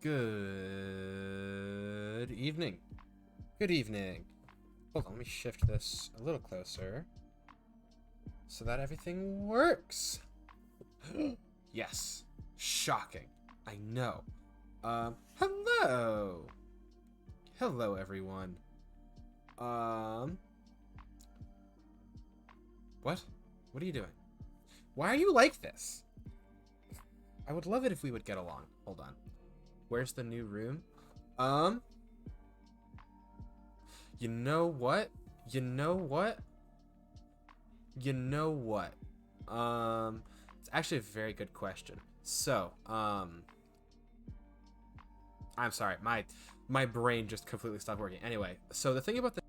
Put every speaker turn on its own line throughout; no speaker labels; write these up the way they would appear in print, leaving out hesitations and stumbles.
Good evening. Good evening. Hold on, let me shift this a little closer so that everything works. Yes. Shocking. I know. Hello. Hello, everyone. Um, what? What are you doing? Why are you like this? I would love it if we would get along. Hold on. Where's the new room? Um, you know what? You know what? You know what? It's actually a very good question. So, I'm sorry, my brain just completely stopped working. Anyway, so the thing about the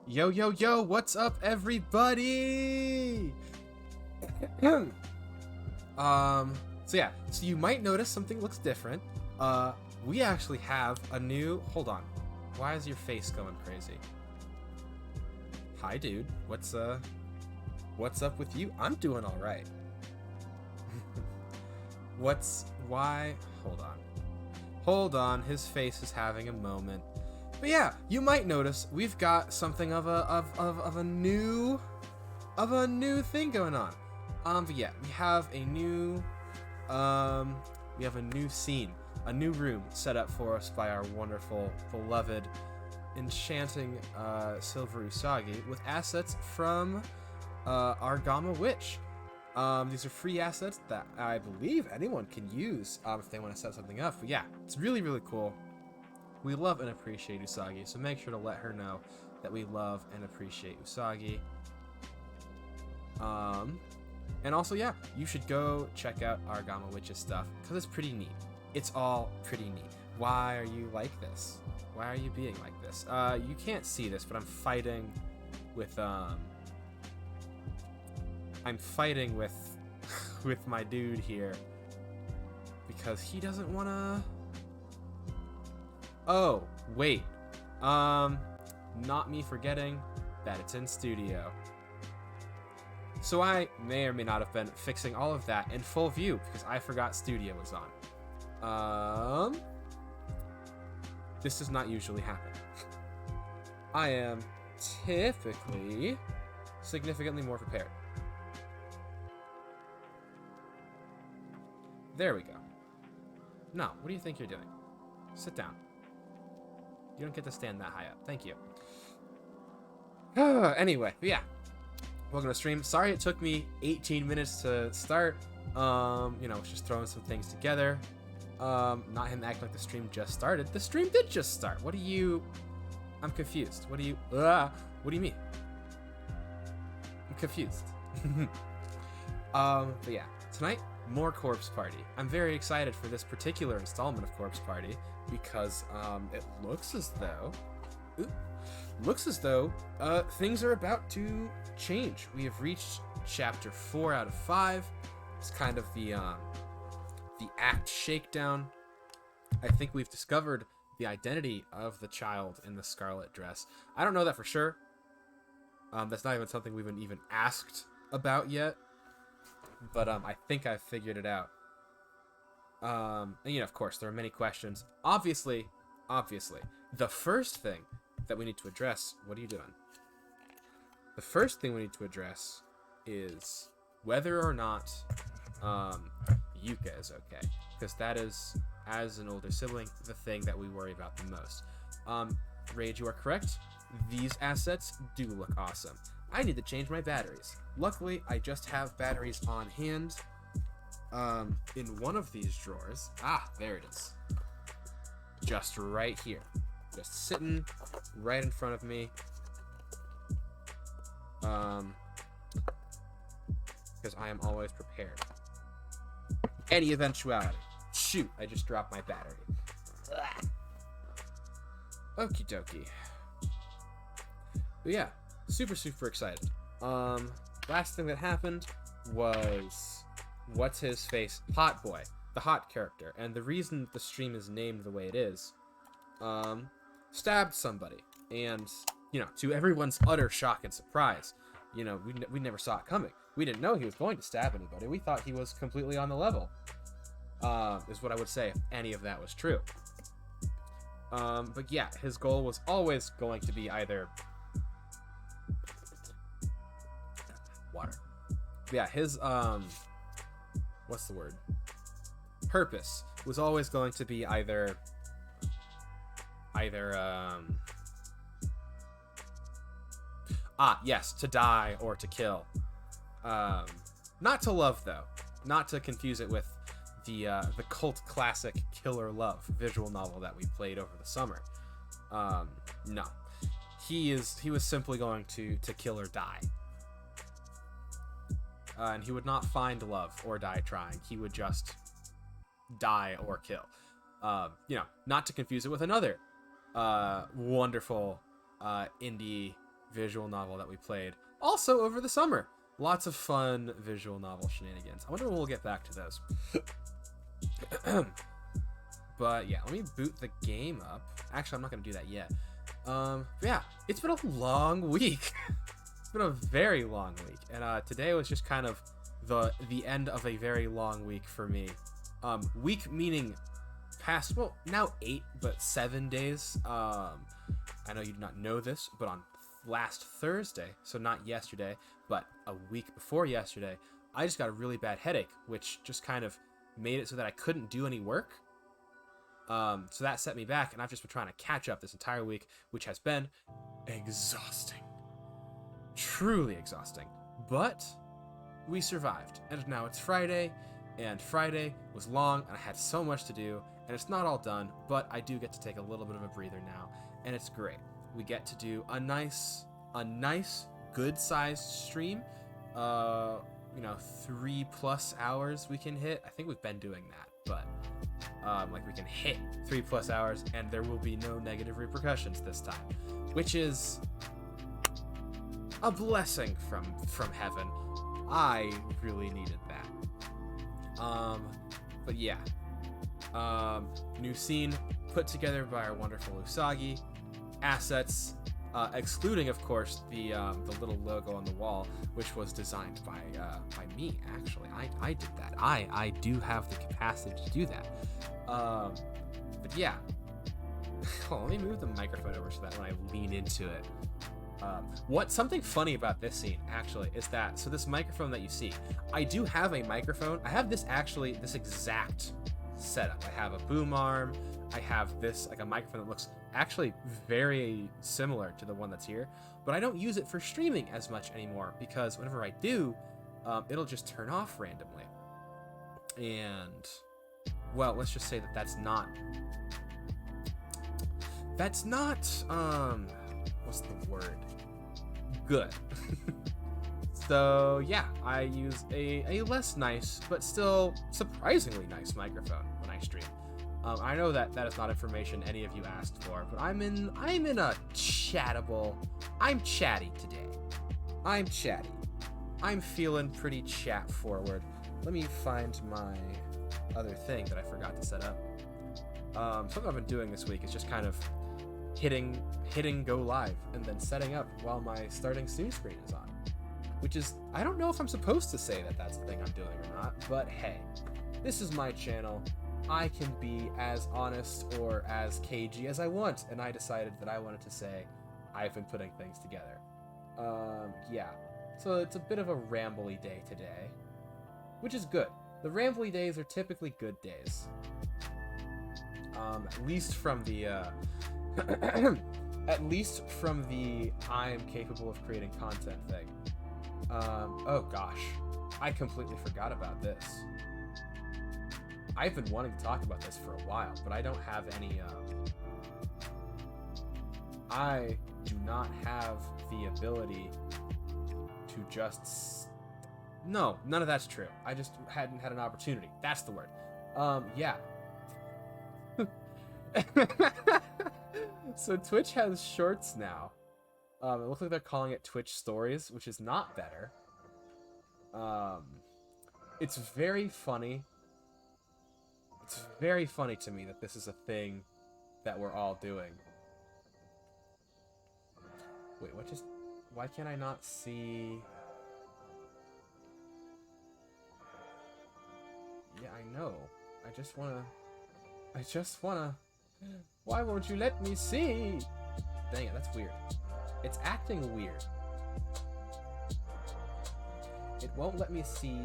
Yo, yo, yo, what's up, everybody? So yeah, so you might notice something looks different. We actually have a new, hold on. Why is your face going crazy? Hi, dude. What's up with you? I'm doing all right. Hold on, his face is having a moment. But yeah, you might notice we've got something of a new thing going on. But yeah, we have a new scene, a new room set up for us by our wonderful, beloved, enchanting Silver Usagi with assets from Argama Witch. These are free assets that I believe anyone can use if they want to set something up. But yeah, it's really, really cool. We love and appreciate Usagi, so make sure to let her know that we love and appreciate Usagi. And also, yeah, you should go check out Argama Witch's stuff, because it's pretty neat. It's all pretty neat. Why are you like this? Why are you being like this? You can't see this, but I'm fighting with, with my dude here, because he doesn't want to... Oh, wait. Not me forgetting that it's in studio. So I may or may not have been fixing all of that in full view because I forgot studio was on. This does not usually happen. I am typically significantly more prepared. There we go. No, what do you think you're doing? Sit down. You don't get to stand that high up. Thank you. Anyway, yeah. Welcome to stream. Sorry it took me 18 minutes to start. Just throwing some things together. Not him acting like the stream just started. The stream did just start. What do you... I'm confused. What do you... What do you mean? I'm confused. But yeah. Tonight, more Corpse Party. I'm very excited for this particular installment of Corpse Party because it looks as though things are about to change. We have reached chapter 4 out of 5. It's kind of the act shakedown. I think we've discovered the identity of the child in the scarlet dress. I don't know that for sure. That's not even something we've been even asked about yet. But I think I've figured it out. And of course, there are many questions. Obviously, the first thing that we need to address, what are you doing? The first thing we need to address is whether or not Yuka is okay. Because that is, as an older sibling, the thing that we worry about the most. Rage, you are correct. These assets do look awesome. I need to change my batteries. Luckily, I just have batteries on hand in one of these drawers. Ah, there it is. Just right here. Just sitting right in front of me. Because I am always prepared. Any eventuality. Shoot, I just dropped my battery. Okie dokie. But yeah, super excited. Last thing that happened was what's his face? Hot Boy, the hot character, and the reason the stream is named the way it is, stabbed somebody, and to everyone's utter shock and surprise, we never saw it coming. We didn't know he was going to stab anybody. We thought he was completely on the level. Is what I would say if any of that was true. But yeah, his goal was always going to be either water. But yeah, his what's the word? Purpose was always going to be either yes, to die or to kill. Not to love though. Not to confuse it with the cult classic Killer Love visual novel that we played over the summer. No. He was simply going to kill or die. And he would not find love or die trying. He would just die or kill. Not to confuse it with another wonderful indie visual novel that we played also over the summer. Lots of fun visual novel shenanigans. I wonder when we'll get back to those. But yeah, let me boot the game up. Actually, I'm not going to do that yet. Yeah, it's been a long week. It's been a very long week. And today was just kind of the end of a very long week for me. Week meaning past, well, now 8, but 7 days. I know you do not know this, but on last Thursday, so not yesterday, but a week before yesterday, I just got a really bad headache, which just kind of made it so that I couldn't do any work. So that set me back, and I've just been trying to catch up this entire week, which has been exhausting. Truly exhausting. But we survived, and now it's Friday, and Friday was long, and I had so much to do, and it's not all done, but I do get to take a little bit of a breather now, and it's great. We get to do a nice, good-sized stream. 3+ hours we can hit. I think we've been doing that, but we can hit 3+ hours, and there will be no negative repercussions this time, which is a blessing from heaven. I really needed that. But yeah, new scene put together by our wonderful Usagi. Assets, excluding of course the little logo on the wall, which was designed by me. Actually, I did that. I do have the capacity to do that. But yeah, let me move the microphone over so that when I lean into it. Something funny about this scene actually is that, so this microphone that you see, I do have a microphone. I have this exact setup. I have a boom arm. I have this, like, a microphone that looks actually very similar to the one that's here, but I don't use it for streaming as much anymore because whenever I do, it'll just turn off randomly. And, well, let's just say that that's not, what's the word? Good. So yeah, I use a less nice, but still surprisingly nice microphone when I stream. I know that is not information any of you asked for, but I'm in a chattable. I'm chatty today. I'm chatty. I'm feeling pretty chat forward. Let me find my other thing that I forgot to set up. Something I've been doing this week is just kind of hitting go live and then setting up while my starting soon screen is on. Which is, I don't know if I'm supposed to say that that's the thing I'm doing or not, but hey, this is my channel. I can be as honest or as cagey as I want, and I decided that I wanted to say I've been putting things together. Yeah. So it's a bit of a rambly day today, which is good. The rambly days are typically good days. At least from the I am capable of creating content thing. Oh gosh, I completely forgot about this. I've been wanting to talk about this for a while, but I don't have any, I do not have the ability to just... No, none of that's true. I just hadn't had an opportunity. That's the word. Yeah. So Twitch has shorts now. It looks like they're calling it Twitch Stories, which is not better. It's very funny. It's very funny to me that this is a thing that we're all doing. Wait, why can't I not see? Yeah, I know. I just wanna... Why won't you let me see? Dang it, that's weird. It's acting weird. It won't let me see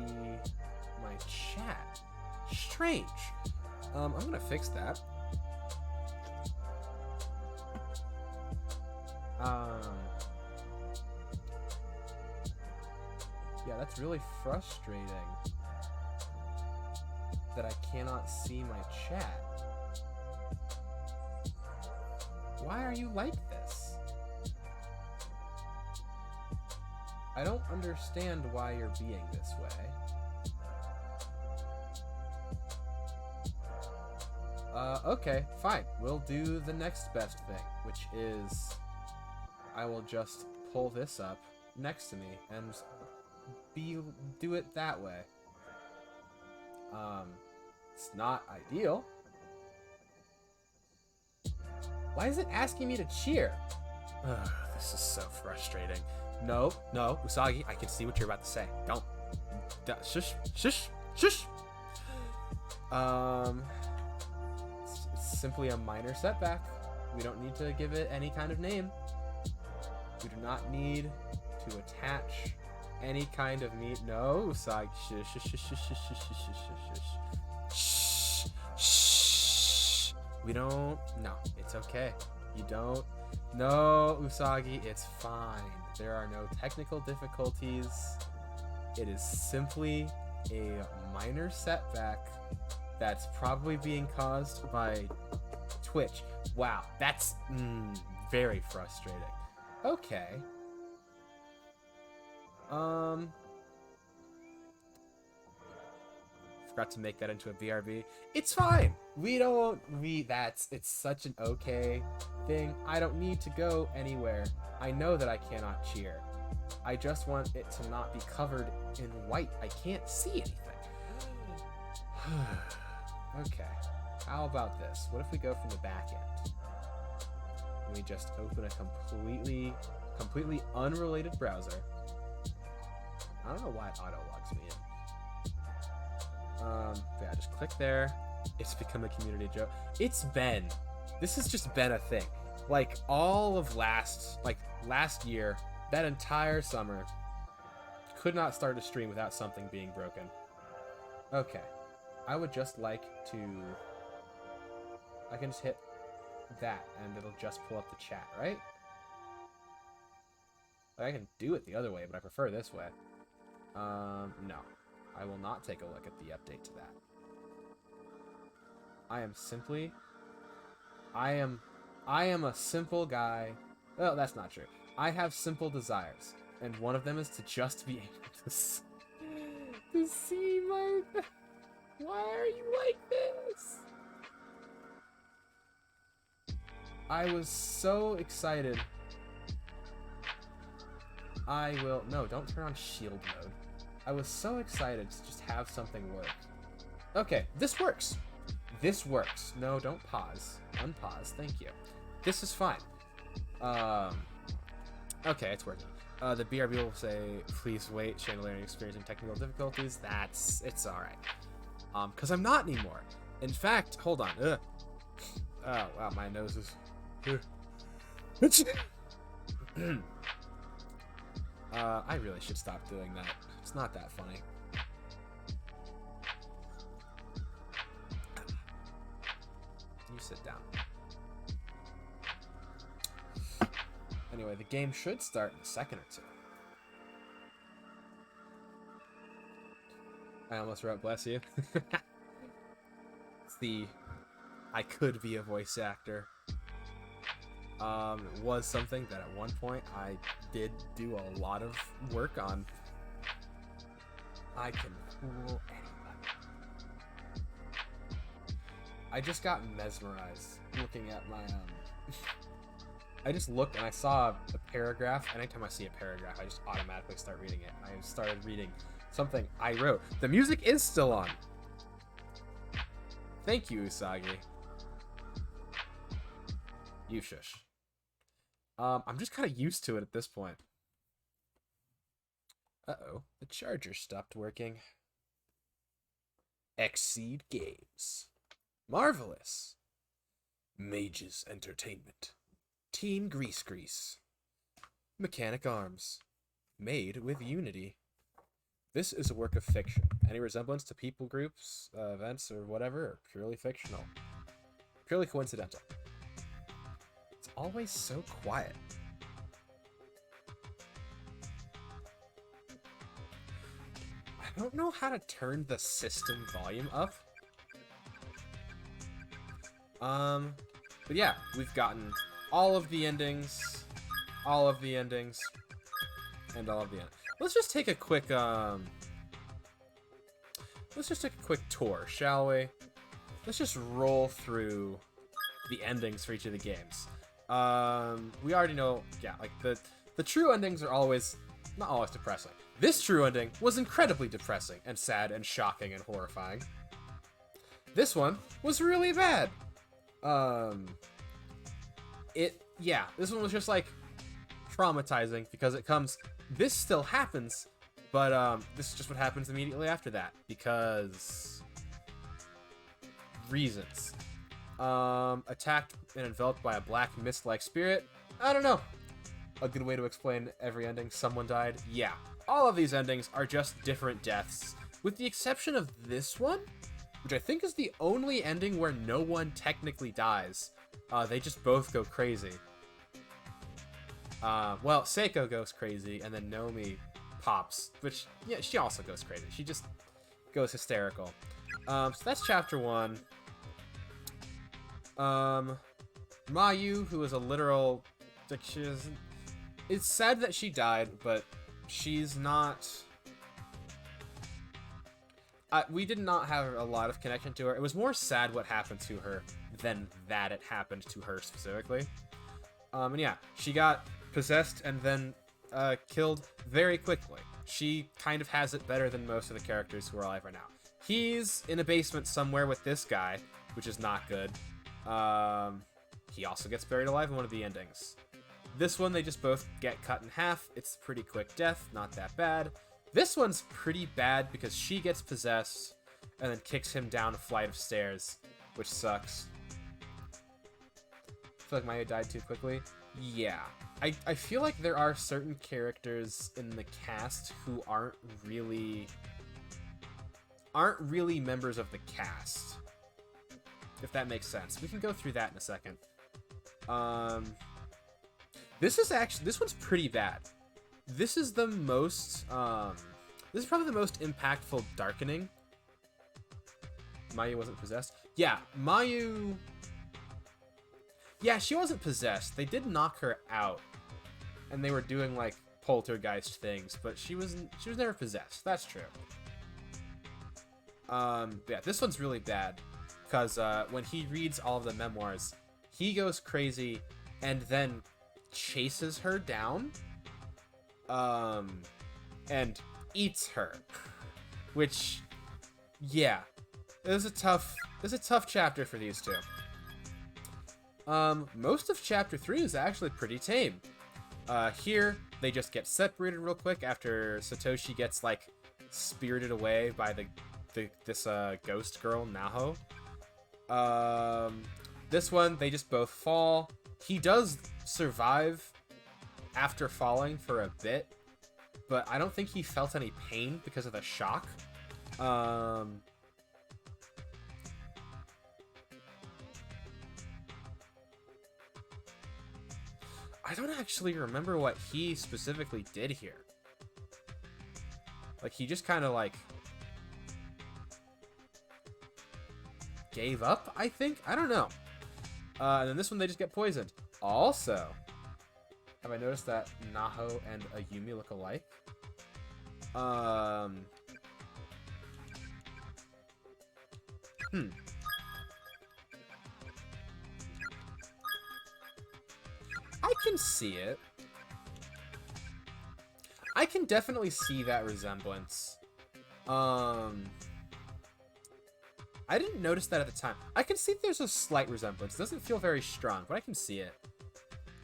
my chat. Strange. I'm gonna fix that. Yeah, that's really frustrating that I cannot see my chat. Why are you like this? I don't understand why you're being this way. Okay, fine. We'll do the next best thing, which is I will just pull this up next to me and do it that way. It's not ideal. Why is it asking me to cheer? Ugh, this is so frustrating. No, Usagi, I can see what you're about to say. Don't. Shush. It's simply a minor setback. We don't need to give it any kind of name. We do not need to attach any kind of meat. No, Usagi. Shh. We don't. No, it's okay. You don't. No, Usagi, it's fine. There are no technical difficulties. It is simply a minor setback that's probably being caused by Twitch. Wow, that's very frustrating. Okay. Forgot to make that into a BRB. It's fine. It's such an okay thing. I don't need to go anywhere. I know that I cannot cheer. I just want it to not be covered in white. I can't see anything. Okay. How about this? What if we go from the back end? And we just open a completely unrelated browser. I don't know why it auto logs me in. Yeah, just click there. It's become a community joke. It's been. This has just been a thing. Like all of last year, that entire summer, could not start a stream without something being broken. Okay. I would just like to... I can just hit that and it'll just pull up the chat, right? Like, I can do it the other way, but I prefer this way. No. I will not take a look at the update to that. I am a simple guy. Well, that's not true. I have simple desires, and one of them is to just be able to see my... Why are you like this? I was so excited. No, don't turn on shield mode. I was so excited to just have something work. Okay, this works. This works. No, don't pause. Unpause. Thank you. This is fine. Okay, it's working. The BRB will say, please wait, Chandelier experiencing technical difficulties. It's alright. Because I'm not anymore. In fact, hold on. Ugh. Oh, wow, my nose is... I really should stop doing that. It's not that funny. You sit down. Anyway, the game should start in a second or two. I almost wrote bless you. It's the I could be a voice actor. It was something that at one point I did do a lot of work on. I can fool anybody. I just got mesmerized looking at my I just looked and I saw a paragraph. Anytime I see a paragraph, I just automatically start reading it. I started reading something I wrote. The music is still on. Thank you, Usagi. You shush. I'm just kind of used to it at this point. Uh-oh, the charger stopped working. Exceed Games. Marvelous. Mages Entertainment. Team Grease. Mechanic Arms. Made with Unity. This is a work of fiction. Any resemblance to people groups, events, or whatever are purely fictional. Purely coincidental. It's always so quiet. I don't know how to turn the system volume up. But yeah, we've gotten all of the endings, and all of the endings. Let's just take a quick, tour, shall we? Let's just roll through the endings for each of the games. We already know, yeah, like the The true endings are always, not always depressing. This true ending was incredibly depressing and sad and shocking and horrifying. This one was really bad. This one was just like traumatizing because this still happens, but this is just what happens immediately after that because reasons. Attacked and enveloped by a black mist-like spirit. I don't know. A good way to explain every ending. Someone died. Yeah. All of these endings are just different deaths, with the exception of this one, which I think is the only ending where no one technically dies. They just both go crazy. Well, Seiko goes crazy, and then Nomi pops, which, yeah, she also goes crazy. She just goes hysterical. So that's chapter 1. Mayu, who is a literal, like, it's sad that she died, but she's not, we did not have a lot of connection to her. It was more sad what happened to her than that it happened to her specifically. And yeah, she got possessed and then killed very quickly. She kind of has it better than most of the characters who are alive right now. He's in a basement somewhere with this guy, which is not good. He also gets buried alive in one of the endings. This one, they just both get cut in half. It's a pretty quick death, not that bad. This one's pretty bad because she gets possessed and then kicks him down a flight of stairs, which sucks. I feel like Maya died too quickly. Yeah. I feel like there are certain characters in the cast who aren't really members of the cast. If that makes sense. We can go through that in a second. This one's pretty bad. This is the most, this is probably the most impactful darkening. Mayu wasn't possessed. Yeah, Mayu, yeah, she wasn't possessed. They did knock her out, and they were doing, like, poltergeist things, but she was never possessed. That's true. Yeah, this one's really bad, because, when he reads all of the memoirs, he goes crazy, and then chases her down, and eats her, which, yeah, it was a tough chapter for these two. Most of chapter 3 is actually pretty tame. Here, they just get separated real quick after Satoshi gets, like, spirited away by this ghost girl, Naho. This one, they just both fall. He does survive after falling for a bit, but I don't think he felt any pain because of the shock. I don't actually remember what he specifically did here. Like, he just kind of, like, gave up, I think? I don't know. And then this one, they just get poisoned. Also, have I noticed that Naho and Ayumi look alike? I can see it. I can definitely see that resemblance. I didn't notice that at the time. I can see there's a slight resemblance. It doesn't feel very strong, but I can see it.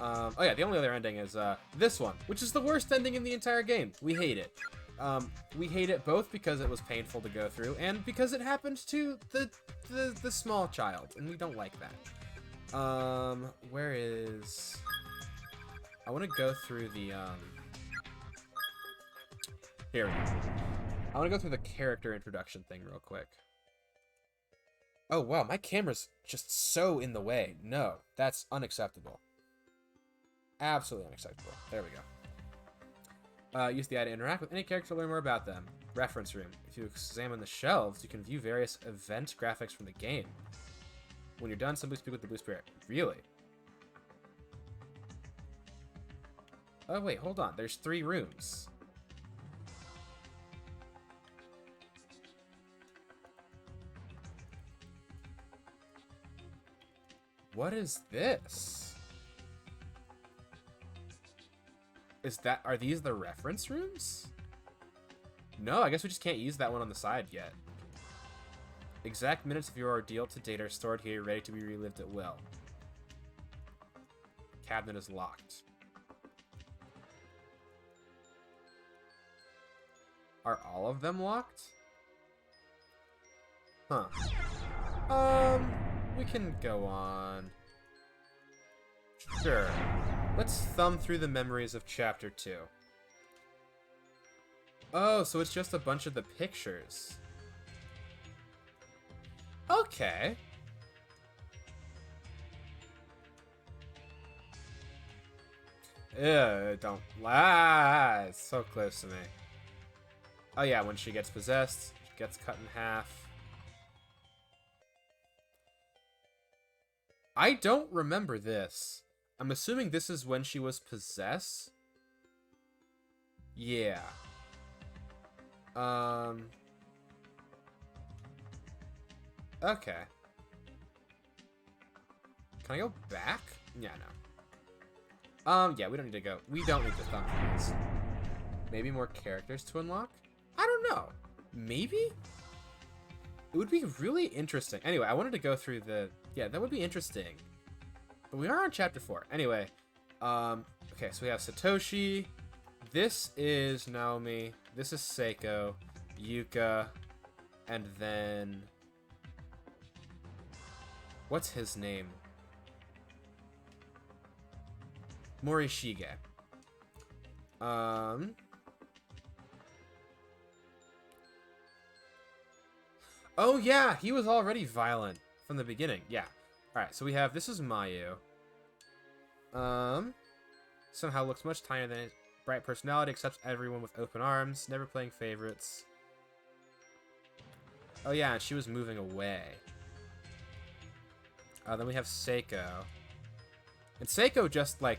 Oh yeah, the only other ending is this one, which is the worst ending in the entire game. We hate it. We hate it both because it was painful to go through and because it happened to the small child, and we don't like that. Where is... I want to go through the, here we go. I want to go through the character introduction thing real quick. Oh, wow, my camera's just so in the way. No, that's unacceptable. Absolutely unacceptable. There we go. Use the eye to interact with any character to learn more about them. Reference room. If you examine the shelves, you can view various event graphics from the game. When you're done, simply speak with the Blue Spirit. Really? Oh, wait, hold on. There's 3 rooms. What is this? Are these the reference rooms? No, I guess we just can't use that one on the side yet. Exact minutes of your ordeal to date are stored here, ready to be relived at will. Cabinet is locked. Are all of them locked? Huh. We can go on. Sure. Let's thumb through the memories of Chapter 2. Oh, so it's just a bunch of the pictures. Okay. Ew, don't lie. It's so close to me. Oh yeah, when she gets possessed, she gets cut in half. I don't remember this. I'm assuming this is when she was possessed. Yeah. Okay. Can I go back? Yeah, no. Yeah, we don't need to go. We don't need to thumb through this. Maybe more characters to unlock? I don't know. Maybe? It would be really interesting. Anyway, I wanted to go through the... Yeah, that would be interesting. But we are on Chapter 4. Anyway, okay, so we have Satoshi. This is Naomi. This is Seiko. Yuka. And then... What's his name? Morishige. Oh yeah, he was already violent from the beginning. Yeah. Alright, so we have, this is Mayu. Somehow looks much tinier than his bright personality, accepts everyone with open arms, never playing favorites. Oh yeah, and she was moving away. Then we have Seiko. And Seiko just, like,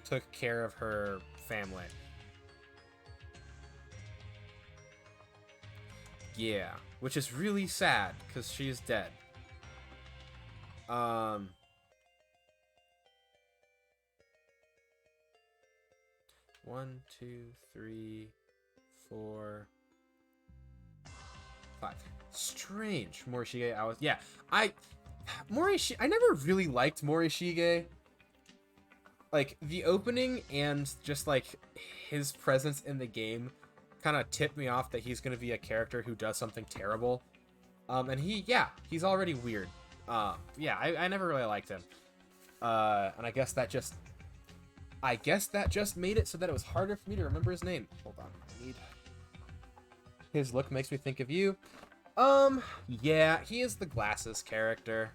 took care of her family. Yeah, which is really sad, because she's dead. 1, 2, 3, 4, 5. Strange. Morishige, I never really liked Morishige. Like, the opening and just, like, his presence in the game kind of tipped me off that he's going to be a character who does something terrible. And he's already weird. Yeah, I never really liked him. And I guess that just made it so that it was harder for me to remember his name. Hold on. His look makes me think of you. Yeah, he is the glasses character.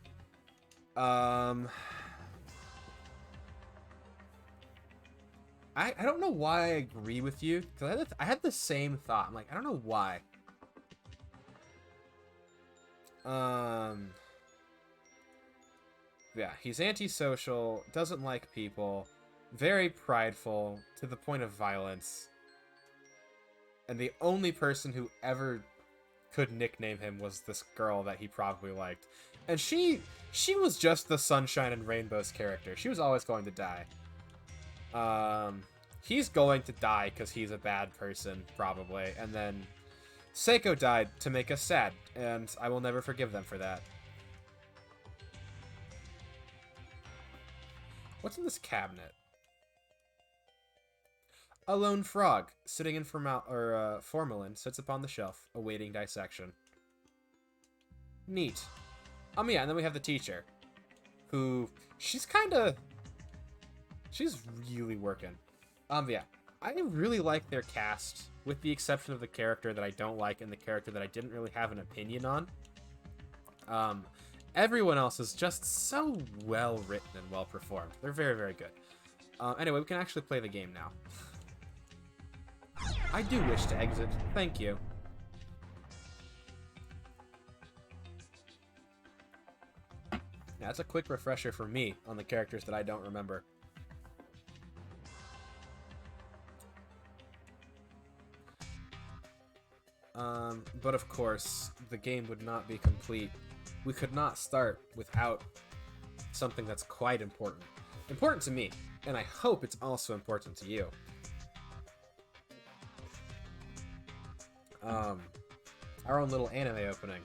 I don't know why I agree with you, because I had the same thought. I'm like, I don't know why. Yeah, he's antisocial, doesn't like people, very prideful, to the point of violence. And the only person who ever could nickname him was this girl that he probably liked. And she was just the Sunshine and Rainbows character. She was always going to die. He's going to die because he's a bad person, probably. And then Seiko died to make us sad, and I will never forgive them for that. What's in this cabinet? A lone frog, sitting in formalin, sits upon the shelf, awaiting dissection. Neat. Yeah, and then we have the teacher, who, she's really working. Yeah, I really like their cast, with the exception of the character that I don't like and the character that I didn't really have an opinion on. Everyone else is just so well written and well performed. They're very, very good. Anyway, we can actually play the game now. I do wish to exit. Thank you. Yeah, that's a quick refresher for me on the characters that I don't remember. But of course, the game would not be complete. We could not start without something that's quite important. Important to me, and I hope it's also important to you. our own little anime opening.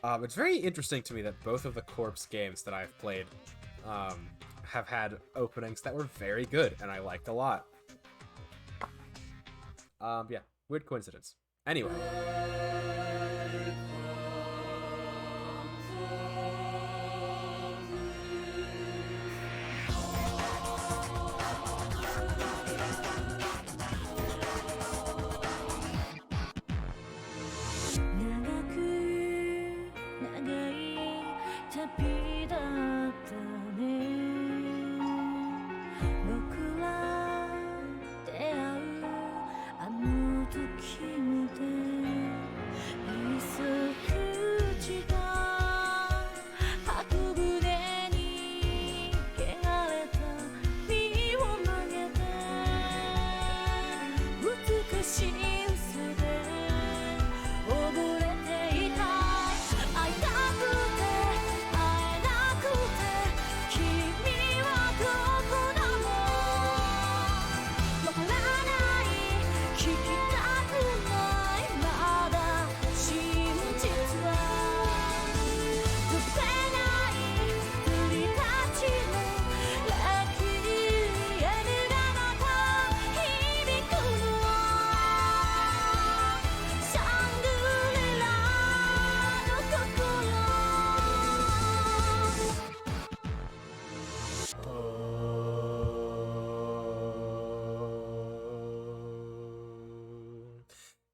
It's very interesting to me that both of the Corpse games that I've played have had openings that were very good, and I liked a lot. Yeah, weird coincidence. Anyway.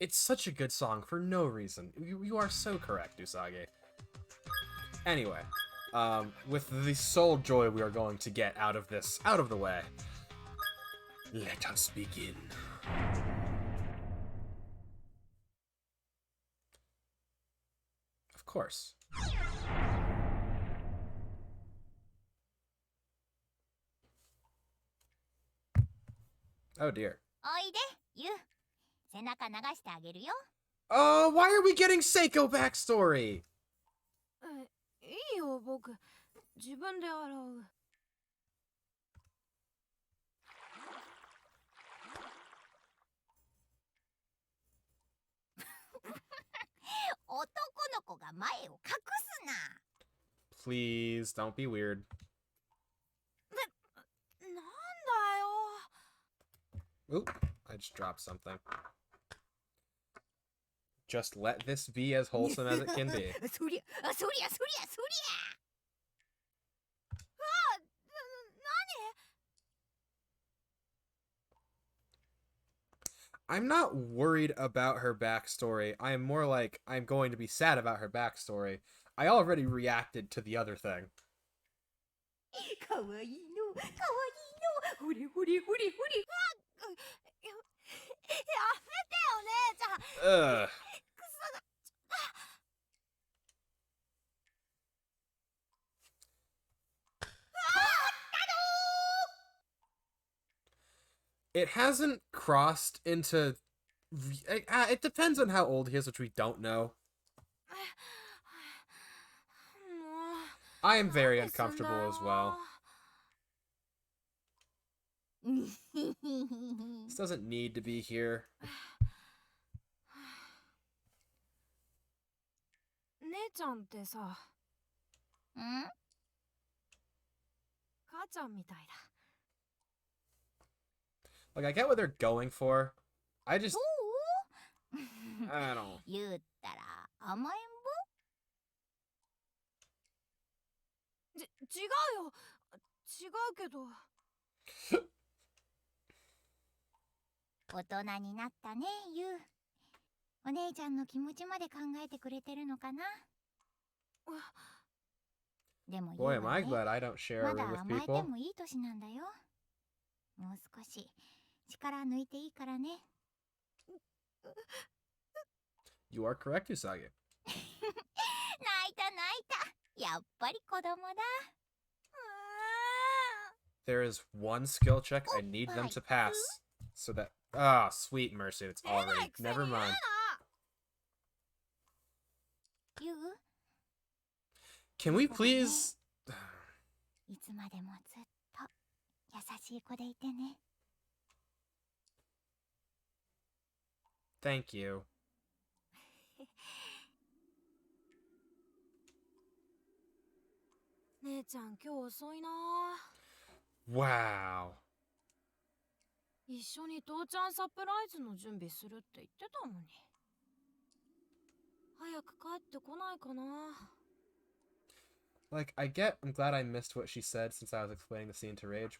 It's such a good song for no reason. You are so correct, Usagi. Anyway, with the sole joy we are going to get out of this out of the way, let us begin. Of course. Oh dear. Why are we getting Seiko backstory?
いいよ、僕。自分で洗う。
男の子が前を隠すな。
Please don't be weird.
なんだよ。
Oop, I just dropped something. Just let this be as wholesome as it can be.
そりゃ。
I'm not worried about her backstory. I am more like, I'm going to be sad about her backstory. I already reacted to the other thing.
かわいいの。ほれほれほれほれ。やめてよ、姉ちゃん。
Ugh. It hasn't crossed into... It depends on how old he is, which we don't know. I am very uncomfortable as well. This doesn't need to be here.
姉ちゃんってさ、
ん？
母ちゃんみたいだ。
Like, I get what they're going for. I just...
そう？
I don't...
言ったら甘えん
違うよ。違うけど。
坊。大人になったね、ゆう。お姉ちゃんの気持ちまで考えてくれてるのかな。でもゆう
Boy, am
は
I
ね、
glad I don't share
ま
a
だ
room with
甘えて
people.
もいい年なんだよ。もう少し力抜いていいからね。
You are correct, Usagi.
泣いた。やっぱり子供だ。
There is one skill check I need them to pass. So that... Ah, sweet mercy, it's already... Never mind.
ゆう、
Can we please...
いつまでもずっと優しい子でいてね。
Thank you.
姉ちゃん今日遅いな。
Wow.
一緒に父ちゃんサプライズの準備するって言ってたのに。早く帰ってこないかな。
Like, I'm glad I missed what she said since I was explaining the scene to Rage.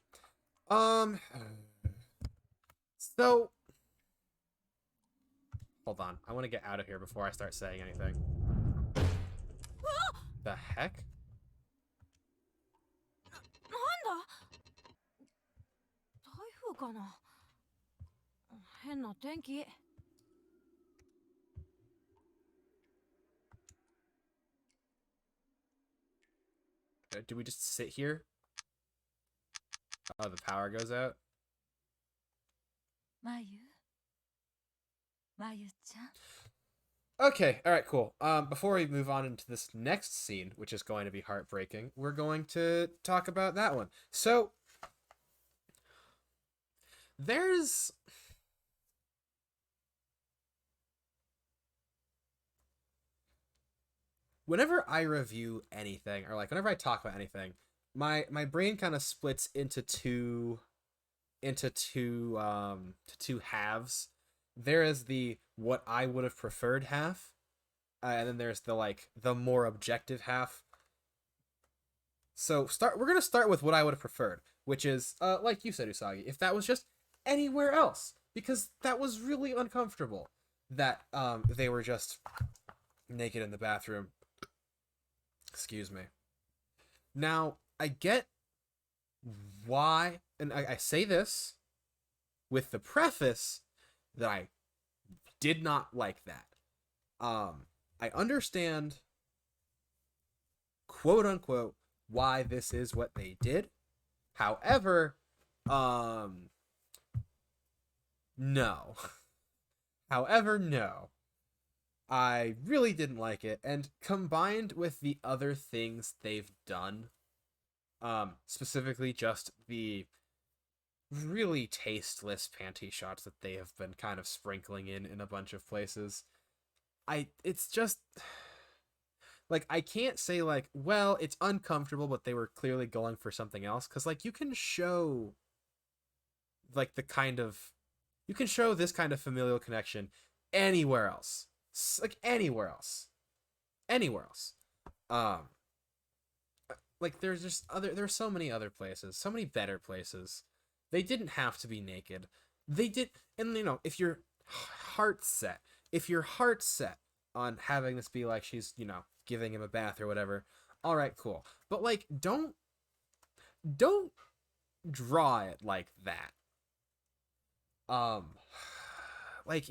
So, hold on. I want to get out of here before I start saying anything. The heck?
なんだ台風かな。変な天気。
Do we just sit here? Oh, the power goes out?
まゆまゆちゃん
Okay, alright, cool. Before we move on into this next scene, which is going to be heartbreaking, we're going to talk about that one. So, there's... Whenever I review anything, or like whenever I talk about anything, my brain kind of splits into two halves. There is the what I would have preferred half, and then there's the more objective half. So we're gonna start with what I would have preferred, which is like you said, Usagi, if that was just anywhere else, because that was really uncomfortable that they were just naked in the bathroom. Excuse me. Now, I get why, and I say this with the preface that I did not like that. I understand, quote unquote, why this is what they did. However, no. However, no. I really didn't like it, and combined with the other things they've done, specifically just the really tasteless panty shots that they have been kind of sprinkling in a bunch of places, it's just, like, I can't say, like, well, it's uncomfortable, but they were clearly going for something else, because, like, you can show, like, you can show this kind of familial connection anywhere else. Like anywhere else. Like there's so many other places, so many better places. They didn't have to be naked. They did, and if your heart's set on having this be like she's, giving him a bath or whatever, all right, cool. But like don't draw it like that. Like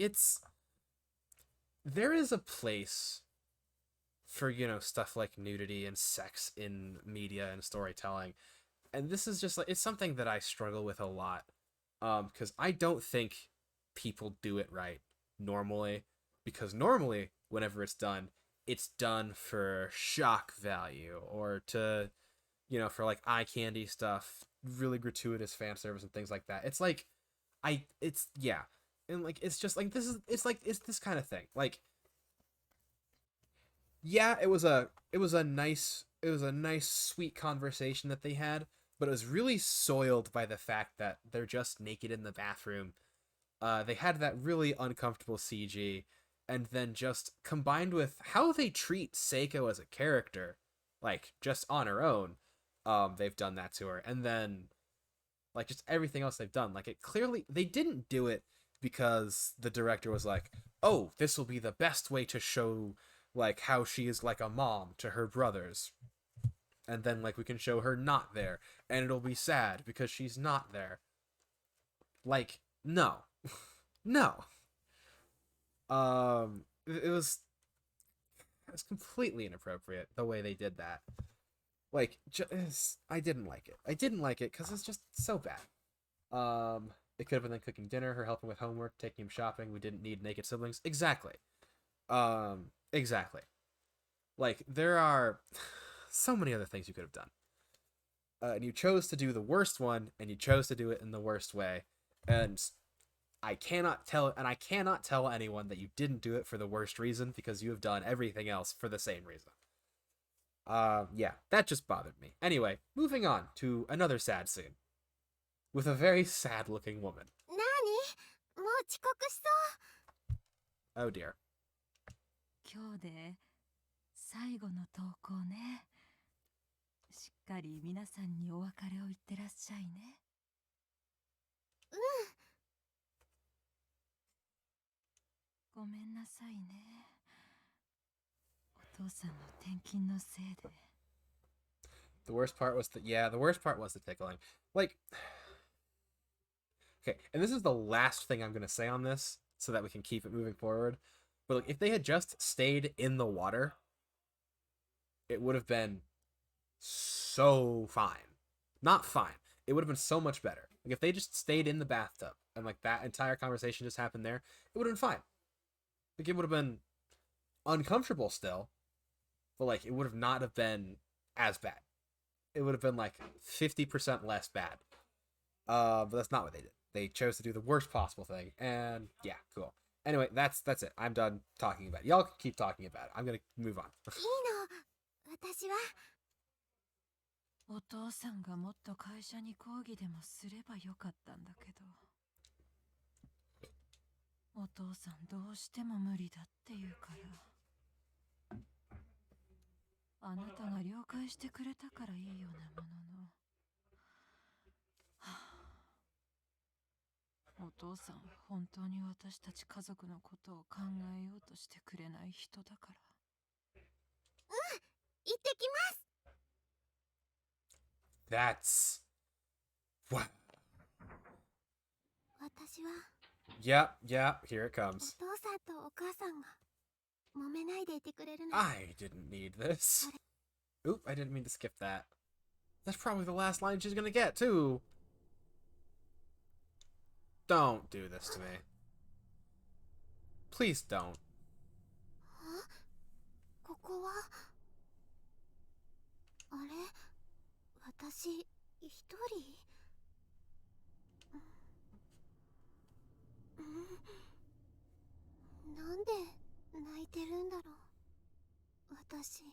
there is a place for, stuff like nudity and sex in media and storytelling. And this is just like, it's something that I struggle with a lot. Because I don't think people do it right normally. Because normally, whenever it's done for shock value or to, for like eye candy stuff, really gratuitous fan service and things like that. It's like, yeah. And like it's just like it's this kind of thing. Like, yeah, it was a nice sweet conversation that they had, but it was really soiled by the fact that they're just naked in the bathroom. They had that really uncomfortable CG, and then just combined with how they treat Seiko as a character, like just on her own, they've done that to her, and then like just everything else they've done. Like, it clearly they didn't do it because the director was like, oh, this will be the best way to show like how she is like a mom to her brothers, and then like we can show her not there and it'll be sad because she's not there. Like, no. No. It was completely inappropriate the way they did that. Like, I didn't like it because it's just so bad. It could have been them cooking dinner, her helping with homework, taking him shopping. We didn't need naked siblings. Exactly. Exactly. Like, there are so many other things you could have done. And you chose to do the worst one, and you chose to do it in the worst way. And I cannot tell anyone that you didn't do it for the worst reason, because you have done everything else for the same reason. Yeah, that just bothered me. Anyway, moving on to another sad scene with a very sad looking woman.
なにもう遅刻しそう。
Oh dear.
今日で最後の投稿ね。しっかり皆さんにお別れを言ってらっしゃいね。ごめんなさいね。お父さんの転勤のせいで。
The worst part was the worst part was the tickling. Like, okay, and this is the last thing I'm gonna say on this, so that we can keep it moving forward. But like, if they had just stayed in the water, it would have been so fine. Not fine. It would have been so much better. Like, if they just stayed in the bathtub and like that entire conversation just happened there, it would have been fine. Like, it would have been uncomfortable still, but like, it would have not have been as bad. It would have been like 50% less bad. But that's not what they did. They chose to do the worst possible thing, and yeah, cool. Anyway, that's it. I'm done talking about it. Y'all can keep talking about it. I'm gonna move on.
いいの、私は。
お父さんがもっと会社に抗議でもすればよかったんだけど。お父さんどうしても無理だって言うから。あなたが了解してくれたからいいようなものの。はあ、お父さんは本当に私たち家族のことを考えようとしてくれない人だから。
行ってきます。
That's what.
私は
Yeah, here it
お
comes.
父さんとお母さんが揉めないでいてくれるの。
I didn't need this. Oop, I didn't mean to skip that. That's probably the last line she's gonna get, too. Don't do this to me. Please don't.
ここはあれ、私一人。なんで泣いてるんだろう、私。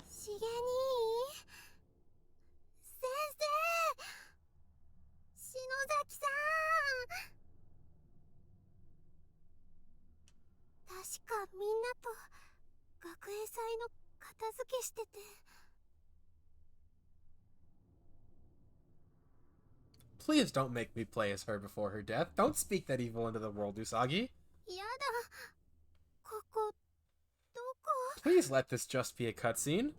しげに先生、篠崎さん。確かみんなと学園祭の片付けしてて。
Please don't make me play as her before her death. Don't speak that evil into the world, Usagi.
やだ、ここどこ？
Please let this just be a cutscene.
や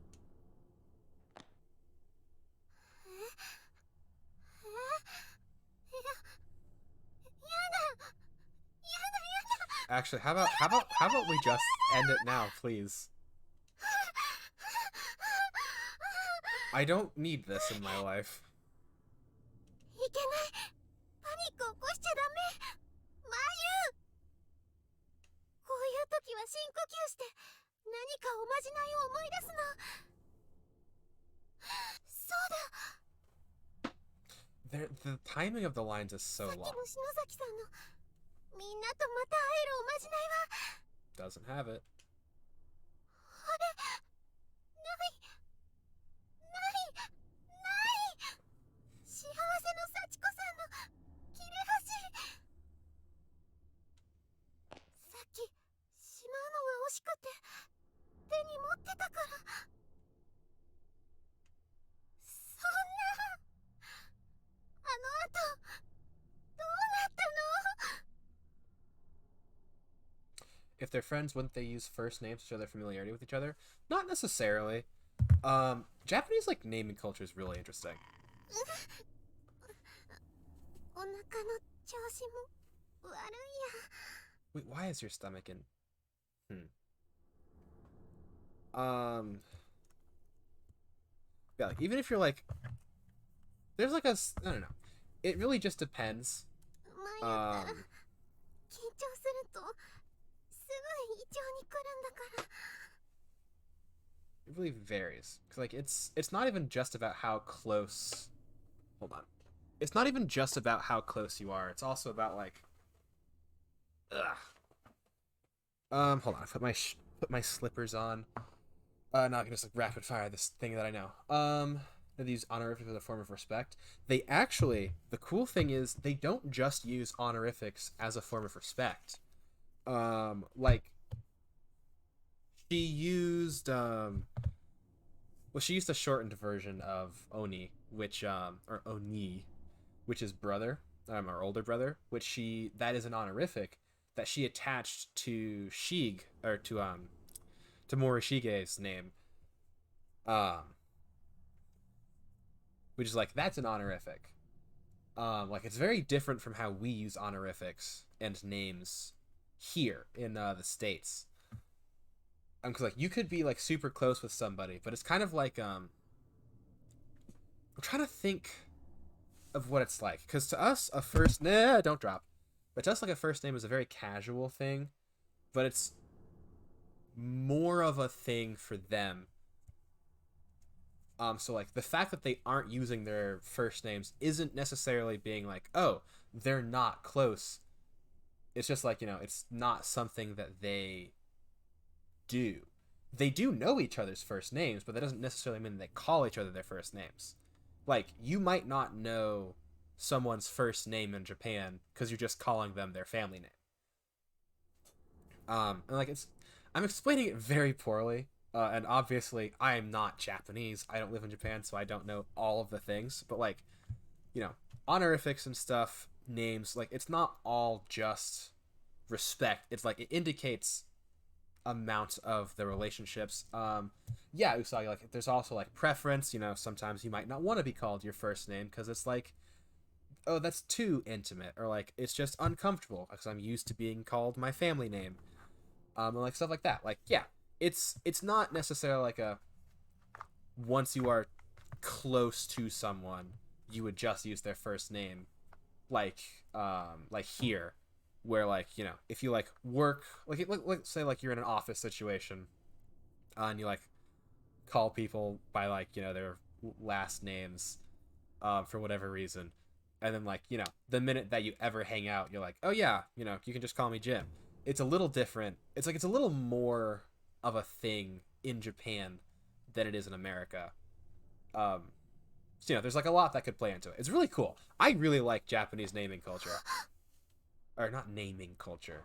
だ。
Actually, how about we just end it now, please? I don't need this in my life.
いけない。パニック起こしちゃダメ。マユ。こういう時は深呼吸して何かおまじないを思い出すの。そうだ。
The timing of the lines is so
さっき
long.
の篠崎さんのみんなとまた会えるおまじないは
Doesn't have it.
幸せの幸子さんの切れ端。さっきしまうのが惜しくて手に持ってたから。そんな。あの後どうなったの？
If they're friends, wouldn't they use first names to show their familiarity with each other? Not necessarily. Japanese like naming culture is really interesting.
お腹の調子も悪いや。
Wait, why is your stomach in? Yeah, like, even if you're like, there's like I don't know. It really just depends.
前やったら緊張するとすぐ胃腸に来るんだから。
It really varies, because like it's not even just about how close. Hold on. it's not even just about how close you are. It's also about like, ugh. Hold on. Put my slippers on. Not gonna just like rapid fire this thing that I know. They use honorifics as a form of respect. They actually, the cool thing is they don't just use honorifics as a form of respect. Like she used she used a shortened version of Oni, which or Oni, which is brother, our older brother, which that is an honorific that she attached to Shig, or to Morishige's name. Which is like, that's an honorific. Like, it's very different from how we use honorifics and names here in the States. Because like, you could be like super close with somebody, but it's kind of like I'm trying to think of what it's like, because to us a first don't drop, but to us like a first name is a very casual thing, but it's more of a thing for them. So like the fact that they aren't using their first names isn't necessarily being like, oh, they're not close. It's just like, it's not something that they do. They do know each other's first names, but that doesn't necessarily mean they call each other their first names. Like, you might not know someone's first name in Japan because you're just calling them their family name. And like, I'm explaining it very poorly. And obviously, I am not Japanese. I don't live in Japan, so I don't know all of the things. But, like, honorifics and stuff, names, like, it's not all just respect. It's, like, it indicates amount of the relationships. Yeah, Usagi, like, there's also, like, preference. Sometimes you might not want to be called your first name because it's, like, oh, that's too intimate. Or, like, it's just uncomfortable because I'm used to being called my family name. And, like, stuff like that. Like, yeah. It's not necessarily like once you are close to someone, you would just use their first name, like here, where like if you like work like say like you're in an office situation, and you like call people by like their last names, for whatever reason, and then like the minute that you ever hang out, you're like, oh yeah, you can just call me Jim. It's a little different. It's like it's a little more of a thing in Japan than it is in America. So, there's like a lot that could play into it. It's really cool. I really like Japanese naming culture. Or not naming culture,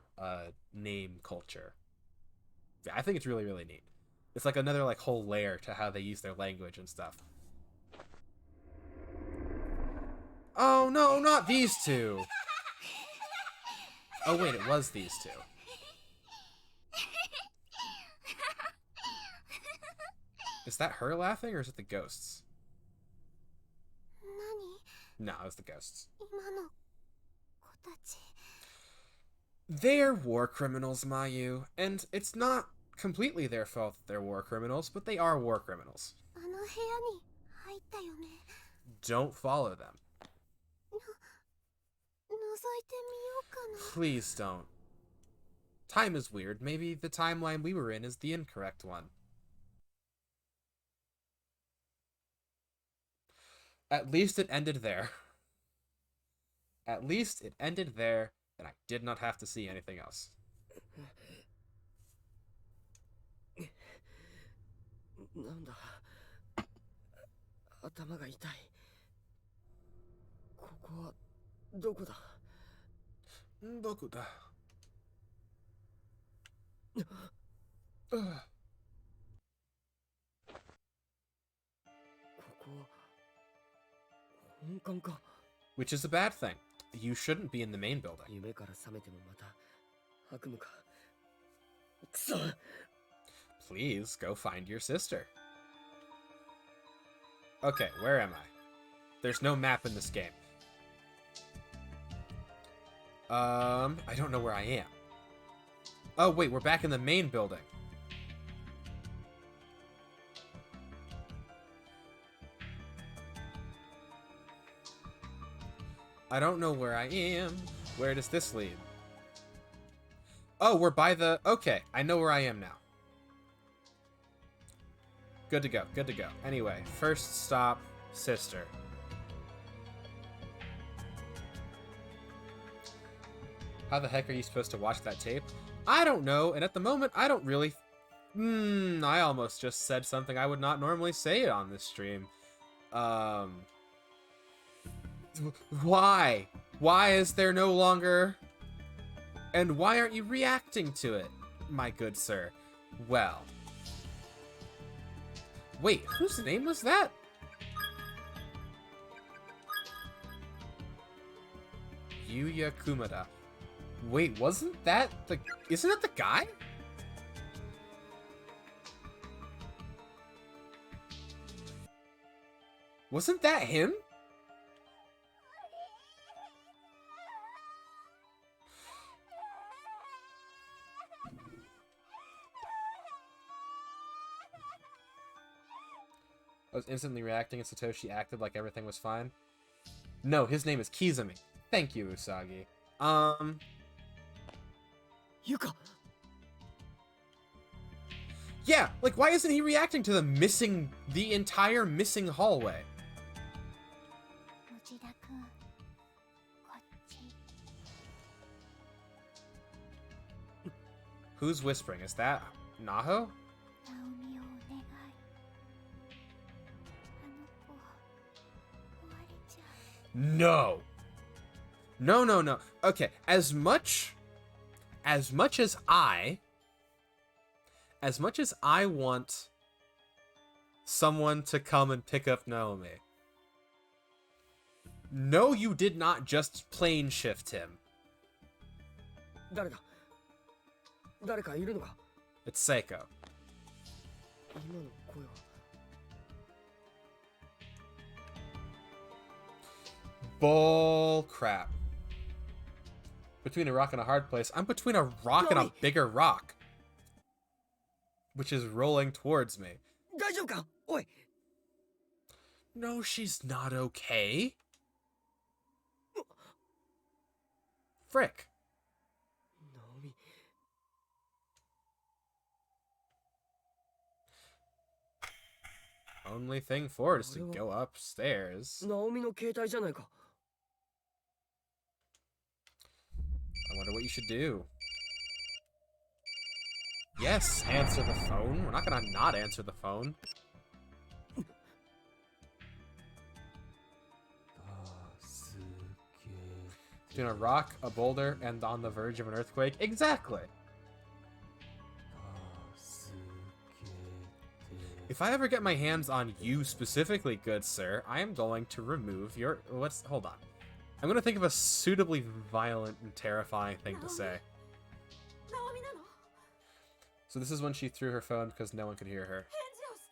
name culture. Yeah, I think it's really, really neat. It's like another like whole layer to how they use their language and stuff. Oh no, not these two! Oh wait, it was these two. Is that her laughing, or is it the ghosts? No, it was the ghosts. They're war criminals, Mayu, and it's not completely their fault that they're war criminals, but they are war criminals. Don't follow them. Please don't. Time is weird. Maybe the timeline we were in is the incorrect one. At least it ended there. At least it ended there, and I did not have to see anything else.
なんだ、頭が痛い。ここはどこだ？
どこだ？
ここは本館か。
Which is a bad thing. You shouldn't be in the main building.
夢から覚めてもまた悪夢か。くそ。
Please go find your sister. Okay, where am I? There's no map in this game. I don't know where I am. Oh wait, we're back in the main building. I don't know where I am. Where does this lead? Oh, we're by the... Okay, I know where I am now. Good to go, good to go. Anyway, first stop, sister. How the heck are you supposed to watch that tape? I don't know, and at the moment, I don't really... I almost just said something I would not normally say on this stream. Why? Why is there no longer... And why aren't you reacting to it, my good sir? Well... Wait, whose name was that? Yuya Kumada. Wait, wasn't that the... Isn't that the guy? Wasn't that him? I was instantly reacting and Satoshi acted like everything was fine. No, his name is Kizumi. Thank you, Usagi.
Yuka!
Yeah, like why isn't he reacting to the entire missing hallway?
内田くん、こっち。
Who's whispering? Is that Naho?
ナオミをお願い。あの子、壊れちゃう。
No. No, no, no. Okay, as much as I want someone to come and pick up Naomi. No, you did not just plane shift him.
誰だ誰かいるのか
It's Seiko.
今の声は
Bull crap. Between a rock and a hard place. I'm between a rock and a bigger rock. Which is rolling towards me.
大丈夫かおい
No, she's not okay. Frick.
ナオミ
Only thing forward is to go upstairs.
ナオミの携帯じゃないか
I wonder what you should do. Yes, answer the phone. We're not gonna not answer the phone. Between a rock, a boulder, and on the verge of an earthquake. Exactly! If I ever get my hands on you specifically, good sir, I am going to remove your... Hold on. I'm gonna think of a suitably violent and terrifying thing to say.
ナオミなの
So this is when she threw her phone because no one could hear her.
返事をし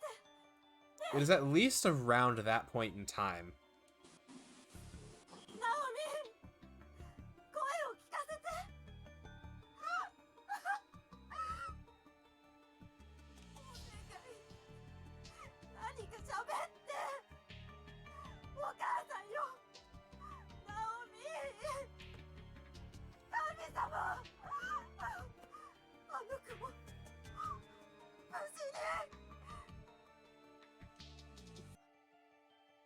て
It is at least around that point in time.
ナオミ声を聞かせてお願い何か喋ってお母さんよナオミ神様あの子も無事に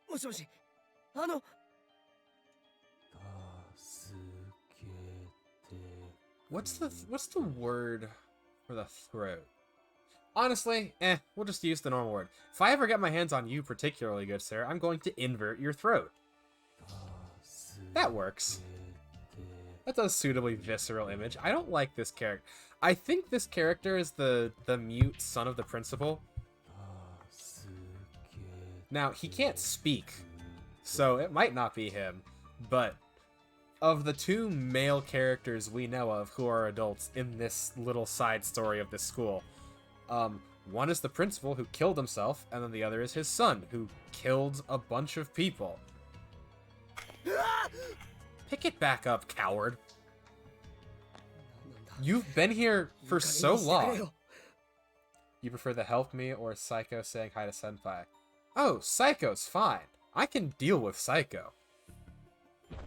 もしもし
What's the word for the throat? Honestly, we'll just use the normal word. If I ever get my hands on you particularly, good sir, I'm going to invert your throat. That works. That's a suitably visceral image. I don't like this character. I think this character is the mute son of the principal. Now, he can't speak, so it might not be him, but of the two male characters we know of who are adults in this little side story of this school, one is the principal who killed himself, and then the other is his son who killed a bunch of people. Pick it back up, coward. You've been here for so long. You prefer the help me or Psycho saying hi to Senpai? Oh, Psycho's fine. I can deal with Psycho.
捨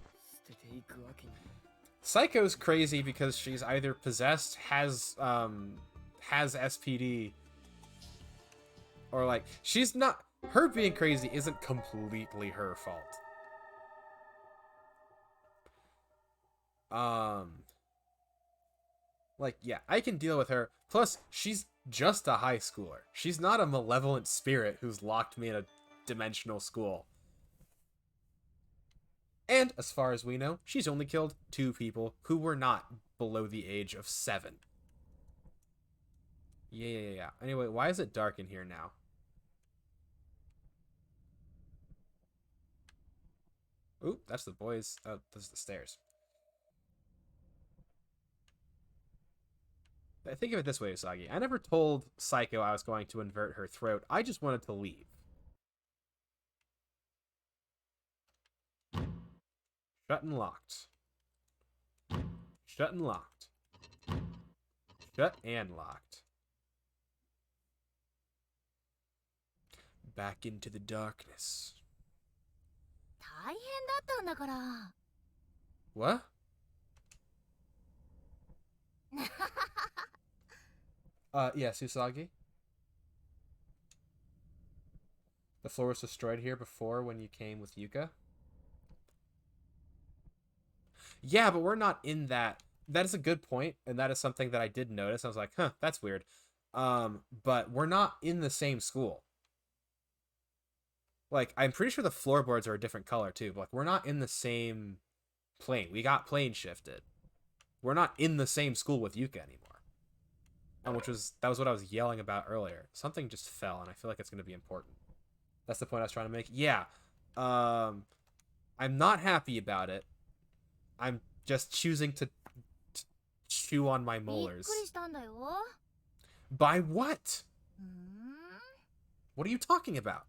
てていくわけに
Psycho's crazy because she's either possessed, has SPD, or like she's not. Her being crazy isn't completely her fault. Like, yeah, I can deal with her. Plus, she's just a high schooler. She's not a malevolent spirit who's locked me in a dimensional school. And, as far as we know, she's only killed 2 people who were not below the age of 7. Yeah. Anyway, why is it dark in here now? Oop, that's the boys. Oh, this is the stairs. I think of it this way, Usagi. I never told Psycho I was going to invert her throat. I just wanted to leave. Shut and locked. Shut and locked. Shut and locked. Back into the darkness.
大変だったんだから。
What? Yes, Usagi? The floor was destroyed here before when you came with Yuka? Yeah, but we're not in that. That is a good point, and that is something that I did notice. I was like, huh, that's weird. But we're not in the same school. Like, I'm pretty sure the floorboards are a different color, too. But, like, we're not in the same plane. We got plane shifted. We're not in the same school with Yuka anymore. That was what I was yelling about earlier. Something just fell, and I feel like it's going to be important. That's the point I was trying to make. Yeah. I'm not happy about it. I'm just choosing to chew on my
びっ
molars.
くりしたんだよ。
By what?
うーん。
What are you talking about?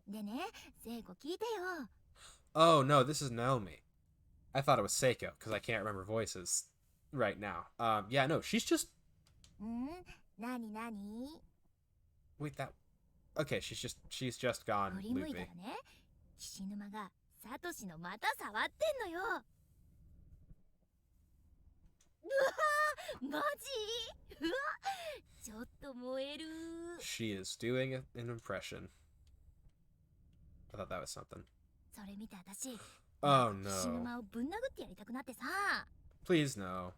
でね、聖子聞いてよ。
Oh, no, this is Naomi. I thought it was Seiko, because I can't remember voices right now. Yeah, no, she's just...
なになに
Wait, that... Okay, she's just gone
振り向いたら
loopy.
ね、岸沼がサトシの股触ってんのよ。うわマジうわちょっと燃える。
She is doing an impression. I thought that was something.
それ見て私、
Oh,
岸
no.
沼をぶん殴ってやりたくなってさ。
Please, no.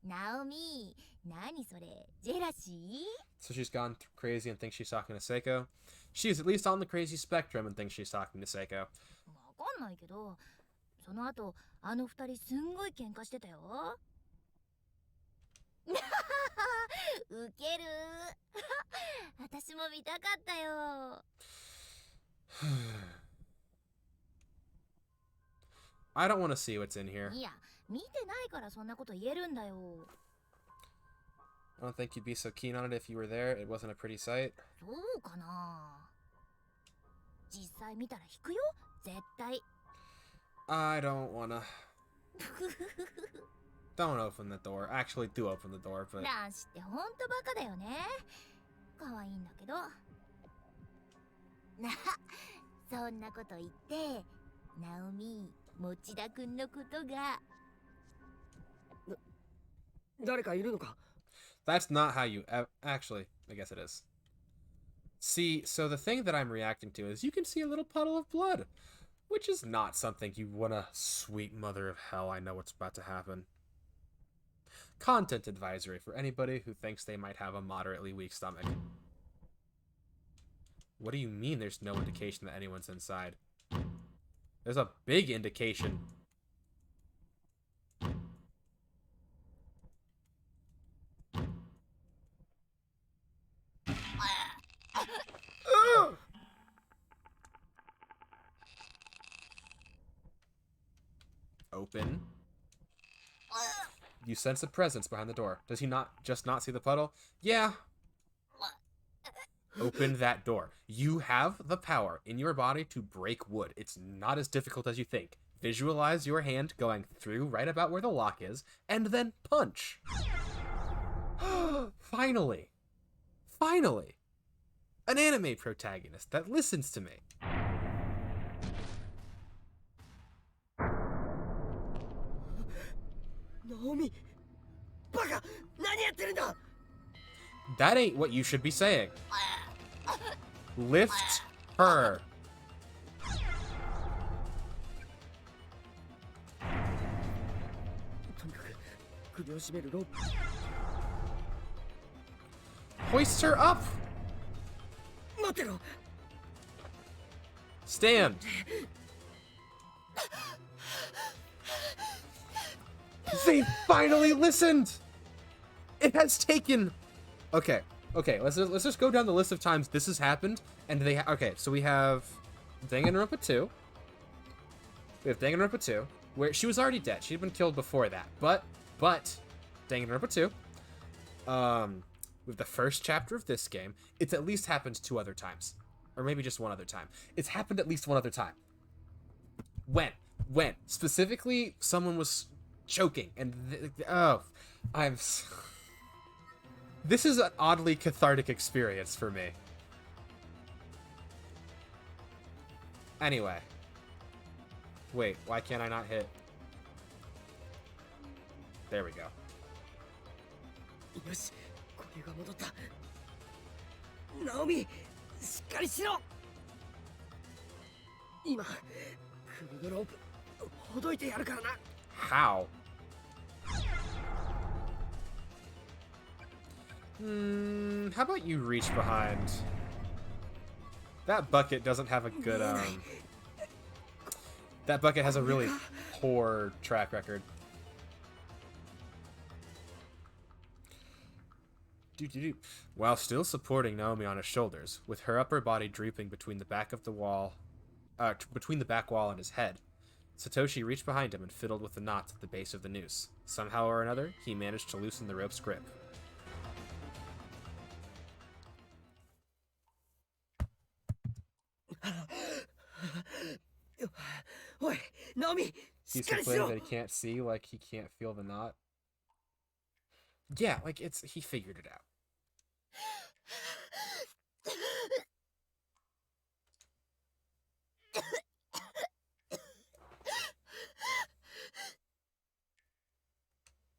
ナオミ、何それ、ジェラシー
So she's gone crazy and thinks she's talking to Seiko. She's at least on the crazy spectrum and thinks she's talking to Seiko.
わかんないけど、その後、あの二人すんごい喧嘩してたよ。ウケる。私も見たかったよ。
I don't want to see what's in here.
いや、見てないからそんなこと言えるんだよ。
I don't think you'd be so keen on it if you were there. It wasn't a pretty sight.
そうかな。実際見たら引くよ、絶対。
I don't wanna. Don't open the door. Actually, do open the door, but...
男子ってほんとバカだよね。可愛いんだけど。な、そんなこと言って、ナオミ、持田くんのことが。
誰かいるのか
That's not how you... Actually, I guess it is. See, so the thing that I'm reacting to is you can see a little puddle of blood. Which is not something you wanna... Sweet mother of hell, I know what's about to happen. Content advisory for anybody who thinks they might have a moderately weak stomach. What do you mean there's no indication that anyone's inside? There's a big indication. Open. You sense a presence behind the door. Does he not see the puddle? Yeah. Open that door. You have the power in your body to break wood. It's not as difficult as you think. Visualize your hand going through right about where the lock is, and then punch. Finally. Finally. An anime protagonist that listens to me.
Naomi! バカ何やってるんだ
That ain't what you should be saying. Lift her.
首を絞めるロープ。
Hoist her up!
待てろ。
Stand! They finally listened! It has taken... Okay, let's just go down the list of times this has happened, and okay, so we have Danganronpa 2. We have Danganronpa 2, where she was already dead. She'd been killed before that, but Danganronpa 2. With the first chapter of this game, it's at least happened 2 other times. Or maybe just 1 other time. It's happened at least 1 other time. When? Specifically, someone was choking, and this is an oddly cathartic experience for me. Anyway. Wait, why can't I not hit? There we go.
よし、呼吸が戻った。ナオミ、しっかりしろ。今、首のロープほどいてやるからな。
How? How about you reach behind? That bucket doesn't have a good, That bucket has a really poor track record. While still supporting Naomi on his shoulders, with her upper body drooping between the back wall and his head, Satoshi reached behind him and fiddled with the knots at the base of the noose. Somehow or another, he managed to loosen the rope's grip.
おい、ナオミ、しっ
He's
かりし
complaining
ろ。
that he can't see, like he can't feel the knot. Yeah, like he figured it out.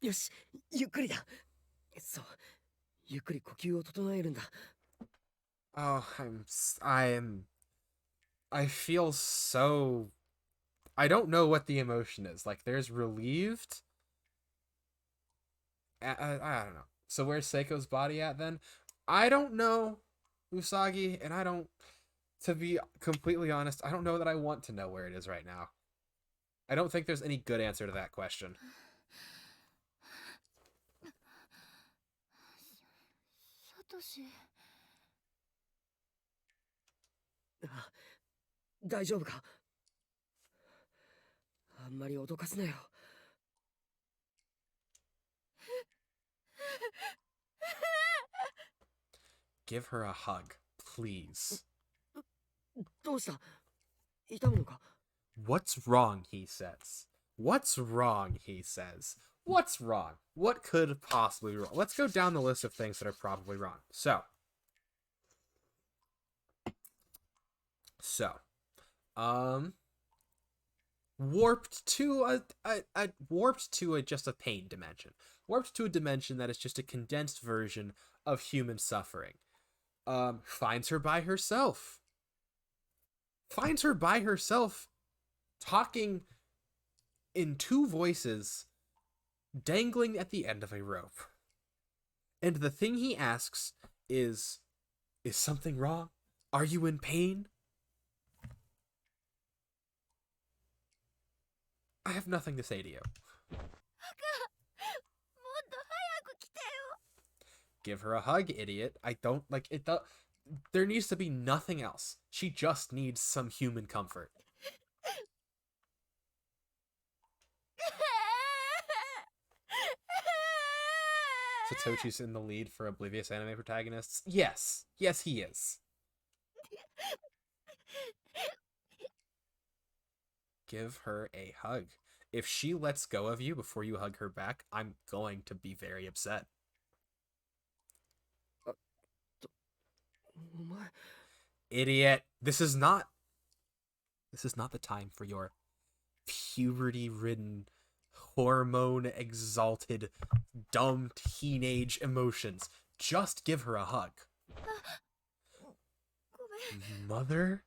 よし、ゆっくりだ。そう、ゆっくり呼吸を整えるんだ。 Oh, I feel so... I don't know what the emotion is. Like, there's relieved... I don't know. So where's Seiko's body at, then? I don't know, Usagi, and I don't... To be completely honest, I don't know that I want to know where it is right now. I don't think there's any good answer to that question.
サトシ。
大丈夫か？あんまり脅かすなよ。
Give her a hug, please.
どうした？痛むのか？
What's wrong, he says. What's wrong, he says. What's wrong? What could possibly be wrong? Let's go down the list of things that are probably wrong. Warped to just a pain dimension. Warped to a dimension that is just a condensed version of human suffering. Finds her by herself. Talking in 2 voices, dangling at the end of a rope. And the thing he asks is something wrong? Are you in pain? I have nothing to say to you.
もっと早く来てよ。
Give her a hug, idiot. I don't like it. There needs to be nothing else. She just needs some human comfort. Satoshi's in the lead for Oblivious anime protagonists. Yes, he is. Give her a hug. If she lets go of you before you hug her back, I'm going to be very upset.
お前、
Idiot. This is not the time for your puberty-ridden, hormone-exalted, dumb teenage emotions. Just give her a hug.
ごめん。
Mother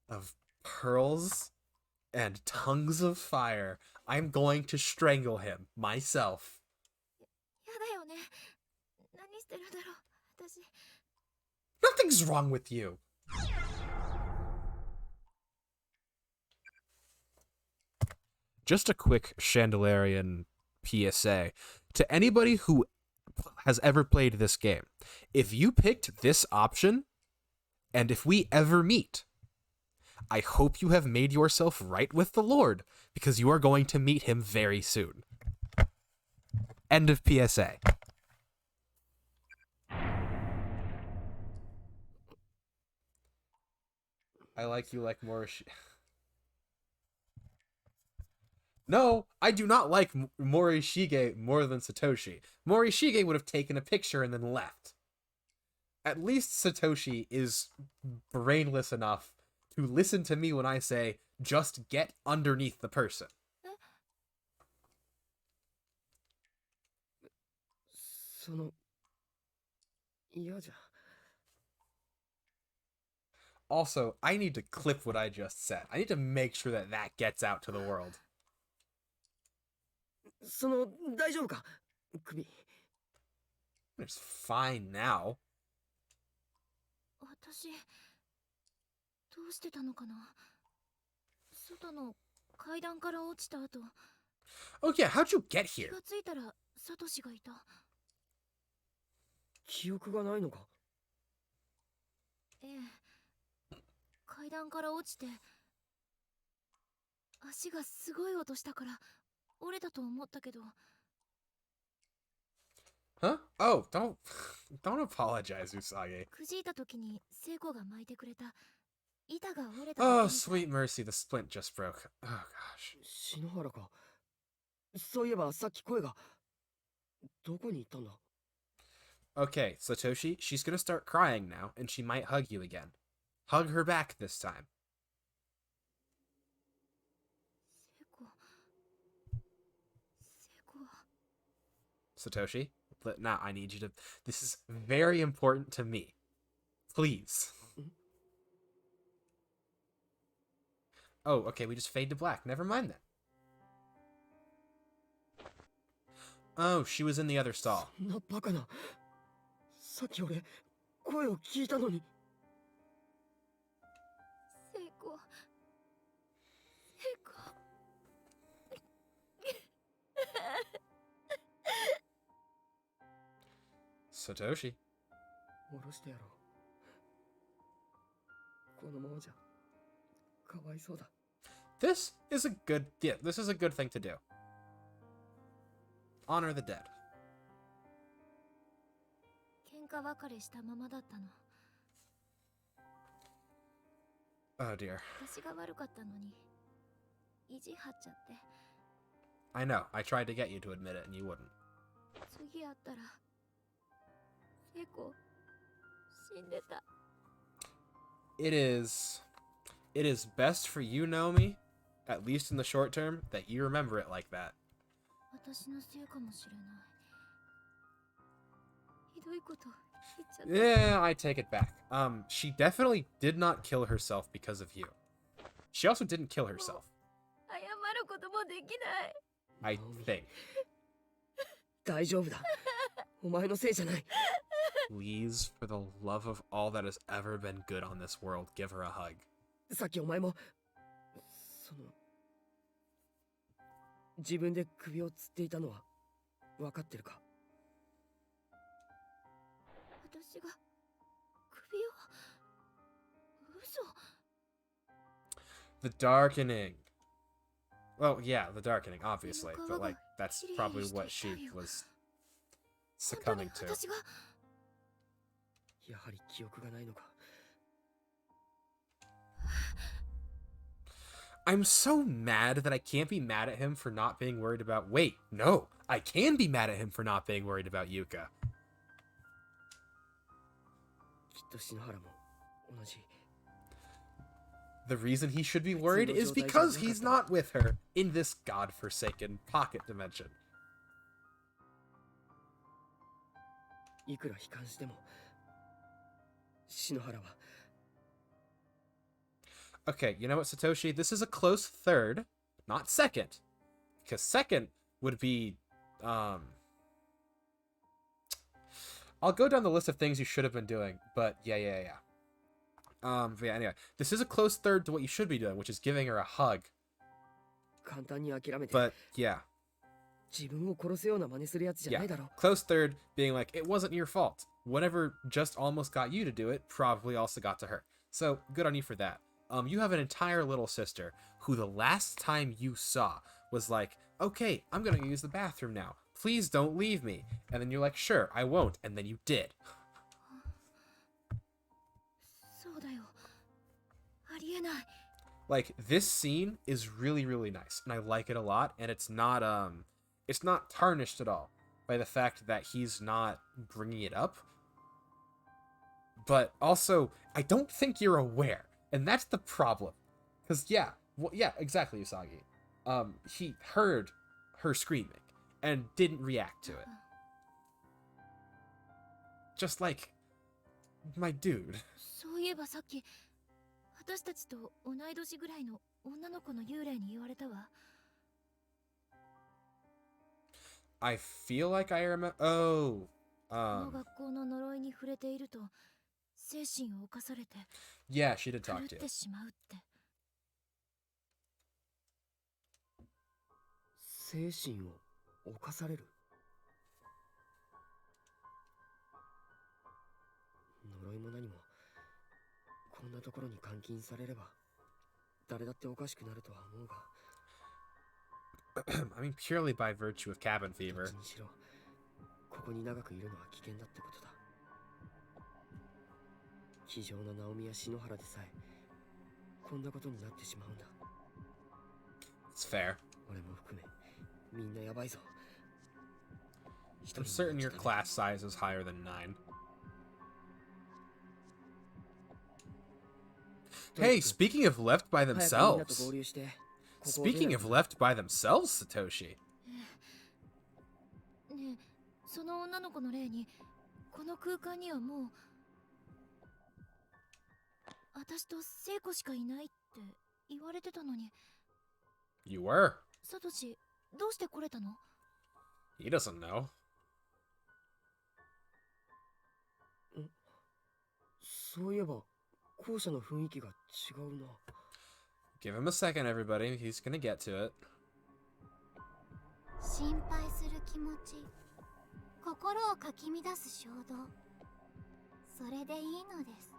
of pearls and tongues of fire. I'm going to strangle him myself.
だよね。何してるんだろう、私。
Nothing's wrong with you. Just a quick Chandelarian PSA to anybody who has ever played this game. If you picked this option, and if we ever meet, I hope you have made yourself right with the Lord, because you are going to meet him very soon. End of PSA. I like you like Morishi. No, I do not like Morishige more than Satoshi. Morishige would have taken a picture and then left. At least Satoshi is brainless enough to listen to me when I say, just get underneath the person.
その嫌じゃ。
Also, I need to clip what I just said. I need to make sure that that gets out to the world.
その大丈夫か首。
It's fine now.
私どうしてたのかな。外の階段から落ちた後、
Oh yeah, how'd you get
気
here?
がついたらサトシがいた。
記憶がないのか。
ええ、階段から落ちて足がすごい音したから折れたと思ったけど。
Huh? Oh, don't apologize, Usagi.
くじいた時に聖子が巻いてくれた板が折れただけ
Oh,
みたい。
sweet mercy, the splint just broke. Oh gosh.
篠原か。そういえばさっき声が。どこに行ったんだ。
Okay, Satoshi, she's gonna start crying now, and she might hug you again. Hug her back this time.
聖子は
Satoshi, now I need you to... This is very important to me. Please. Oh, okay, we just fade to black. Never mind then. Oh, she was in the other stall.
そんなバカな。さっき俺声を聞いたのに。
聖子。
Satoshi.
下ろしてやろう。このままじゃかわいそうだ。
This is a good... Yeah, this is a good thing to do. Honor the dead.
喧嘩別れしたままだったの。
Oh dear.
私が悪かったのに意地張っちゃって。
I know. I tried to get you to admit it, and you wouldn't.
次会ったら聖子死んでた。
It is best for you, Naomi, at least in the short term, that you remember it like that.
私のせいかもしれない。ひどいこと言っちゃった。
Yeah, I take it back. She definitely did not kill herself because of you. She also didn't kill herself,
謝ることもできない。
I think.
大丈夫だ。お前のせいじゃない。
Please, for the love of all that has ever been good on this world, give her a hug.
さっきお前もその自分で首を吊っていたのは分かってるか。
私が首を。嘘。
The darkening. Well, yeah, the darkening, obviously, but like that's probably what she was
本当に
succumbing to.
私が。
やはり記憶がないのか。
I'm so mad that I can't be mad at him for not being worried about... Wait, no. I can be mad at him for not being worried about Yuka.
きっと篠原も同じ。
The reason he should be worried is because he's not with her in this godforsaken pocket dimension.
いくら悲観しても篠原は。
Okay, you know what, Satoshi? This is a close third, not second. Because second would be, I'll go down the list of things you should have been doing, but yeah. But yeah, anyway, this is a close third to what you should be doing, which is giving her a hug.
簡単に諦めて
But yeah,
自分を殺すような真似するやつじゃ
yeah.
ないだろ
Close third being like, it wasn't your fault. Whatever just almost got you to do it probably also got to her. So good on you for that. You have an entire little sister who the last time you saw was like, okay, I'm gonna use the bathroom now. Please don't leave me. And then you're like, sure, I won't. And then you did.
そうだよ。ありえない。
Like, this scene is really, really nice, and I like it a lot, and it's not tarnished at all by the fact that he's not bringing it up. But also, I don't think you're aware, and that's the problem. Because, yeah, exactly, Usagi. He heard her screaming, and didn't react to it. Just like, my dude.
そういえばさっき私たちと同い年ぐらいの女の子の幽霊に言われたわ。
I feel like I remember. Oh,
この学校の呪いに触れていると精神を侵されて
yeah, she did
狂
talk
っ
to you.
てしまうって。
精神を侵される呪いも何もこんなところに監禁されれば誰だっておかしくなるとは思うが
I mean, purely by virtue of cabin
ど
fever.
っちにしろここに長くいるのは危険だってことだ気丈なナオミや篠原でさえこんなことになってしまうんだ
It's fair.
俺も含めみんなやばいぞ
I'm certain your class size is higher than 9. Hey, speaking of left by
早くみんなと
themselves.
合流してここを出ない
Speaking of left by themselves, Satoshi.
ねえ、その女の子の霊にこの空間にはもう私と聖子しかいないって言われてたのに。
You were.
サトシ、どうして来れたの？
He doesn't know.
そういえば校舎の雰囲気が違うな
Give him a second, everybody. He's gonna get to it.
心配する気持ち、心をかき乱す衝動、それでいいのです。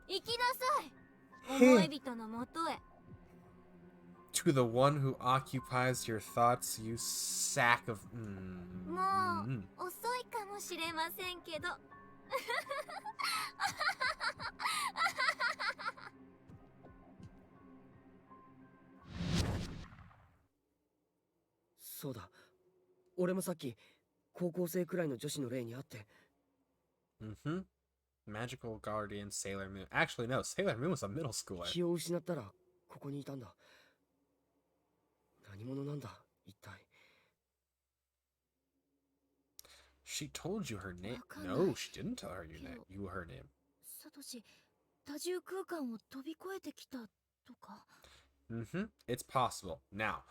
行きなさい、思い人のもとへ。
To the one who occupies your thoughts, you sack of.
もう遅いかもしれませんけど。
そうだ俺もさっき高校生くらいの女子の霊に会って
Mm-hmm. Magical Guardian Sailor Moon. Actually, no. Sailor Moon was a middle schooler.
気を失ったらここにいたんだ何者なんだ一体
She told you her name.
わかんない。
No, she didn't tell her your name. You her name.
サトシ、多重空間を飛び越えてきたとか。
Mm-hmm. It's possible. Now,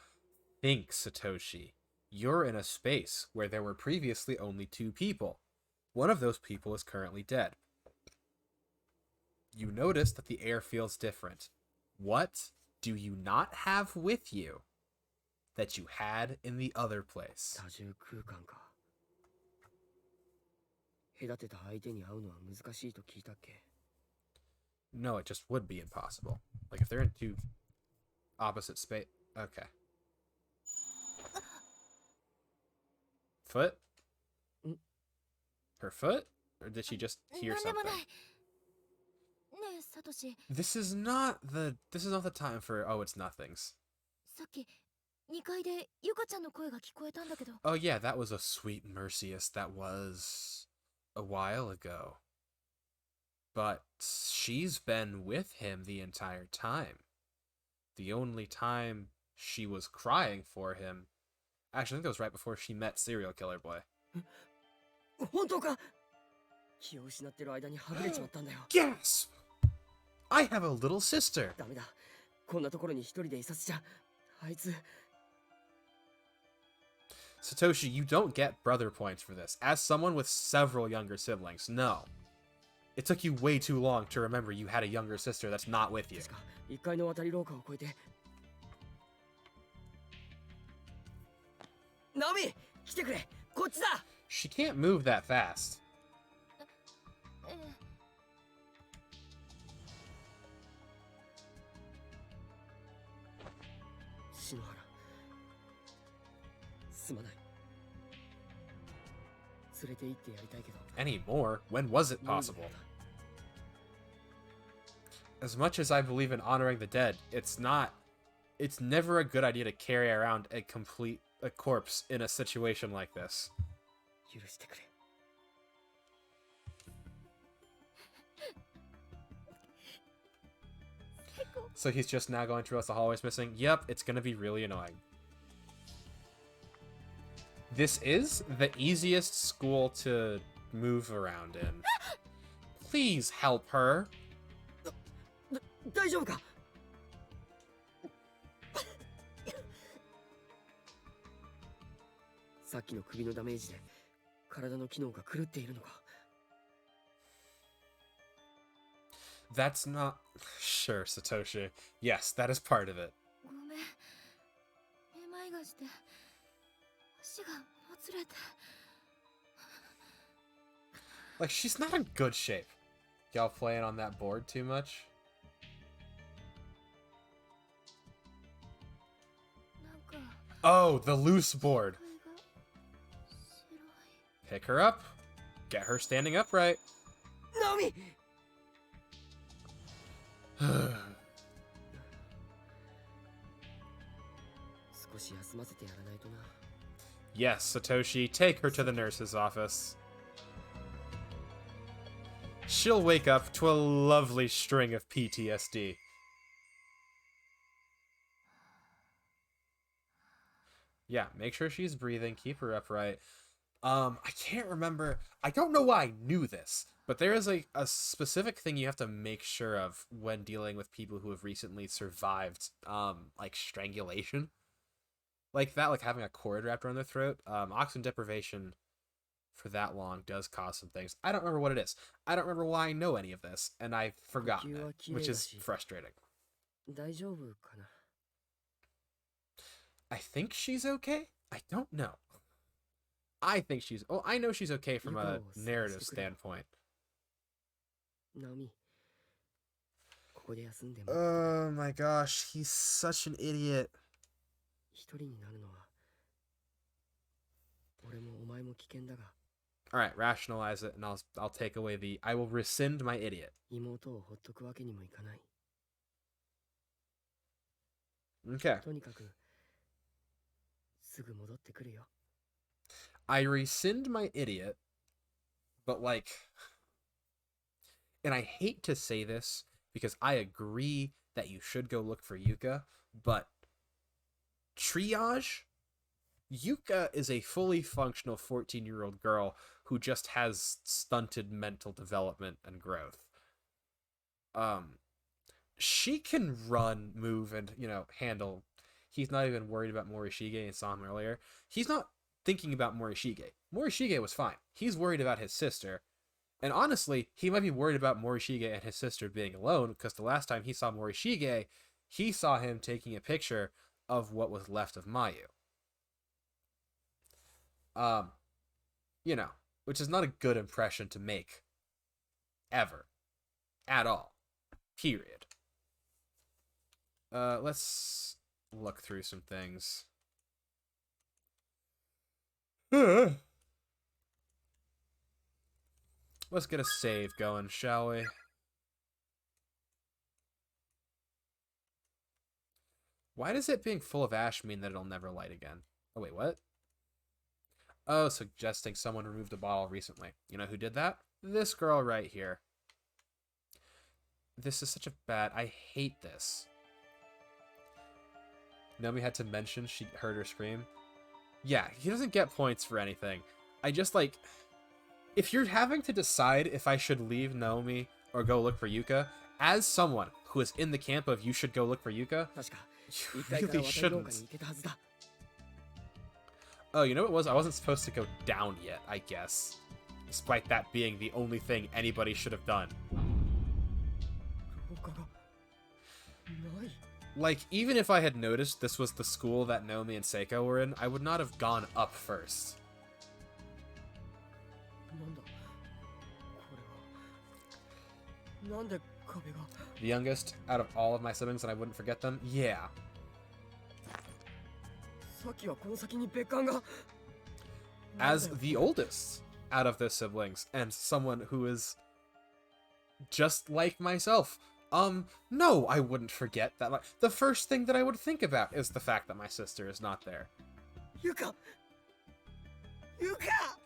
think, Satoshi. You're in a space where there were previously only 2 people. One of those people is currently dead. You notice that the air feels different. What do you not have with you that you had in the other place?
多重空間か隔てた相手に会うのは難しいと聞いたっけ
No, it just would be impossible. Like if they're in 2 opposite space. Okay. Foot? Her foot? Or did she just hear
なんでも
something?
ない。ねえ、サトシ、
This is not the time for it's nothings.
さっき2階でゆかちゃんの声が聞こえたんだけど。
Oh yeah, that was a sweet Mercius. That was a while ago. But she's been with him the entire time. The only time she was crying for him. Actually, I think that was right before she met Serial Killer Boy.
本当か気を失ってる間にはぐれちまったんだよ
Gasp! I have a little sister.
ダメだこんなところに一人でいさせちゃあいつ
Satoshi, you don't get brother points for this. As someone with several younger siblings, no. It took you way too long to remember you had a younger sister that's not with you.
確か1階の渡り廊下を越えて。ナオミ、来てくれ。こっちだ。
She can't move that fast.
ええ。
篠原、すまない。連れて行ってやりたいけど。
Anymore? When was it possible? As much as I believe in honoring the dead, it's never a good idea to carry around a corpse in a situation like this.
許してくれ。
So he's just now going to realize the hallway's missing? Yep, it's gonna be really annoying. This is the easiest school to move around in. Please help her.
大丈夫か。さっきの首のダメージで体の機能が狂っているのか。
That's not... Sure, Satoshi. Yes, that is part of it.
ごめん。めまいがして足がもつれて。
Like, she's not in good shape. Y'all playing on that board too much?
なんか
Oh, the loose board.
肺が白い。
Pick her up. Get her standing upright.
ナオミ。 少し休ませてやらないとな。
Yes, Satoshi, take her to the nurse's office. She'll wake up to a lovely string of PTSD. Yeah, make sure she's breathing, keep her upright. I can't remember. I don't know why I knew this, but there is a specific thing you have to make sure of when dealing with people who have recently survived, like strangulation. Like that, like having a cord wrapped around their throat. Oxygen deprivation for that long does cause some things. I don't remember what it is. I don't remember why I know any of this, and I've forgotten it, which is frustrating.
大丈夫かな。
I think she's okay? I don't know. I think she's... Oh, I know she's okay from a narrative standpoint.
ナオミ、ここで休んでも
Oh my gosh, he's such an idiot.
一人になるのは俺もお前も危険だが、
Alright, rationalize it, and I'll take away the... I will rescind my idiot.
妹をほっとくわけにもいかない。
Okay.
とにかくすぐ戻ってくるよ。
I rescind my idiot, but like... And I hate to say this, because I agree that you should go look for Yuka, but... Triage? Yuka is a fully functional 14-year-old girl who just has stunted mental development and growth. She can run, move, and, handle. He's not even worried about Morishige and saw him earlier. He's not thinking about Morishige. Morishige was fine. He's worried about his sister. And honestly, he might be worried about Morishige and his sister being alone, because the last time he saw Morishige, he saw him taking a picture of what was left of Mayu. Which is not a good impression to make. Ever. At all. Period. Let's look through some things. Let's get a save going, shall we? Why does it being full of ash mean that it'll never light again? Oh, wait, what? Oh, suggesting someone removed a bottle recently. You know who did that? This girl right here. This is such a bad... I hate this. Nomi had to mention she heard her scream. Yeah, he doesn't get points for anything. I just, like... If you're having to decide if I should leave Naomi or go look for Yuka, as someone who is in the camp of you should go look for Yuka,
確か
you
1階から
really
渡り廊下に
shouldn't.
行けたはずだ。
Oh, you know what it was? I wasn't supposed to go down yet, I guess. Despite that being the only thing anybody should have done.
廊下がない。
Like, even if I had noticed this was the school that Naomi and Seiko were in, I would not have gone up first.
なんだこれは。なんで壁が。
The youngest out of all of my siblings, and I wouldn't forget them? Yeah.
さっきはこの先に別館が。
As the oldest out of the siblings, and someone who is just like myself. No, I wouldn't forget that. Like, the first thing that I would think about is the fact that my sister is not there.
ゆかゆか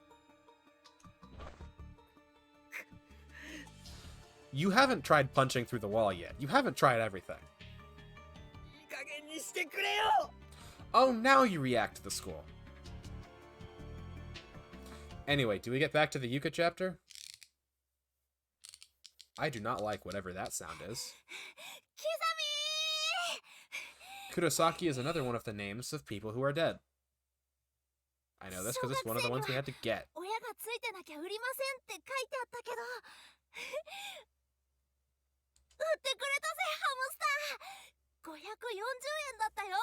You haven't tried punching through the wall yet. You haven't tried everything.
いい加減にしてくれよ
Oh, now you react to the school. Anyway, do we get back to the Yuka chapter? I do not like whatever that sound is.
キザミ
Kurosaki is another one of the names of people who are dead. I know this because it's one of the ones we had to get.
親がついてなきゃ売りませんって書いてあったけど売ってくれたぜハムスター540円だったよ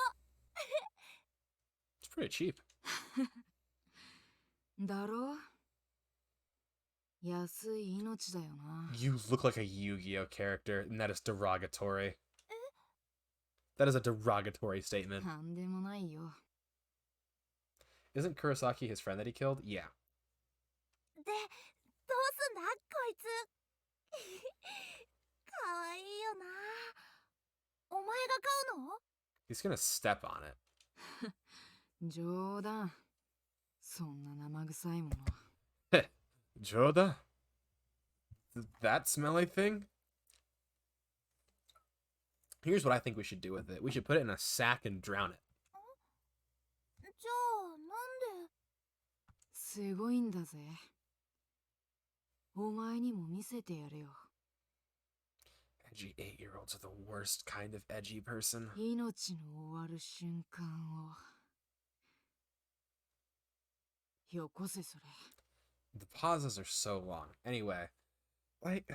It's pretty cheap.
だろう安い命だよな。
You look like a Yu-Gi-Oh character, and that is derogatory. That is a derogatory statement.
なんでもないよ。
Isn't Kurosaki his friend that he killed? Yeah.
でどうすんだこいつかわいいよなお前が買うの
He's gonna step on it.
冗談。そんな生臭いもの。
Joda? That smelly thing? Here's what I think we should do with it. We should put it in a sack and drown it.
じゃあなんです
ごいんだぜ。お前にも見せてやれよ。
Edgy 8-year-olds are the worst kind of edgy person.
命の終わる瞬間を。よこせそれ。
The pauses are so long. Anyway, like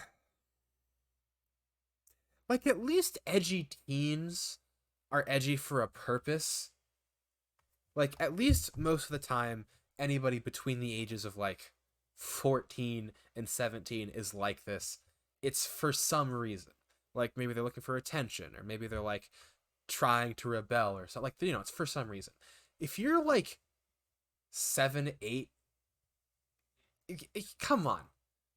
at least edgy teens are edgy for a purpose. Like, at least most of the time, anybody between the ages of, like, 14 and 17 is like this. It's for some reason. Like, maybe they're looking for attention, or maybe they're, like, trying to rebel, or something. Like, you know, it's for some reason. If you're, like, 7, 8, come on.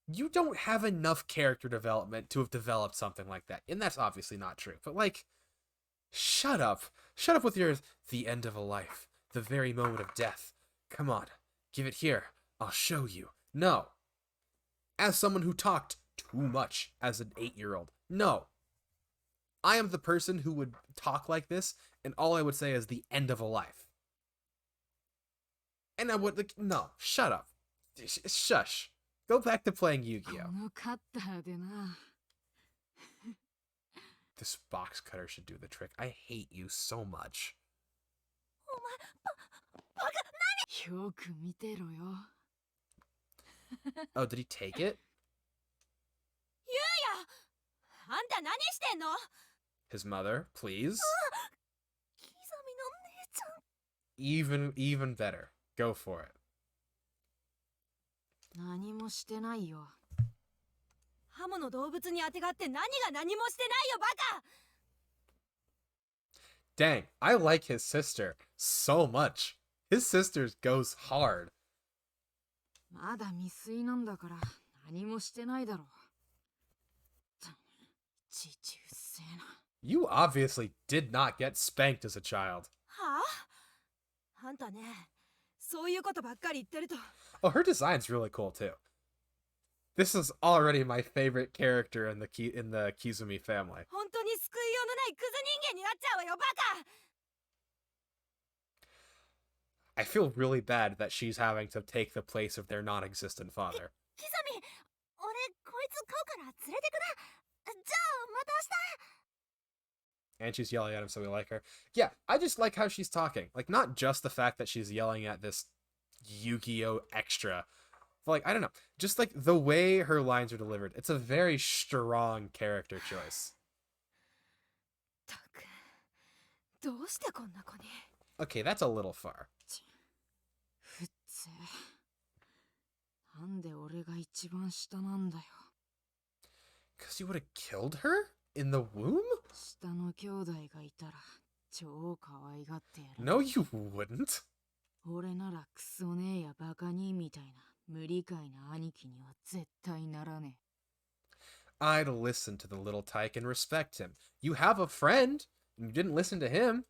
You don't have enough character development to have developed something like that. And that's obviously not true. But, like, shut up. Shut up with your the end of a life. The very moment of death. Come on. Give it here. I'll show you. No. As someone who talked too much as an 8-year-old. No. I am the person who would talk like this, and all I would say is the end of a life. And I would, like, no. Shut up. Shush. Go back to playing Yu-Gi-Oh!
このカッターでな。
This box cutter should do the trick. I hate you so much.
お前
よく見てろよ。
Oh, did he take it?
あんた何してんの
His mother, please.
キザミの姉ちゃん
Even better. Go for it.
何もしてないよ。
ハムの動物にあてがって何が何もしてないよバカ
Dang, I like his sister so much. His sister goes hard.
まだ未遂なんだから何もしてないだろう。ちちうっせえな。
You obviously did not get spanked as a child.
はああんたねそういうことばっかり言ってると
Oh, her design's really cool too. This is already my favorite character in the Kizumi family.
本当に救いようのないクズ人間になっちゃうわよバカ
I feel really bad that she's having to take the place of their non-existent father.
キザミ俺こいつ飼うから連れてくなじゃあまた明日
And she's yelling at him, so we like her. Yeah, I just like how she's talking. Like, not just the fact that she's yelling at this Yu-Gi-Oh! Extra. But, like, I don't know. Just, like, the way her lines are delivered. It's a very strong character choice.
たく、どうしてこんな子に。
Okay, that's a little far.
ふっつ。なんで俺が一番下なんだよ。
Because you would have killed her? In the womb?
下の兄弟がいたら超可愛がってやる。
No, you wouldn't.
俺ならクソねえやバカ兄みたいな無理解な兄貴には絶対ならねえ。
I'd listen to the little tyke and respect him. You have a friend, and you didn't listen to him.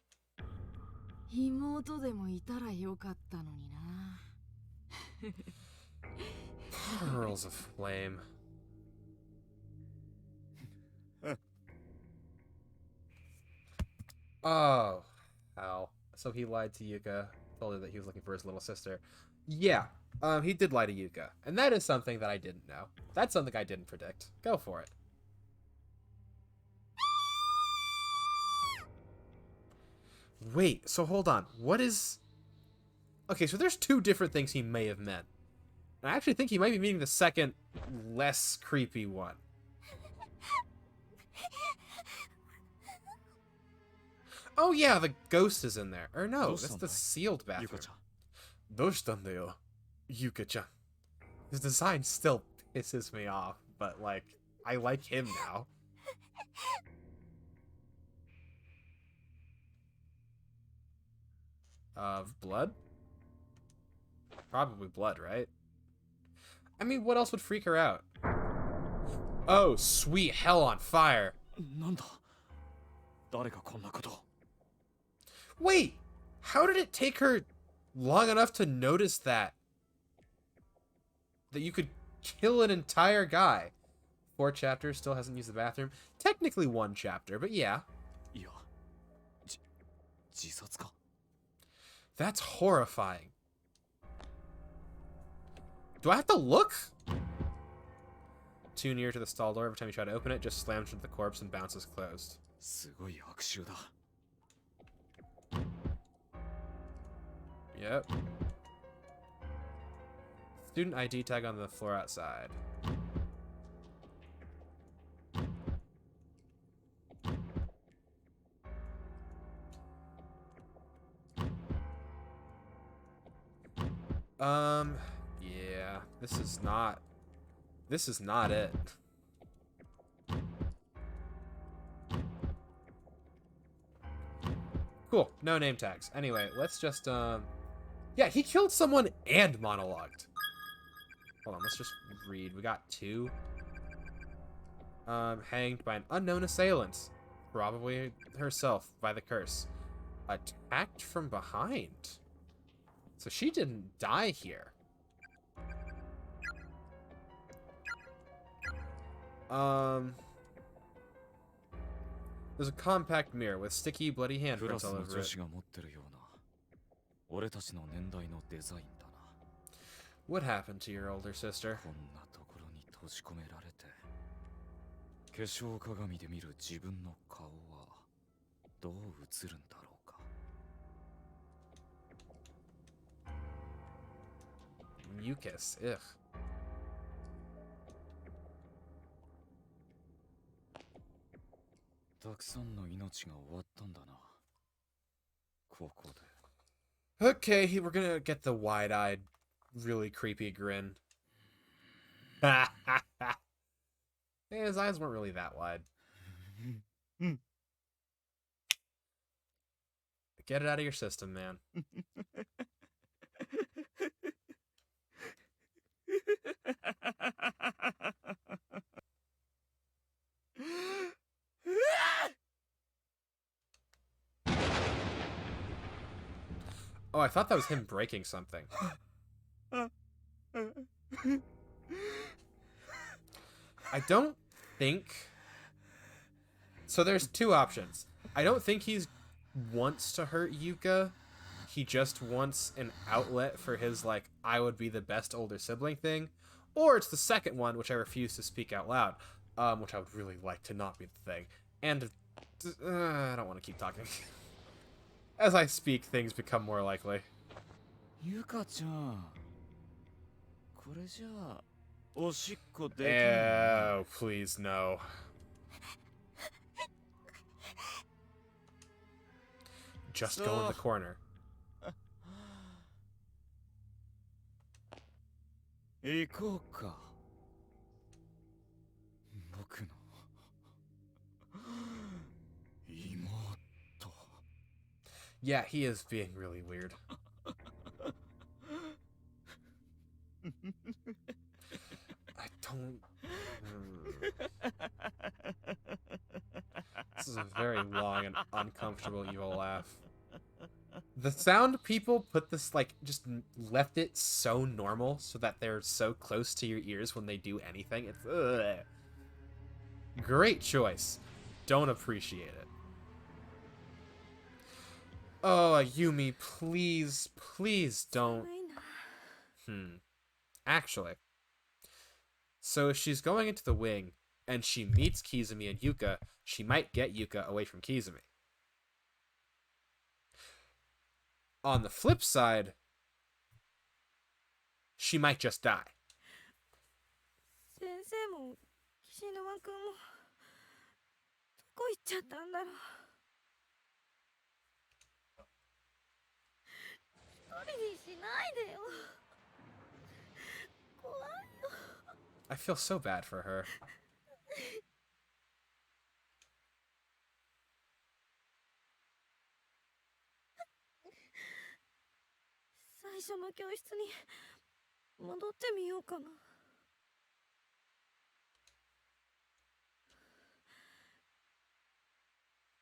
妹でもいたらよかったのにな。
Pearls of flame. Oh, hell. So he lied to Yuka, told her that he was looking for his little sister. Yeah, he did lie to Yuka. And that is something that I didn't know. That's something I didn't predict. Go for it. Wait, so hold on. What is... Okay, so there's two different things he may have meant. I actually think he might be meaning the second, less creepy one. Oh yeah, the ghost is in there. Or no, that's the sealed bathroom. Doshitandayo, Yuka-chan. His design still pisses me off, but like, I like him now. Of blood? Probably blood, right? I mean, what else would freak her out? Oh, sweet hell on fire.
なんだ誰がこんなこと
Wait! How did it take her long enough to notice that? That you could kill an entire guy. 4 chapters, still hasn't used the bathroom. Technically 1 chapter, but yeah.
いや自殺か
That's horrifying. Do I have to look? Too near to the stall door. Every time you try to open it, just slams into the corpse and bounces closed.
すごい悪臭だ
Yep. Student ID tag on the floor outside. Yeah, this is not it. Cool, no name tags. Anyway, let's just, yeah, he killed someone and monologued. Hold on, let's just read. We got 2. Hanged by an unknown assailant. Probably herself by the curse. Attacked from behind. So she didn't die here. There's a compact mirror with sticky, bloody
クラ
handprints
ス
all
の
over
女
it.
子が持ってるような俺たちの年代のデザインだな
What happened to your older sister?
こんなところに閉じ込められて化粧鏡で見る自分の顔はどう映るんだろうか
Mucus, ugh.
たくさんの命が終わったんだなここで
Okay, we're gonna get the wide-eyed, really creepy grin. Yeah, his eyes weren't really that wide. Get it out of your system, man. Oh, I thought that was him breaking something. I don't think... So there's 2 options. I don't think he's wants to hurt Yuka. He just wants an outlet for his, like, I would be the best older sibling thing. Or it's the second one, which I refuse to speak out loud. Which I would really like to not be the thing. And I don't want to keep talking. As I speak, things become more likely.
ゆかちゃん、これじゃあおしっこできない。
Oh, please no. Just go in the corner.
行こうか。僕の妹。
Yeah, he is being really weird. I don't... This is a very long and uncomfortable evil laugh. The sound people put this, like, just left it so normal so that they're so close to your ears when they do anything. It's... Ugh. Great choice. Don't appreciate it. Oh, Yumi, please, please don't.
ないな。
Actually, so if she's going into the wing and she meets Kizumi and Yuka, she might get Yuka away from Kizumi. On the flip side, she might just die.
先生も岸沼君もどこ行っちゃったんだろう。一人にしないでよ。怖いよ。
I feel so bad for her.
最初の教室に戻ってみようかな。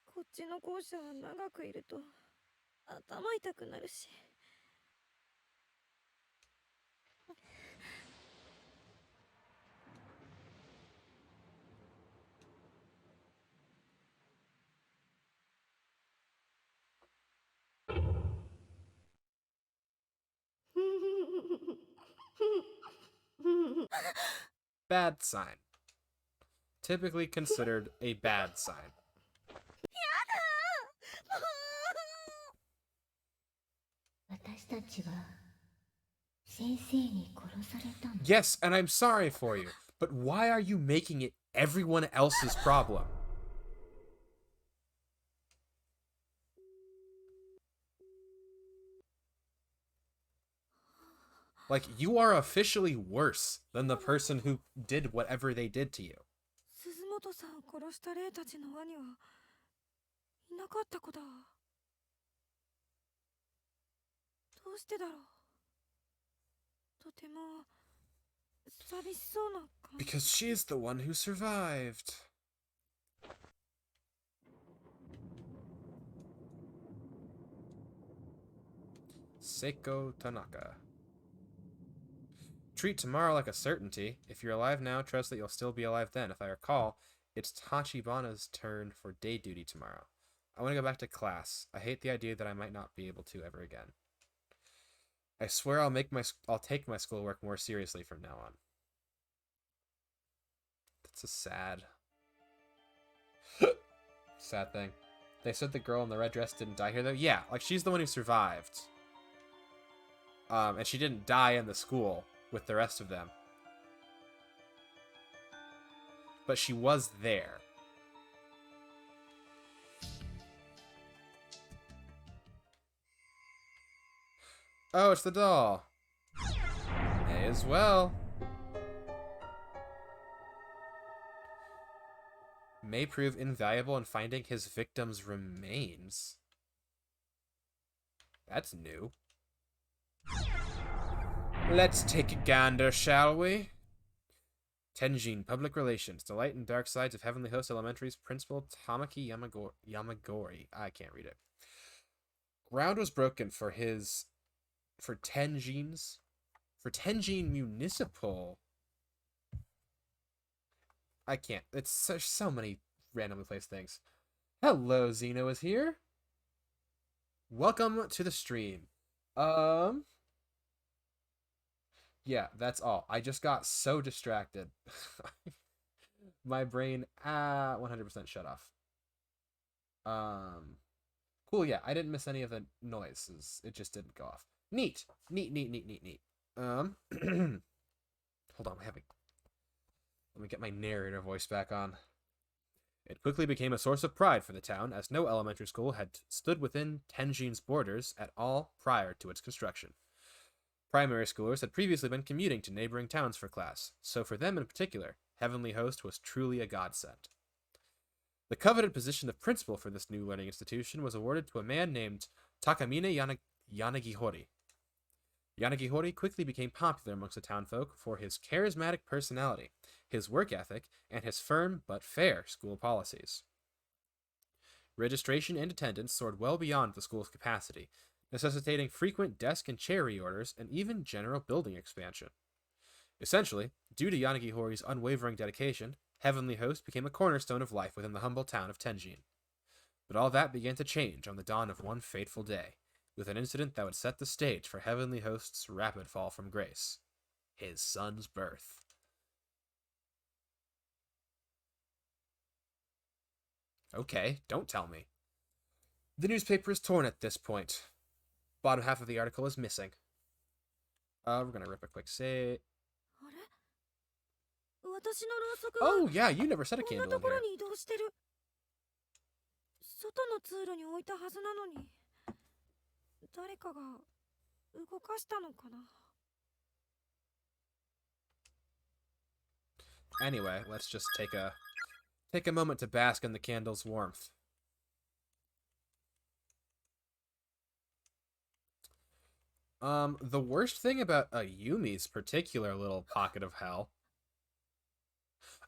こっちの校舎は長くいると頭痛くなるし。
Bad sign. Typically considered a bad sign. Yes, and I'm sorry for you, but why are you making it everyone else's problem? Like, you are officially worse than the person who did whatever they did to you.
鈴本さんを殺した霊たちの輪にはいなかった子だ。どうしてだろう。とても寂しそうな感じ。
Because she's the one who survived. Seiko Tanaka. Treat tomorrow like a certainty. If you're alive now, trust that you'll still be alive then. If I recall, it's Tachibana's turn for day duty tomorrow. I want to go back to class. I hate the idea that I might not be able to ever again. I swear I'll take my schoolwork more seriously from now on. That's a sad sad thing. They said the girl in the red dress didn't die here though. Yeah, like she's the one who survived. And she didn't die in the school with the rest of them. But she was there. Oh, it's the doll. May as well. May prove invaluable in finding his victim's remains. That's new. Let's take a gander, shall we? Tenjin, Public Relations, The Light and Dark Sides of Heavenly Host Elementary's Principal Tamaki Yamagori. I can't read it. Ground was broken for Tenjin Municipal. I can't. It's so many randomly placed things. Hello, Xeno is here. Welcome to the stream. Yeah, that's all. I just got so distracted. My brain 100% shut off. Cool, yeah, I didn't miss any of the noises. It just didn't go off. Neat. Neat, neat, neat, neat, neat. Hold on, let me get my narrator voice back on. It quickly became a source of pride for the town, as no elementary school had stood within Tenjin's borders at all prior to its construction. Primary schoolers had previously been commuting to neighboring towns for class, so for them in particular, Heavenly Host was truly a godsend. The coveted position of principal for this new learning institution was awarded to a man named Takamine Yanagihori. Yanagihori quickly became popular amongst the townfolk for his charismatic personality, his work ethic, and his firm but fair school policies. Registration and attendance soared well beyond the school's capacity, necessitating frequent desk and chair reorders and even general building expansion. Essentially, due to Yanagihori's unwavering dedication, Heavenly Host became a cornerstone of life within the humble town of Tenjin. But all that began to change on the dawn of one fateful day, with an incident that would set the stage for Heavenly Host's rapid fall from grace. His son's birth. Okay, don't tell me. The newspaper is torn at this point. Bottom half of the article is missing. We're gonna rip a quick say. Oh yeah, you never set a candle in here.
外の通路に置いたはずなのに、誰かが動かしたのかな。
Anyway, let's just take a moment to bask in the candle's warmth. The worst thing about Yumi's particular little pocket of hell.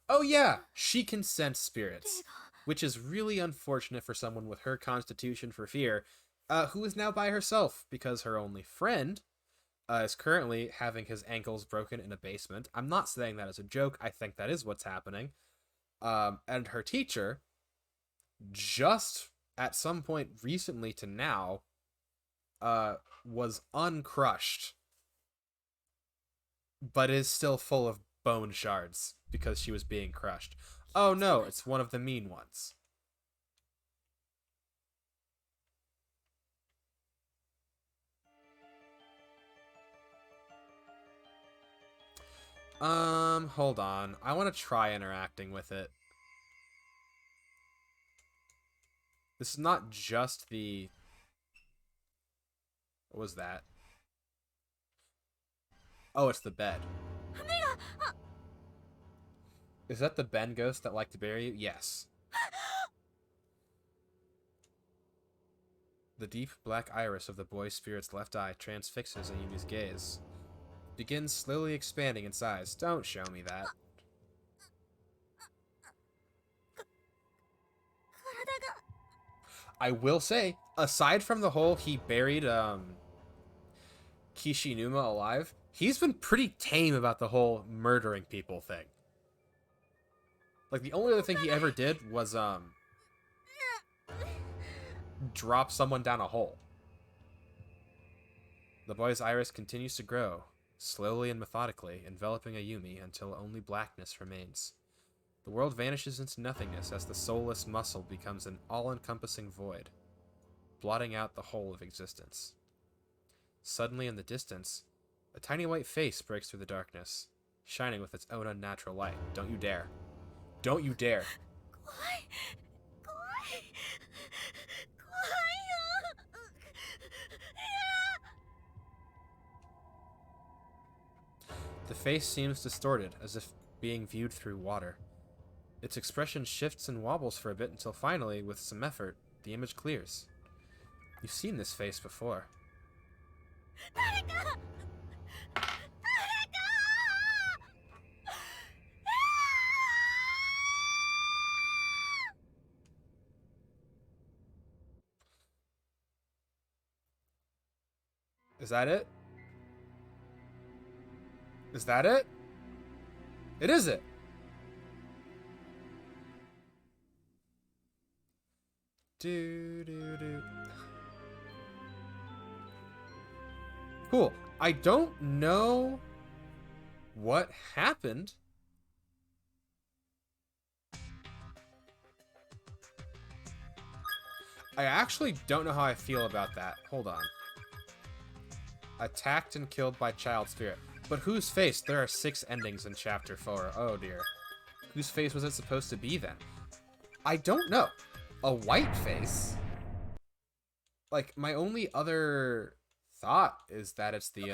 Oh yeah, she can sense spirits, which is really unfortunate for someone with her constitution for fear, who is now by herself because her only friend is currently having his ankles broken in a basement. I'm not saying that as a joke. I think that is what's happening. And her teacher, just at some point recently to now, was uncrushed, but is still full of bone shards because she was being crushed. Oh no, it's one of the mean ones. Hold on. I want to try interacting with it. This is not just the... What was that? Oh, it's the bed. Is that the Ben ghost that liked to bury you? Yes. The deep black iris of the boy spirit's left eye transfixes Ayumi's gaze. Begins slowly expanding in size. Don't show me that. I will say, aside from the whole he buried Kishinuma alive, he's been pretty tame about the whole murdering people thing. Like, the only other thing he ever did was drop someone down a hole. The boy's iris continues to grow, slowly and methodically, enveloping Ayumi until only blackness remains. The world vanishes into nothingness as the soulless muscle becomes an all-encompassing void, blotting out the whole of existence. Suddenly in the distance, a tiny white face breaks through the darkness, shining with its own unnatural light. Don't you dare. Don't you dare. The face seems distorted, as if being viewed through water. Its expression shifts and wobbles for a bit until finally, with some effort, the image clears. You've seen this face before. Is that it? Is that it? It is it. Do. Cool. I don't know what happened. I actually don't know how I feel about that. Hold on. Attacked and killed by child spirit. But whose face? There are 6 endings in chapter 4. Oh dear. Whose face was it supposed to be then? I don't know. A white face? Like, my only other thought is that it's the,
気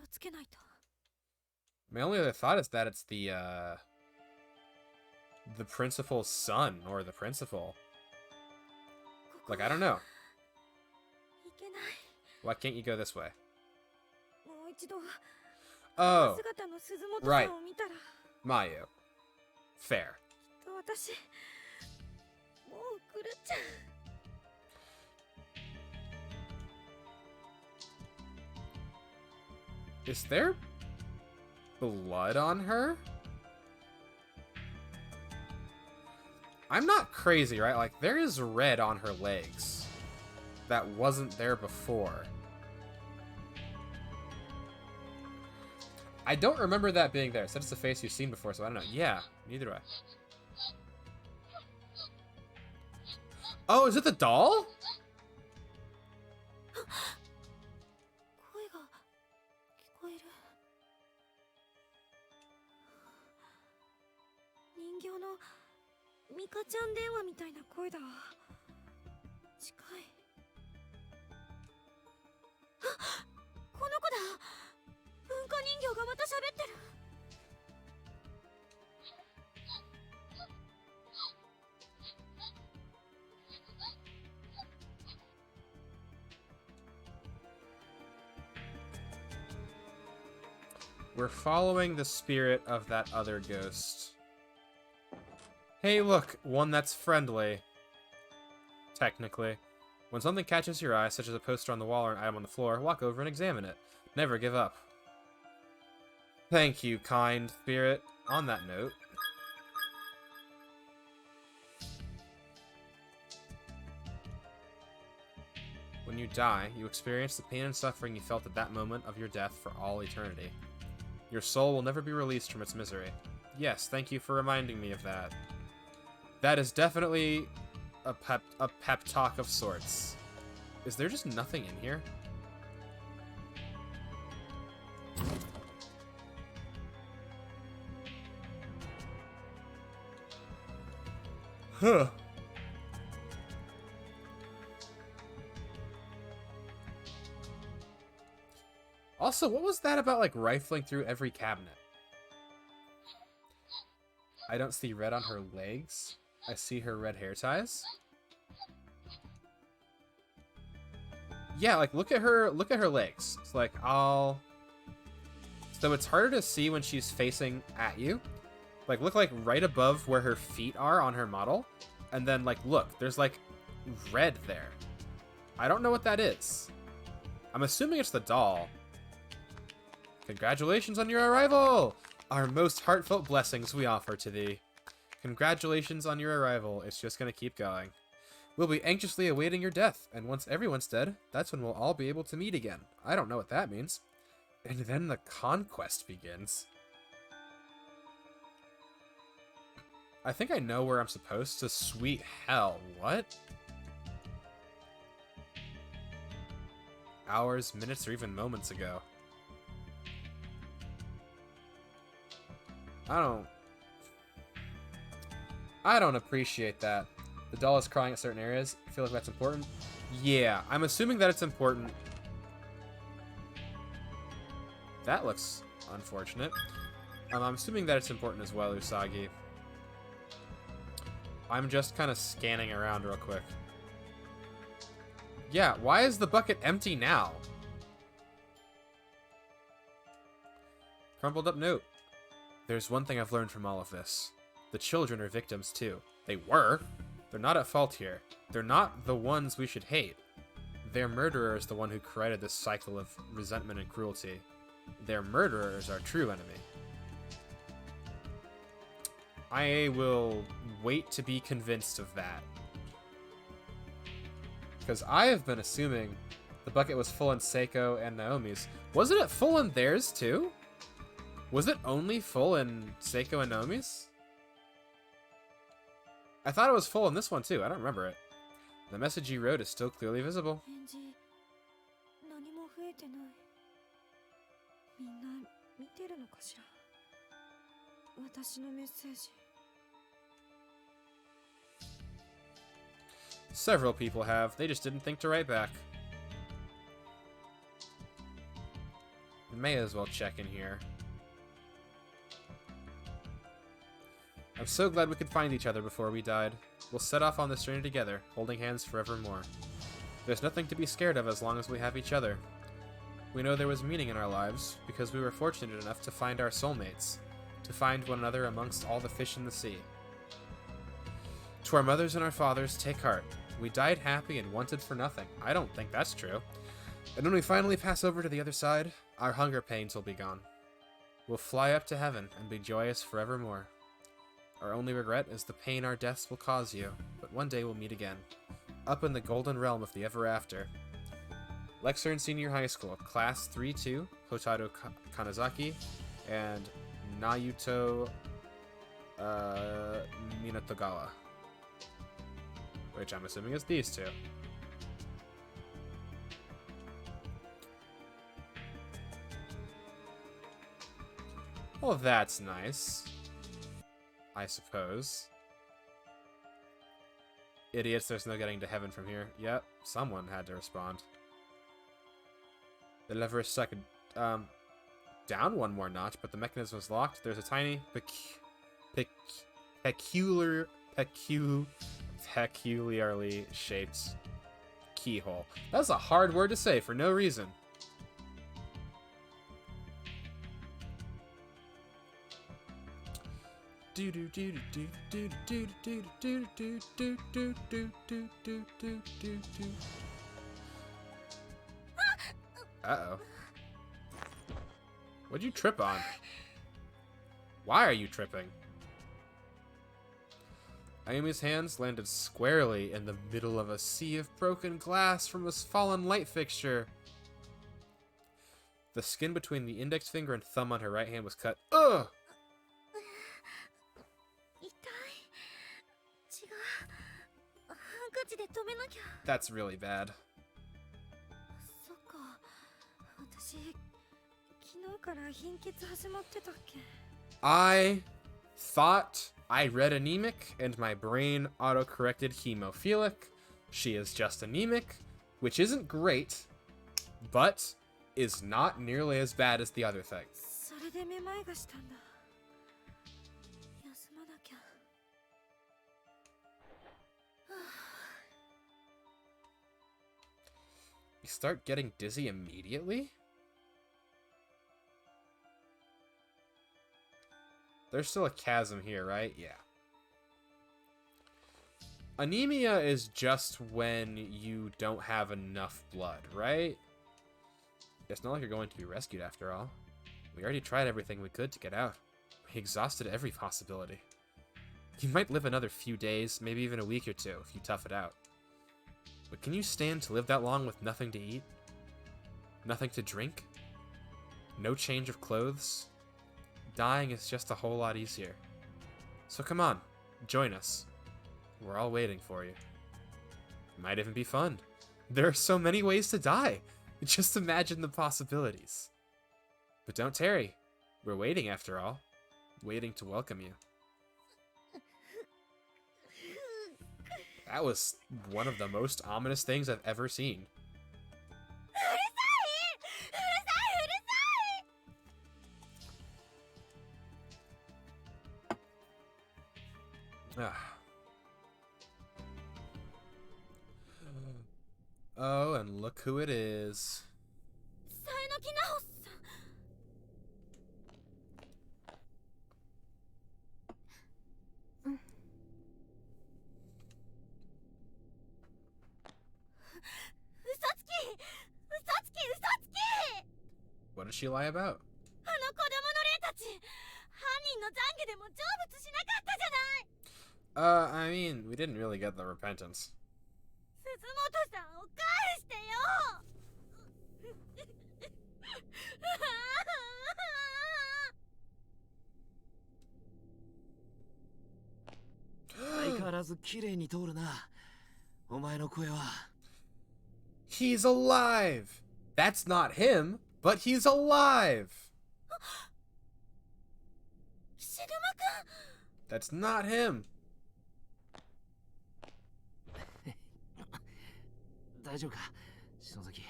をつけないと。
my only other thought is that it's the principal's son, or the principal. Like, I don't know.
いけない。
Why can't you go this way?
もう一度
Oh,
姿の鈴本
right.
さんを見たら、
Mayu. Fair.
きっと私もう狂っちゃう。
Is there blood on her? I'm not crazy, right? Like, there is red on her legs that wasn't there before. I don't remember that being there. It said it's a face you've seen before, so I don't know. Yeah, neither do I. Oh, is it the doll?
声が聞こえる。人形のミカちゃん電話みたいな声だ。近い。あ、この子だ。文化人形がまた喋ってる。
We're following the spirit of that other ghost. Hey, look, one that's friendly. Technically. When something catches your eye, such as a poster on the wall or an item on the floor, walk over and examine it. Never give up. Thank you, kind spirit. On that note, when you die, you experience the pain and suffering you felt at that moment of your death for all eternity. Your soul will never be released from its misery. Yes, thank you for reminding me of that. That is definitely a pep talk of sorts. Is there just nothing in here? Huh. Also, what was that about, like, rifling through every cabinet? I don't see red on her legs. I see her red hair ties. Yeah, like, look at her legs. It's like, So it's harder to see when she's facing at you. Like, look, like, right above where her feet are on her model. And then, like, look, there's, like, red there. I don't know what that is. I'm assuming it's the doll. Congratulations on your arrival! Our most heartfelt blessings we offer to thee. Congratulations on your arrival. It's just gonna keep going. We'll be anxiously awaiting your death, and once everyone's dead, that's when we'll all be able to meet again. I don't know what that means. And then the conquest begins. I think I know where I'm supposed to. Sweet hell. What? Hours, minutes, or even moments ago. I don't appreciate that. The doll is crying at certain areas. I feel like that's important. Yeah, I'm assuming that it's important. That looks unfortunate. I'm assuming that it's important as well, Usagi. I'm just kind of scanning around real quick. Yeah, why is the bucket empty now? Crumpled up note. There's one thing I've learned from all of this. The children are victims too. They were. They're not at fault here. They're not the ones we should hate. Their murderer is the one who created this cycle of resentment and cruelty. Their murderer is our true enemy. I will wait to be convinced of that. Because I have been assuming the bucket was full in Seiko and Naomi's. Wasn't it full in theirs too? Was it only full in Seiko and Naomi's? I thought it was full in this one too. I don't remember it. The message you wrote is still clearly visible.
返事何も増えてない。みんな見てるのかしら。私のメッセージ。
Several people have. They just didn't think to write back. May as well check in here. I'm so glad we could find each other before we died. We'll set off on this journey together, holding hands forevermore. There's nothing to be scared of as long as we have each other. We know there was meaning in our lives, because we were fortunate enough to find our soulmates, to find one another amongst all the fish in the sea. To our mothers and our fathers, take heart. We died happy and wanted for nothing. I don't think that's true. And when we finally pass over to the other side, our hunger pains will be gone. We'll fly up to heaven and be joyous forevermore. Our only regret is the pain our deaths will cause you, but one day we'll meet again, up in the golden realm of the ever after. Lexern Senior High School, Class 3-2, Hotaru Kanazaki, and Nayuto Minatogawa. Which I'm assuming is these two. Well, that's nice. I suppose. Idiots, there's no getting to heaven from here. Yep, someone had to respond. The lever is stuck down one more notch, but the mechanism is locked. There's a tiny, peculiarly shaped keyhole. That's a hard word to say for no reason. Uh-oh. What'd you trip on? Why are you tripping? Ayumi's hands landed squarely in the middle of a sea of broken glass from a fallen light fixture. The skin between the index finger and thumb on her right hand was cut. Ugh!
痛い。血がハンカチで止めなきゃ。
That's really bad.
そっか。私昨日から貧血始まってたっけ。
I thought I read anemic, and my brain auto-corrected hemophilic. She is just anemic, which isn't great, but is not nearly as bad as the other thing.
それでめまいがしたんだ。休まなきゃ。
You start getting dizzy immediately? There's still a chasm here, right? Yeah. Anemia is just when you don't have enough blood, right? It's not like you're going to be rescued after all. We already tried everything we could to get out. We exhausted every possibility. You might live another few days, maybe even a week or two, if you tough it out. But can you stand to live that long with nothing to eat? Nothing to drink? No change of clothes? Dying is just a whole lot easier. So come on, join us. We're all waiting for you. It might even be fun. There are so many ways to die. Just imagine the possibilities. But don't tarry. We're waiting after all. Waiting to welcome you. That was one of the most ominous things I've ever seen. Oh, and look who it is.
サエノキナホさん。嘘つき！
What did she lie about?
あの子供の霊たち、犯人の懺悔でも成仏しなかったじゃない。
I mean, we didn't really get the repentance.
鈴本さんを返してよ。
相変わず綺麗に通るな。お前の声は。
He's alive! That's not him, but he's alive!
シルマくん
That's not him.
大丈夫か、篠崎。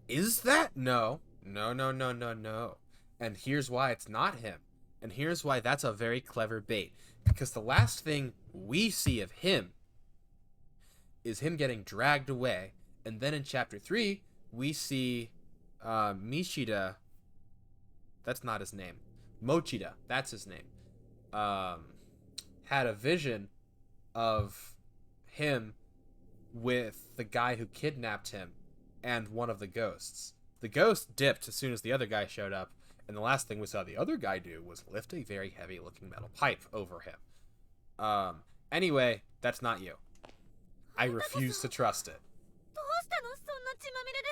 Is that? No. No, no, no, no, no. And here's why it's not him. And here's why that's a very clever bait. Because the last thing we see of him is him getting dragged away. And then in chapter 3, we see Mishida. That's not his name. Mochida. That's his name. Had a vision of him with the guy who kidnapped him and one of the ghosts. The ghost dipped as soon as the other guy showed up, and the last thing we saw the other guy do was lift a very heavy looking metal pipe over him. Anyway, that's not you. I refuse to trust it.
どうしたの、そんな血まみれ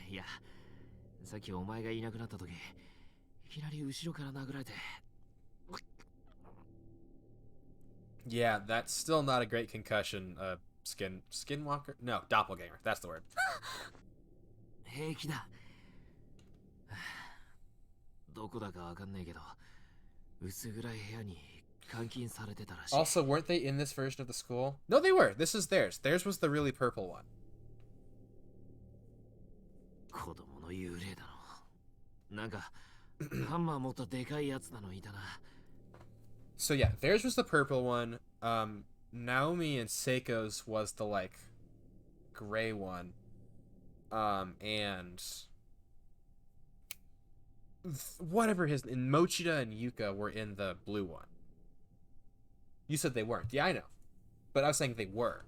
で。
いや、さっきお前がいなくなった時、いきなり後ろから殴られて。
Yeah, that's still not a great concussion. Skinwalker? No, doppelganger. That's the word.
平気だ。どこだかわかんないけど、薄暗い部屋に監禁されてたらしい。
Also, weren't they in this version of the school? No, they were. This is theirs. Theirs was the really purple one.
子供の幽霊だろ。なんか、ハンマー持ったでかいやつなのいたな。
So yeah, theirs was the purple one. Naomi and Seiko's was the like gray one. And whatever his and Mochida and Yuka were in the blue one. You said they weren't. Yeah, I know. But I was saying they were.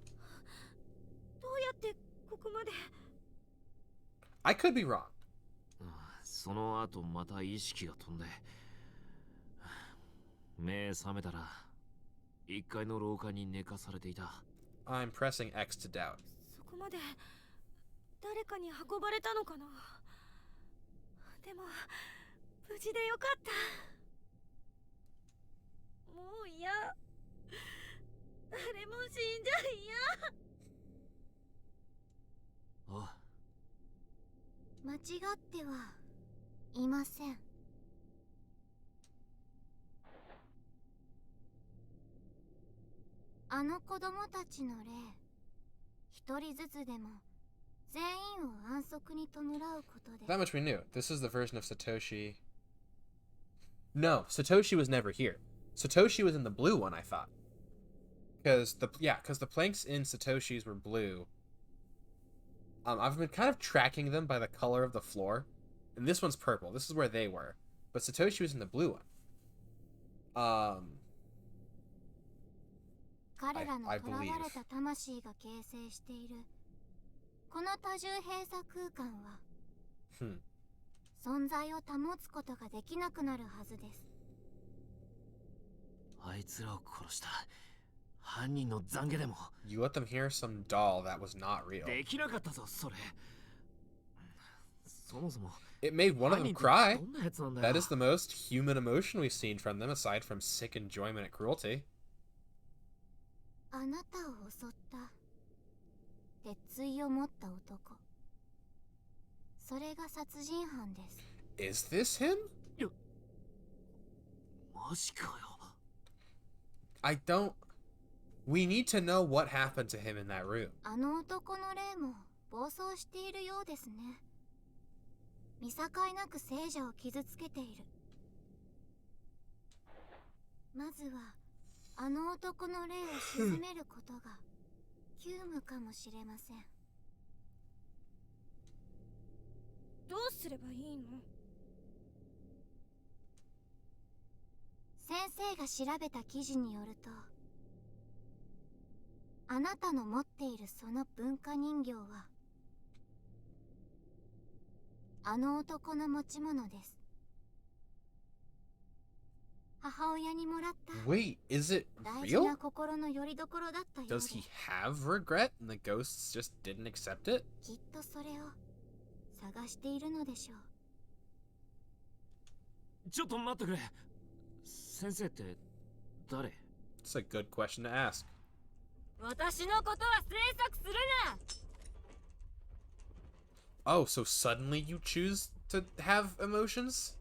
どうやってここまで。
I could be wrong.
その後また意識が飛んで、目覚めたら1階の廊下に寝かされていた。
I'm pressing X to doubt.
そこまで誰かに運ばれたのかな。でも無事でよかった。もう嫌。誰も死んじゃ嫌。
あ、
間違ってはいません。あの子供たちの霊、一人ずつでも全員を安息に弔うことで。
That much we knew. This is the version of Satoshi. No, Satoshi was never here. Satoshi was in the blue one, I thought. Because the planks in Satoshi's were blue. I've been kind of tracking them by the color of the floor, and this one's purple. This is where they were, but Satoshi was in the blue one.
彼らの
I
囚わ
believe.
れた魂が形成しているこの多重閉鎖空間は 存在を保つことができなくなるはずです。
あいつらを殺した犯人の懺悔でも。
You let them hear some doll that was not real.
できなかったぞ、それ。そもそも
It made one of
犯
them
人って
cry.
どんなやつなんだよ。
That is the most human emotion we've seen from them, aside from sick enjoyment at cruelty.
あなたを襲った鉄槌を持った男、それが殺人犯です。
Is this him?
マジかよ。
I don't... We need to know what happened to him in that room.
あの男の霊も暴走しているようですね。見境なく聖者を傷つけている。まずはあの男の霊を鎮めることが急務かもしれません。どうすればいいの？先生が調べた記事によると、あなたの持っているその文化人形はあの男の持ち物です。母親にもらった
Wait, is it
大事な
real?
心の拠り所だったようで、
Does he have regret and the ghosts just didn't accept it?
きっとそれを探しているのでしょう。
ちょっと待ってくれ。先生って誰？
It's a good question to ask.
私のことは詮索するな。
Oh, so suddenly you choose to have emotions?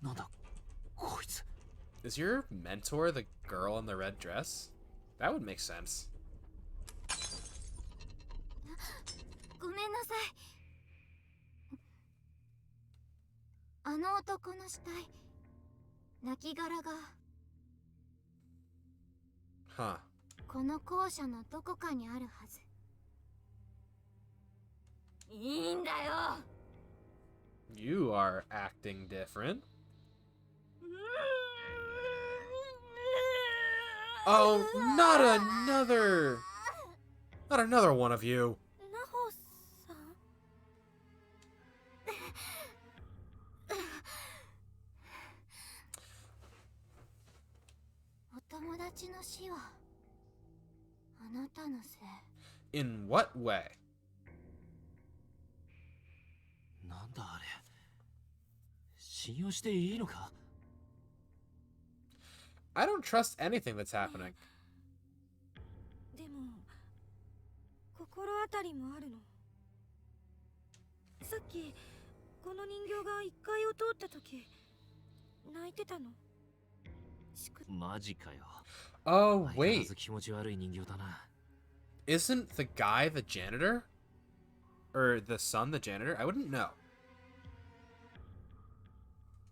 なんだこいつ。
Is your mentor the girl in the red dress? That would make sense.
ごめんなさい。あの男の死体、亡骸が
Huh.
この校舎のどこかにあるはず。
いいんだよ。
You are acting different. Oh, not another! Not another one of you.
ナホさん。お友達の死はあなたのせい。
In what way?
なんだあれ。信用していいのか？
I don't trust anything that's happening.
でも心当たりもあるの。さっきこの人形が1階を通った時泣いてたの。
マジかよ。
Oh,
相変わら
wait.
ず気持ち悪い人形だな。
Isn't the guy the janitor? Or the son the janitor? I wouldn't know.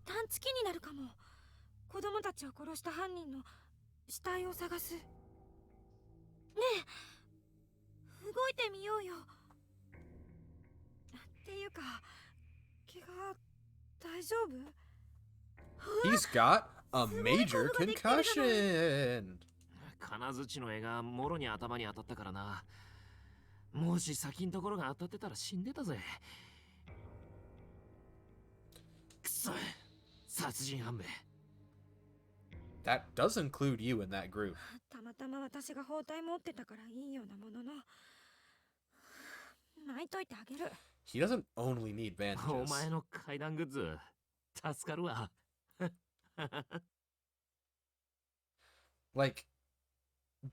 探知機になるかも。子供たちを殺した犯人の死体を探す。ねえ、動いてみようよ。っていうか、怪我大丈夫？
He's got a major concussion. That does include you in that group.
たまたま私が包帯持ってたからいいようなものの、巻いといてあげる。
He doesn't only need
お
bandages.
前の階段グッズ助かるわ。
Like,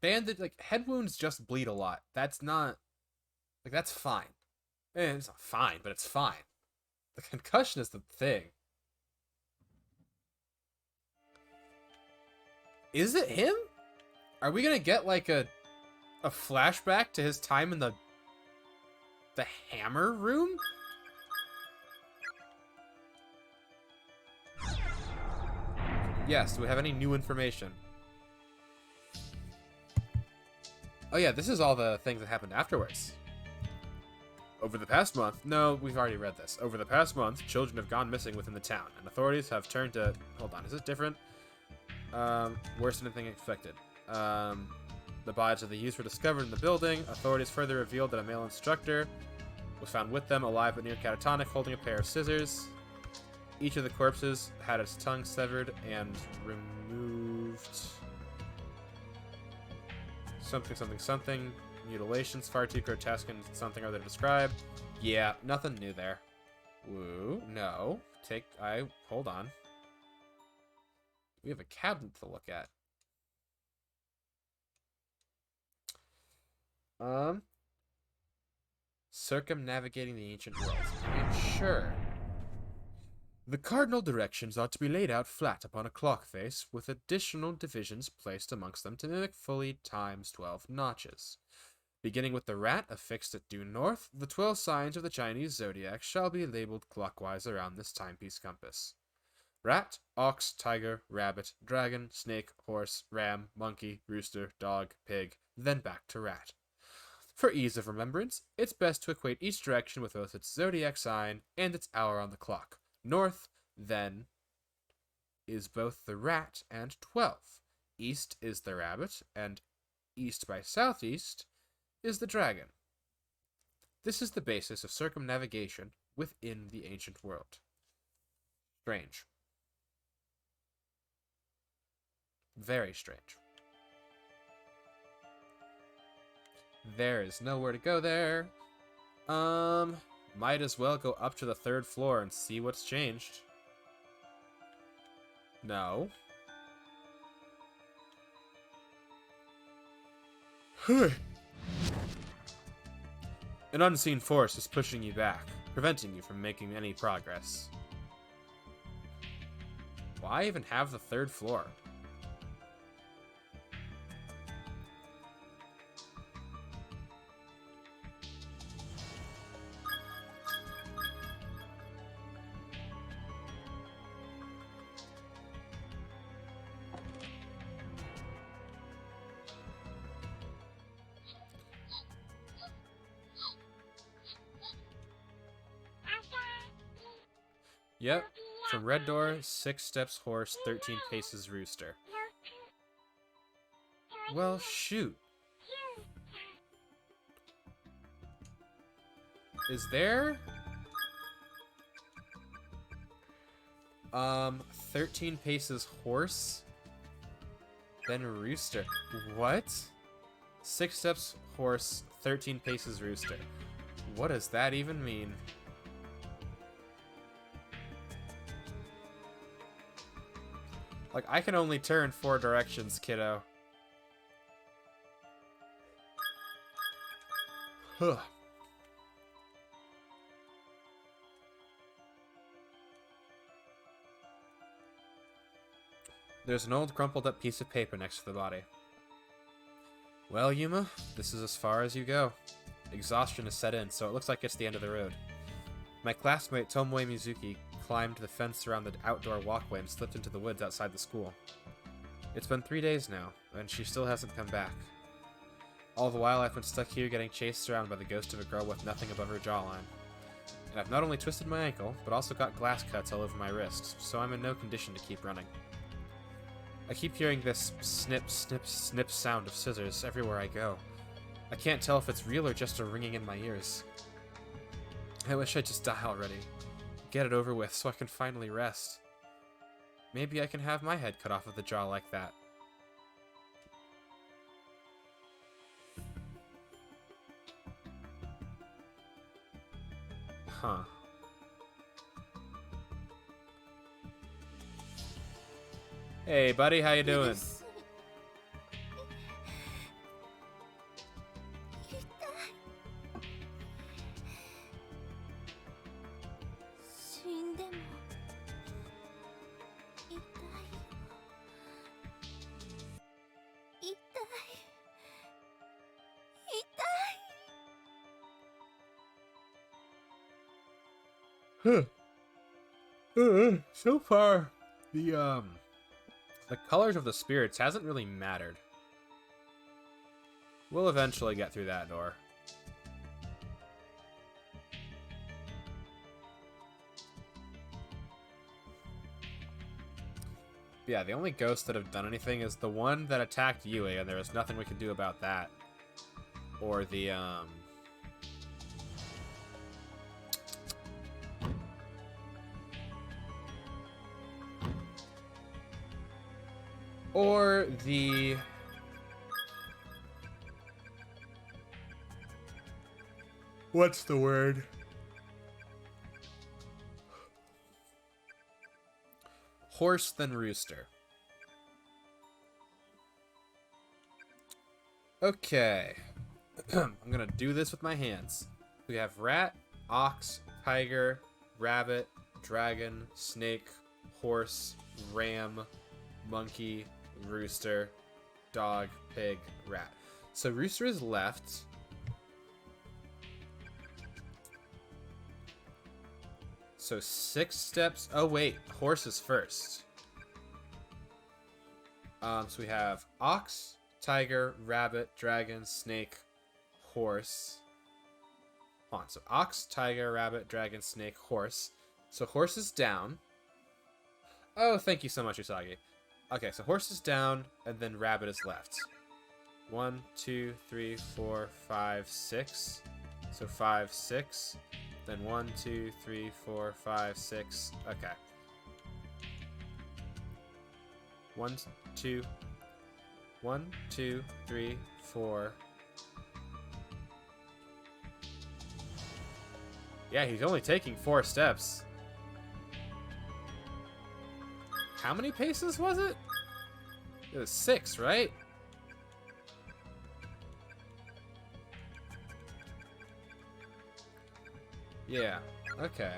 head wounds just bleed a lot. That's not, that's fine. It's not fine, but it's fine. The concussion is the thing. Is it him? Are we gonna get like a flashback to his time in the hammer room? Yes, do we have any new information? Oh yeah, this is all the things that happened afterwards. Over the past month, no, we've already read this. Over the past month, children have gone missing within the town, and authorities have turned to... Hold on, is it different? Worse than anything expected. The bodies of the youths were discovered in the building. Authorities further revealed that a male instructor was found with them, alive but near catatonic, holding a pair of scissors. Each of the corpses had its tongue severed and removed. Something. Mutilations, far too grotesque and something other to describe. Yeah, nothing new there. Woo, no. Hold on. We have a cabinet to look at. Circumnavigating the ancient world. I mean, sure. The cardinal directions ought to be laid out flat upon a clock face, with additional divisions placed amongst them to mimic fully times 12 notches. Beginning with the rat affixed at due north, the 12 signs of the Chinese zodiac shall be labeled clockwise around this timepiece compass. Rat, ox, tiger, rabbit, dragon, snake, horse, ram, monkey, rooster, dog, pig, then back to rat. For ease of remembrance, it's best to equate each direction with both its zodiac sign and its hour on the clock. North, then, is both the rat and 12. East is the rabbit, and east by southeast is the dragon. This is the basis of circumnavigation within the ancient world. Strange. Very strange. There is nowhere to go there. Might as well go up to the 3rd floor and see what's changed. No. An unseen force is pushing you back, preventing you from making any progress. Why even have the 3rd floor? Yep, from red door, 6 steps horse, 13 paces rooster. Well, shoot. Is there... 13 paces horse, then rooster. What? 6 steps horse, 13 paces rooster. What does that even mean? Like, I can only turn 4 directions, kiddo. Huh. There's an old crumpled up piece of paper next to the body. Well, Yuma, this is as far as you go. Exhaustion has set in, so it looks like it's the end of the road. My classmate Tomoe Mizuki climbed the fence around the outdoor walkway and slipped into the woods outside the school. It's been 3 days now, and she still hasn't come back. All the while, I've been stuck here getting chased around by the ghost of a girl with nothing above her jawline. And I've not only twisted my ankle, but also got glass cuts all over my wrists, so I'm in no condition to keep running. I keep hearing this snip, snip, snip sound of scissors everywhere I go. I can't tell if it's real or just a ringing in my ears. I wish I'd just die already. Get it over with so I can finally rest. Maybe I can have my head cut off of the jaw like that. Huh. Hey, buddy, how you doing?
死んでも痛いよ痛い痛い
Huh. So far, the colors of the spirits hasn't really mattered. We'll eventually get through that door. Yeah, the only ghosts that have done anything is the one that attacked Yui, and there was nothing we could do about that. Or the, or the... What's the word? Horse then rooster. Okay. I'm gonna do this with my hands. We have rat, ox, tiger, rabbit, dragon, snake, horse, ram, monkey, rooster, dog, pig, rat. So rooster is left. So 6 steps. Oh wait, horse is first. So we have ox, tiger, rabbit, dragon, snake, horse. Hold on. So ox, tiger, rabbit, dragon, snake, horse. So horse is down. Oh, thank you so much, Usagi. Okay, so horse is down, and then rabbit is left. 1, 2, 3, 4, 5, 6. So 5, 6. Then 1, 2, 3, 4, 5, 6. Okay. 1, 2. 1, 2, 3, 4. Yeah, he's only taking 4 steps. How many paces was it? It was 6, right? Yeah, okay.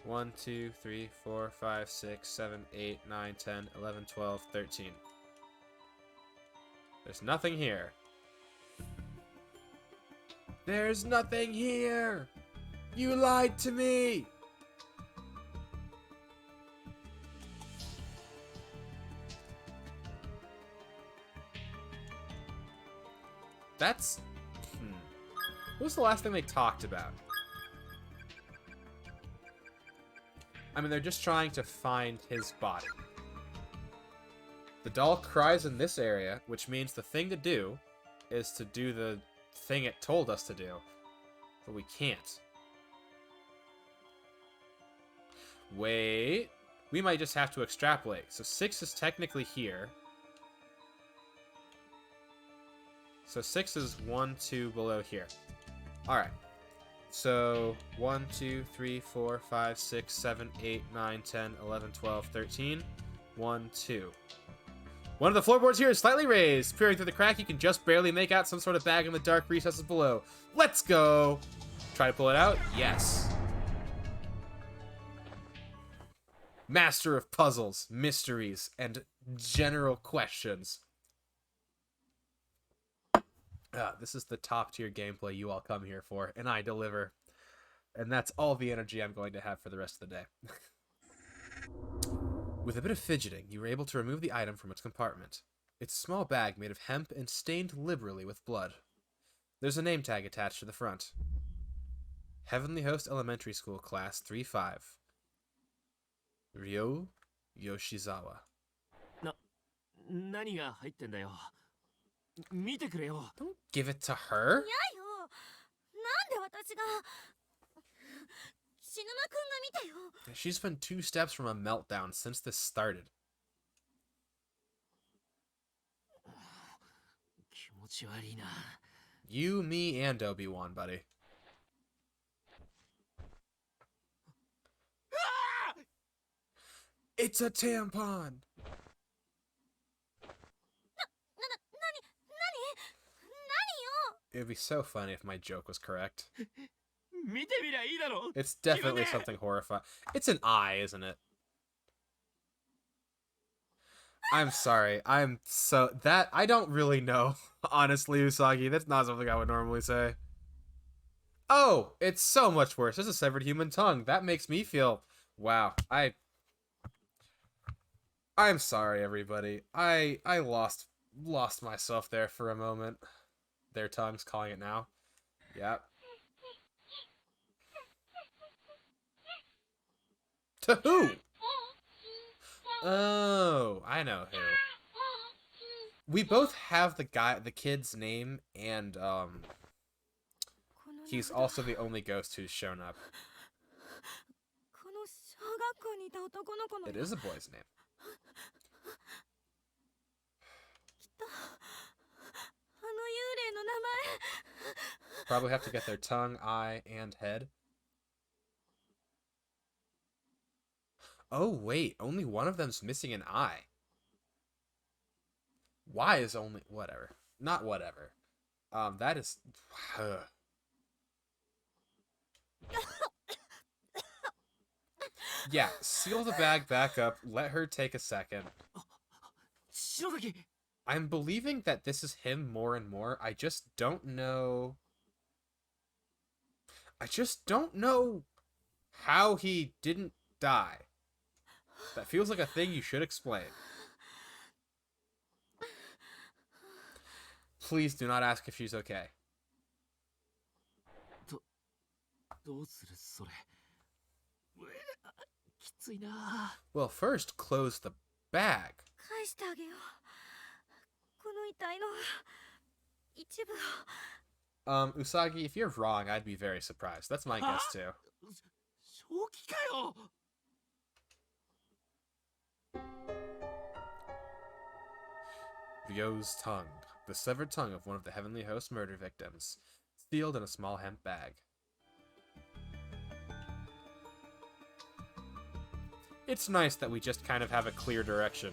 1, 2, 3, 4, 5, 6, 7, 8, 9, 10, 11, 12, 13. There's nothing here. There's nothing here! You lied to me! That's... What was the last thing they talked about? I mean, they're just trying to find his body. The doll cries in this area, which means the thing to do is to do the thing it told us to do. But we can't. Wait. We might just have to extrapolate. So 6 is technically here. So 6 is 1, 2 below here. Alright. So 1, 2, 3, 4, 5, 6, 7, 8, 9, 10, 11, 12, 13. 1, 2. One of the floorboards here is slightly raised. Peering through the crack, you can just barely make out some sort of bag in the dark recesses below. Let's go! Try to pull it out? Yes. Master of puzzles, mysteries, and general questions. This is the top tier gameplay you all come here for, and I deliver. And that's all the energy I'm going to have for the rest of the day. With a bit of fidgeting, you were able to remove the item from its compartment. It's a small bag made of hemp and stained liberally with blood. There's a name tag attached to the front. Heavenly Host Elementary School Class 3-5. Ryo Yoshizawa.
何が入ってんだよ。見てくれよ。
Don't give it to her.
嫌よ。なんで私が。死ぬまくんが見てよ。
She's been 2 steps from a meltdown since this started.
気持ち悪いな。
You, me, and Obi-Wan, buddy. It's a tampon! It would be so funny if my joke was correct.
見てみりゃいいだろ。
It's definitely something horrifying. It's an eye, isn't it? I'm sorry. I'm so... I don't really know. Honestly, Usagi, that's not something I would normally say. Oh, it's so much worse. There's a severed human tongue. That makes me feel... Wow. I'm sorry, everybody. I lost myself there for a moment. Their tongues calling it now. Yep. To who? Oh, I know who. We both have the kid's name, and he's also the only ghost who's shown up.
この小学校にいた男の子の。
It is a boy's name.
きっとあの幽霊の名前。
Probably have to get their tongue, eye, and head. Oh, wait. Only one of them's missing an eye. Why is only... Whatever. Not whatever. That is... Yeah, seal the bag back up. Let her take a second.
白崎。
I'm believing that this is him more and more. I just don't know... how he didn't die. That feels like a thing you should explain. Please do not ask if she's okay.
どうするそれ。きついな。
Well, first, close the bag.
返してあげよう。この遺体の一部を。
Usagi, if you're wrong, I'd be very surprised. That's my guess, too.
正気かよ。
Ryo's tongue. The severed tongue of one of the Heavenly Host murder victims. Sealed in a small hemp bag. It's nice that we just kind of have a clear direction.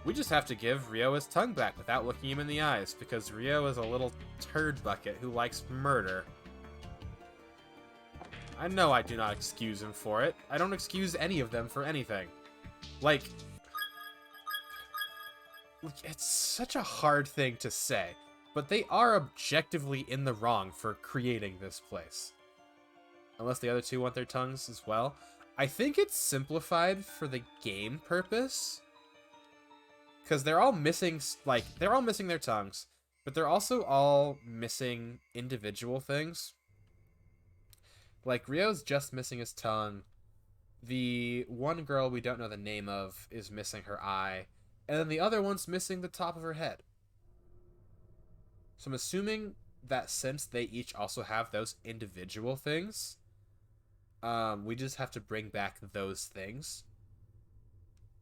We just have to give Ryo his tongue back without looking him in the eyes, because Ryo is a little turd bucket who likes murder. I know I do not excuse him for it. I don't excuse any of them for anything. Like, it's such a hard thing to say, but they are objectively in the wrong for creating this place. Unless the other two want their tongues as well. I think it's simplified for the game purpose. Because they're all missing, like, they're all missing their tongues, but they're also all missing individual things. Like, Ryo's just missing his tongue. The one girl we don't know the name of is missing her eye. And then the other one's missing the top of her head. So I'm assuming that since they each also have those individual things, we just have to bring back those things.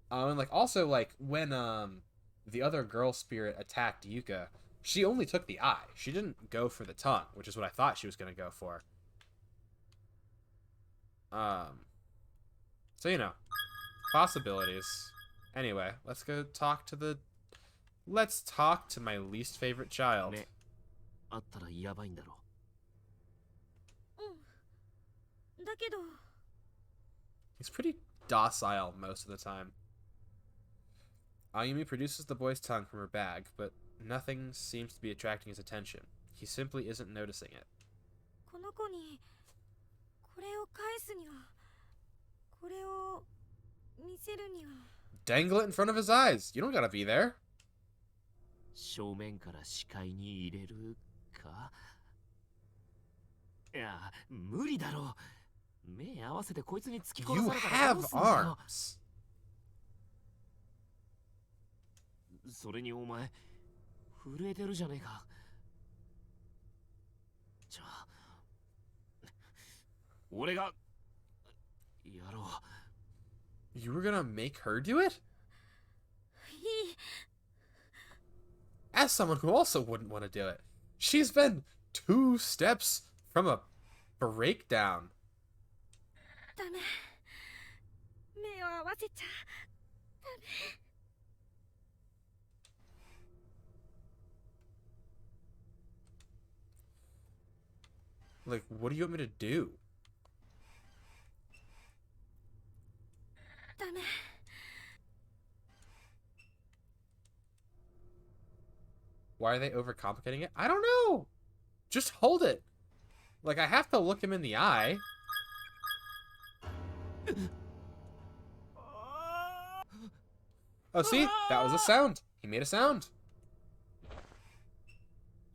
And like also like when the other girl spirit attacked Yuka, she only took the eye. She didn't go for the tongue, which is what I thought she was gonna go for. So you know, possibilities. Anyway, let's talk to my least favorite child.
ね、あったらやばいんだろ。
だけど
He's pretty docile most of the time. Ayumi produces the boy's tongue from her bag, but nothing seems to be attracting his attention. He simply isn't noticing it.
この子にこれを返すにはこれを見せるには
Dangle it in front of his eyes. You don't gotta be there.
正面から視界に入れるか。いや、無理だろう。目合わせてこいつに突き殺
You
されたらどう
have
すんだよ。
arms.
それにお前震えてるじゃねえか。じゃあ俺がやろう。
You were gonna make her do it?
いい
As someone who also wouldn't want to do it. She's been 2 steps from a breakdown.
ダメ目を合わせちゃダメ
Like, what do you want me to do?
ダメ
Why are they overcomplicating it? I don't know. Just hold it. Like, I have to look him in the eye. Oh, see? That was a sound. He made a sound.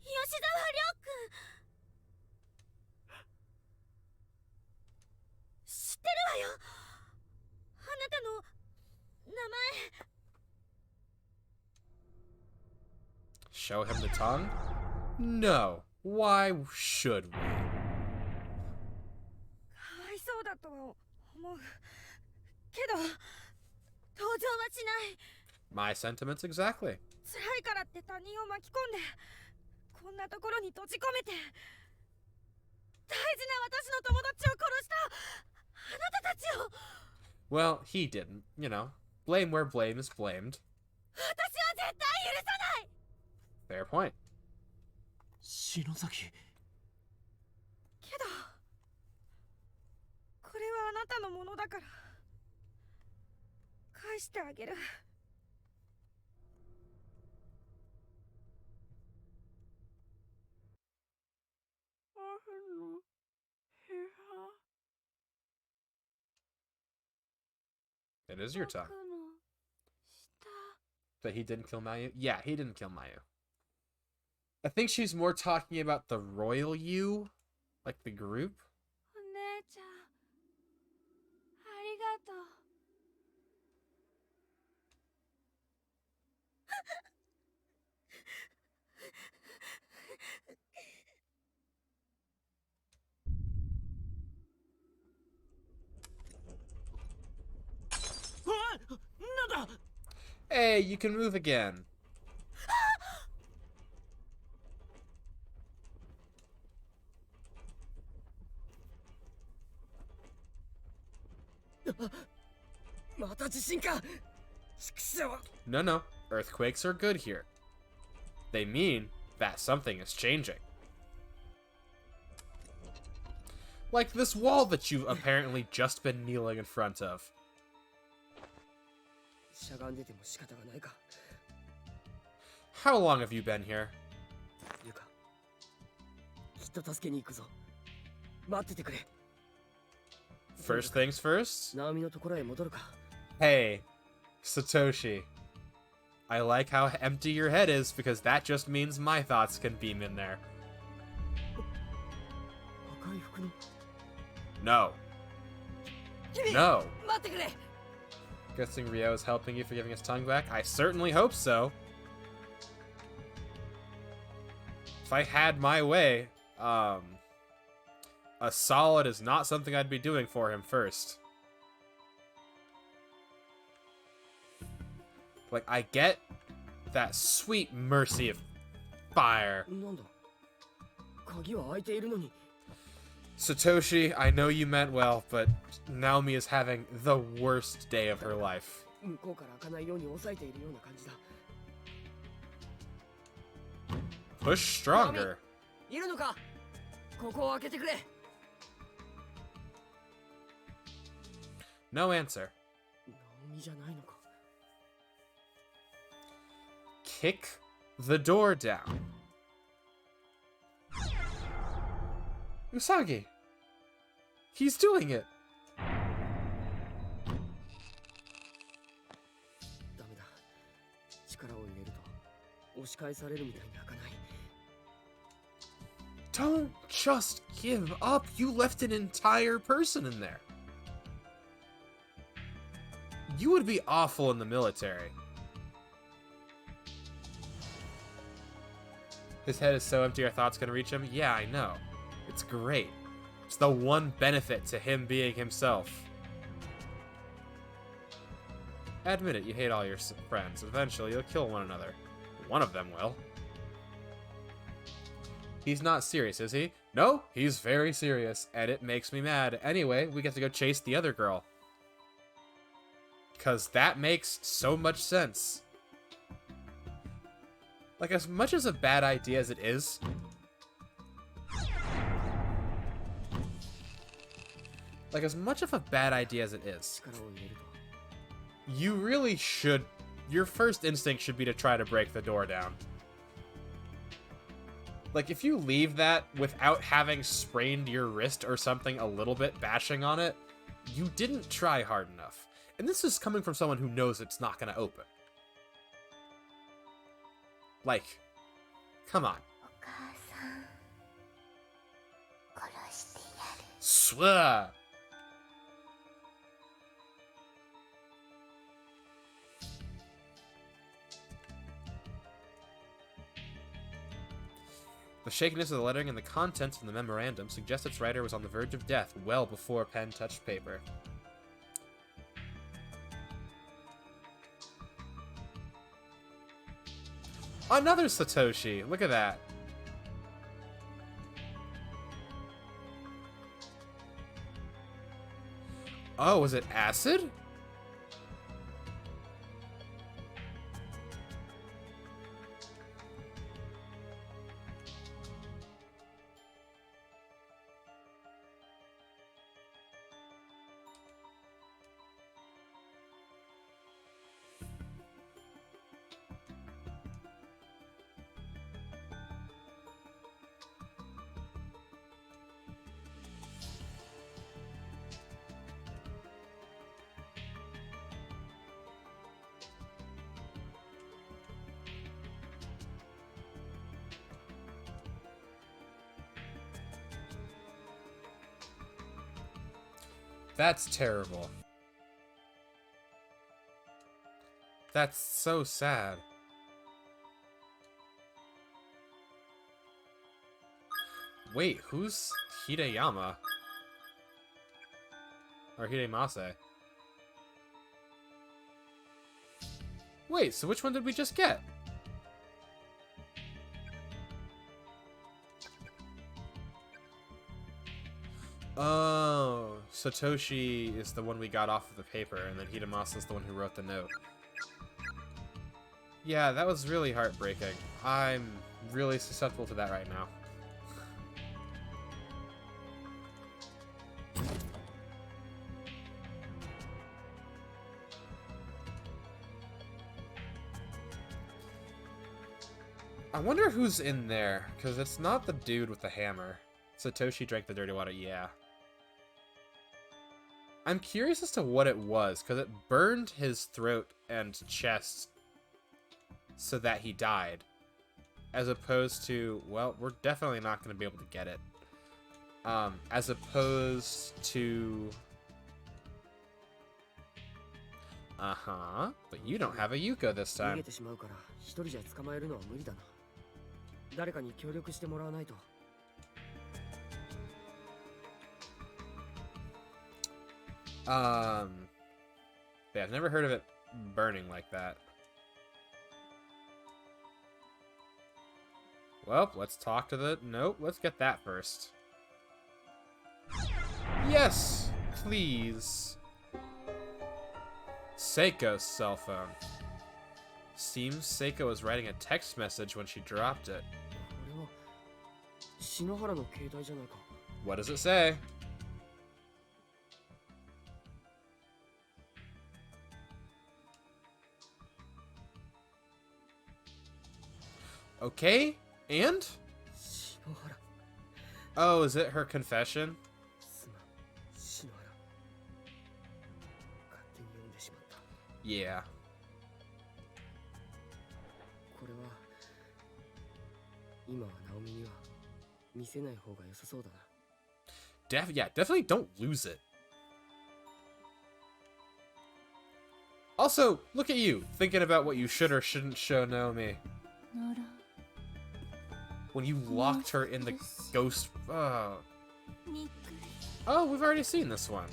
吉沢亮君知ってるわよあなたの名前
Show him the tongue? No. Why should we?
かわいそうだと思うけど登場はしない
My sentiments exactly.
辛いからって他人を巻き込んでこんなところに閉じ込めて大事な私の友達を殺したあなたたちを
Well, he didn't. You know, blame where blame is blamed.
私は絶対許さない
Fair point.
篠崎。
けどこれはあなたのものだから返してあげる
It is your tongue. But he didn't kill Mayu? Yeah, he didn't kill Mayu. I think she's more talking about the royal you, like the group.
お姉ちゃんありがとう
なんだ。
Hey, you can move again.
また地震か。畜生。
No, no. Earthquakes are good here. They mean that something is changing. Like this wall that you've apparently just been kneeling in front of.
しゃがんでても仕方がないか。
How long have you been here?
ゆか、きっと助けに行くぞ。待っててくれ。
First things first?
ナオミのところへ戻るか。
Hey, Satoshi. I like how empty your head is because that just means my thoughts can beam in there.
赤い服の。
No. No.
待ってくれ。
Guessing Ryo is helping you for giving his tongue back? I certainly hope so. If I had my way, a solid is not something I'd be doing for him first. Like, I get that sweet mercy of fire.
なんだ。鍵は開いているのに。
Satoshi, I know you meant well, but Naomi is having the worst day of her life.
向こうから開かないように押さえているような感じだ。
Push stronger.
いるのか。ここを開けてくれ。
No answer.
ナオミじゃないのか。
Kick the door down. Usagi! He's doing it!
ダメだ。力を入れると押し返されるみたいに開かない。
Don't just give up. You left an entire person in there. You would be awful in the military. His head is so empty our thoughts can reach him? Yeah, I know. It's great. It's the one benefit to him being himself. Admit it, you hate all your friends. Eventually, you'll kill one another. One of them will. He's not serious, is he? No, he's very serious, and it makes me mad. Anyway, we get to go chase the other girl. Because that makes so much sense. Like, as much as a bad idea as it is, like, as much of a bad idea as it is,
力を入れると。
you really should, your first instinct should be to try to break the door down. Like, if you leave that without having sprained your wrist or something a little bit bashing on it, you didn't try hard enough. And this is coming from someone who knows it's not going to open. Like, come on.
お母さん殺してやる。
Swear! The shakiness of the lettering and the contents of the memorandum suggest its writer was on the verge of death well before pen touched paper. Another Satoshi! Look at that. Oh, was it acid? That's terrible. That's so sad. Wait, who's Hideyama? Or Hidemase? Wait, so which one did we just get? Oh, Satoshi is the one we got off of the paper, and then Hidemasa is the one who wrote the note. Yeah, that was really heartbreaking. I'm really susceptible to that right now. I wonder who's in there, because it's not the dude with the hammer. Satoshi drank the dirty water, yeah. I'm curious as to what it was, because it burned his throat and chest so that he died. As opposed to, well, we're definitely not going to be able to get it. As opposed to... Uh-huh, but you don't have a Yuko this
逃
time.
げてしまうから一人じゃ捕まえるのは無理だな。誰かに協力してもらわないと。
Yeah, I've never heard of it burning like that. Well, let's talk to the... Nope, let's get that first. Yes! Please. Seiko's cell phone. Seems Seiko was writing a text message when she dropped it.
これは篠原の携帯じゃないか。
What does it say? Okay, and?
篠原。
Oh, is it her confession?
すまん、篠原。勝手に読んでしまった。
Yeah.
これは今はナオミには見せない方が良さそうだな。
Yeah, definitely don't lose it. Also, look at you, thinking about what you should or shouldn't show Naomi.
なら
When you locked her in the ghost...
にっくり
Oh, we've already seen this one.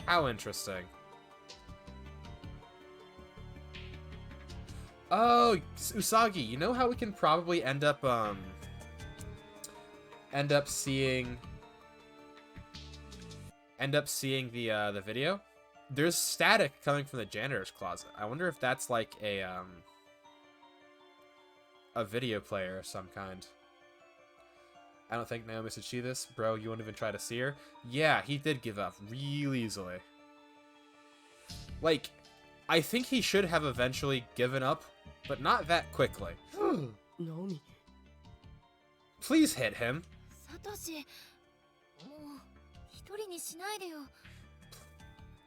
How interesting. Oh, Usagi, you know how we can probably end up seeing the video? There's static coming from the janitor's closet. I wonder if that's like a video player of some kind. I don't think Naomi should see this. Bro, you won't even try to see her? Yeah, he did give up real easily. Like, I think he should have eventually given up, but not that quickly.
ナオミ、
Please hit him.
サトシ、もう一人にしないでよ。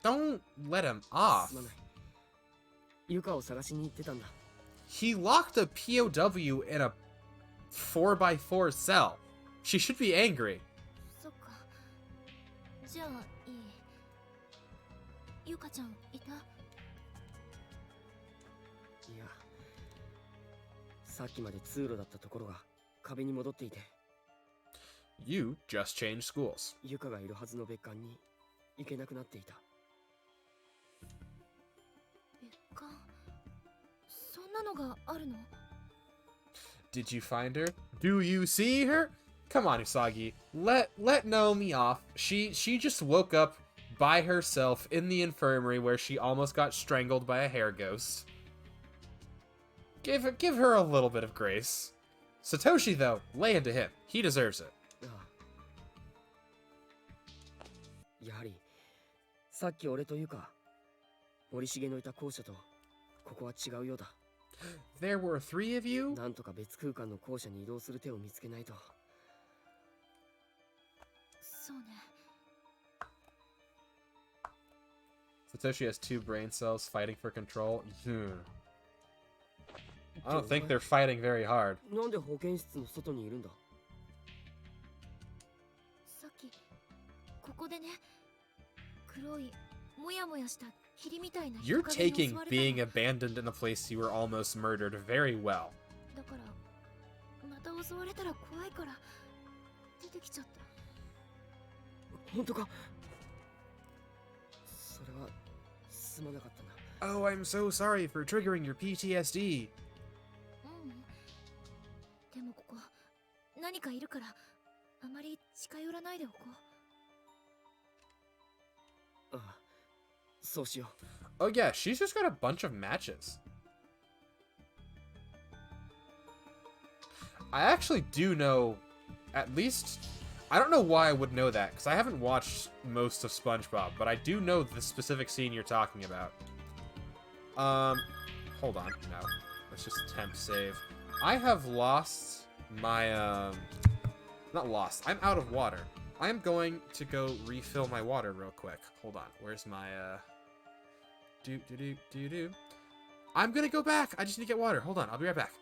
Don't let him off.
すまない。ユカを探しに行ってたんだ。
He locked a POW in a 4x4 cell. She should be angry.
そっか。じゃあいい。ゆかちゃんいた？
いや、さっきまで通路だったところが壁に戻っていて、
You just changed schools.
ユカがいるはずの別館に行けなくなっていた。
別館。そんなのがあるの？
Did you find her? Do you see her? Come on, Usagi. Let Naomi off. She just woke up by herself in the infirmary where she almost got strangled by a hair ghost. Give her a little bit of grace. Satoshi, though, lay into him. He deserves it.
ああ、やはりさっき俺とユカ、森重のいた校舎とここは違うようだ。
There were 3 of you?
なんとか別空間の校舎に移動する手を見つけないと。
そうね。
Satoshi has 2 brain cells fighting for control. I don't think they're fighting very hard.
なんで保健室の外にいるんだ？
さっきここでね、黒いもやもやした霧みたいな人
You're
影に襲
taking
われた
being
の。
abandoned in a place you were almost murdered very well.
だからまた襲われたら怖いから出てきちゃった。
本当か？それはすまなかったな。
Oh, I'm so sorry for triggering your PTSD.
うん。でもここ何かいるからあまり近寄らないでおこう。
ああ、そうしよう。
Oh yeah, she's just got a bunch of matches. I actually do know, at least, I don't know why I would know that, because I haven't watched most of SpongeBob, but I do know the specific scene you're talking about. Hold on, no. Let's just temp save. I have lost my, not lost, I'm out of water. I'm going to go refill my water real quick. Hold on, where's my, I'm gonna go back! I just need to get water. Hold on, I'll be right back.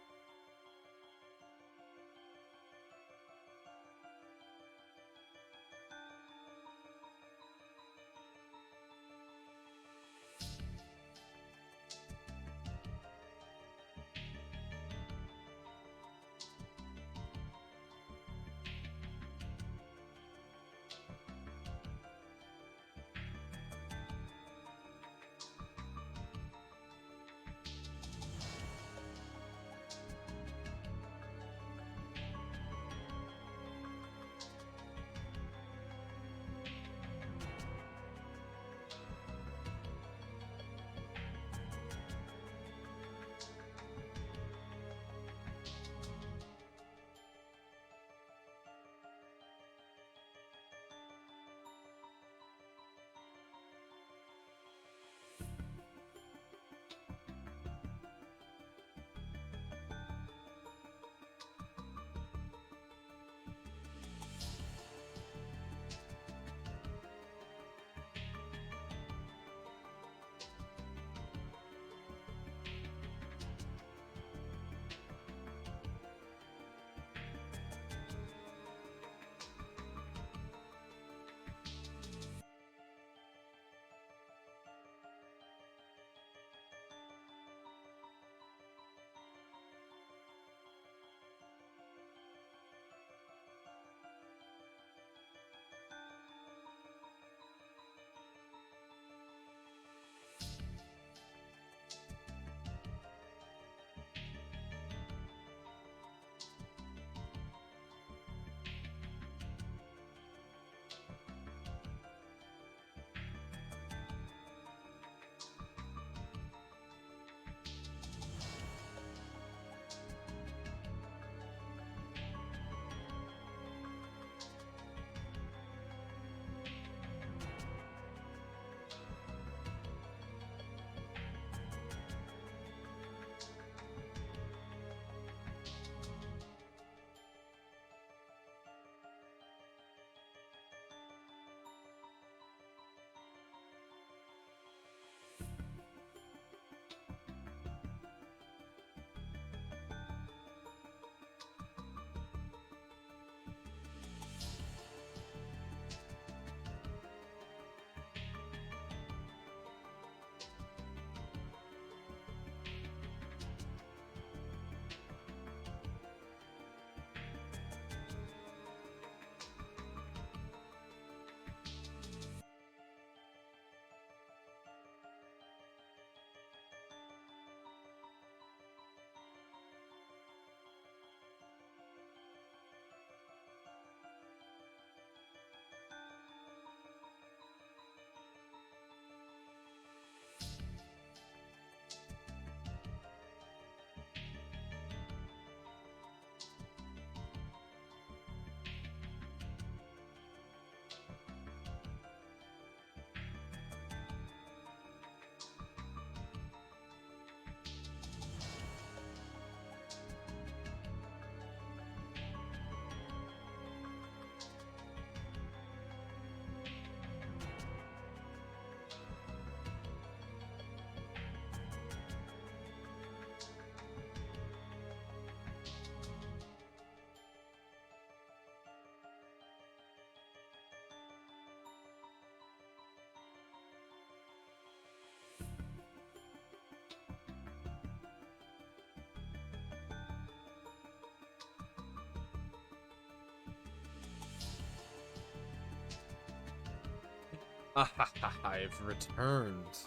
I've returned.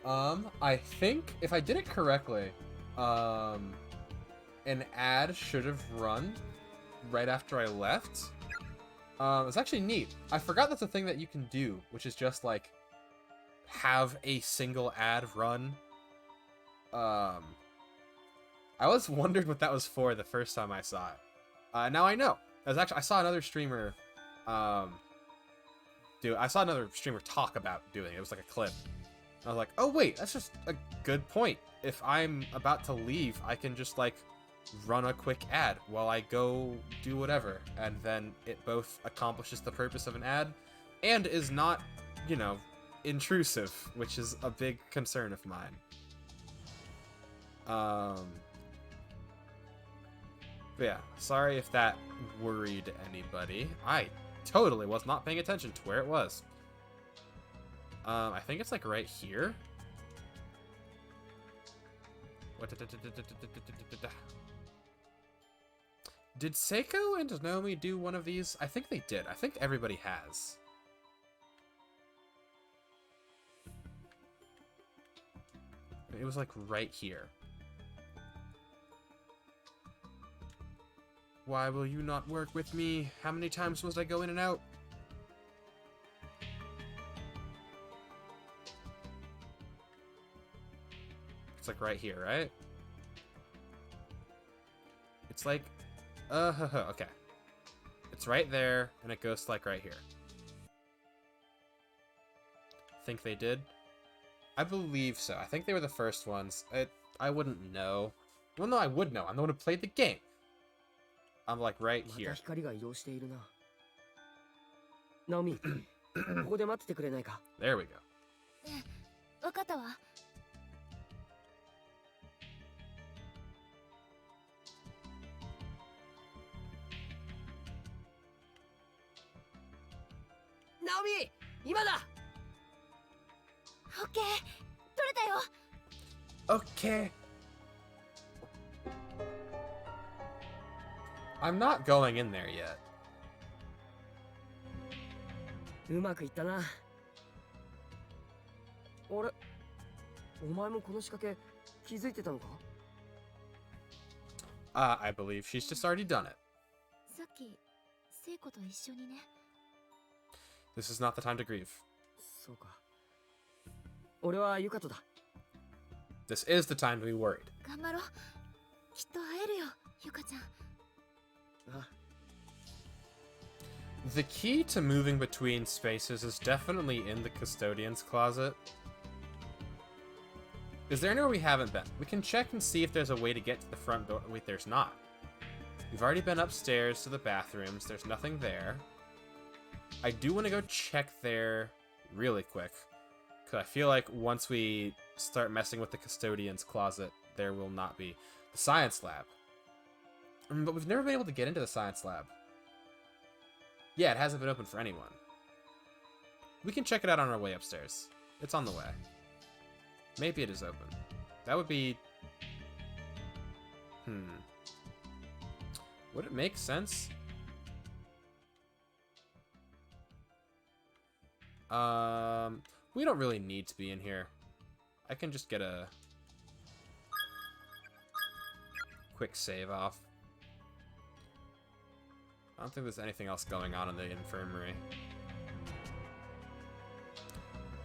I think if I did it correctly, an ad should have run right after I left. It's actually neat. I forgot that's a thing that you can do, which is just like have a single ad run. I was wondering what that was for the first time I saw it. Now I know. I saw another streamer I saw another streamer talk about doing it. It was like a clip. And I was like, oh wait, that's just a good point. If I'm about to leave, I can just like run a quick ad while I go do whatever, and then it both accomplishes the purpose of an ad and is not, you know, intrusive, which is a big concern of mine. But yeah, sorry if that worried anybody. I totally was not paying attention to where it was. I think it's like right here. What? Did Seiko and Nomi do one of these? I think they did. I think everybody has. It was like right here. Why will you not work with me? How many times must I go in and out? It's like right here, right? It's like, okay. It's right there, and it goes like right here. Think they did? I believe so. I think they were the first ones. I wouldn't know. Well, no, I would know. I'm the one who played the game. I'm like right
また
here.
光が移動しているな。ナオミ、ここで待っててくれないか。
There we go.
わかったわ。
ナオミ、今だ。
オッケー、取れたよ。
Okay. I'm not going in there yet.
うまくいったな。あれ、お前もこの仕掛け気づいてたのか？
I believe she's just already done it.
さっき、聖子と一緒にね。
This is not the time to grieve.
そうか。俺はユカトだ。
This is the time to be worried.
頑張ろう。きっと会えるよ、ゆかちゃん。
あ、
The key to moving between spaces is definitely in the custodian's closet. Is there anywhere we haven't been? We can check and see if there's a way to get to the front door. Wait, there's not. We've already been upstairs to the bathrooms. There's nothing there. I do want to go check there really quick, because I feel like once we start messing with the custodian's closet, there will not be. The science lab. But we've never been able to get into the science lab. Yeah, it hasn't been open for anyone. We can check it out on our way upstairs. It's on the way. Maybe it is open. That would be... Would it make sense? We don't really need to be in here. I can just get a quick save off. I don't think there's anything else going on in the infirmary.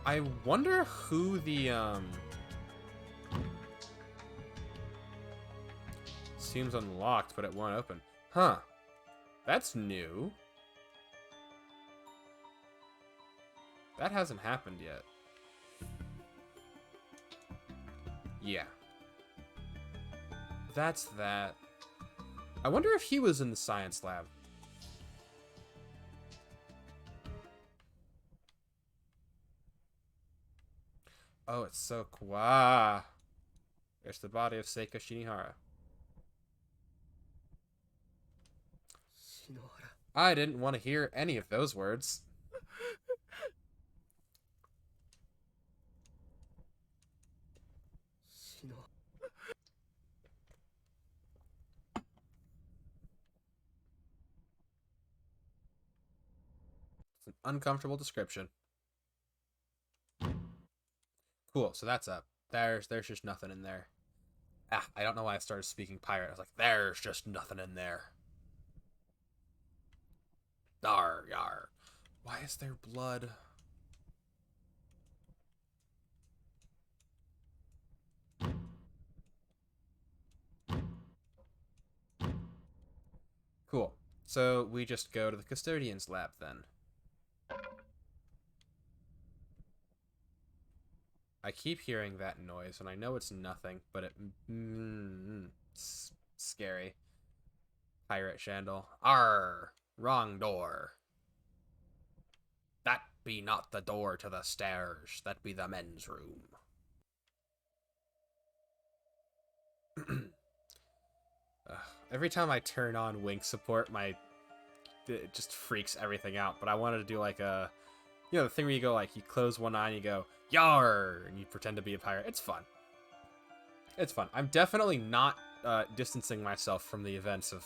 I wonder who the, seems unlocked, but it won't open. Huh. That's new. That hasn't happened yet. Yeah. That's that. I wonder if he was in the science lab. Oh, it's so cool. Ah. There's the body of Seiko Shinihara.
篠原。
I didn't want to hear any of those words.
篠。
It's an uncomfortable description. Cool, so that's up. There's just nothing in there. I don't know why I started speaking pirate. I was like, there's just nothing in there. Yar, yar. Why is there blood? Cool. So we just go to the custodian's lab then. I keep hearing that noise, and I know it's nothing, but it's scary. Pirate Shandel. Arr! Wrong door. That be not the door to the stairs. That be the men's room. Every time I turn on Wink support, it just freaks everything out. But I wanted to do like a, the thing where you go like, you close one eye and you go, yar, and you pretend to be a pirate. It's fun. It's fun. I'm definitely not distancing myself from the events of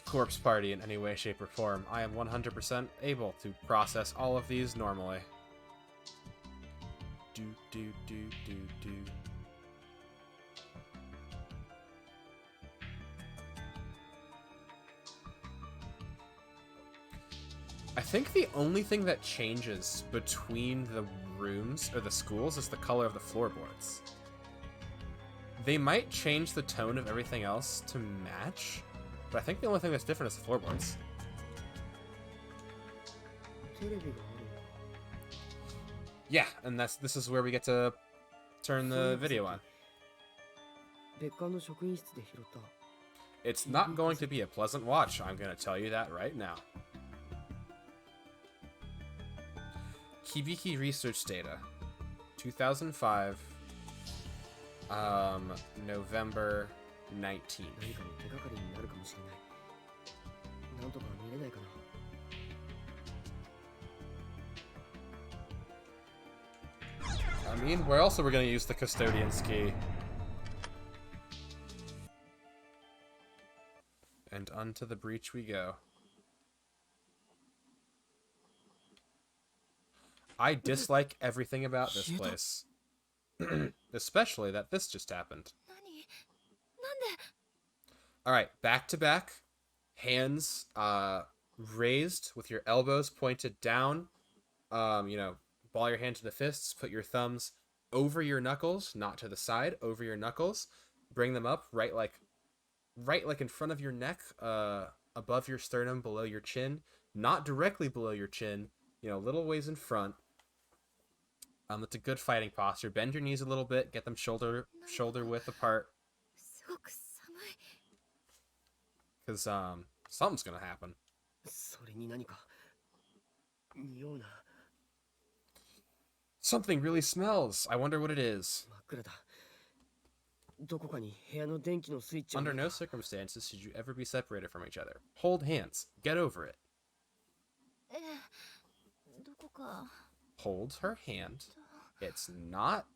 Corpse Party in any way, shape, or form. I am 100% able to process all of these normally. Do do do do do. I think the only thing that changes between the rooms or the schools is the color of the floorboards. They might change the tone of everything else to match, but I think the only thing that's different is the floorboards. Yeah, and this is where we get to turn the video on. It's not going to be a pleasant watch, I'm going to tell you that right now. Hibiki research data, 2005, November 19th. I mean, where else are we going to use the custodian's key? And unto the breach we go. I dislike everything about this place. Especially that this just happened. Alright, back to back. Hands raised with your elbows pointed down. Ball your hand to the fists. Put your thumbs over your knuckles, not to the side, over your knuckles. Bring them up right like in front of your neck, above your sternum, below your chin. Not directly below your chin, little ways in front. It's a good fighting posture. Bend your knees a little bit. Get them shoulder width apart. Because, something's gonna happen. Something really smells. I wonder what it is. Under no circumstances should you ever be separated from each other. Hold hands. Get over it. Hold her hand. It's not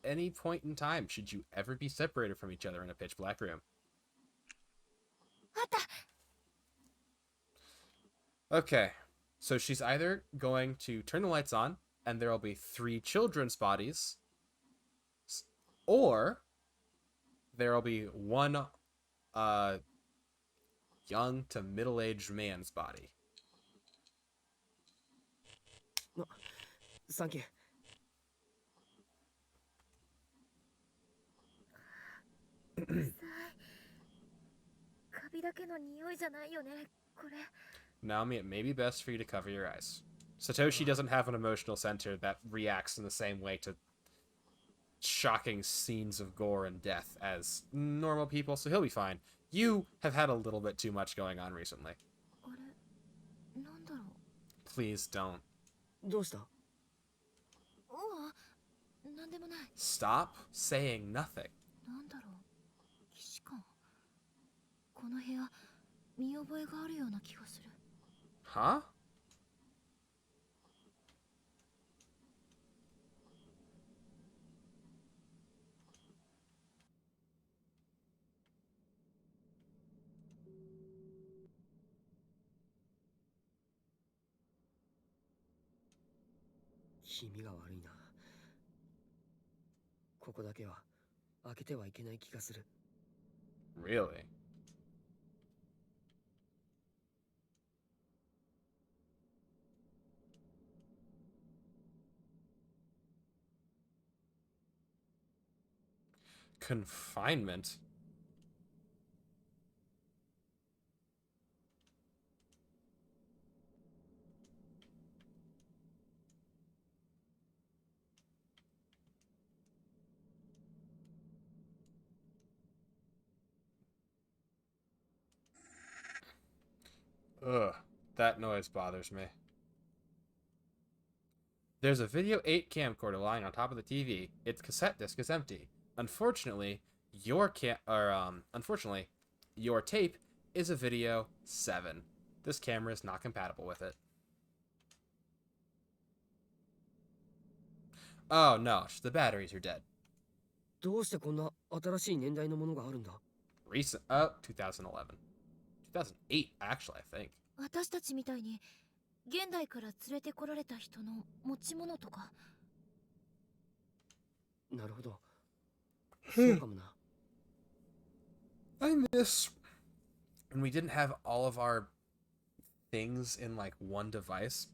any point in time should you ever be separated from each other in a pitch black room. Okay, so she's either going to turn the lights on and there'll be 3 children's bodies, or there'll be 1 young to middle-aged man's body.
Thank you.
カビだけの匂いじゃないよね、これ。
Naomi, it may be best for you to cover your eyes. Satoshi doesn't have an emotional center that reacts in the same way to shocking scenes of gore and death as normal people, so he'll be fine. You have had a little bit too much going on recently.
あれ、なんだろう。
Please don't.
どうした？
なんでもない。
Stop saying nothing.
なんだろう。騎士官。この部屋、見覚えがあるような気がする。
Huh? Really? Confinement? Ugh, that noise bothers me. There's a Video 8 camcorder lying on top of the TV. Its cassette disc is empty. Unfortunately, unfortunately, your tape is a Video 7. This camera is not compatible with it. Oh no, the batteries are dead.
どうしてこんな新しい年代のものがあるんだ？
Recent, oh, 2011. 2008, actually, I think.
私たちみたいに現代から連れてこられた人の持ち物とか。
なるほど。そうかもな。
I miss when we didn't have all of our things in like one device.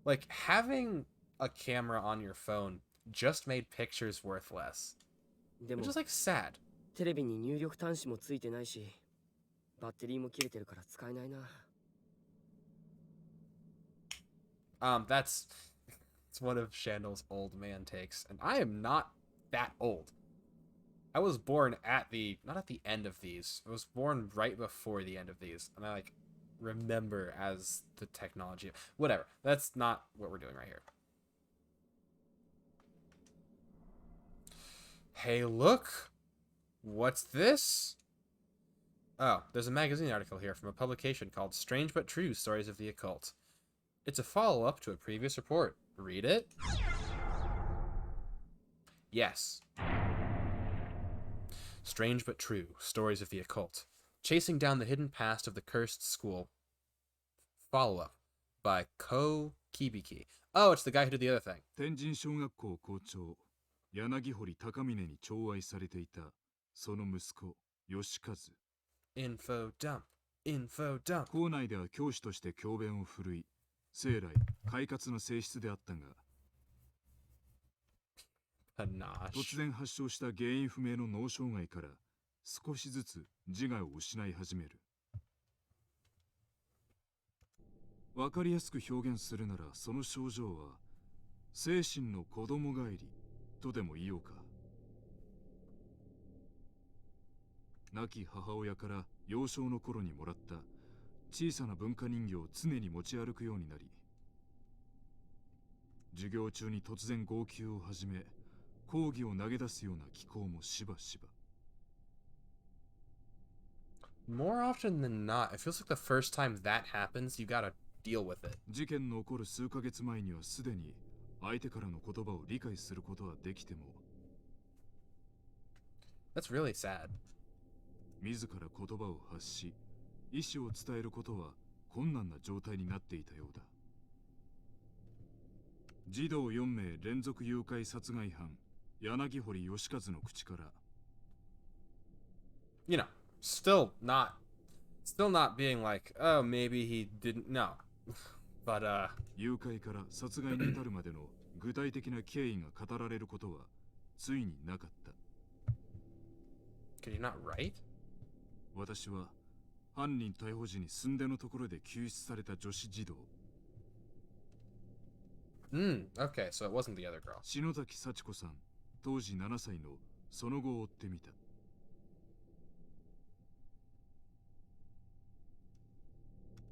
Like having a camera on your phone just made pictures worth less.
でも
Which is like sad.
テレビに入力端子もついてないし、バッテリーも切れてるから使えないな。
That's it's one of Shandal's old man takes, and I am not that old. I was born not at the end of these. I was born right before the end of these, and I like remember as the technology. Whatever. That's not what we're doing right here. Hey, look! What's this? Oh, there's a magazine article here from a publication called Strange But True Stories of the Occult. It's a follow-up to a previous report. Read it? Yes. Strange But True Stories of the Occult. Chasing Down the Hidden Past of the Cursed School. Follow-up by Ko Kibiki. Oh, it's the guy who did the other thing.
天神小学校校長柳堀高峰に寵愛されていたその息子義和。
Info dump. Info dump.
校内では教師として教鞭を振るい、生来快活な性質であったが、
Panache.
突然発症した原因不明の脳障害から少しずつ自我を失い始める。わかりやすく表現するならその症状は精神の子供返りとでも言おうか。亡き母親から幼少の頃にもらった小さな文化人形を常に持ち歩くようになり、授業中に突然号泣を始め、講義を投げ出すような気候もしばしば。
More often than not, it feels like the first time that happens, you gotta deal with it.
事件の起こる数ヶ月前にはすでに相手からの言葉を理解することはできても、
That's really sad.
自ら言葉を発し、意思を伝えることは困難な状態になっていたようだ。児童4名連続誘拐殺害犯柳堀義和の口から、
You know, still not being like, oh, maybe he didn't know. But,
誘拐から殺害に至るまでの具体的な経緯が語られることはついになかった。
could you not write?
私は犯人逮捕時に寸出のところで救出された女子児童
Okay, so it wasn't the other girl.
篠崎幸子さん当時7歳のその後を追ってみた。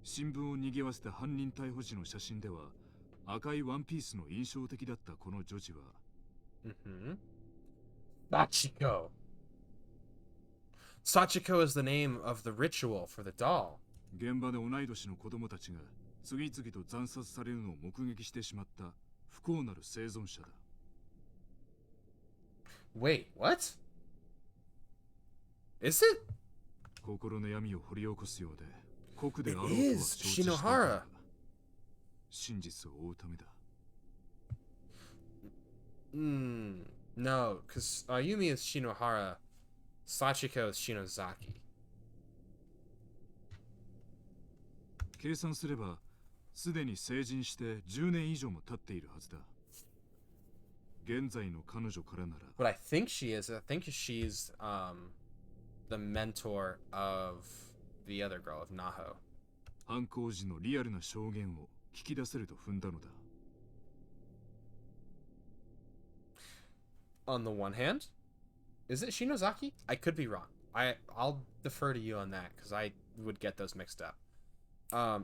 新聞を賑わせた犯人逮捕時の写真では赤いワンピースの印象的だったこの女児は、
Sachiko. Sachiko is the name of the ritual for the doll.
現場で同い年の子供たちが次々と惨殺されるのを目撃してしまった不幸なる生存者だ。
Wait, what? Is it?
心の闇を掘り起こすようで酷であろう
It
とは
is
承知していた
Shinohara.
が、真実を追うためだ。
No, because Yumi is Shinohara. Sachiko is Shinozaki.
計算すればすでに成人して10年以上も経っているはずだ。現在の彼女からなら
What I think she is, I think she's the mentor of the other girl, of Naho.
犯行時のリアルな証言を聞き出せると踏んだのだ。
On the one hand, is it Shinozaki? I could be wrong. I'll defer to you on that because I would get those mixed up.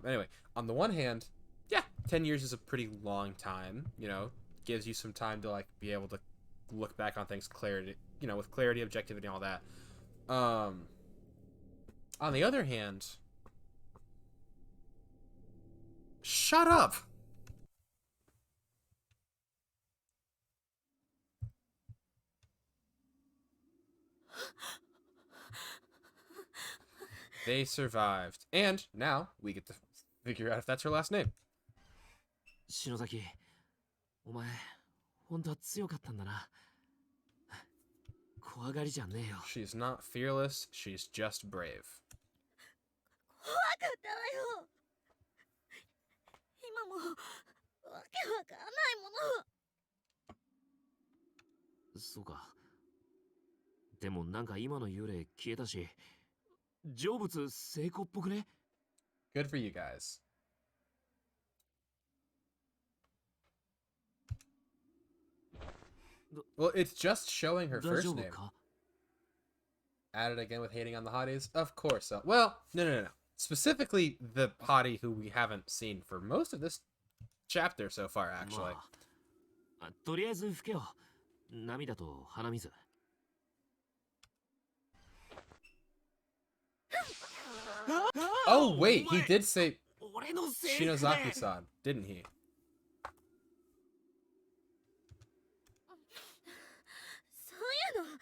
Anyway, on the one hand, yeah, 10 years is a pretty long time. You know, gives you some time to like be able to look back on things clarity, you know, with clarity, objectivity, and all that. On the other hand, shut up. They survived. And now we get to figure out if that's her last name.
篠崎、お前、本当は強かったんだな。怖がりじゃねえよ。
She's not fearless, she's just brave.
怖かったわよ。今も、わけわかんないもの。
そうか。でもなんか今の幽霊消えたし、成仏成功っぽくね？
Good for you guys. Well, it's just showing her
大
first
丈夫
name.
か？
At it again with hating on the hotties? Of course so. Well, no. Specifically the hottie who we haven't seen for most of this chapter so far, actually.
まあ、とりあえず拭けよ。涙と鼻水。
Oh, wait, he did say
俺のせいで。
Shinozaki-san, didn't he?
そういうの言わな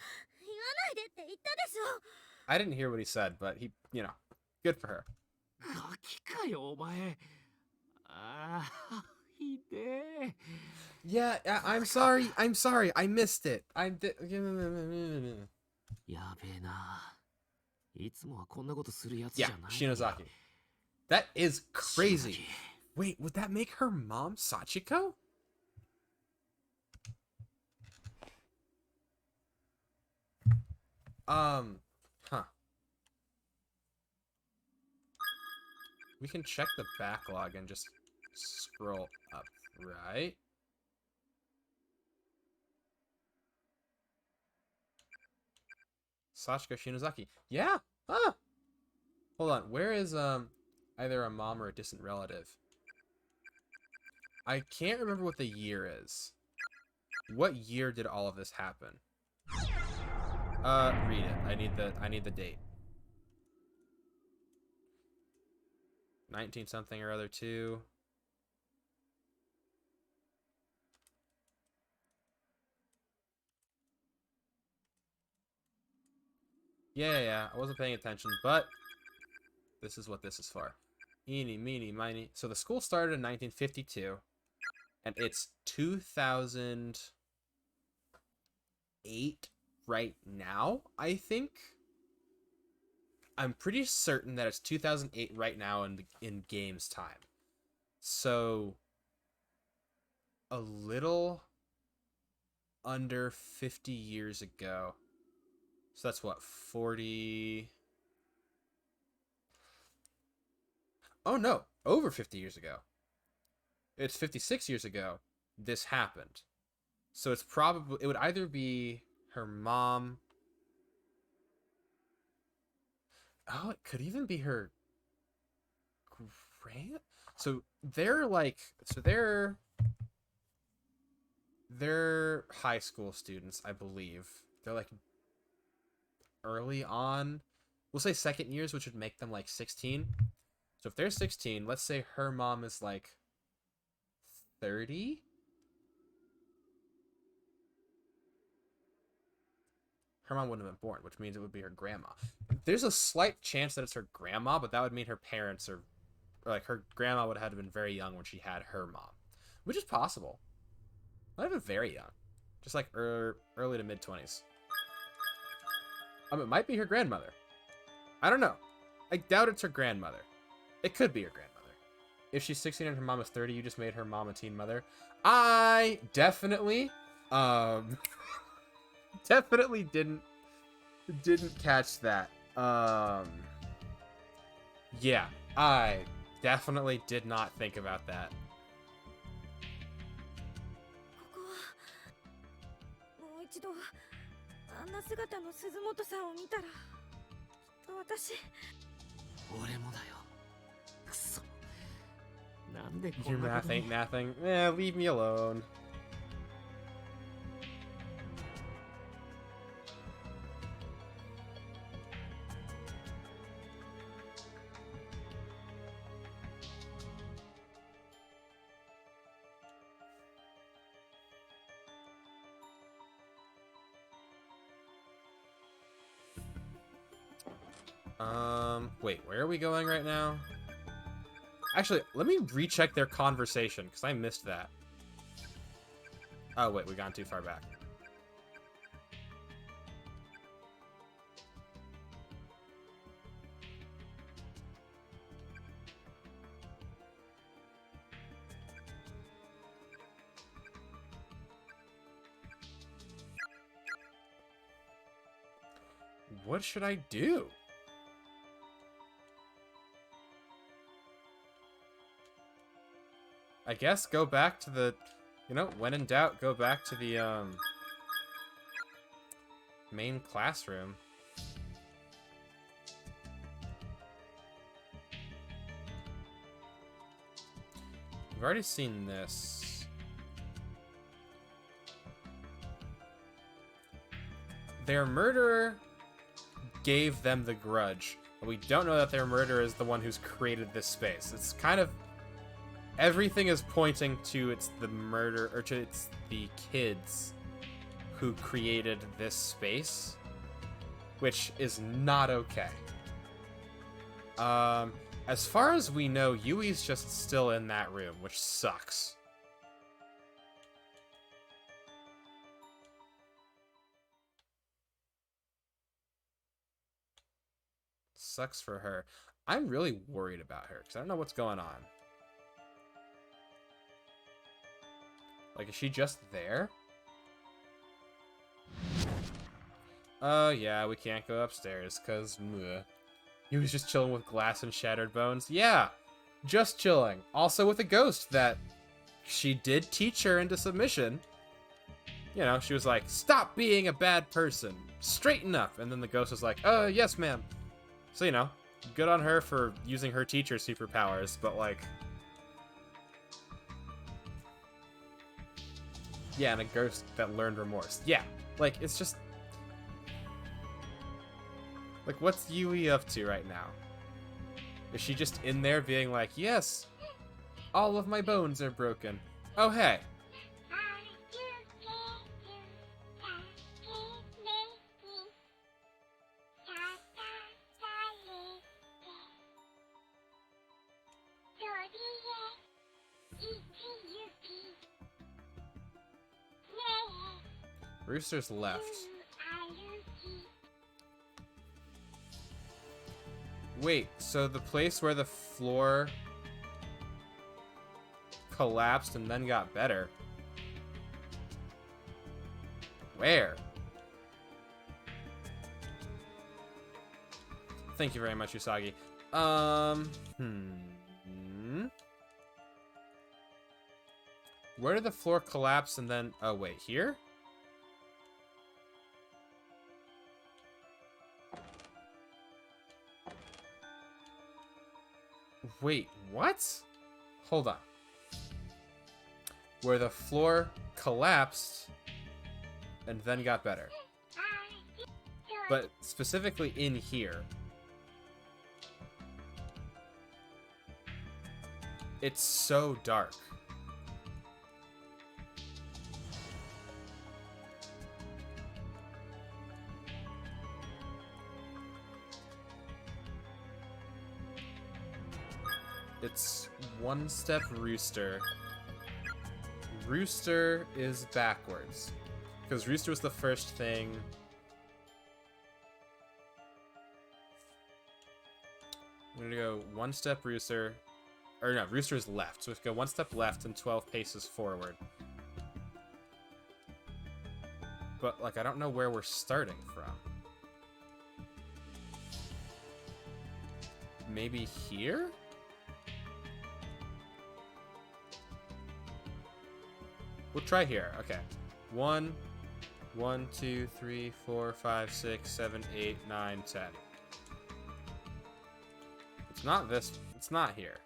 いでって言ったでしょ。
I didn't hear what he said, but he, you know, good for her.
ガキかよ、お前。ああ、ひでえ。
Yeah, I'm sorry, I missed it.
やべえな。いつもはこんなことするやつじゃ
Yeah,
ない。
Shinozaki. That is crazy.
篠崎
Wait, would that make her mom Sachiko? Huh. We can check the backlog and just scroll up, right? Sachiko Shinozaki. Yeah. Ah. Hold on. Where is either a mom or a distant relative? I can't remember what the year is. What year did all of this happen? Read it. I need the date. 19 something or other too. Yeah, I wasn't paying attention, but this is what this is for. Eeny, meeny, miny. So the school started in 1952, and it's 2008 right now, I think. I'm pretty certain that it's 2008 right now in games time. So a little under 50 years ago. So that's what, 40... Oh no, over 50 years ago. It's 56 years ago this happened. So it's probably, it would either be her mom. Oh, it could even be her grand. So they're like, they're high school students, I believe. They're like early on, we'll say second years, which would make them like 16. So if they're 16, let's say her mom is like 30. Her mom wouldn't have been born, which means it would be her grandma. There's a slight chance that it's her grandma, but that would mean her parents are, or like her grandma would have been very young when she had her mom, which is possible. Not even very young, just like early to mid 20s. It might be her grandmother. I don't know. I doubt it's her grandmother. It could be her grandmother. If she's 16 and her mom is 30, you just made her mom a teen mother. I definitely Definitely didn't catch that. Yeah, I definitely did not think about that.
ここはもう一度あんな姿の鈴本さんを見たらきっと私
俺もだよ。くそ。なんでこ
Your
んなこ
math
とに
ain't mathing. Eh, leave me alone. Wait, where are we going right now? Actually, let me recheck their conversation, because I missed that. Oh, wait, we gone too far back. What should I do? I guess go back to the, you know, when in doubt, go back to the, main classroom. We've already seen this. Their murderer gave them the grudge, but we don't know that their murderer is the one who's created this space. It's kind of... Everything is pointing to it's the murder, or to it's the kids who created this space, which is not okay. As far as we know, Yui's just still in that room, which sucks. Sucks for her. I'm really worried about her, because I don't know what's going on. Like, is she just there? Oh, yeah, we can't go upstairs, because, he was just chilling with glass and shattered bones. Yeah, just chilling. Also with a ghost that she did teach her into submission. You know, she was like, stop being a bad person. Straighten up. And then the ghost was like, yes, ma'am. So, you know, good on her for using her teacher superpowers, but, like... Yeah, and a ghost that learned remorse. Yeah, like, it's just... Like, what's Yui up to right now? Is she just in there being like, yes, all of my bones are broken. Oh, hey. Rooster's left. Wait, so the place where the floor collapsed and then got better. Where? Thank you very much, Usagi. Where did the floor collapse and then... Oh, wait, here? Wait, what? Hold on. Where the floor collapsed and then got better. But specifically in here. It's so dark. It's one step Rooster. Rooster is backwards. Because Rooster was the first thing. I'm gonna go one step Rooster. Or no, Rooster is left. So we have to go one step left and 12 paces forward. But, like, I don't know where we're starting from. Maybe here? We'll try here. Okay. 1, 2, 3, 4, 5, 6, 7, 8, 9, 10. It's not this. It's not here.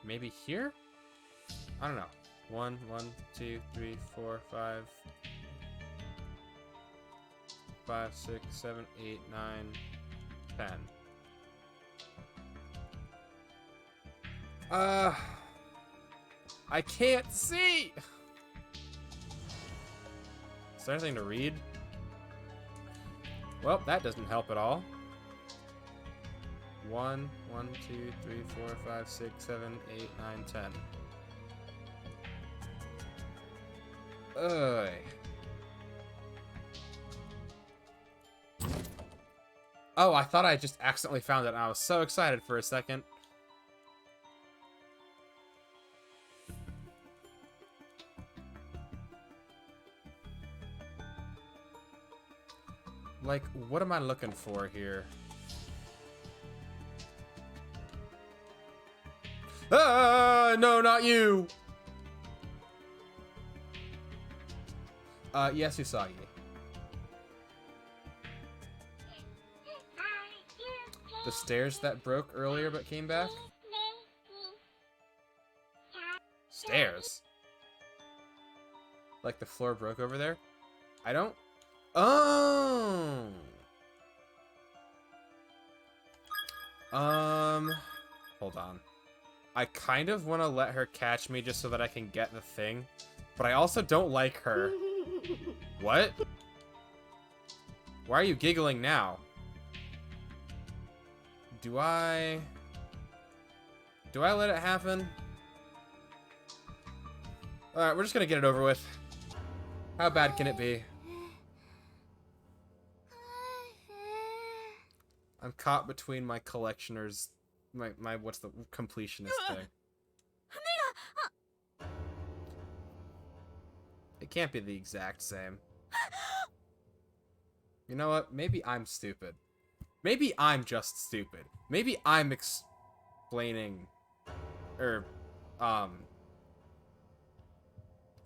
Maybe here? I don't know. 1, 2, 3, 4, 5, 6, 7, 8, 9, 10. I can't see! Is there anything to read? Well, that doesn't help at all. 1, 2, 3, 4, 5, 6, 7, 8, 9, 10. Ugh. Oh, I thought I just accidentally found it, and I was so excited for a second. Like, what am I looking for here? Ah, no, not you! Yes, Usagi. The stairs that broke earlier but came back? Stairs? Like the floor broke over there? I don't... Oh! Hold on. I kind of want to let her catch me just so that I can get the thing, but I also don't like her. What? Why are you giggling now? Do I let it happen? Alright, we're just gonna get it over with. How bad can it be? I'm caught between my collectioner's... My what's the completionist thing? It can't be the exact same. You know what? Maybe I'm stupid. Maybe I'm just stupid. Maybe I'm explaining...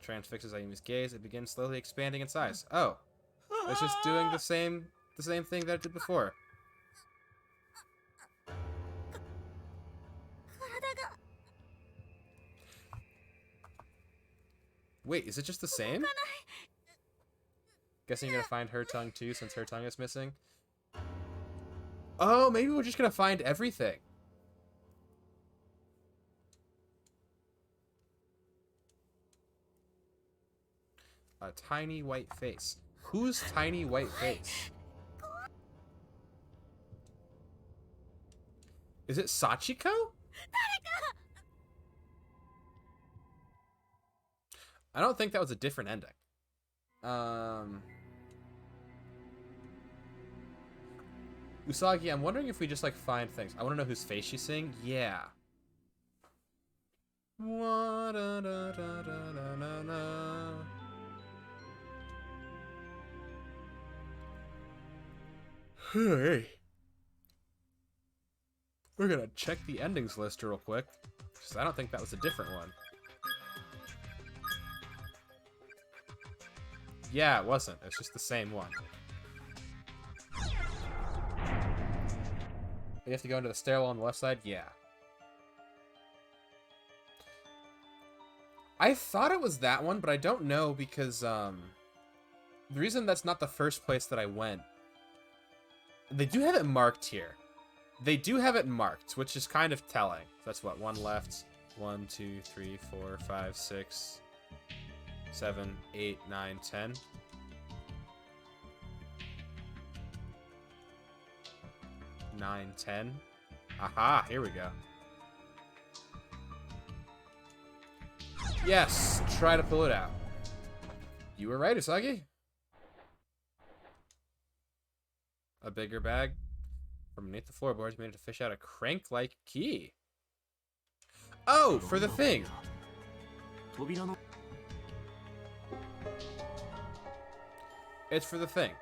transfixes Ayumi's gaze. It begins slowly expanding in size. Oh. It's just doing the same thing that it did before. Wait, is it just the same? Guessing you're gonna find her tongue too, since her tongue is missing. Oh, maybe we're just gonna find everything. A tiny white face. Whose tiny white face? Is it Sachiko? I don't think that was a different ending. Usagi, I'm wondering if we just, like, find things. I want to know whose face she's seeing. Yeah. Hey. We're gonna check the endings list real quick, because I don't think that was a different one. Yeah, it wasn't. It's just the same one. You have to go into the stairwell on the left side? Yeah. I thought it was that one, but I don't know because, the reason that's not the first place that I went... They do have it marked here. They do have it marked, which is kind of telling. That's what, one left. 1, 2, 3, 4, 5, 6... 7, 8, 9, 10. 9, 10. Aha, here we go. Yes, try to pull it out. You were right, Usagi. A bigger bag. From beneath the floorboards, made it to fish out a crank-like key. Oh, for the thing.
扉の
It's for the thing.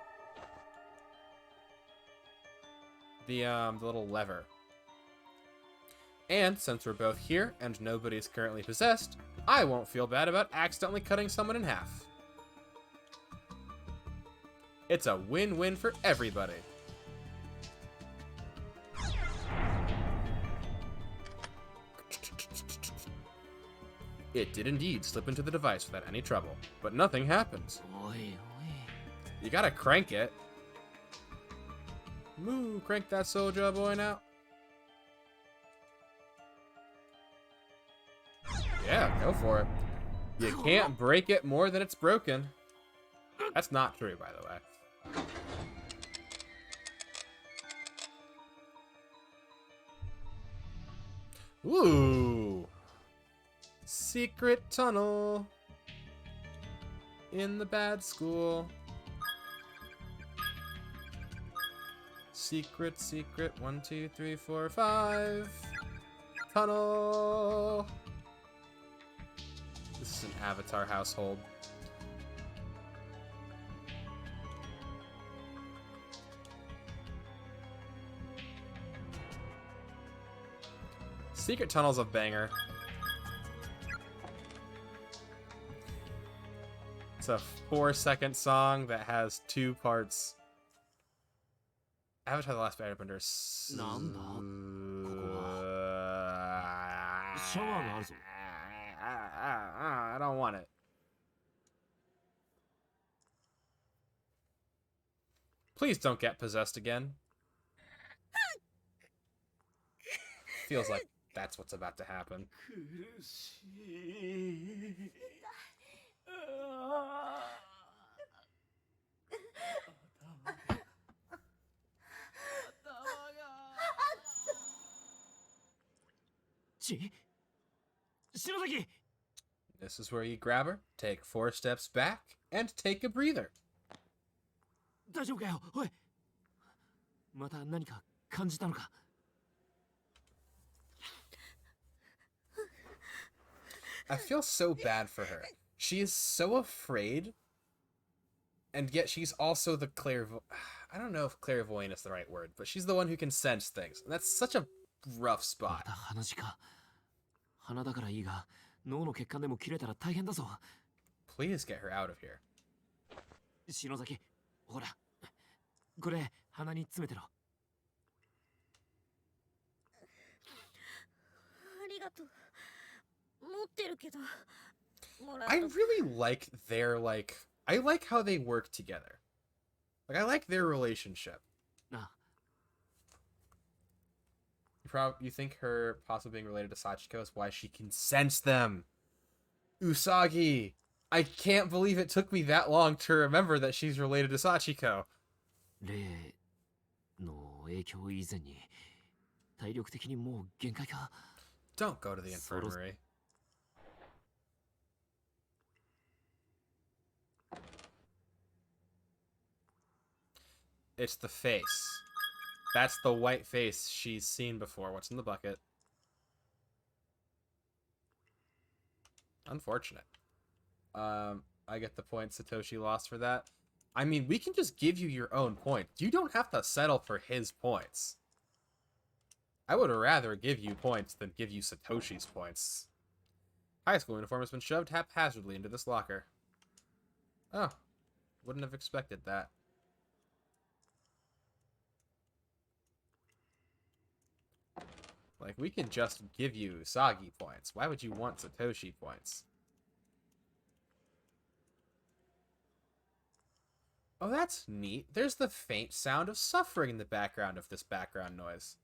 The little lever. And since we're both here and nobody's currently possessed, I won't feel bad about accidentally cutting someone in half. It's a win-win for everybody. It did indeed slip into the device without any trouble, but nothing happens.
おいおい
You gotta crank it. Moo, crank that soldier boy now. Yeah, go for it. You can't break it more than it's broken. That's not true, by the way. Ooh. Secret tunnel. In the bad school. Secret, secret, 1, 2, 3, 4, 5. Tunnel. This is an Avatar household. Secret Tunnel's a banger. It's a 4-second song that has 2 parts. Avatar: The Last Airbender.
なんだここはシャワーがあるぞ
I don't want it. Please don't get possessed again. Feels like that's what's about to happen.
苦しいあち篠崎
This is where you grab her, take 4 steps back, and take a breather.
大丈夫かよおいまた何か感じたのか
I feel so bad for her. She is so afraid, and yet she's also the I don't know if clairvoyant is the right word, but she's the one who can sense things. And that's such a rough
ま
spot.
た話か鼻だからいいが脳の血管でも切れたら大変だぞ
Please get her out of here.
篠崎ほらこれ鼻に詰めてろ
ありがとう持ってるけどもらっ
I
と
really like their, I like how they work together. Like, I like their relationship.
な
You think her possibly being related to Sachiko is why she can sense them? Usagi! I can't believe it took me that long to remember that she's related to Sachiko.
例の影響以前に体力的にもう限界か
Don't go to the infirmary. It's the face. That's the white face she's seen before. What's in the bucket? Unfortunate. I get the point Satoshi lost for that. I mean, we can just give you your own point. You don't have to settle for his points. I would rather give you points than give you Satoshi's points. High school uniform has been shoved haphazardly into this locker. Oh, wouldn't have expected that. Like, we can just give you Usagi points. Why would you want Satoshi points? Oh, that's neat. There's the faint sound of suffering in the background of this background noise.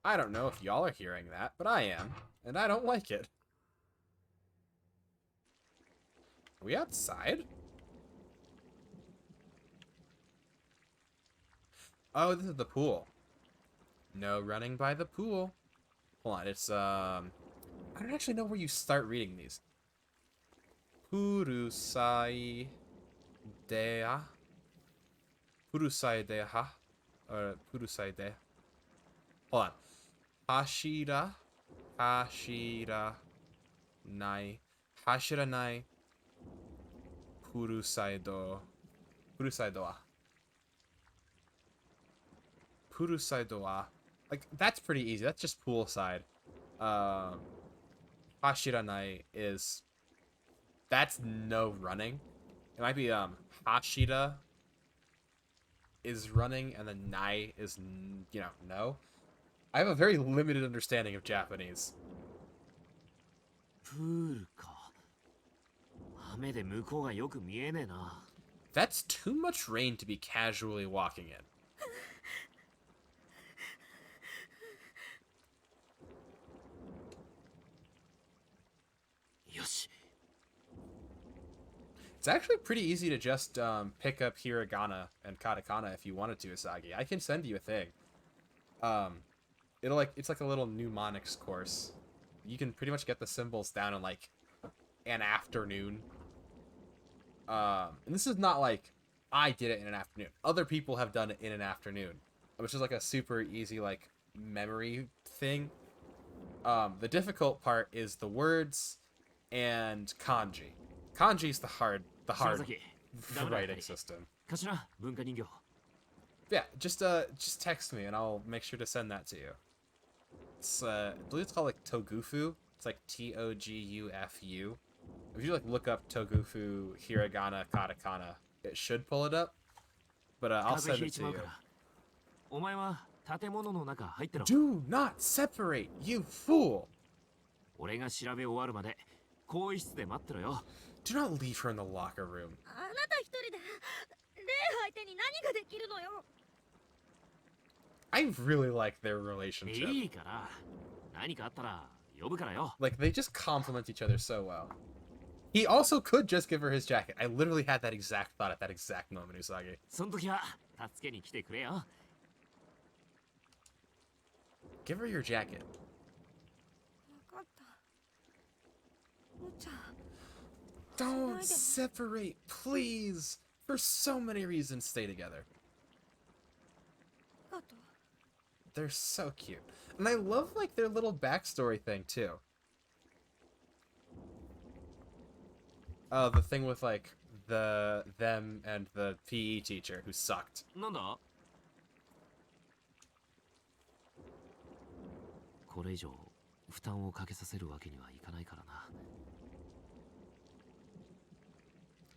I don't know if y'all are hearing that, but I am, and I don't like it. Are we outside? Oh, this is the pool. No running by the pool. Hold on, it's, I don't actually know where you start reading these. Purusai Dea. Purusai Deha. Or Purusai De. Hold on. Hashira. Hashira Nai. Hashira Nai. Purusai Do. Purusai Doa. Purusai Doa. Like, that's pretty easy. That's just poolside. Hashiranai is... That's no running. It might be, Hashira is running, and then Nai is, you know, no. I have a very limited understanding of Japanese.
プールか。雨で向こうがよく見えねえな。
That's too much rain to be casually walking in.
Yoshi.
It's actually pretty easy to just pick up hiragana and katakana if you wanted to, Asagi. I can send you a thing. It's like a little mnemonics course. You can pretty much get the symbols down in like an afternoon. And this is not like I did it in an afternoon. Other people have done it in an afternoon, which is like a super easy like memory thing. The difficult part is the words and kanji. Kanji's the hard writing system.
頭、文化人形。
Yeah, just text me and I'll make sure to send that to you. It's I believe it's called like Togufu. It's like Togufu. If you like look up Togufu, hiragana, katakana, it should pull it up. But I'll send it to you.
お前は建物の中入ってろ。
Do not separate, you fool!
俺が調べ終わるまで更衣室で待ってろよ。
Do not leave her in the locker room.
あなた一人で霊相手に何ができるのよ。
I really like their relationship.
いいから。何かあったら呼ぶからよ。
Like, they just complement each other so well. He also could just give her his jacket. I literally had that exact thought at that exact moment, Usagi.
その時は助けに来てくれよ。
Give her your jacket.
分かった。むちゃん。
Don't separate, please. For so many reasons, stay together.
あと。
They're so cute. And I love, like, their little backstory thing, too. Oh, the thing with, like, them and the PE teacher who sucked.
なんだ？これ以上負担をかけさせるわけにはいかないからな。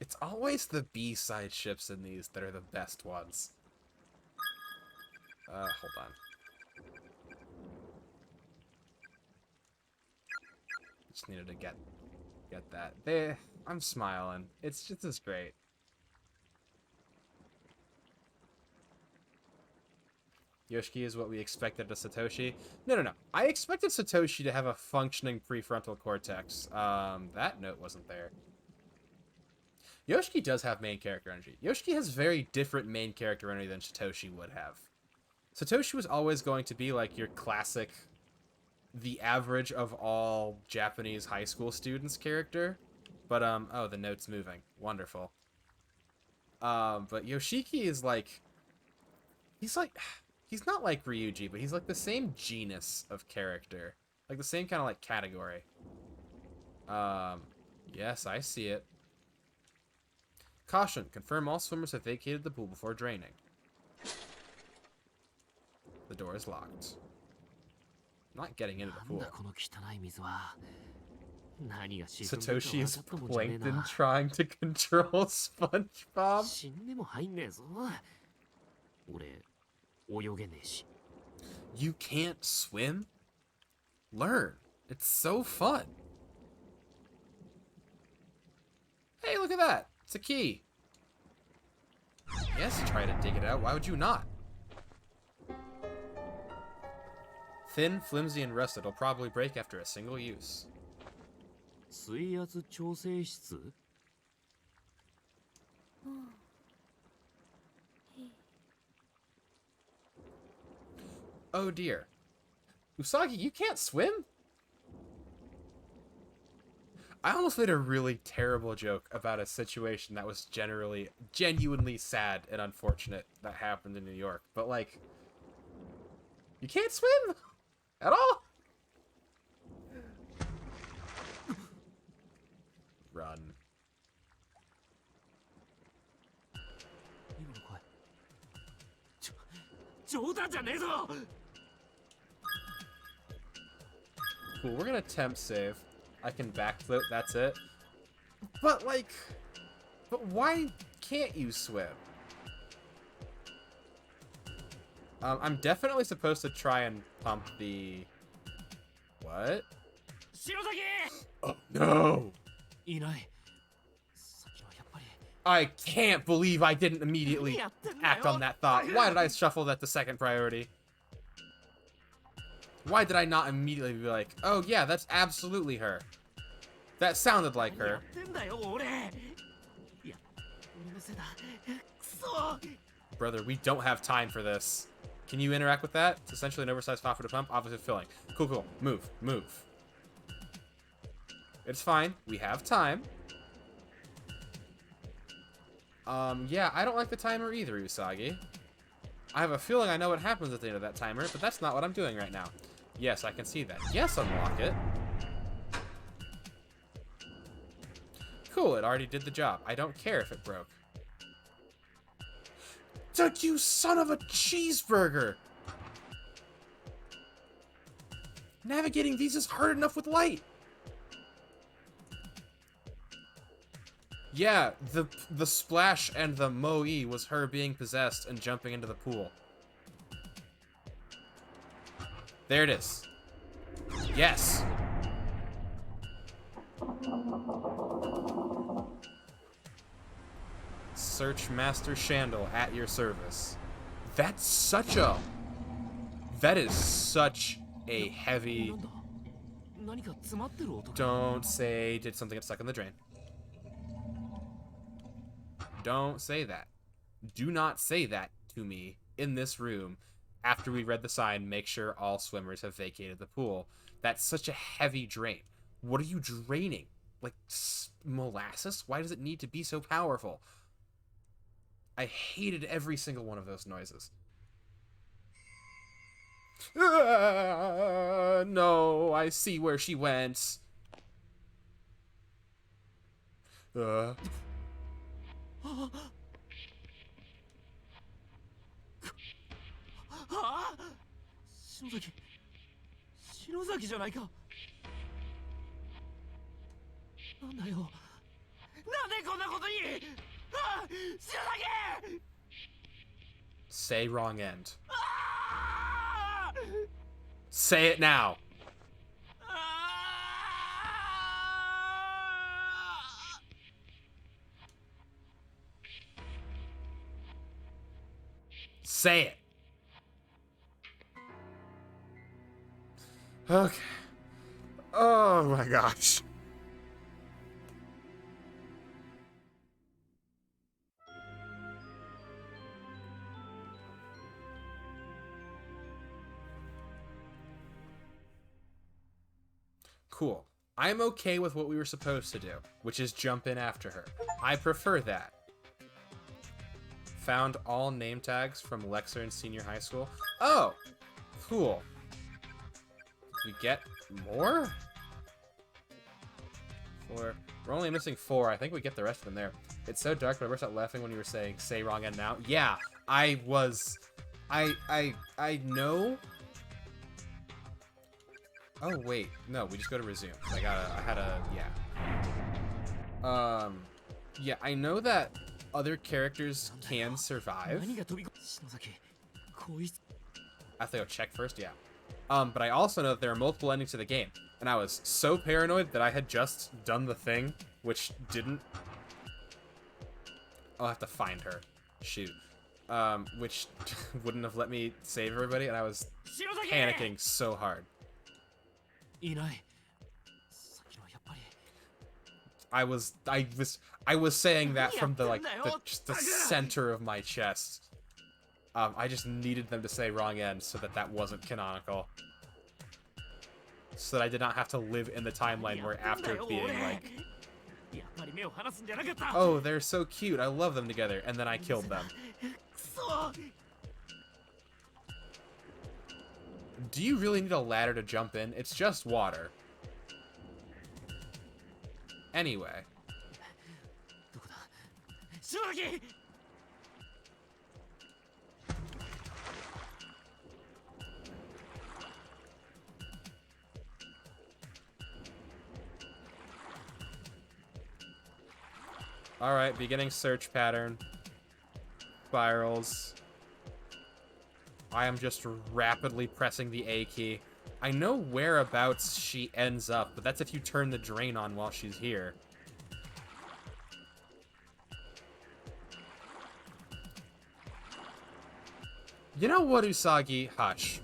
It's always the B-side ships in these that are the best ones. Hold on. Just needed to get that. I'm smiling. It's just as great. Yoshiki is what we expected of Satoshi. No. I expected Satoshi to have a functioning prefrontal cortex. That note wasn't there. Yoshiki does have main character energy. Yoshiki has very different main character energy than Satoshi would have. Satoshi was always going to be like your classic, the average of all Japanese high school students character. But, oh, the note's moving. Wonderful. But Yoshiki is like, he's not like Ryuji, but he's like the same genus of character. Like the same kind of like category. Yes, I see it. Caution, confirm all swimmers have vacated the pool before draining. The door is locked. I'm not getting into the pool. Satoshi is plankton trying to control SpongeBob. You can't swim? Learn. It's so fun. Hey, look at that. It's a key. Yes, try to dig it out. Why would you not? Thin, flimsy, and rusted. It'll probably break after a single use.
水圧調整室?
Oh dear. Usagi, you can't swim? I almost made a really terrible joke about a situation that was genuinely sad and unfortunate that happened in New York. But, like, you can't swim at all? Run.
今の声冗談じゃねえぞ
Cool, we're gonna temp save. I can backflip, that's it. But, like... But why can't you swim? I'm definitely supposed to try and pump the... What?
篠崎
Oh, no!
いないさっきのはやっぱり
I can't believe I didn't immediately
何やってんだよ
act on that thought. Why did I shuffle that to second priority? Why did I not immediately be like, oh yeah, that's absolutely her. That sounded like
何や
her.
ってんだよ俺いや俺のせいだくそ
Brother, we don't have time for this. Can you interact with that? It's essentially an oversized coffer to pump, obviously filling. Cool, cool. Move, move. It's fine. We have time. Yeah, I don't like the timer either, Usagi. I have a feeling I know what happens at the end of that timer, but that's not what I'm doing right now. Yes, I can see that. Yes, unlock it. Cool, it already did the job. I don't care if it broke. Duck, you son of a cheeseburger! Navigating these is hard enough with light. Yeah, the splash and the moe was her being possessed and jumping into the pool. There it is. Yes. Search Master Shandel at your service. That is such a heavy...
なんだ何か詰まってる音
Don't say did something get stuck in the drain. Don't say that. Do not say that to me in this room after we read the sign, make sure all swimmers have vacated the pool. That's such a heavy drain. What are you draining? Like molasses? Why does it need to be so powerful? I hated every single one of those noises. No, I see where she went. Uh.
はあ篠崎じゃないかなんだよなんでこんなことにああ篠崎
Say wrong end.
ああ
Say it now.
ああ
Say it. Okay. Oh my gosh. Cool. I'm okay with what we were supposed to do, which is jump in after her. I prefer that. Found all name tags from Lexer Senior High School. Oh, cool. We get more? We're only missing 4. I think we get the rest of them there. It's so dark, but I burst out laughing when you were saying "say wrong end now." Yeah, I was. I know. Oh wait, no, we just go to resume. I had a yeah. Yeah, I know that other characters can survive.
何が飛びこ篠崎こいつ
I have to go check first, yeah. But I also know that there are multiple endings to the game, and I was so paranoid that I had just done the thing, which didn't. I'll have to find her. Shoot. Which wouldn't have let me save everybody, and I was
篠崎
panicking so hard.
いないさっきのはやっぱり
I was saying that from just the center of my chest. I just needed them to say wrong end so that wasn't canonical. so that I did not have to live in the timeline wwhere after being like,
やっぱり目を離すんじゃなかった。
oh, they're so cute, I love them together, and then I killed them.
くそ。
Do you really need a ladder to jump in? It's just water. Anyway.
どこだ。篠崎。
Alright, beginning search pattern. Spirals. I am just rapidly pressing the A key. I know whereabouts she ends up, but that's if you turn the drain on while she's here. You know what, Usagi? Hush.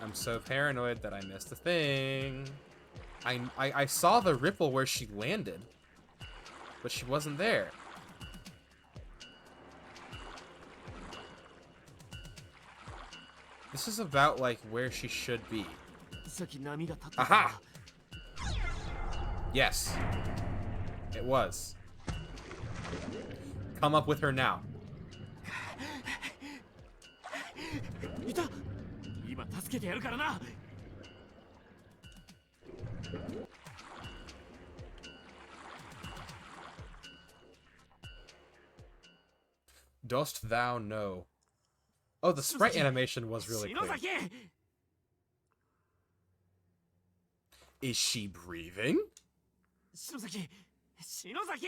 I'm so paranoid that I missed a thing. I saw the ripple where she landed, but she wasn't there. This is about, like, where she should be.
さっき波が立ってた。
Aha! Yes. It was. Come up with her now.
いた。今助けてやるからな。
Dost thou know? Oh, the sprite animation was really cool.
篠崎。
Is she breathing?
篠崎。篠崎。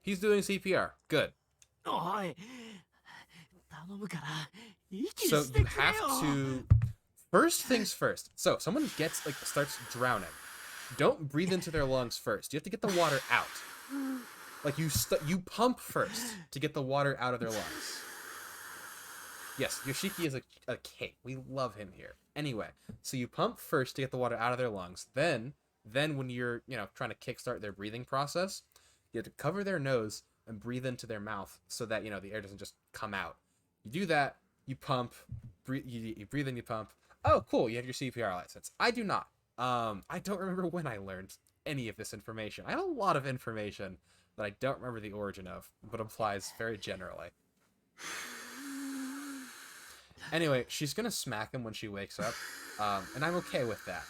He's doing CPR. Good.
おい。頼むから。息
So
して
you
くれ
have
よ。
to... First things first. So someone gets, like, starts drowning. Don't breathe into their lungs first. You have to get the water out. Like, you pump first to get the water out of their lungs. Yes, Yoshiki is a king. We love him here. Anyway, so you pump first to get the water out of their lungs. Then when you're, trying to kickstart their breathing process, you have to cover their nose and breathe into their mouth so that, the air doesn't just come out. You do that, you pump, you breathe in, you pump. Oh, cool, you have your CPR license. I do not. I don't remember when I learned any of this information. I have a lot of information that I don't remember the origin of, but applies very generally. Anyway, she's gonna smack him when she wakes up, and I'm okay with that.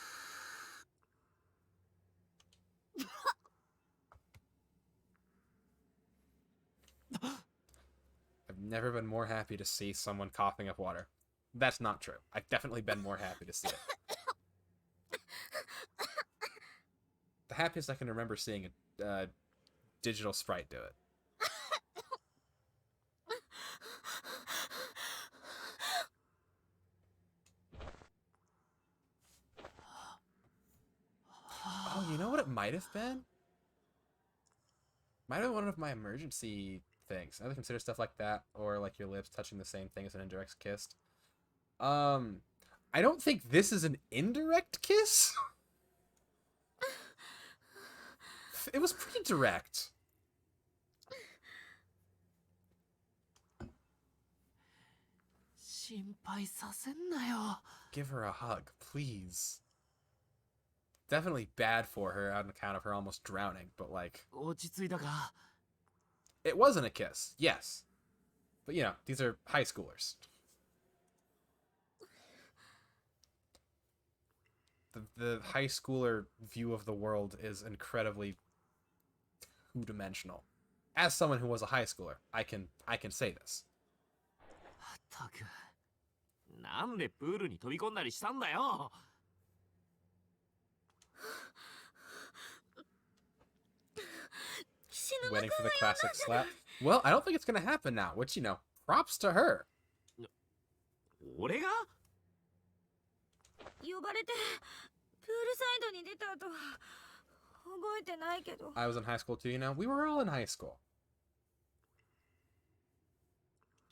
I've never been more happy to see someone coughing up water. That's not true. I've definitely been more happy to see it. The happiest I can remember seeing a digital sprite do it. Oh, you know what it might have been? Might have been one of my emergency things. I would consider stuff like that, or like your lips touching the same thing as an indirect kiss. I don't think this is an indirect kiss. It was pretty direct. Give her a hug, please. Definitely bad for her on account of her almost drowning, but like... It wasn't a kiss, yes. But these are high schoolers. The high schooler view of the world is incredibly two-dimensional. As someone who was a high schooler, I can say this.
ったく。なんでプールに飛び込んだりしたんだよ。
Waiting for the classic slap. Well, I don't think it's gonna happen now, which, props to her.
俺が？
呼ばれてプールサイドに出た後覚えてないけど。
I was in high school too, We were all in high school.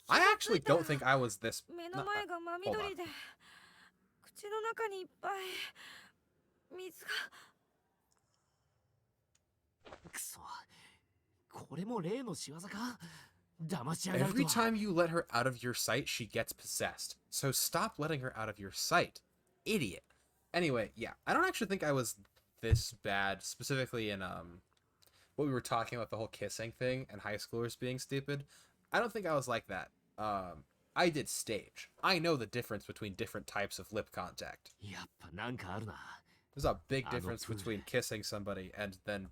I actually don't think I was this...
目の前が真緑で口の中にいっぱい水が。
くそ。これも例の仕業か？騙しやがると
Every
は
time you let her out of your sight, she gets possessed. So stop letting her out of your sight. Idiot. Anyway, yeah, I don't actually think I was this bad, specifically in what we were talking about, the whole kissing thing and high schoolers being stupid. I don't think I was like that. I did stage. I know the difference between different types of lip contact.
やっぱなんかあるな
There's a big
I don't
difference
prove
between kissing somebody and then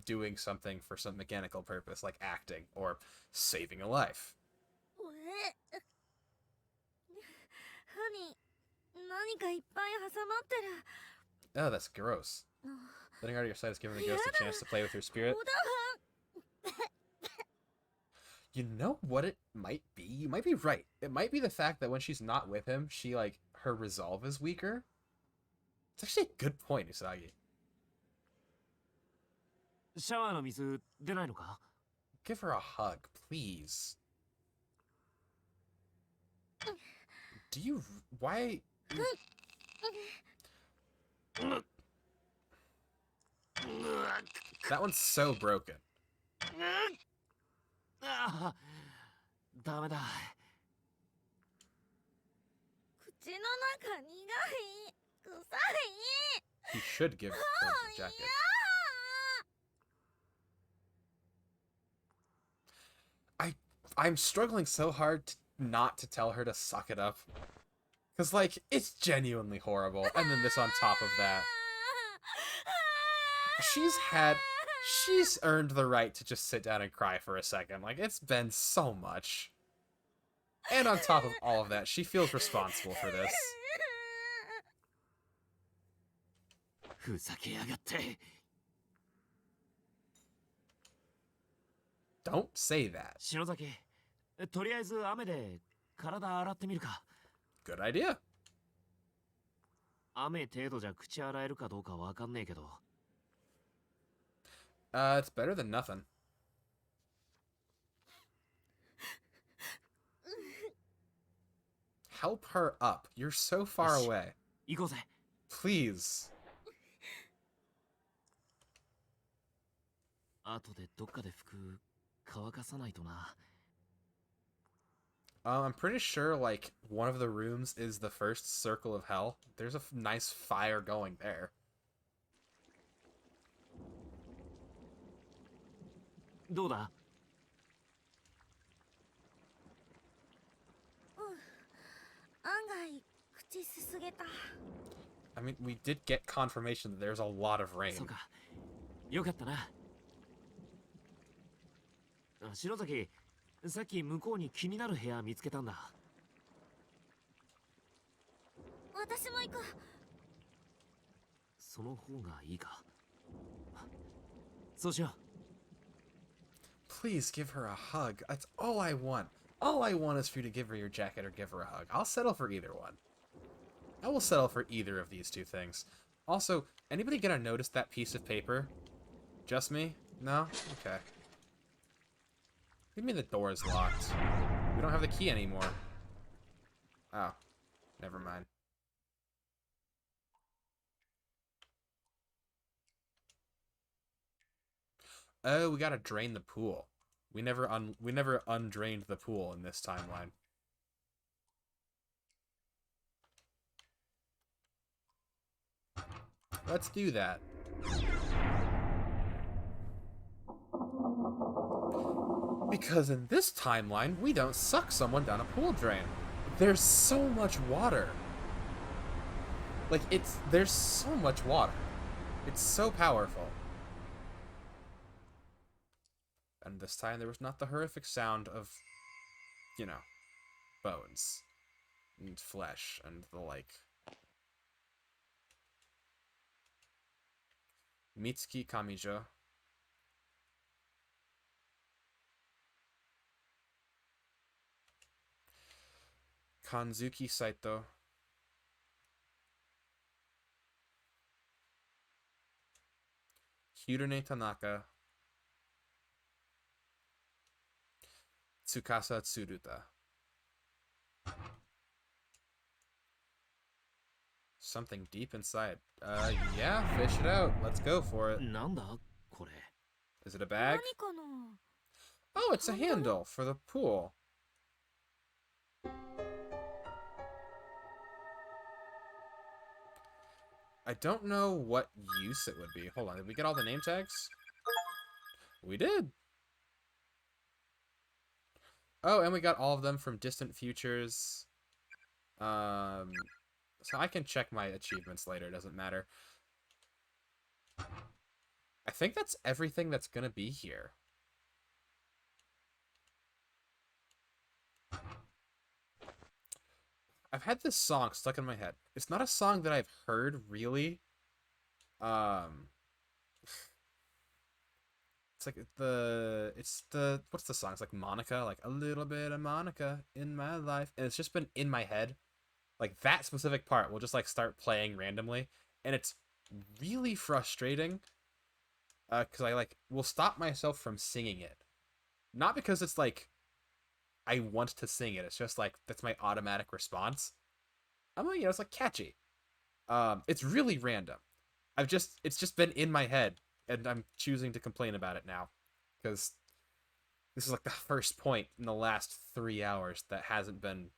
doing something for some mechanical purpose, like acting or saving a life.
え歯に何かいっぱい挟まってる
Oh, that's gross. Letting her out of your sight is giving the ghost a chance to play with your spirit.
小田
You know what it might be? You might be right. It might be the fact that when she's not with him, she, like, her resolve is weaker. It's actually a good point, Usagi.
シャワーの水出ないのか
Give her a hug, please. Do you... Why... That one's so broken.
ああダメだ
口の中苦い臭い
He should give her the jacket. I'm struggling so hard not to tell her to suck it up. Because, like, it's genuinely horrible. And then this on top of that. She's earned the right to just sit down and cry for a second. Like, it's been so much. And on top of all of that, she feels responsible for this.
ふざけやがって
Don't say that.
篠崎とりあえず雨で体洗ってみるか
Good idea.
雨程度じゃ口洗えるかどうかわかんねえけど
It's better than nothing. Help her up. You're so far
Yes.
away.
行こうぜ
Please.
後でどっかで服乾かさないとな
I'm pretty sure, like, one of the rooms is the first circle of hell. There's a nice fire going there.
どうだ
案外口すすげた
I mean, we did get confirmation that there's a lot of rain.
そうかよかったなあ篠崎さっき向こうに気になる部屋見つけたんだ
私も行く
その方がいいかそうしよう
Please give her a hug. That's all I want. All I want is for you to give her your jacket or give her a hug. I'll settle for either one. I will settle for either of these two things. Also, anybody gonna notice that piece of paper? Just me? No? Okay. What do you mean the door is locked? We don't have the key anymore. Oh. Never mind. Oh, we gotta drain the pool. We never undrained the pool in this timeline. Let's do that. Because in this timeline, we don't suck someone down a pool drain. There's so much water. Like, there's so much water. It's so powerful. And this time there was not the horrific sound of, you know, bones and flesh and the like. Mitsuki Kamijo. Kanzuki Saito. Hirone Tanaka. Tsukasa Tsuruta. Something deep inside. Yeah, fish it out. Let's go for it.
なんだこれ
Is it a bag?
何かな
Oh, it's a handle for the pool. I don't know what use it would be. Hold on, did we get all the name tags? We did. Oh, and we got all of them from Distant Futures. So I can check my achievements later, doesn't matter. I think that's everything that's gonna be here. I've had this song stuck in my head. It's not a song that I've heard, really. It's like what's the song? It's like Monica, like a little bit of Monica in my life. And it's just been in my head. Like that specific part will just like start playing randomly. And it's really frustrating. Because I like will stop myself from singing it. Not because it's like I want to sing it. It's just like that's my automatic response. I'm like, it's like catchy. It's really random. It's just been in my head, and I'm choosing to complain about it now, because this is like the first point in the last 3 hours that hasn't been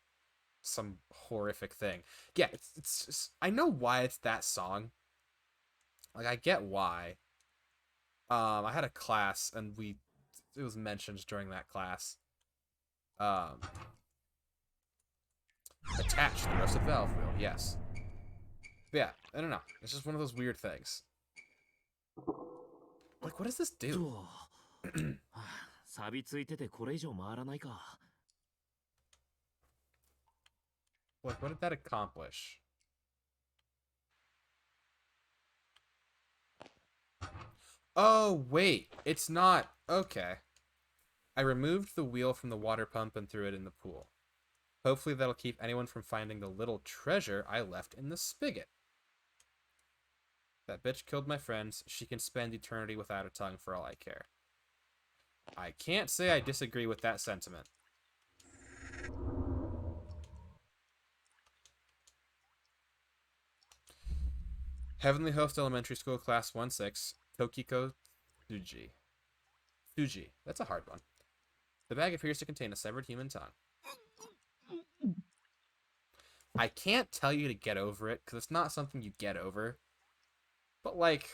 some horrific thing. Yeah, it's I know why it's that song. Like I get why. I had a class, and it was mentioned during that class. Attach the rusted valve wheel, yes. But yeah, I don't know. It's just one of those weird things. Like, what does this do?
錆びついててこれ以上回らないか。
Like, what did that accomplish? Oh, wait. It's not. Okay. I removed the wheel from the water pump and threw it in the pool. Hopefully that'll keep anyone from finding the little treasure I left in the spigot. That bitch killed my friends. She can spend eternity without a tongue for all I care. I can't say I disagree with that sentiment. Heavenly Host Elementary School, Class 1-6, Tokiko Tsuji. Tsuji. That's a hard one. The bag appears to contain a severed human tongue. I can't tell you to get over it, because it's not something you get over. But, like,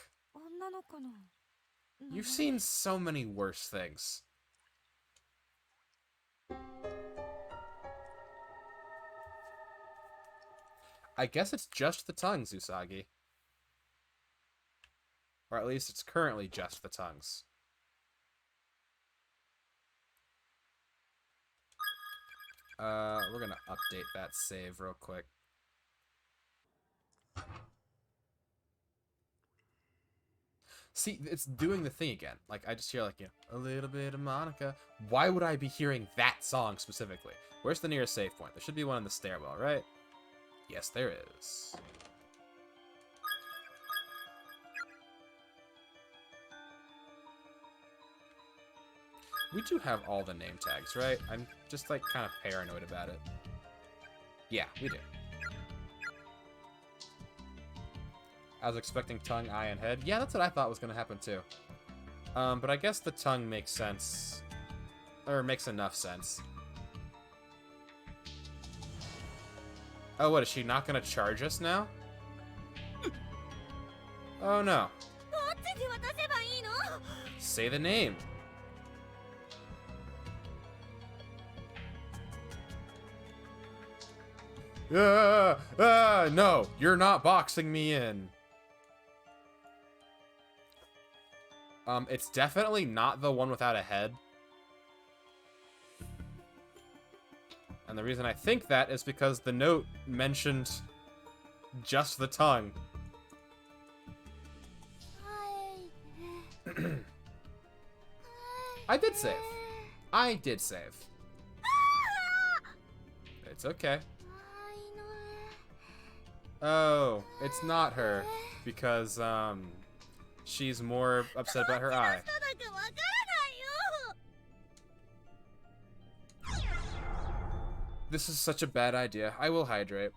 you've seen so many worse things. I guess it's just the tongues, Usagi. Or at least it's currently just the tongues. We're gonna update that save real quick. See, it's doing the thing again. Like, I just hear, like, a little bit of Monica. Why would I be hearing that song specifically? Where's the nearest save point? There should be one in the stairwell, right? Yes, there is. We do have all the name tags, right? I'm just, like, kind of paranoid about it. Yeah, we do. I was expecting tongue, eye, and head. Yeah, that's what I thought was going to happen, too. But I guess the tongue makes sense. Or makes enough sense. Oh, what, is she not going to charge us now? Oh, no. Say the name. No, you're not boxing me in. It's definitely not the one without a head. And the reason I think that is because the note mentioned just the tongue. I did save. I did save. It's okay. Oh, it's not her. Because, she's more upset about her eye. This is such a bad idea. I will hydrate.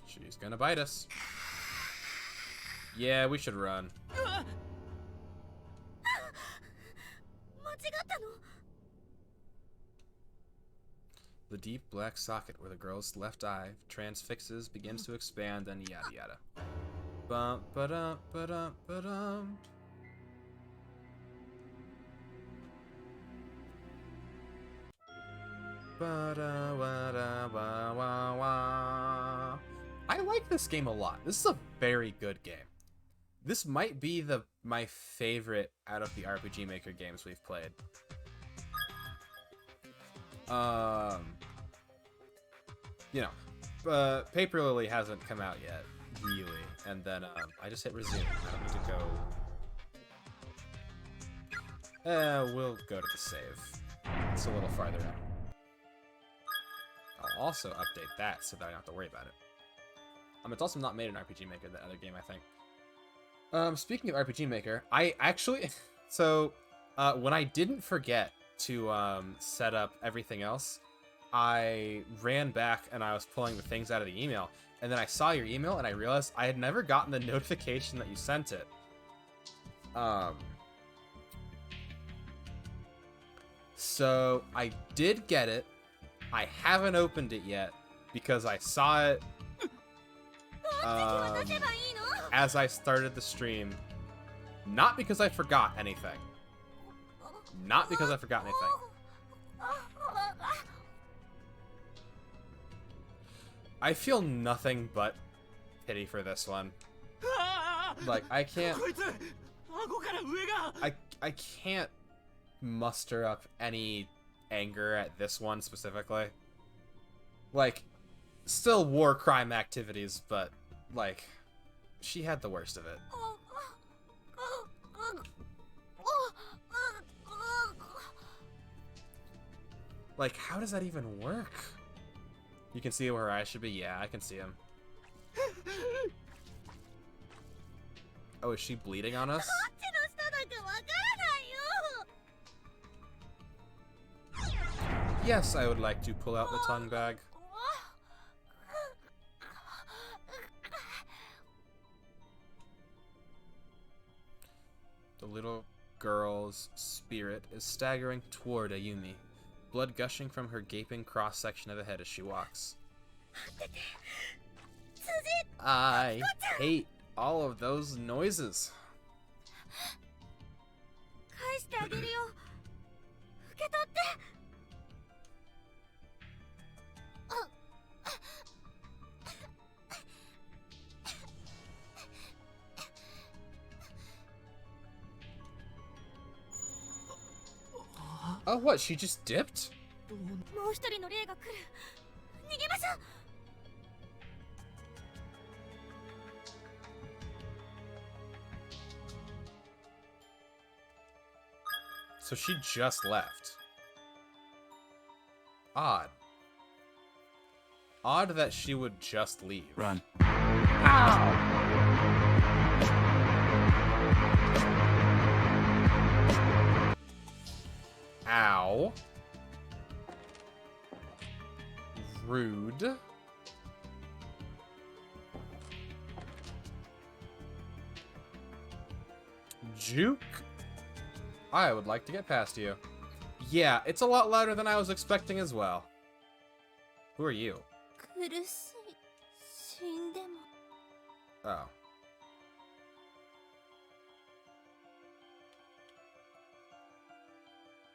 She's gonna bite us. Yeah, we should run.
間違ったの？
The deep black socket where the girl's left eye transfixes begins to expand and yada yada. Bum ba dum ba dum ba dum. Ba da wa da wa wa wa. I like this game a lot. This is a very good game. This might be my favorite out of the RPG Maker games we've played. You know, Paper Lily hasn't come out yet, really. And then, I just hit resume. I don't need to go. We'll go to the save. It's a little farther out. I'll also update that so that I don't have to worry about it. It's also not made in RPG Maker, that other game, I think. Speaking of RPG Maker, I actually... So, when I didn't forget to, set up everything else, I ran back and I was pulling the things out of the email, and then I saw your email and I realized I had never gotten the notification that you sent it. So I did get it. I haven't opened it yet because I saw it as I started the stream. Not because I forgot anything. Not because I forgot anything. I feel nothing but pity for this one. Like, I can't... I can't muster up any anger at this one specifically. Like, still war crime activities, but, like, she had the worst of it. Like, how does that even work? You can see where her eyes should be? Yeah, I can see him. Oh, is she bleeding on us? Yes, I would like to pull out the tongue bag. The little girl's spirit is staggering toward Ayumi, blood gushing from her gaping cross-section of the head as she walks. I hate all of those noises. Oh, what? She just dipped?
もう一人の霊が来る。逃げましょう。
So she just left. Odd. Odd that she would just leave.
Run.
Ow. Rude. Juke. I would like to get past you. Yeah, it's a lot louder than I was expecting as well. Who are you?
苦しい。死んでも。
Oh.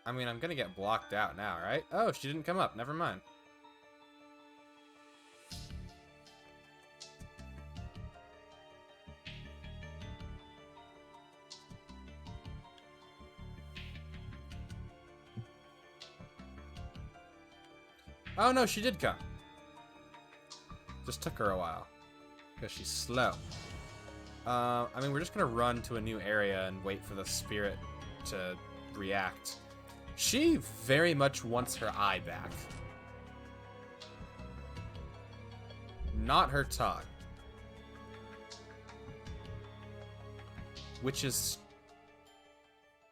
I mean, I'm gonna get blocked out now, right? Oh, she didn't come up. Never mind. Oh no, she did come. Just took her a while. Because she's slow. I mean, we're just gonna run to a new area and wait for the spirit to react. She very much wants her eye back. Not her tongue. Which is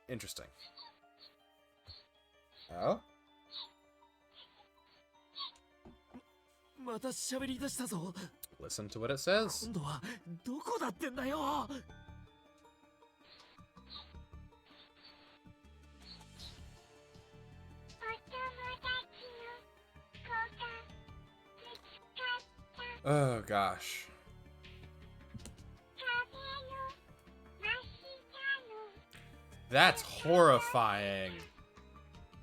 interesting. Oh?
また喋り出したぞ。
Listen to what it says.
今度はどこだってんだよ。
Oh gosh. That's horrifying.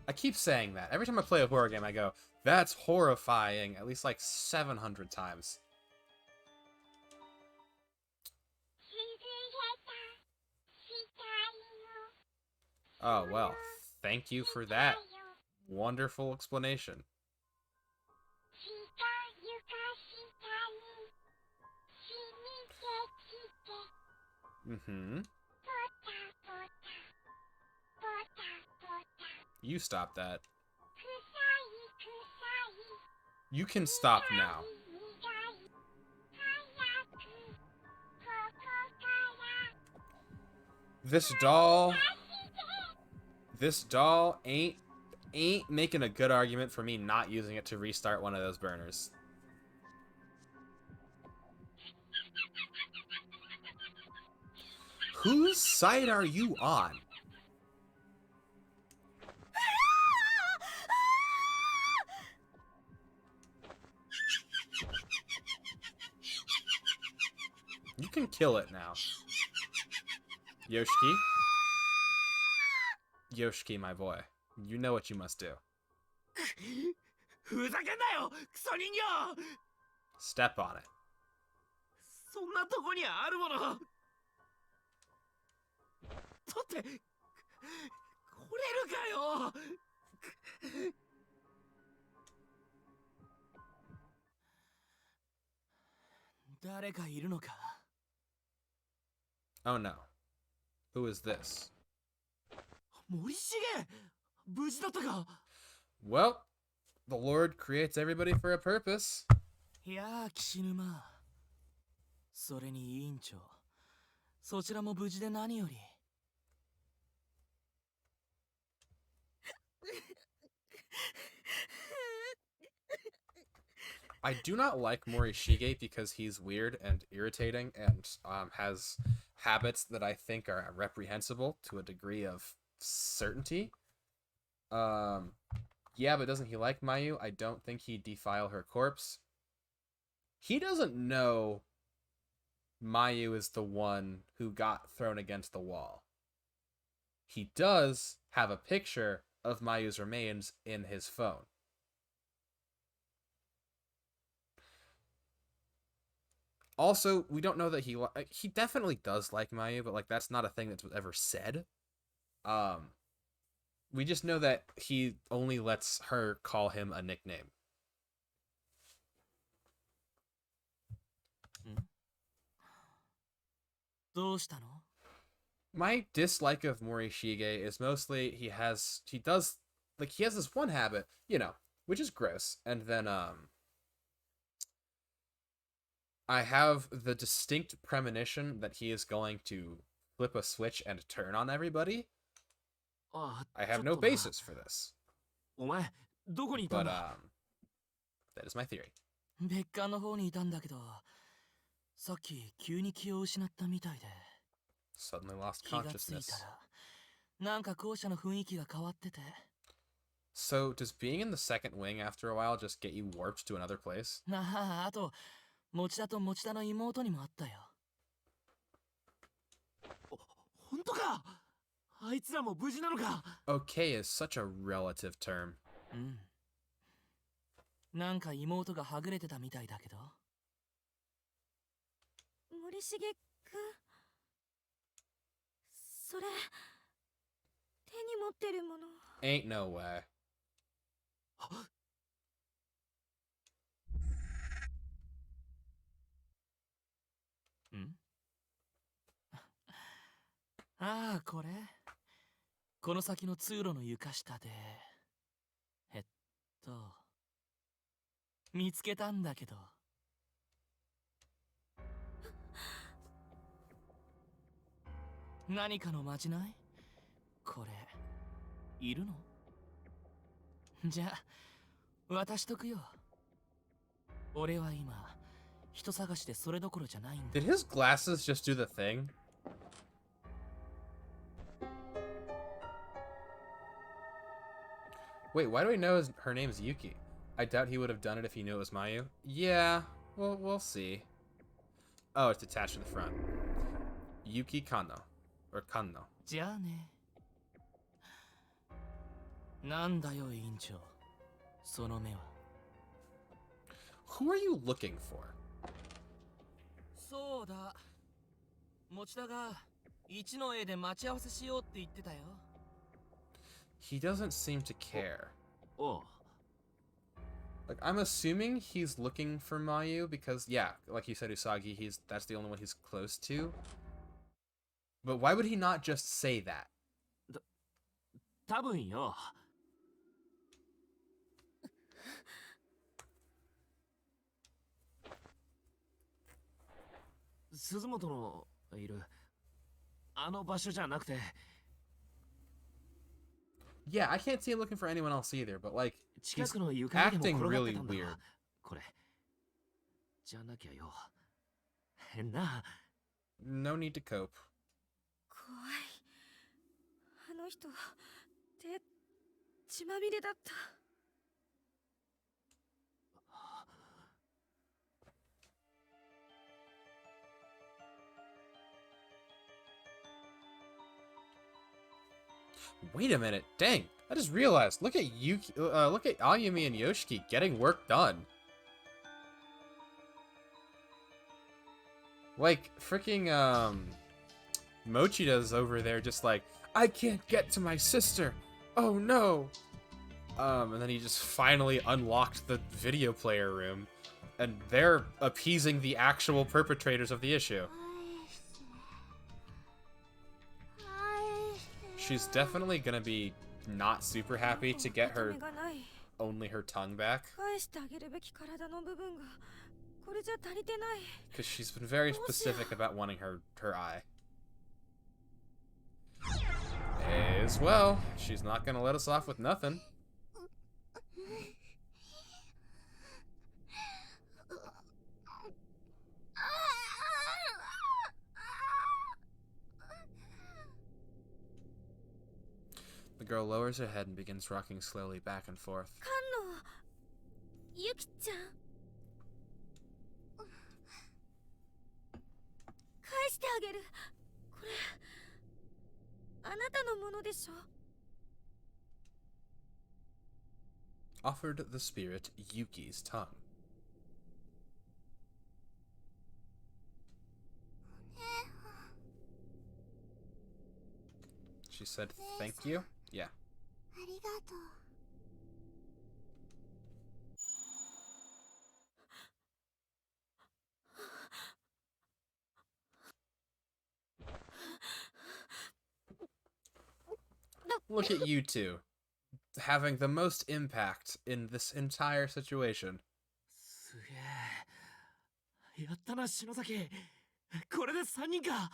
I keep saying that. Every time I play a horror game, I go, that's horrifying, at least like 700 times. Oh, well, thank you for that wonderful explanation. Mm-hmm. You stop that. You can stop now. This doll ain't making a good argument for me not using it to restart one of those burners. Whose side are you on? You can kill it now. Yoshiki? Yoshiki, my boy. You know what you must do.
ふざけんなよ、クソ人形。
Step on it.
そんなとこにあるもの。取って、来れるかよ。誰かいるのか。
Oh no. Who is this?
森重、無事だったか。
Well, the Lord creates everybody for a purpose.
いやー、岸沼。それに委員長、そちらも無事で何より。
I do not like Morishige because he's weird and irritating and has habits that I think are reprehensible to a degree of certainty. Yeah, but doesn't he like Mayu? I don't think he'd defile her corpse. He doesn't know Mayu is the one who got thrown against the wall. He does have a picture of Mayu's remains in his phone. Also, we don't know that he definitely does like Mayu, but like that's not a thing that's ever said. We just know that he only lets her call him a nickname. My dislike of Morishige is mostly he has this one habit, which is gross, and then I have the distinct premonition that he is going to flip a switch and turn on everybody. I have no basis for this.
お前、どこにいたん
But
だ。
that is my theory.
別館の方にいたんだけど、さっき急に気を失ったみたいで。
Suddenly lost
気がつい
consciousness.
たら、なんか校舎の雰囲気が変わってて。
So does being in the second wing after a while just get you warped to another place?
あと、持田と持田の妹にもあったよ。本当か。あいつらも無事なのか。
Okay is such a relative term.
うん。なんか妹がはぐれてたみたいだけど。
森重くん、それ手に持ってるもの。
Ain't no way.
ああ、これ。この先の通路の床下で。見つけたんだけど。何かのまじない？これ、いるの？じゃあ、渡しとくよ。俺は今人探しでそれどころじゃないんだ。
Did his glasses just do the thing? Wait, why do we know her name's Yuki? I doubt he would have done it if he knew it was Mayu. Yeah, well, we'll see. Oh, it's attached to the front. Yuki Kanno. Or Kanno.
じゃあね。なんだよ委員長、その目は。
Who are you looking for?
そうだ、持田が一の絵で待ち合わせしようって言ってたよ。
He doesn't seem to care.
おう。
Like, I'm assuming he's looking for Mayu because, yeah, like you said, Usagi, that's the only one he's close to. But why would he not just say that?
多分よ。鈴本のいるあの場所じゃなくて。
Yeah, I can't see him looking for anyone else either, but like,
近
he's
くの床にで
acting
も転がって
really
たんだ
weird.
わ。これ。じゃなきゃよ。変な。
No need to cope.
怖い。あの人手血まみれだった。
Wait a minute, dang! I just realized. Look at Yuki. Look at Ayumi and Yoshiki getting work done. Like freaking Mochida's over there, just like, I can't get to my sister. Oh no! And then he just finally unlocked the video player room, and they're appeasing the actual perpetrators of the issue. She's definitely gonna be not super happy to get her only her tongue back.
返してあげるべき体の部分がこれじゃ足りてない。
Because she's been very specific about wanting her eye. As well, she's not gonna let us off with nothing. The girl lowers her head and begins rocking slowly back and forth.
カンノ、ユキちゃん。返してあげる。これあなたのものでしょ。
Offered the spirit Yuki's tongue. She said, thank you? Yeah.
ありがとう。
Look at you two. Having the most impact in this entire situation.
すげえ。やったな、篠崎。これで3人か。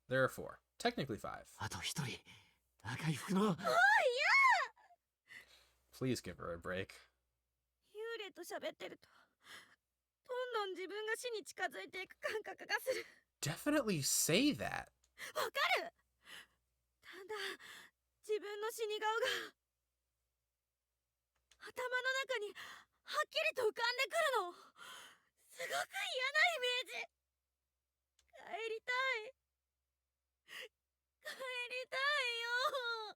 There are 4. Technically 5.
あと1人。赤い服の。
Please give her a break.
幽霊と喋ってるとどんどん自分が死に近づいていく感覚がする。
Definitely say that.
わかる。だんだん自分の死に顔が頭の中にはっきりと浮かんでくるの。すごく嫌なイメージ。帰りたい。帰りたいよ。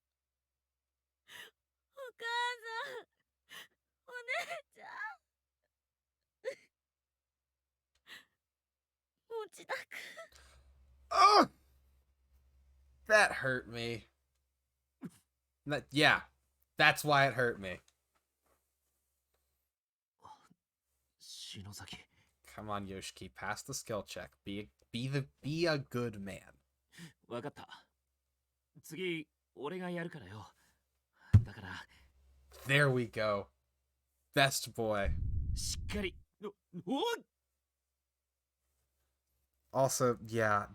お母さん、お姉ちゃん。持田くん。
Oh! That hurt me. Yeah, that's why it hurt me.
篠崎。
Come on, Yoshiki, pass the skill check. Be a good man.
わかった。次、俺がやるからよ。だから。
There we go. Best boy.
しっかり。おっ
Also, yeah,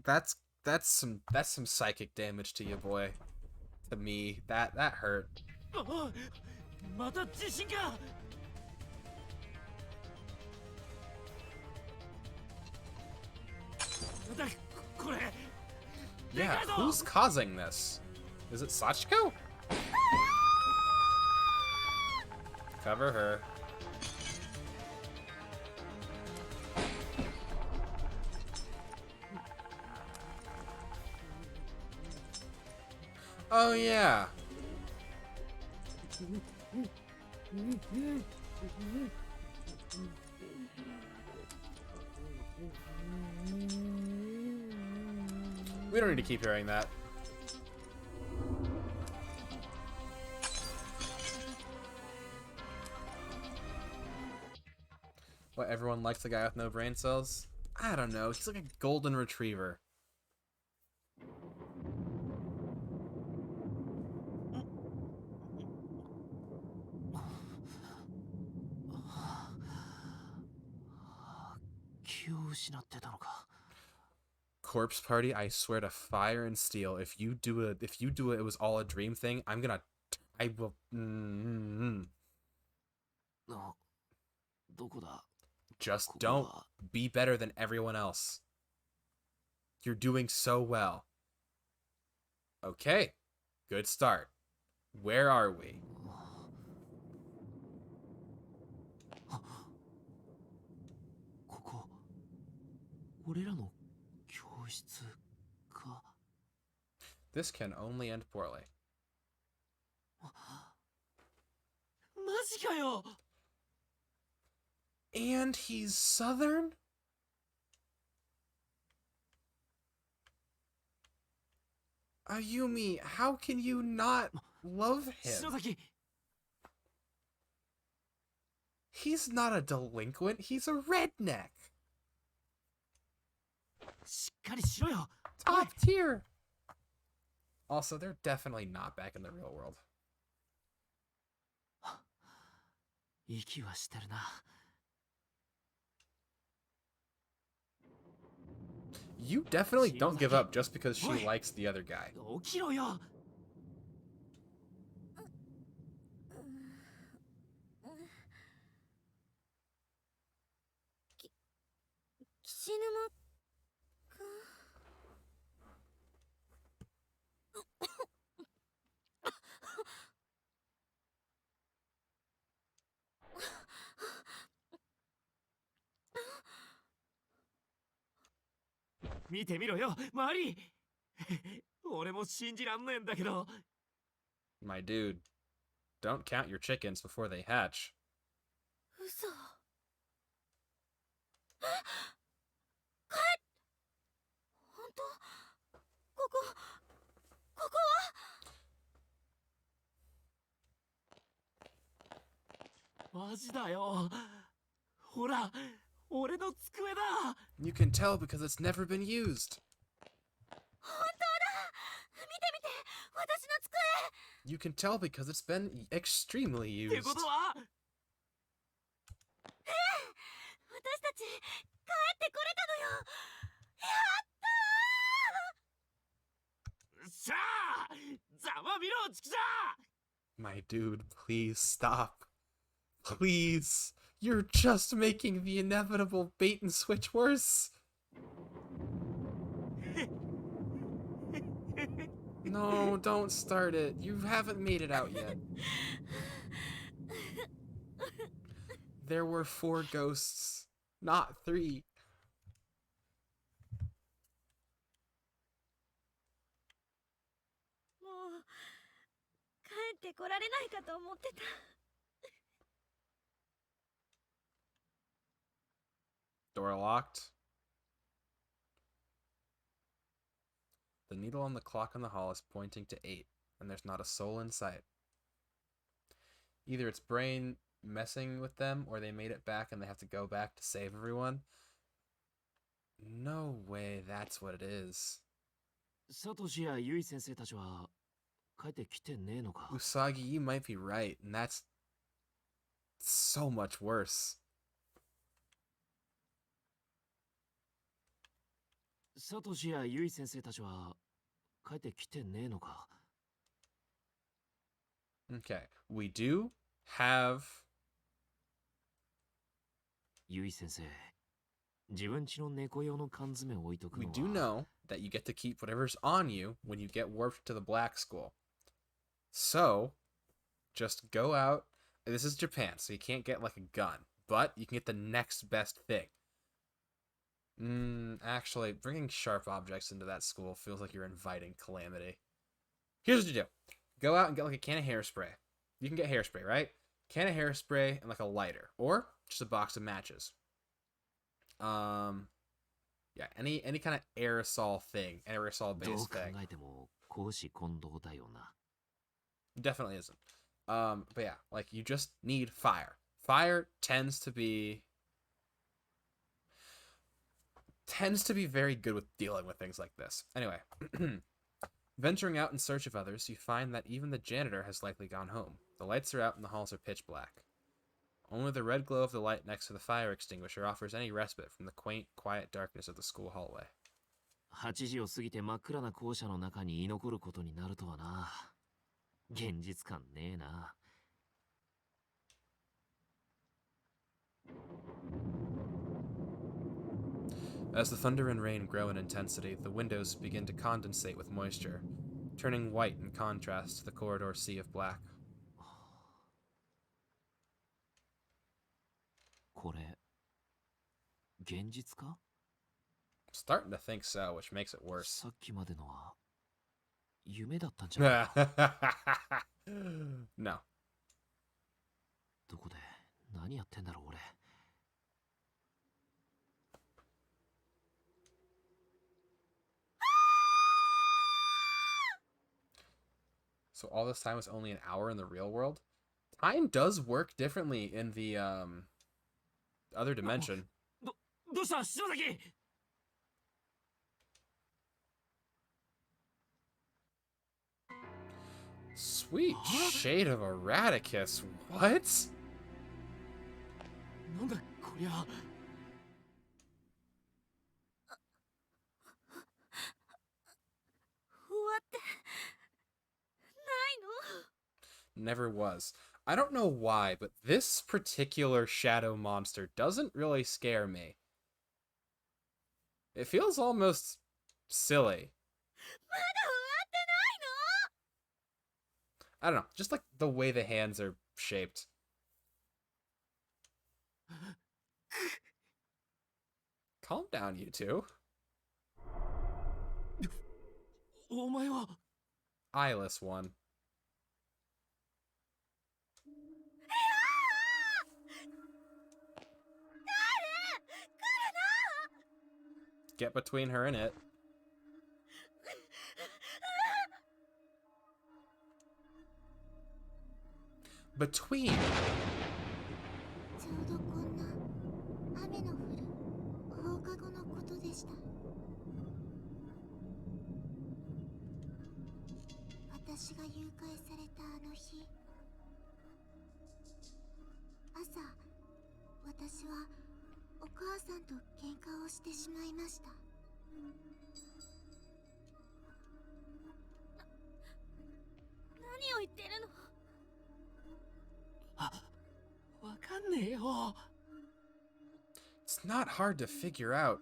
that's some psychic damage to you, boy. To me, that hurt.
あ、また地震か。だこれ
Yeah, who's causing this? Is it Sachiko? Cover her. Oh yeah. We don't need to keep hearing that. What, everyone likes the guy with no brain cells? I don't know, he's like a golden retriever. Corpse party, I swear to fire and steel, if you do it was all a dream thing, I will
どこだ
just don't be better than everyone else. You're doing so well. Okay, good start. Where are we?
ここ俺らの教室か
This can only end poorly.
マジかよ
And he's Southern? Ayumi, how can you not love him?
篠崎
He's not a delinquent, he's a redneck.
しっかりしろよ
Top tier. Also, they're definitely not back in the real world.
息はしてるな
You definitely don't give up just because she likes the other guy.
起きろよ
岸沼くん
見てみろよマリー俺も信じらんねえんだけど
My dude, don't count your chickens before they hatch.
嘘本当ここは
マジだよほら俺の机だ
You can tell because it's never been used.
本当だ見て私の机
You can tell because it's been extremely
って
used.
ことは
私たち帰ってこれたのよやった
さあざまみろチキシャ
My dude, please stop. Please. You're just making the inevitable bait and switch worse. No, don't start it. You haven't made it out yet. There were 4 ghosts, not 3.
もう帰ってこられないかと思ってた
Door locked. The needle on the clock in the hall is pointing to 8, and there's not a soul in sight. Either it's brain messing with them, or they made it back and they have to go back to save everyone. No way that's what it is.
サトシやユイ先生たちは帰ってきてねえのか
Usagi, you might be right, and that's so much worse.
サトシやユイ先生たちは帰ってきてねえのか
Okay, we do have...
ユイ先生自分家の猫用の缶詰を置いとく
We
の
do
は
know that you get to keep whatever's on you when you get warped to the black school. So, just go out. This is Japan, so you can't get like a gun, but you can get the next best thing. Actually, bringing sharp objects into that school feels like you're inviting calamity. Here's what you do. Go out and get like a can of hairspray. You can get hairspray, right? Can of hairspray and like a lighter, or just a box of matches. Yeah, any kind of aerosol thing,
どう
aerosol-based
考
thing.
えても公私混同だよな。
Definitely isn't. But yeah, like you just need fire. Fire tends to be very good with dealing with things like this. Anyway, venturing out in search of others, you find that even the janitor has likely gone home. The lights are out and the halls are pitch black. Only the red glow of the light next to the fire extinguisher offers any respite from the quaint, quiet darkness of the school hallway.
8時を過ぎて真っ暗な校舎の中に居残ることになるとはな。現実感ねえな。
As the thunder and rain grow in intensity, the windows begin to condensate with moisture, turning white in contrast to the corridor sea of black.
これ、現実か？
Starting to think so, which makes it worse.
さっきまでのは夢だったんじゃないか。
No.
どこで何やってんだろう俺。
So all this time was only an hour in the real world? Time does work differently in the other dimension.
どうした篠崎？
Sweet shade of Erraticus. What?
なんだこりゃ。
Never was. I don't know why, but this particular shadow monster doesn't really scare me. It feels almost silly. I don't know, just like the way the hands are shaped. Calm down, you two.
お前は
Eyeless one. Get between her and it. Between.
ちょうどこんな雨の降る放課後のことでした。私が誘拐されたあの日、朝、私はお母さんと喧嘩をしてしまいました。何を言ってるの？
わかんねえよ。
It's not hard to figure out.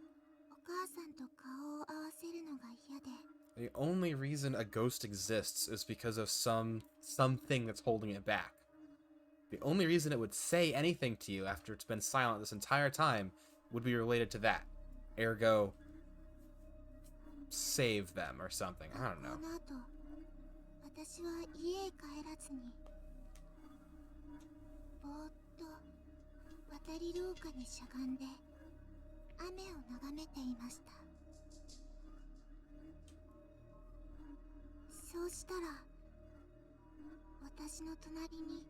お母さんと顔を合わせるのが嫌で。
The only reason a ghost exists is because of something that's holding it back. The only reason it would say anything to you after it's been silent this entire time would be related to that. Ergo, save them or something. I don't know.
この後、私は家へ帰らずに、ぼーっと渡り廊下にしゃがんで雨を眺めていました。そうしたら、私の隣に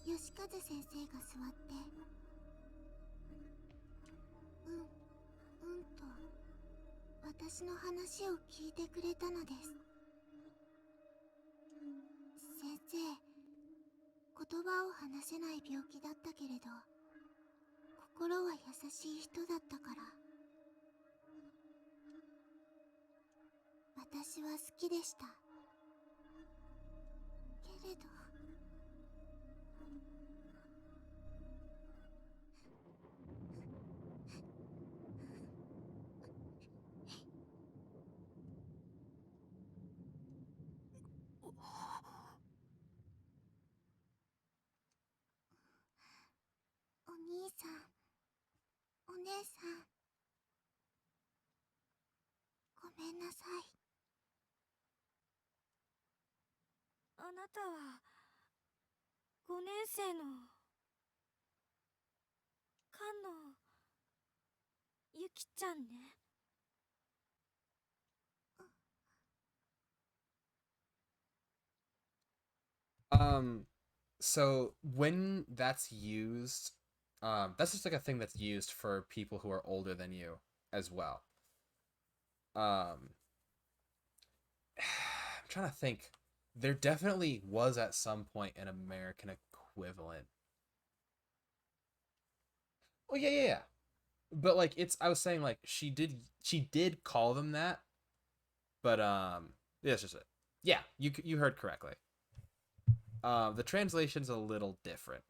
吉風先生が座って、と私の話を聞いてくれたのです。先生、言葉を話せない病気だったけれど、心は優しい人だったから。私は好きでした。けれど、めんなさい。
あなたは5年生の菅野ゆきちゃんね。
So when that's used, that's just like a thing that's used for people who are older than you as well. I'm trying to think. There definitely was at some point an American equivalent. Oh yeah. But like I was saying like she did call them that, but yeah, that's just it. Yeah, you heard correctly. The translation's a little different.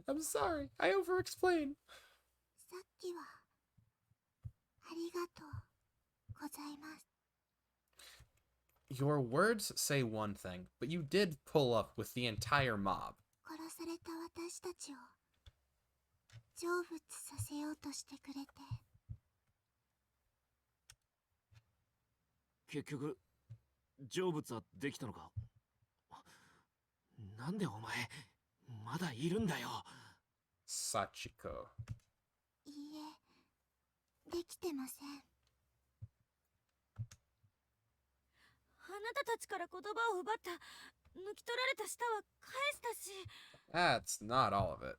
I'm sorry, I over-explain.
さっきはありがとうございます。
Your words say one thing, but you did pull up with the entire mob.
殺された私たちを成仏させようとしてくれて。
結局成仏はできたのか。なんでお前まだいるんだよ。
Sachiko.
いいえ、できてません。
あなたたちから言葉を奪った、抜き取られた舌は返したし。
That's not all of it.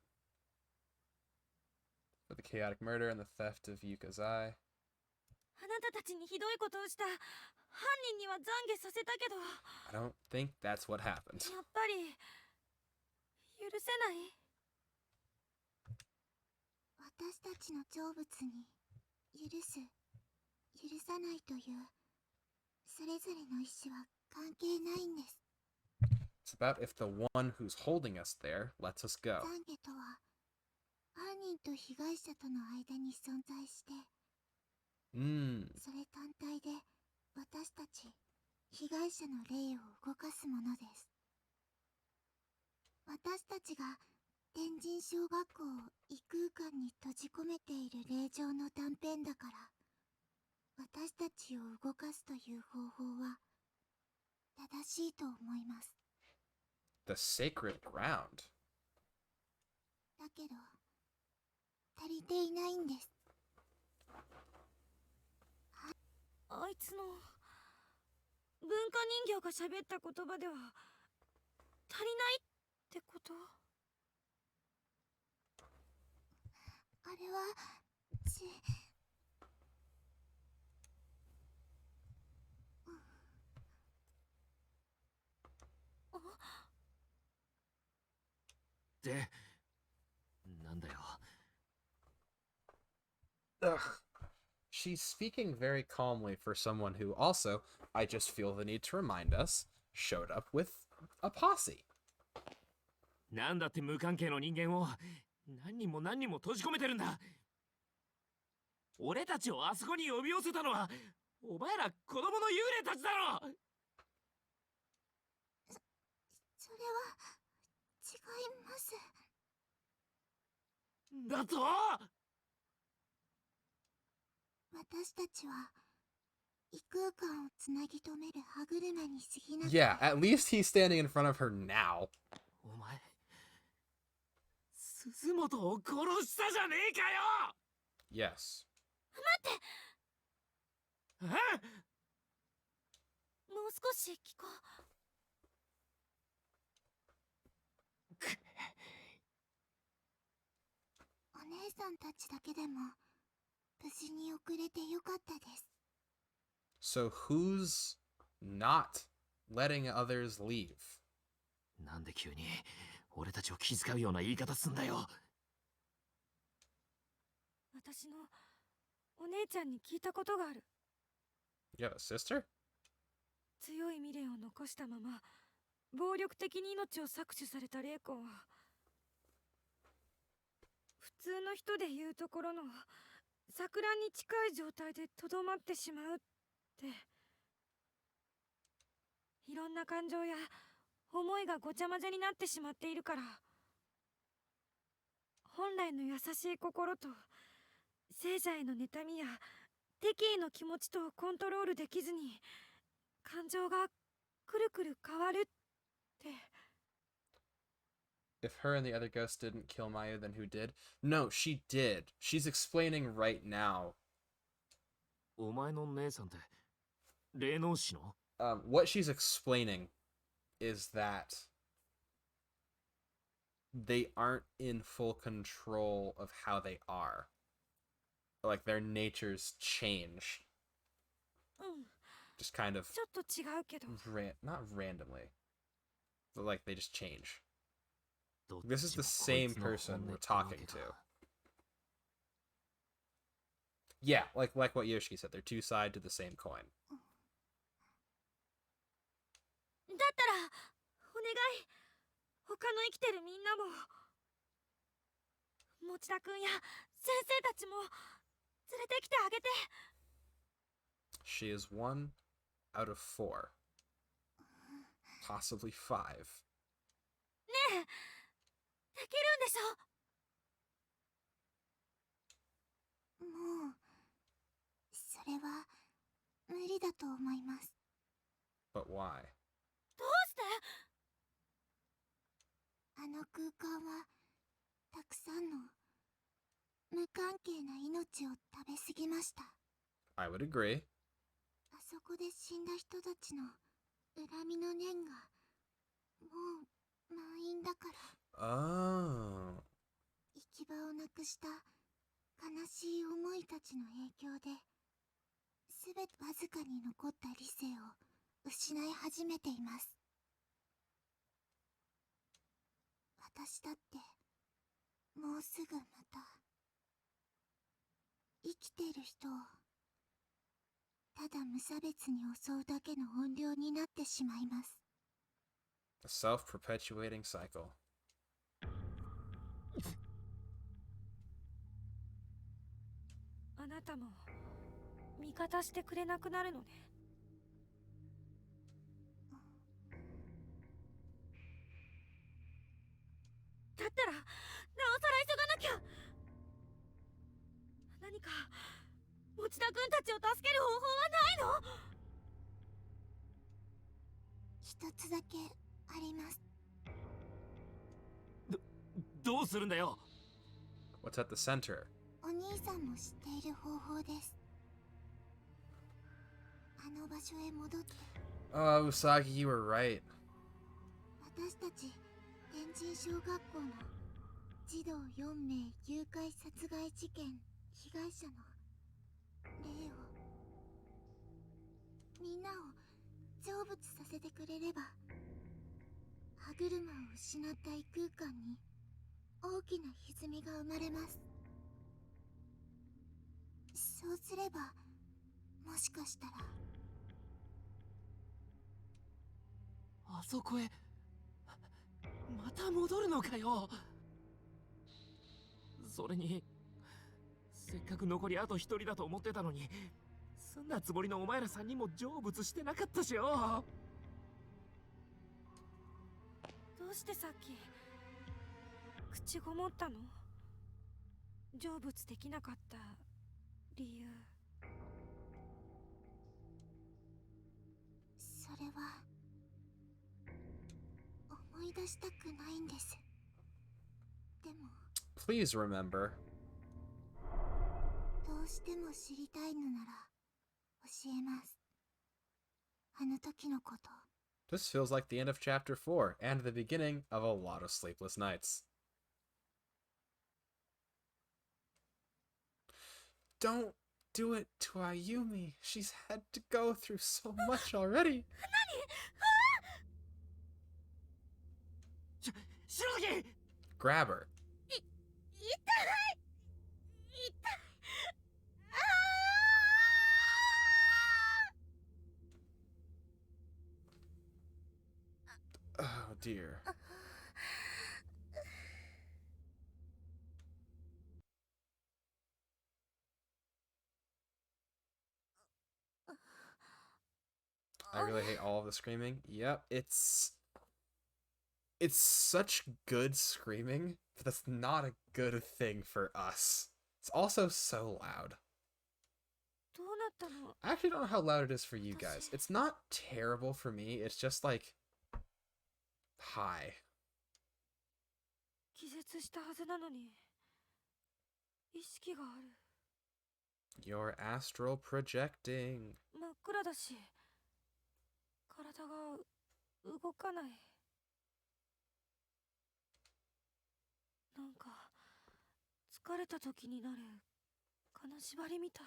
For the chaotic murder and the theft of Yuka's eye.
あなたたちにひどいことをした犯人には懺悔させたけど、
I don't think that's what happened.
やっぱり許せない。
私たちの成仏に許す、許さないというそれぞれの意思は関係ないんです。
It's about if the one who's holding us there lets us go.
懺悔とは犯人と被害者との間に存在して、それ単体で私たち被害者の霊を動かすものです。私たちが天神小学校を異空間に閉じ込めている霊場の断片だから、私たちを動かすという方法は正しいと思います。
The sacred ground.
だけど足りていないんです。
あいつの文化人形が喋った言葉では足りないってこと？
あれは
で、なんだよ。
Ugh. She's speaking very calmly for someone who also, I just feel the need to remind us, showed up with a posse.
なんだって無関係の人間を何人も何人も閉じ込めてるんだ。俺たちをあそこに呼び寄せたのはお前ら子供の幽霊たちだろ。
それは違います。
だと？
私たちは異空間をつなぎ止める歯車に過ぎなくて。
Yeah, at least he's standing in front of her now.
お前鈴本を殺したじゃねえかよ。
Yes.
もう少し聞こ
お姉さんたちだけでも無事に遅れてよかったです。
So who's not letting others leave?
なんで急に俺たちを気遣うような言い方すんだよ。
う。私のお姉ちゃんに聞いたことがある。
You have a sister?
強い未練を残したまま暴力的に命を搾取された霊魂は普通の人でいうところの錯乱に近い状態でとどまってしまうって。いろんな感情や思いがごちゃ混ぜになってしまっているから、本来の優しい心と聖者への妬みや
敵意の気持ちとコントロールできずに感情がくるくる変わるって。
If her and the other ghost didn't kill Mayu, then who did? No, she did. She's explaining right now.
お前の姉さんって霊能師の？
What she's explaining is that they aren't in full control of how they are. Like, their natures change.
うん、
Just kind of
ちょっと違うけど。
not randomly. But like, they just change.
どっちも
This is the same person we're talking to. Yeah, like what Yoshiki said, they're two sides to the same coin.
だったらお願い、他の生きてるみんなも、持田くんや先生たちも連れてきてあげて。
She is 1 out of 4. Possibly 5.
ねえ、できるんでしょ？もうそれは無理だと思います。
But why?
どうして？あの空間はたくさんの無関係な命を食べ過ぎました。
I would agree.
あそこで死んだ人たちの恨みの念がもう満員だから。
Oh.
行き場をなくした悲しい思いたちの影響で、すべてわずかに残った理性を失い始めています。私だってもうすぐまた生きている人をただ無差別に襲うだけの怨霊になってしまいます。
A self-perpetuating cycle.
あなたも味方してくれなくなるのね。だったらなおさら急がなきゃ。何か持田くんたちを助ける方法はないの？一つだけあります。
どうするんだよ？
What's at the center?
お兄さんも知っている方法です。あの場所へ戻って。
Oh, Usagi, you were right.
私たち天神小学校の児童4名誘拐殺害事件被害者の霊を、みんなを成仏させてくれれば、歯車を失った異空間に大きな歪みが生まれます。そうすればもしかしたら。
あそこへまた戻るのかよ。それにせっかく残りあと1人だと思ってたのに、済んだつもりのお前ら3人も成仏してなかったしよ。
どうしてさっき口ごもったの？成仏できなかった理由。それは思い出したくないんです。でも
Please remember.
どうしても知りたいのなら教えます。あの時のこと。
This feels like the end of chapter 4 and the beginning of a lot of sleepless nights. Don't do it to Ayumi. She's had to go through so much already.
白木
Grab her.
痛い痛い。
Oh dear. I really hate all of the screaming. Yep, it's such good screaming, but that's not a good thing for us. It's also so loud.
どうなったの？
I actually don't know how loud it is for you guys. It's not terrible for me. It's just like high.
気絶したはずなのに意識がある。
You're astral projecting.
真っ暗だし体が動かない。なんか疲れた時になる金縛りみたい。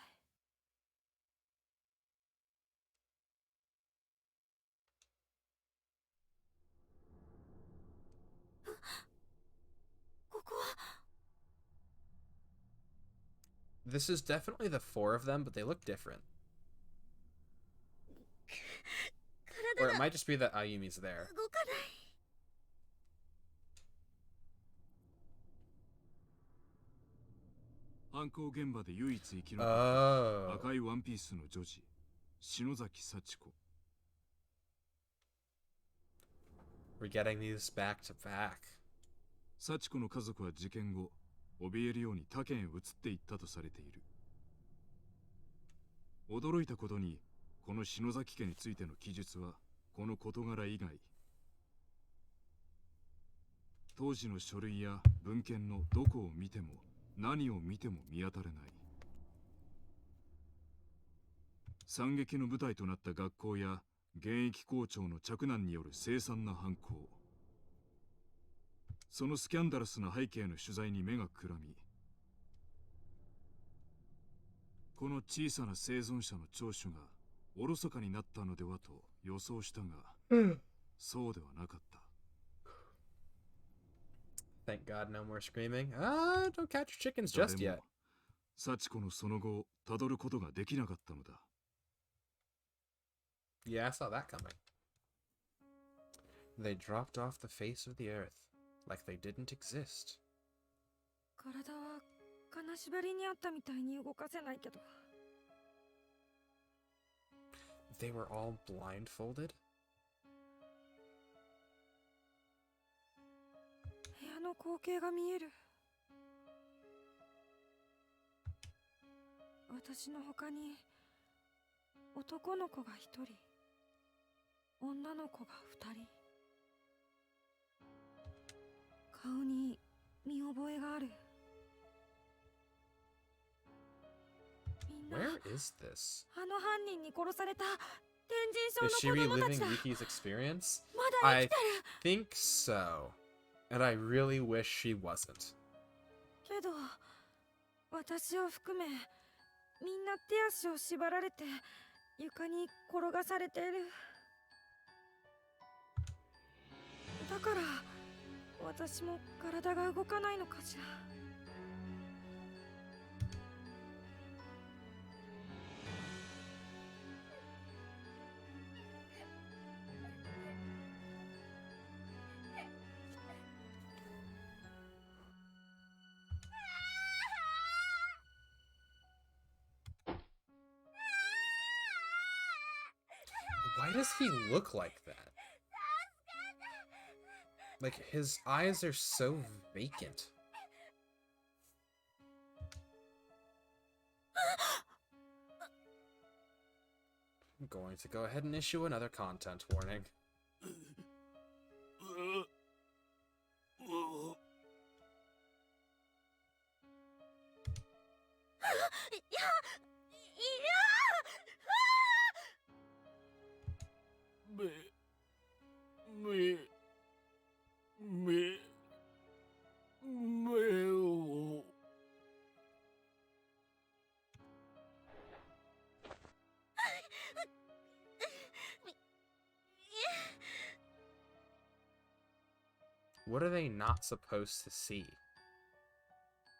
ここは
This is definitely the four of them, but they look different. Or
体
it
が
might just be that Ayumi's there.
動かない。
犯行現場で唯一生き残った
Oh.
赤いワンピースの女児篠崎幸子。
We're getting these back to back.
幸子の家族は事件後怯えるように他県へ移っていったとされている。驚いたことにこの篠崎家についての記述はこの事柄以外、当時の書類や文献のどこを見ても何を見ても見当たれない。惨劇の舞台となった学校や現役校長の嫡男による凄惨な犯行、そのスキャンダラスな背景の取材に目がくらみ、この小さな生存者の聴取がおろそかになったのではと予想したが、そうではなかった。
Thank God no more screaming. Don't catch your chickens just
誰
yet.
も幸子のその後をたどることができなかったのだ。
Yeah, I saw that coming. They dropped off the face of the earth, like they didn't exist.
体は金縛りにあったみたいに動かせないけど。
They were all blindfolded?
部屋の光景が見える。私の他に男の子が一人、女の子が二人。顔に見覚えがある。みんな
Where is this?
あの犯人に殺された天
Is she
神症の子供た
reliving
ちだ。
Yuki's experience?
まだ生
I
きてる。
think so. And I really wish she wasn't.
けど私を含めみんな手足を縛られて床に転がされている。だから私も体が動かないのかしら。
Why does he look like that? Like, his eyes are so vacant. I'm going to go ahead and issue another content warning.
目を
What are they not supposed to see?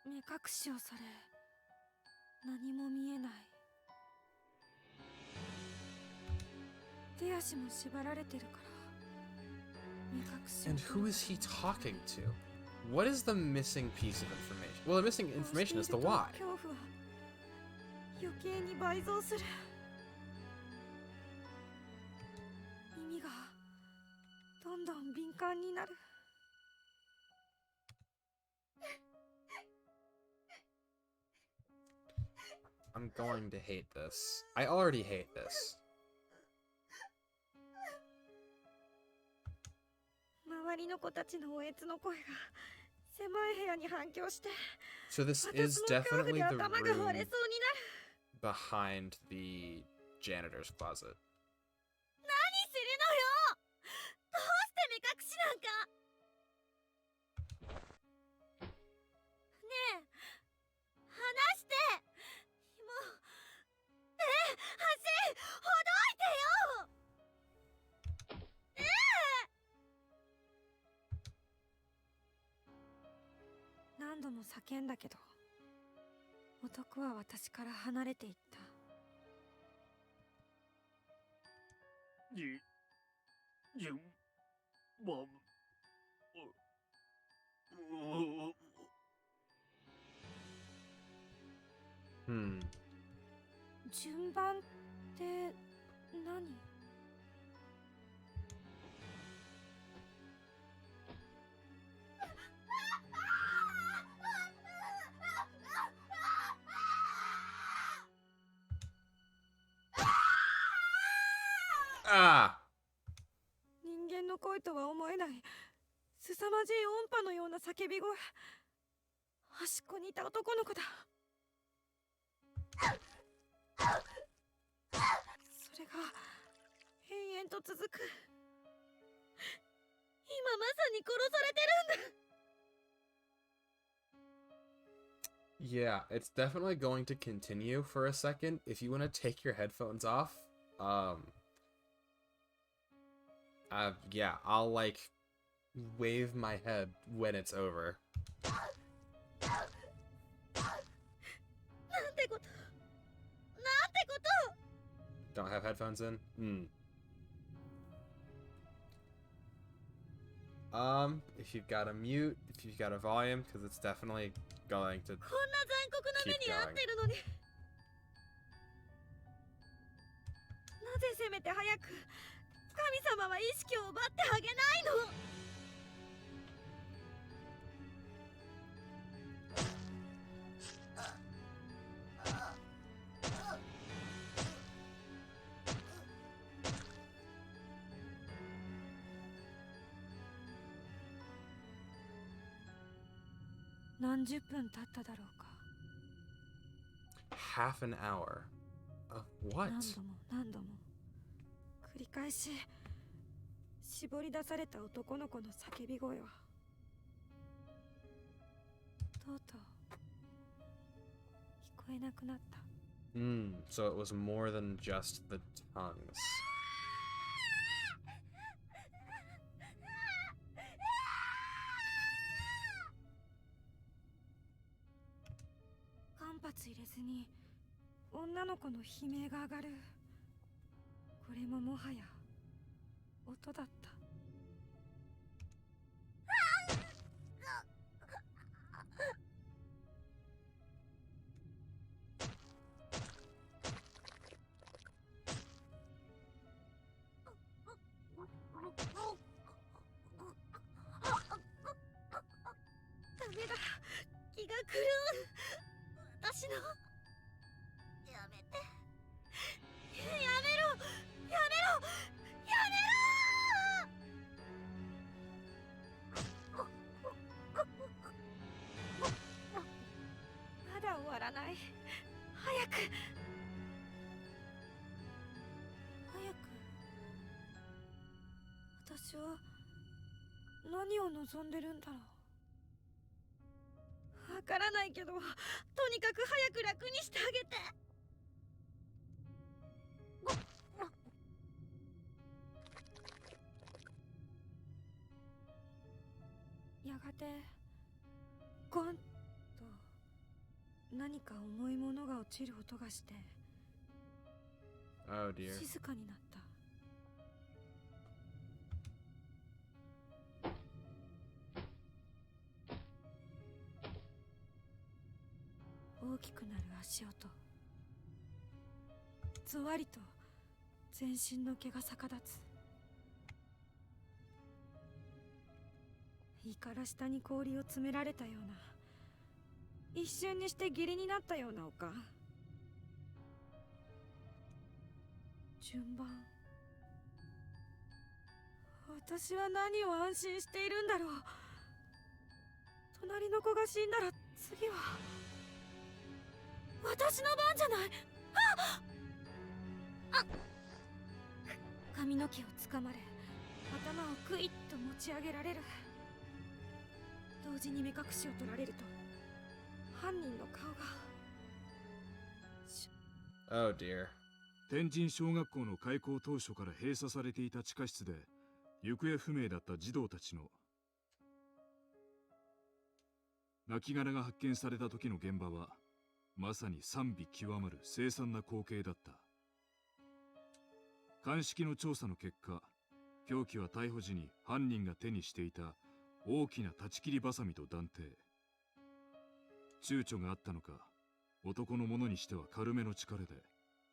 目隠しをされ何も見えない。手足も縛られてるから目隠しを
And who is he talking to? What is the missing piece of information? Well, the missing information is the why.
恐怖は余計に倍増する。耳がどんどん敏感になる。
I'm I'm going to hate this. I already hate this.
周りの子たちのおえつの声が狭い部屋に反響して、
So this
私
is
も恐怖
definitely
で
the
頭が割れ
room
そうになる。
behind the janitor's closet.
何するのよ。どうして目隠しなんか。ねえ、話して。もう、足ほどいてよ。何度も叫んだけど、男は私から離れていった。
Hmm.
順番って何？Ah! 人間の声とは思えない凄まじい音波のような叫び声。端っこにいた男の子だ。それが延々と続く。今まさに殺されてるんだ。
Yeah, it's definitely going to continue for a second. If you want to take your headphones off, yeah, I'll like wave my head when it's over.
なんてこと。なんてこと。
Don't have headphones in? If you've got a mute, if you've got a volume, because it's definitely going to
こんな残酷な目に遭ってるのに。なぜせめて早く神様は意識を奪ってあげないの。何十分経っただろうか。
half an hour. Of what?
何度も何度も繰り返し絞り出された男の子の叫び声はとうとう聞こえなくなった。
So it was more than just the tongues. 間髪入れずに女の子の悲鳴が上がる。これももはや音だった。ダメだ、気が狂う。私のやめて、やめろ、やめろ、やめろ。まだ終わらない。早く早く。私は何を望んでるんだろう。わからないけど、とにかく早く楽にしてあげて。やがてゴンと何か重いものが落ちる音がして、 Oh dear.
静かになった。大きくなる足音。ぞわりと全身の毛が逆立つ。胃から下に氷を詰められたような、一瞬にして義理になったようなおか。
順番。私は何を安心しているんだろう。隣の子が死んだら次は私の番じゃない。髪の毛をつかまれ、頭をクイッと持ち上げられる。同時に目隠しを取られると犯人の顔が。
Oh dear.
天神小学校の開校当初から閉鎖されていた地下室で行方不明だった児童たちの亡骸が発見された時の現場はまさに賛美極まる凄惨な光景だった。鑑識の調査の結果、凶器は逮捕時に犯人が手にしていた大きな断ち切りバサミと断定。躊躇があったのか、男のものにしては軽めの力で、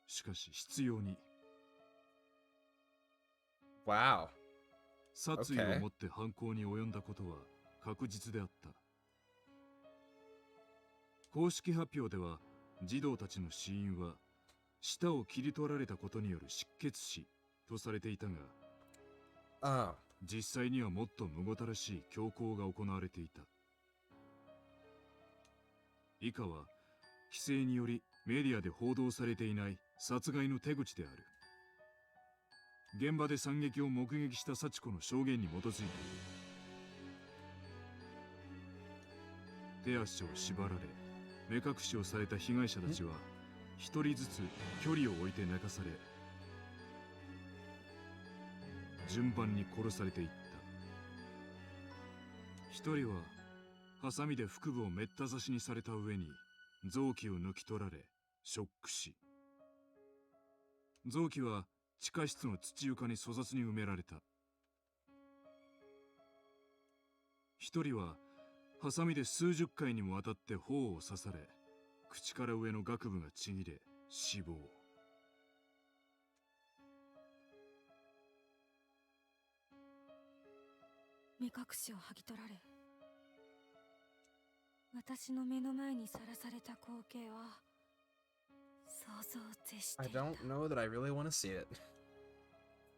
しかし執拗に
Wow.
殺意を持って犯行に及んだことは確実であった。公式発表では児童たちの死因は舌を切り取られたことによる失血死とされていたが、
Oh.
実際にはもっとむごたらしい凶行が行われていた。以下は規制によりメディアで報道されていない殺害の手口である。現場で惨劇を目撃した幸子の証言に基づいている。手足を縛られ目隠しをされた被害者たちは一人ずつ距離を置いて泣かされ、順番に殺されていった。一人はハサミで腹部をめった刺しにされた上に臓器を抜き取られショック死。臓器は地下室の土床に粗雑に埋められた。一人はハサミで数十回にもわたって頬を刺され、口から上の顎部がちぎれ死亡。
目隠しを剥ぎ取られ、私の目の前にさらされた光景は想像を絶して
I
いた。
don't know that I really want to see it.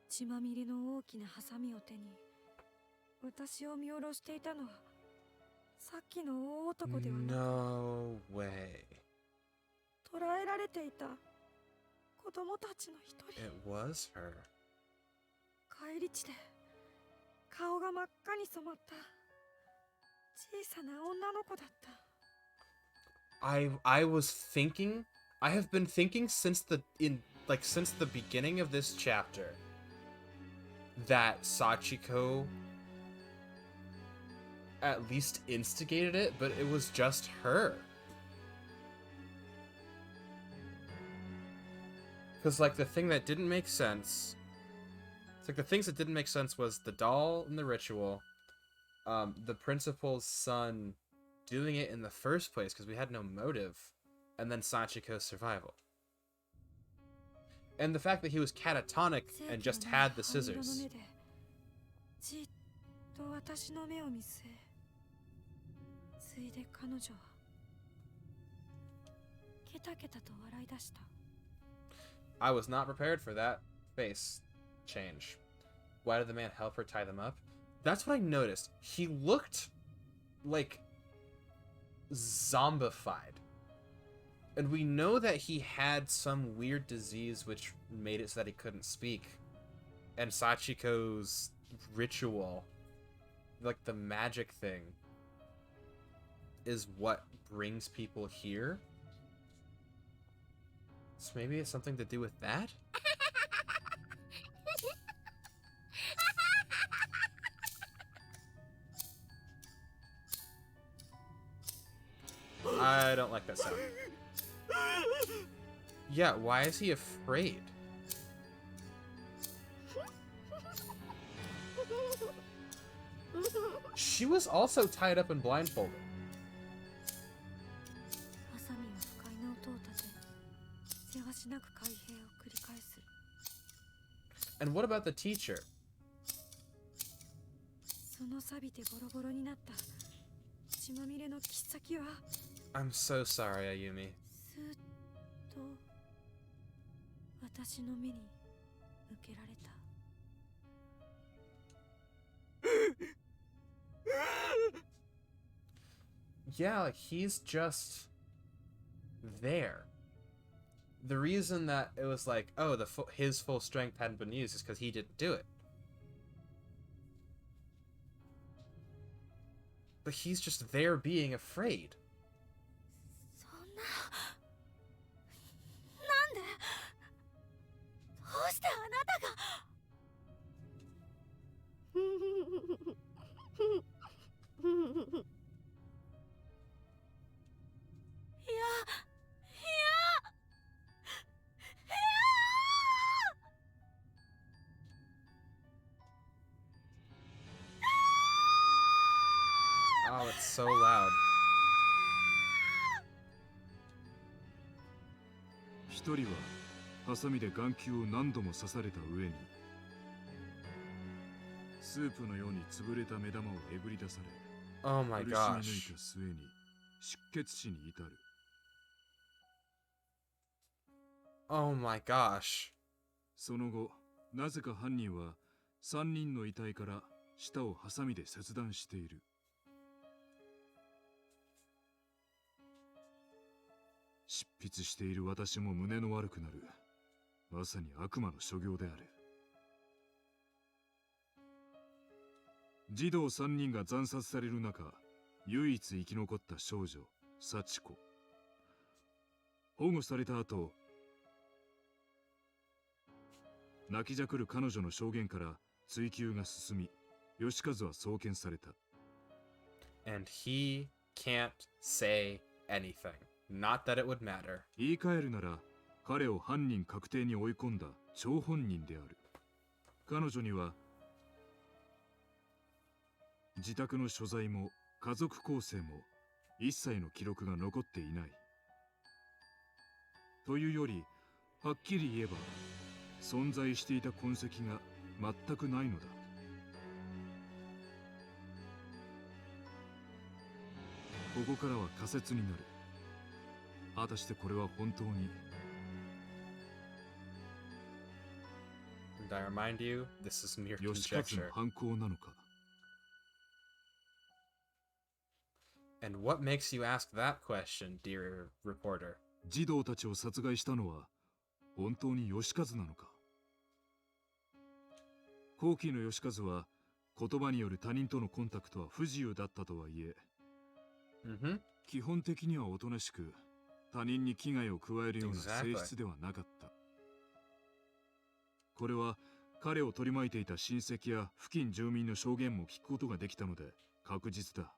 血まみれの大きなハサミを手に私を見下ろしていたのはさっきの大男ではなく、
No way.
捕らえられていた子供たちの一人。
It was her.
帰り地で顔が真っ赤に染まった小さな女の子だった。
I was thinking, I have been thinking since since the beginning of this chapter that Sachiko at least instigated it, but it was just her. Because like the thing that didn't make sense, it's like the things that didn't make sense was the doll in the ritual, the principal's son doing it in the first place because we had no motive, and then Sachiko's survival. And the fact that he was catatonic and just had the scissors.
じっと私の目を見据え、ついで彼女はケタケタと笑い出した。
I was not prepared for that face change. Why did the man help her tie them up? That's what I noticed. He looked like zombified. And we know that he had some weird disease which made it so that he couldn't speak. And Sachiko's ritual, like the magic thing, is what brings people here. So maybe it's something to do with that? I don't like that sound. Yeah, why is he afraid? She was also tied up and blindfolded.
ハサミは不快な音を立て、せわしなく開閉を繰り返す。
And what about the teacher?
その錆びてボロボロになった血まみれの切っ先は
I'm so sorry, Ayumi.
スーッと私の目に受けられた。
Yeah, like he's just there. The reason that it was like, oh, his full strength hadn't been used is because he didn't do it. But he's just there being afraid.
そんな、なんで、どうしてあなたが。いや、いや、
Oh, it's so loud.
一人はハサミで眼球を何度も刺された上に、スープのように潰れた目玉をえぐり出され、
Oh my
苦しみ抜い
gosh.
た末に出血死に至る。
Oh my gosh.
その後、なぜか犯人は3人の遺体から舌をハサミで切断している。執筆している私も胸の悪くなる。まさに悪魔の所業である。児童3人が惨殺される中、唯一生き残った少女、幸子。保護された後、泣きじゃくる彼女の証言から追及が進み、義和は送検された。
And he can't say anything. Not that it would matter.
言い換えるなら、彼を犯人確定に追い込んだ張本人である。彼女には、自宅の所在も家族構成も一切の記録が残っていない。というより、はっきり言えば、存在していた痕跡が全くないのだ。ここからは仮説になる。果たしてこれは本当に。
And I remind you, this is mere
義和の
conjecture.
犯行なのか。
And what makes you ask that question, dear reporter?
児童たちを殺害したのは本当に義和なのか。後期の義和は言葉による他人とのコンタクトは不自由だったとはいえ、
Mm-hmm.
基本的にはおとなしく他人に危害を加えるような性質ではなかった。これは彼を取り巻いていた親戚や付近住民の証言も聞くことができたので確実だ。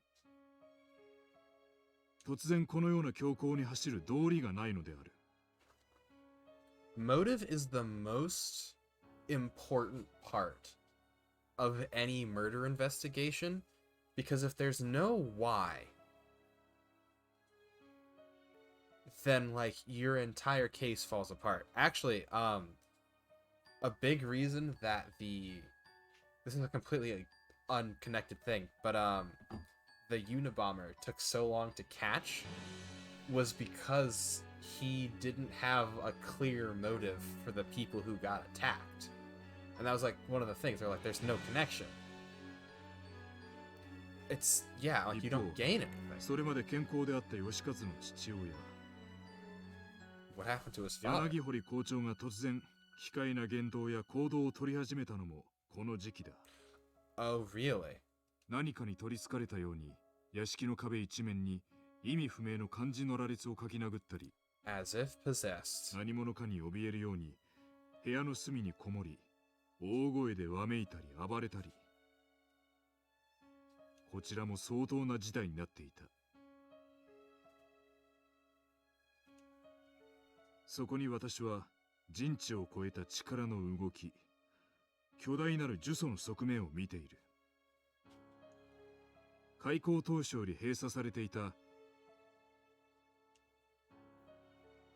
突然このような強行に走る道理がないのである。
Motive is the most important part of any murder investigation, because if there's no why, then like your entire case falls apart. Actually, a big reason that this is a completely unconnected thing, but the Unabomber took so long to catch was because he didn't have a clear motive for the people who got attacked. And that was like one of the things. They're like, there's no connection. It's, yeah, like you don't gain anything.
それまで健康であった義和の父親
What happened to his father?
柳堀校長が突然奇怪な言動や行動を取り始めたのもこの時期だ。
Oh, really?
何かに取りつかれたように屋敷の壁一面に意味不明の漢字の羅列を書き殴ったり、
As if possessed.
何者かに怯えるように部屋の隅にこもり大声でわめいたり暴れたり、こちらも相当な事態になっていた。そこに私は人知を超えた力の動き、巨大なる呪詛の側面を見ている。開校当初より閉鎖されていた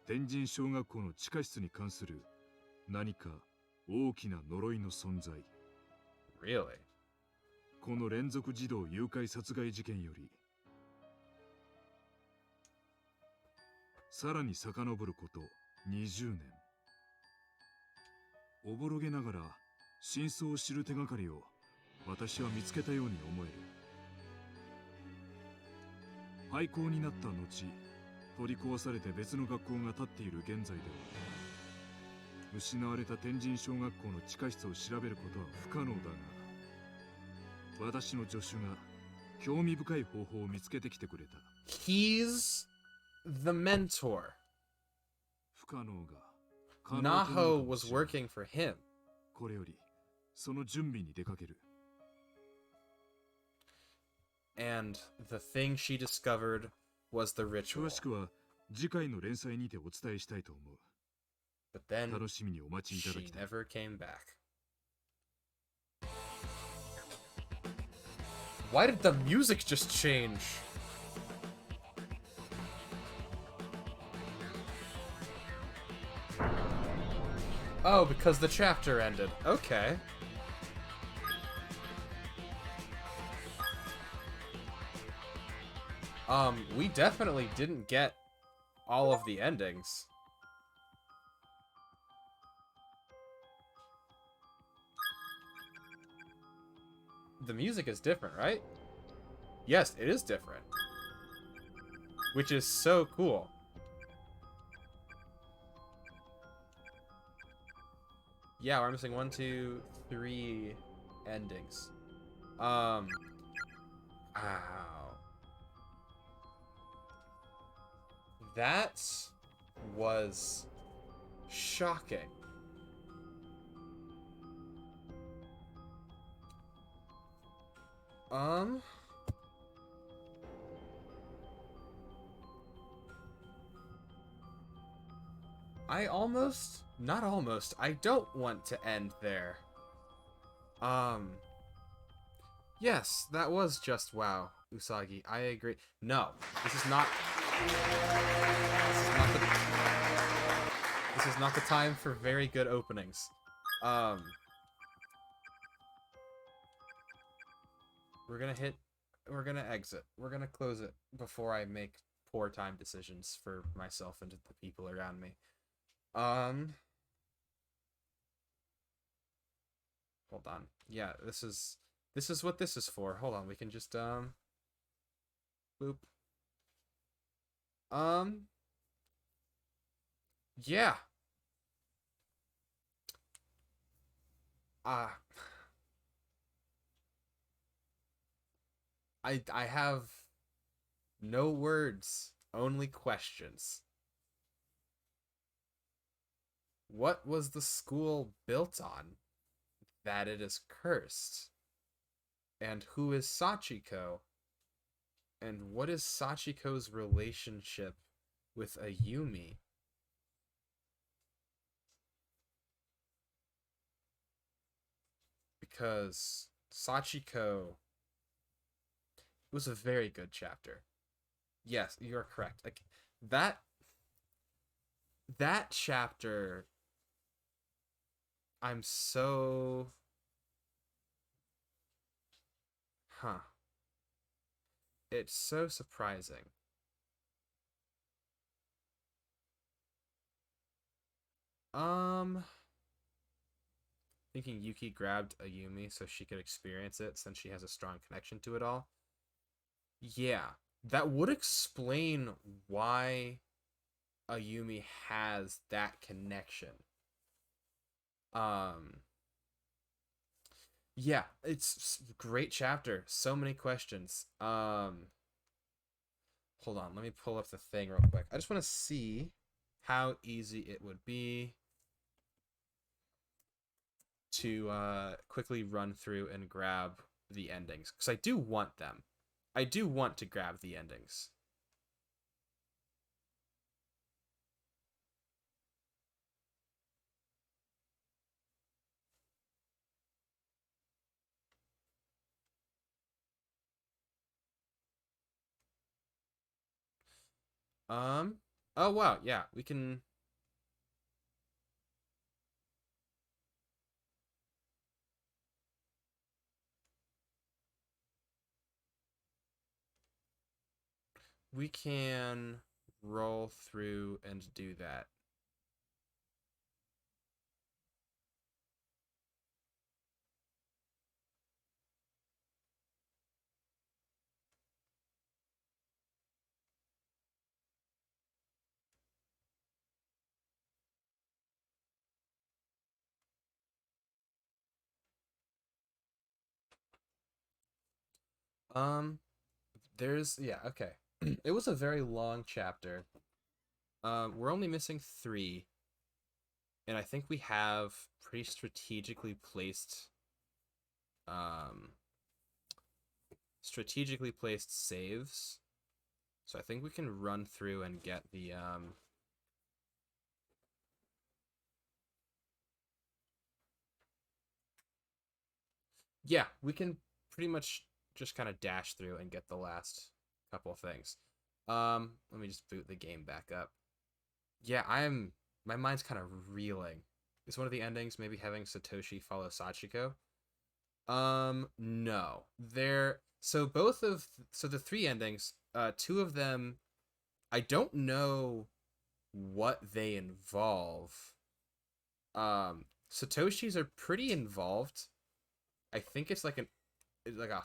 天神小学校の地下室に関する何か大きな呪いの存在。
Really?
この連続児童誘拐殺害事件よりさらに遡ること20年。おぼろげながら真相を知る手がかりを私は見つけたように思える。廃校になった後、取り壊されて別の学校が建っている現在では、失われた天神小学校の地下室を調べることは不可能だが、私の助手が興味深い方法を見つけてきてくれた。
He's the mentor.
不可能が可能となるか
Naho
も
was
しれない。
working for him.
これよりその準備に出かける。
And the thing she discovered was the
詳
ritual.
しくは次回の連載にてお伝えしたいと思う。
But then
楽しみにお待ちいただ
she
きたい。
never came back. Why did the music just change? Oh, because the chapter ended. Okay. We definitely didn't get all of the endings. The music is different, right? Yes, it is different. Which is so cool. Yeah, we're missing 1, 2, 3 endings. Ow. That was shocking. Not almost, I don't want to end there. Yes, that was just wow, Usagi. I agree. No, this is not the time for very good openings. We're gonna exit. We're gonna close it before I make poor time decisions for myself and the people around me. Hold on. Yeah, this is what this is for. Hold on, we can just boop. Yeah. I have no words, only questions. What was the school built on that it is cursed? And who is Sachiko? And what is Sachiko's relationship with Ayumi? Because Sachiko was a very good chapter. Yes, you're correct. Like that chapter, I'm so it's so surprising. Thinking Yuki grabbed Ayumi so she could experience it since she has a strong connection to it all. Yeah, that would explain why Ayumi has that connection. Yeah, it's a great chapter. So many questions. Hold on, let me pull up the thing real quick. I just want to see how easy it would be to quickly run through and grab the endings, because I do want them. I do want to grab the endings. Oh wow, yeah, we can. We can roll through and do that. Yeah, okay. It was a very long chapter. We're only missing 3, and I think we have pretty strategically placed saves. So I think we can run through and get the yeah, we can pretty much just kind of dash through and get the last couple of things. Let me just boot the game back up. Yeah, my mind's kind of reeling. Is one of the endings maybe having Satoshi follow Sachiko? No. So the 3 endings, 2 of them, I don't know what they involve. Satoshi's are pretty involved. I think it's like a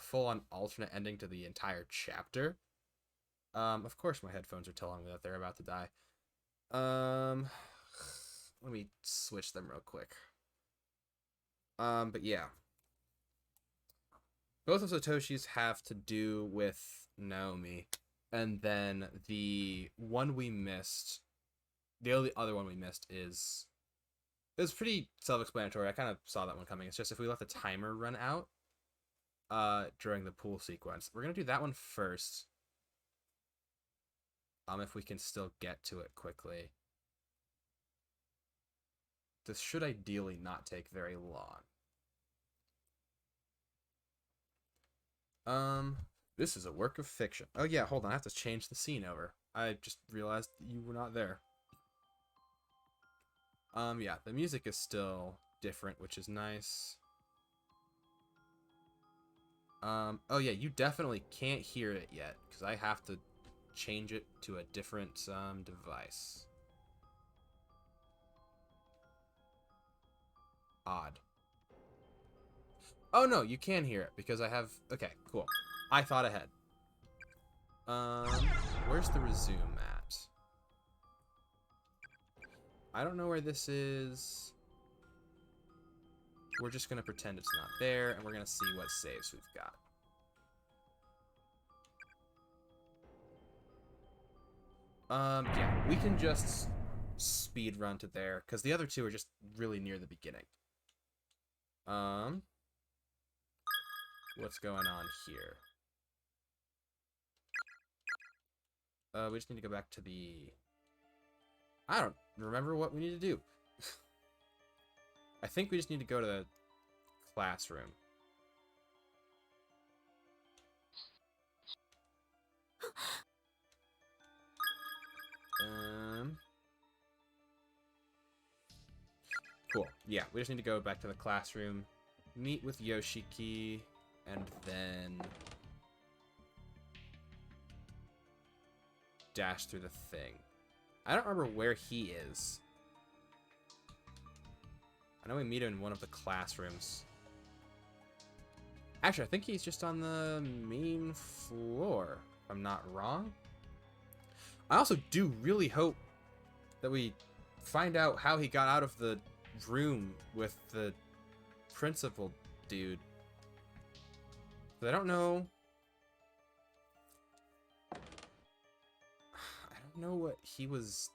full-on alternate ending to the entire chapter. Of course my headphones are telling me that they're about to die. Let me switch them real quick. But yeah. Both of Satoshi's have to do with Naomi. And then the one we missed, the only other one we missed is... It was pretty self-explanatory. I kind of saw that one coming. It's just if we let the timer run out during the pool sequence. We're going to do that one first. If we can still get to it quickly. This should ideally not take very long. This is a work of fiction. Oh yeah, hold on, I have to change the scene over. I just realized you were not there. Yeah, the music is still different, which is nice. Oh yeah, you definitely can't hear it yet, because I have to change it to a different device. Odd. Oh no, you can hear it because I have... Okay, cool. I thought ahead. Where's the resume at? I don't know where this is. We're just gonna pretend it's not there, and we're gonna see what saves we've got. Yeah, we can just speed run to there, because the other 2 are just really near the beginning. What's going on here? We just need to go back to the... I don't remember what we need to do. I think we just need to go to the classroom. Cool. Yeah, we just need to go back to the classroom, meet with Yoshiki, and then dash through the thing. I don't remember where he is. I know we meet him in one of the classrooms. Actually, I think he's just on the main floor, if I'm not wrong. I also do really hope that we find out how he got out of the room with the principal dude. But I don't know. I don't know what he was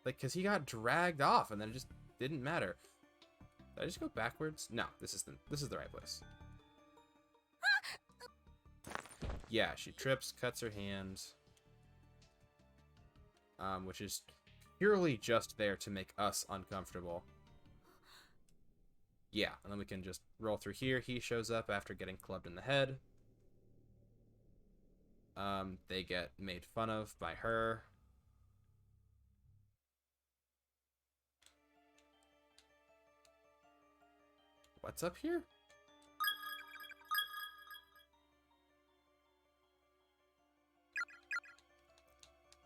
like, because he got dragged off and then it just didn't matter. Did I just go backwards? No, this is the right place. Yeah, she trips, cuts her hand. Which is purely just there to make us uncomfortable. Yeah, and then we can just roll through here. He shows up after getting clubbed in the head. They get made fun of by her. What's up here?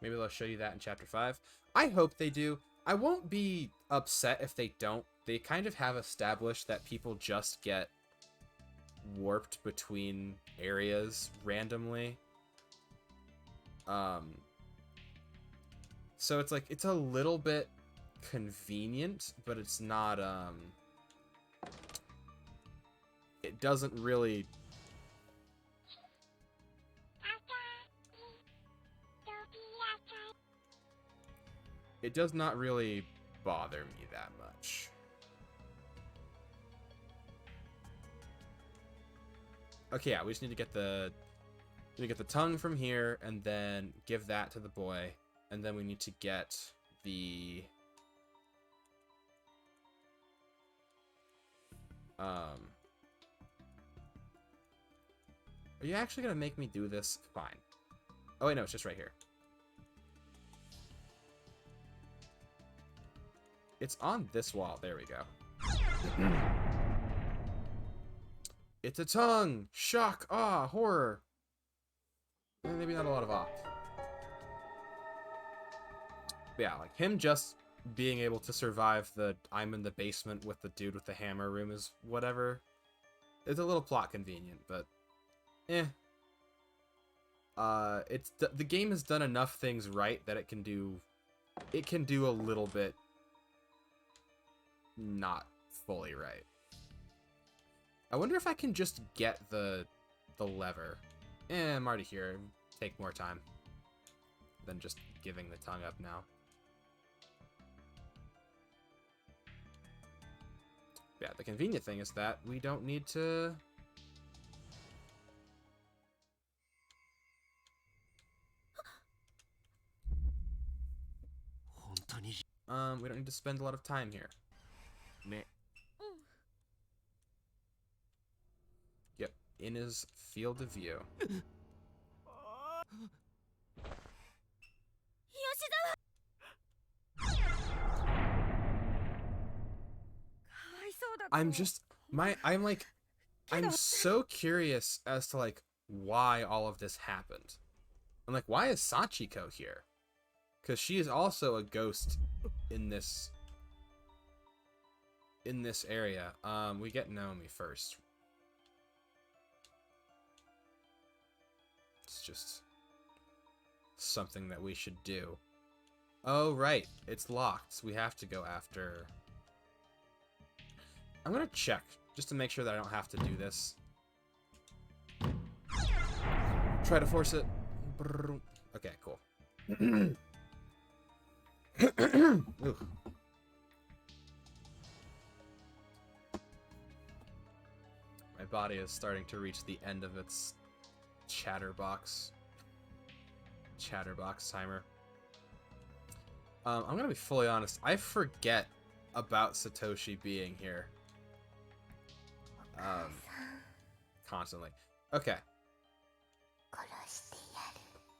Maybe they'll show you that in Chapter 5. I hope they do. I won't be upset if they don't. They kind of have established that people just get warped between areas randomly. So it's like, it's a little bit convenient, but it's not, it doesn't really it does not really bother me that much. Okay, yeah, we just need to get the tongue from here and then give that to the boy, and then we need to get the are you actually gonna make me do this? Fine. Oh wait, no, it's just right here. It's on this wall. There we go. It's a tongue! Shock! Ah! Horror! Maybe not a lot of ah. But yeah, like him just being able to survive the I'm in the basement with the dude with the hammer room is whatever. It's a little plot convenient, but eh. It's the game has done enough things right that it can do a little bit not fully right. I wonder if I can just get the lever. I'm already here. Take more time than just giving the tongue up now. Yeah, the convenient thing is that we don't need to... we don't need to spend a lot of time here. Yep, in his field of view. I'm so curious as to like why all of this happened. I'm like, why is Sachiko here? Because she is also a ghost in this area. We get Naomi first. It's just something that we should do. Oh right, it's locked. We have to go after... I'm gonna check, just to make sure that I don't have to do this. Try to force it. Okay, cool. My body is starting to reach the end of its chatterbox timer. I'm gonna be fully honest. I forget about Satoshi being here. Constantly. Okay.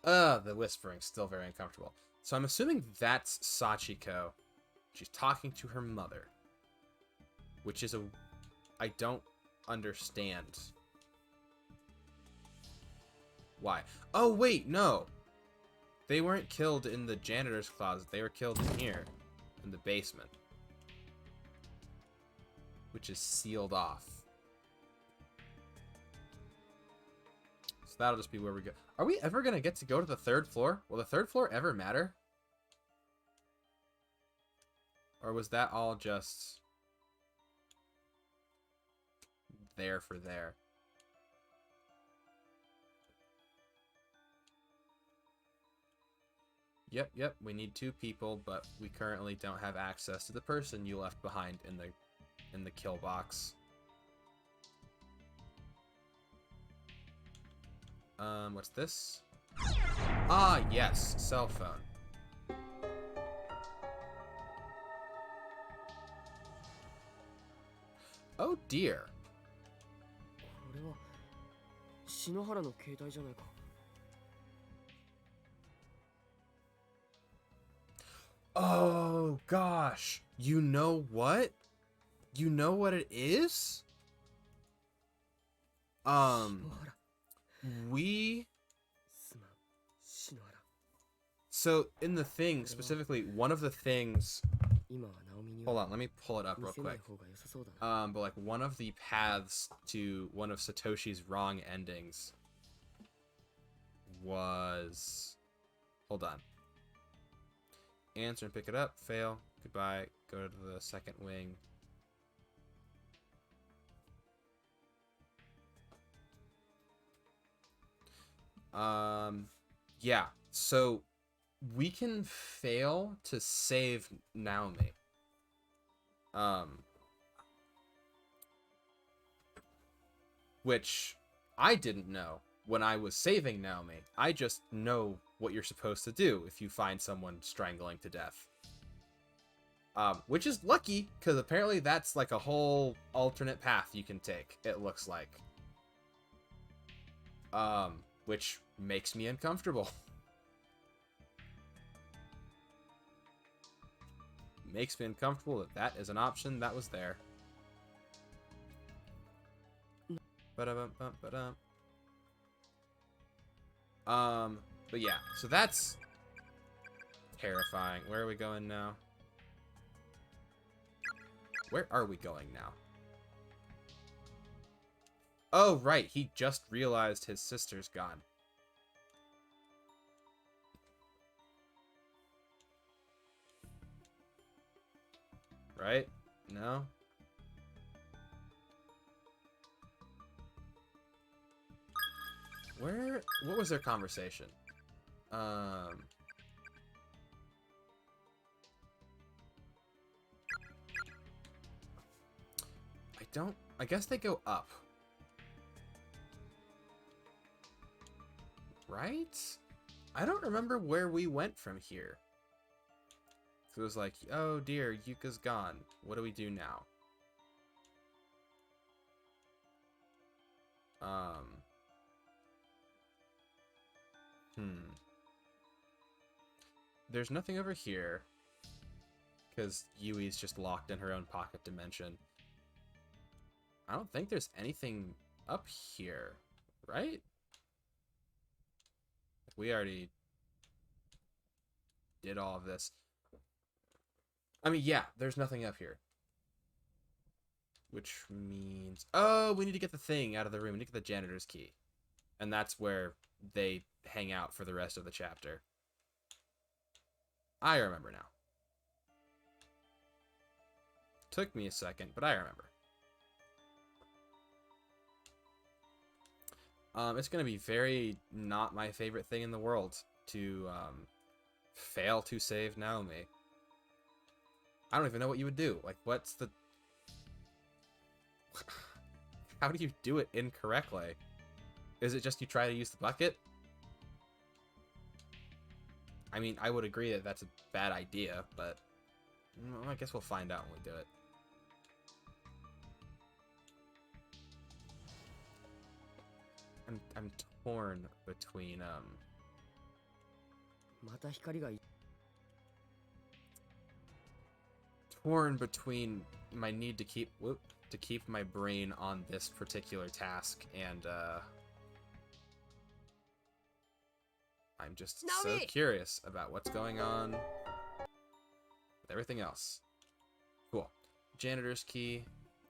The whispering, still very uncomfortable. So I'm assuming that's Sachiko. She's talking to her mother. Which is I don't understand. Why? Oh, wait, no! They weren't killed in the janitor's closet. They were killed in here. In the basement. Which is sealed off. So that'll just be where we go. Are we ever going to get to go to the third floor? Will the third floor ever matter? Or was that all just... there for there? Yep, we need 2 people, but we currently don't have access to the person you left behind in the kill box. What's this? Ah, yes, cell phone. Oh dear.
これは篠原の携帯じゃないか。
Oh gosh, you know what? You know what it is? We... So, in the thing, specifically, one of the things... Hold on, let me pull it up real quick. But like, one of the paths to one of Satoshi's wrong endings was... Hold on. Answer and pick it up. Fail. Goodbye. Go to the second wing. Yeah. So we can fail to save Naomi. Which I didn't know when I was saving Naomi. I just know what you're supposed to do if you find someone strangling to death. Which is lucky, because apparently that's like a whole alternate path you can take, it looks like. Which makes me uncomfortable. Makes me uncomfortable that that is an option that was there. Ba-da-bum-bum-ba-dum. But yeah, so that's terrifying. Where are we going now? Where are we going now? Oh, right. He just realized his sister's gone. Right? No? Where? What was their conversation? I don't... I guess they go up. Right? I don't remember where we went from here. So it was like, oh dear, Yuka's gone. What do we do now? There's nothing over here. Because Yui's just locked in her own pocket dimension. I don't think there's anything up here, right? We already did all of this. I mean, yeah, there's nothing up here. Which means... Oh, we need to get the thing out of the room. We need to get the janitor's key. And that's where they hang out for the rest of the chapter. I remember now. Took me a second, but I remember. It's going to be very not my favorite thing in the world to fail to save Naomi. I don't even know what you would do. Like, what's the... How do you do it incorrectly? Is it just you try to use the bucket? I mean, I would agree that that's a bad idea, but well, I guess we'll find out when we do it. I'm torn between my need to keep my brain on this particular task and I'm just so curious about what's going on with everything else. Cool. Janitor's key.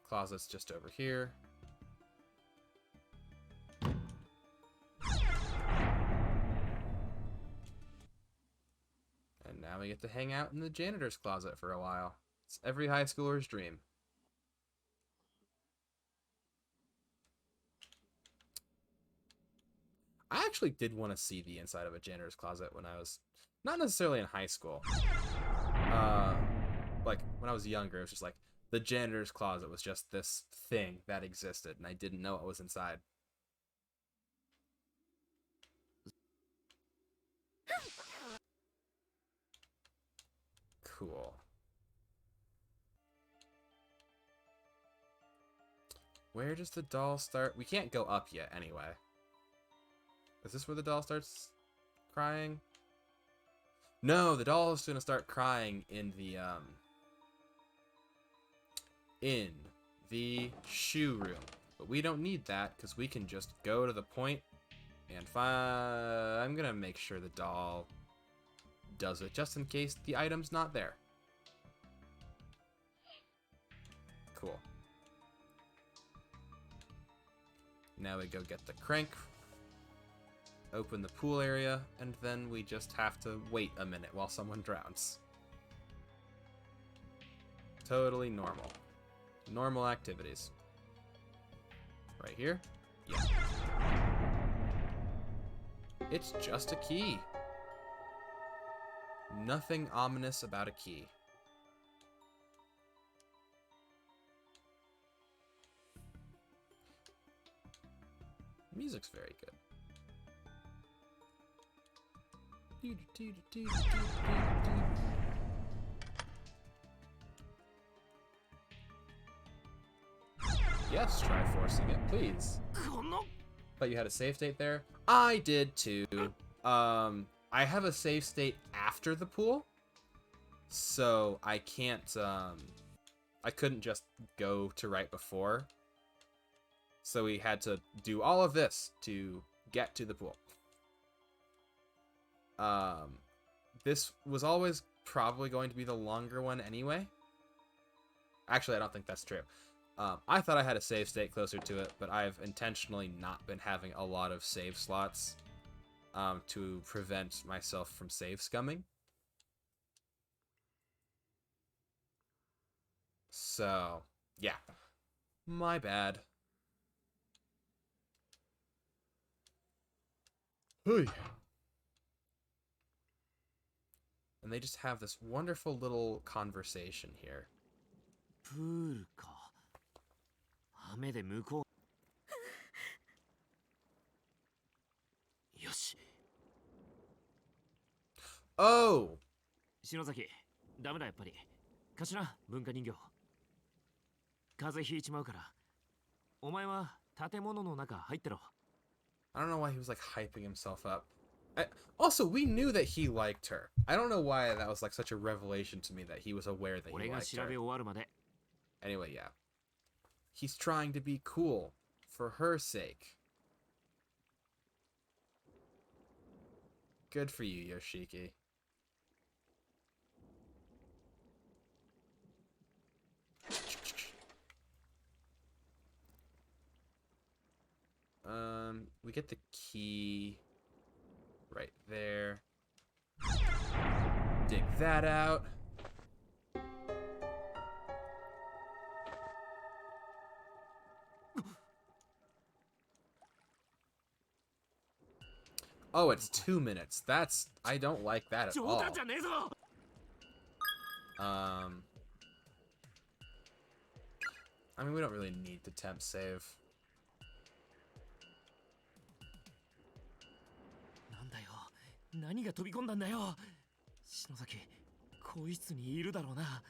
Closet's just over here. And now we get to hang out in the janitor's closet for a while. It's every high schooler's dream. I actually did want to see the inside of a janitor's closet when I was not necessarily in high school. Like when I was younger, it was just like the janitor's closet was just this thing that existed, and I didn't know what was inside. Cool. Where does the doll start? We can't go up yet anyway. Is this where the doll starts crying? No, the doll is gonna start crying in the shoe room. But we don't need that because we can just go to the point and find... I'm gonna make sure the doll does it just in case the item's not there. Cool. Now we go get the crank, open the pool area, and then we just have to wait a minute while someone drowns. Totally normal. Normal activities. Right here? Yeah. It's just a key. Nothing ominous about a key. Music's very good. Yes, try forcing it, please.
この
But you had a save state there? I did too. I have a save state after the pool. So I can't, I couldn't just go to right before. So we had to do all of this to get to the pool. This was always probably going to be the longer one anyway. Actually, I don't think that's true. I thought I had a save state closer to it, but I've intentionally not been having a lot of save slots to prevent myself from save scumming. So, yeah. My bad. Hey. And they just have this wonderful little conversation here.
プールか。雨で向こう。よし。
Oh!
篠崎、ダメだやっぱり。貸しな、文化人形。風邪ひいちまうから。お前は建物の中入ってろ。
I don't know why he was like hyping himself up. Also, we knew that he liked her. I don't know why that was like such a revelation to me that he was aware that he
俺が
liked
調べ
her.
終わるまで。
Anyway, yeah. He's trying to be cool for her sake. Good for you, Yoshiki. We get the key right there. Dig that out. Oh, it's 2 minutes. That's... I don't like that at
冗
all.
談じゃねえぞ。
I mean, we don't really need the temp save.
なんだよ。何が飛び込んだんだよ。篠崎、更衣室にいるだろうな。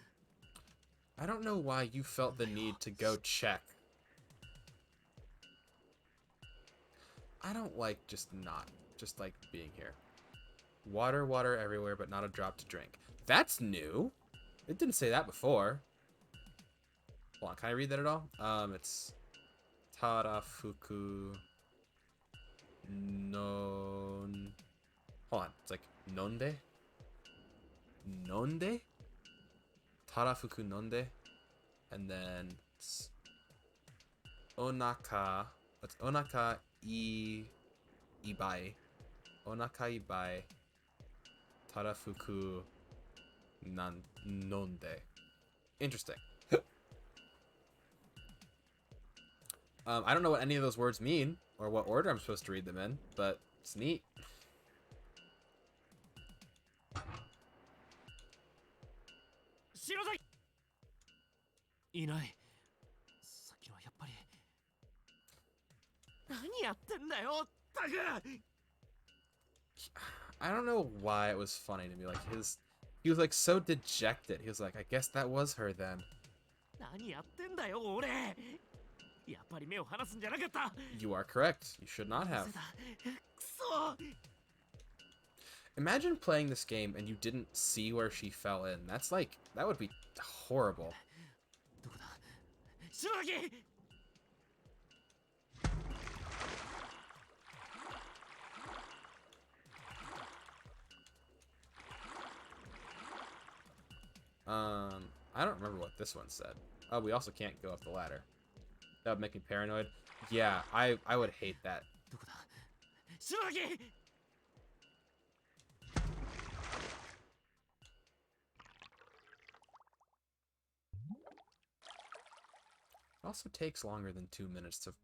I don't know why you felt the need to go check. I don't like just like being here. Water everywhere, but not a drop to drink. That's new. It didn't say that before. Hold on, can I read that at all? It's Tarafuku non. Hold on, it's like nonde. Nonde. Tarafuku nonde, and then it's onaka. It's onaka ibai. Onaka ibai. Tarafuku nonde. Interesting. I don't know what any of those words mean or what order I'm supposed to read them in, but it's neat.
篠崎いない。さっきのはやっぱり。何やってんだよ、タク。
I don't know why it was funny to me. Like he was like so dejected. He was like, I guess that was her then.
何やってんだよ、俺。やっぱり目を離すんじゃなかった。
You are correct. You should not have.
くそ。
Imagine playing this game and you didn't see where she fell in. That's like, that would be horrible.
どこだ。篠崎。
I don't remember what this one said. Oh, we also can't go up the ladder. That would make me paranoid. Yeah, I would hate that.
どこだ。篠崎。
It also takes longer than 2 minutes to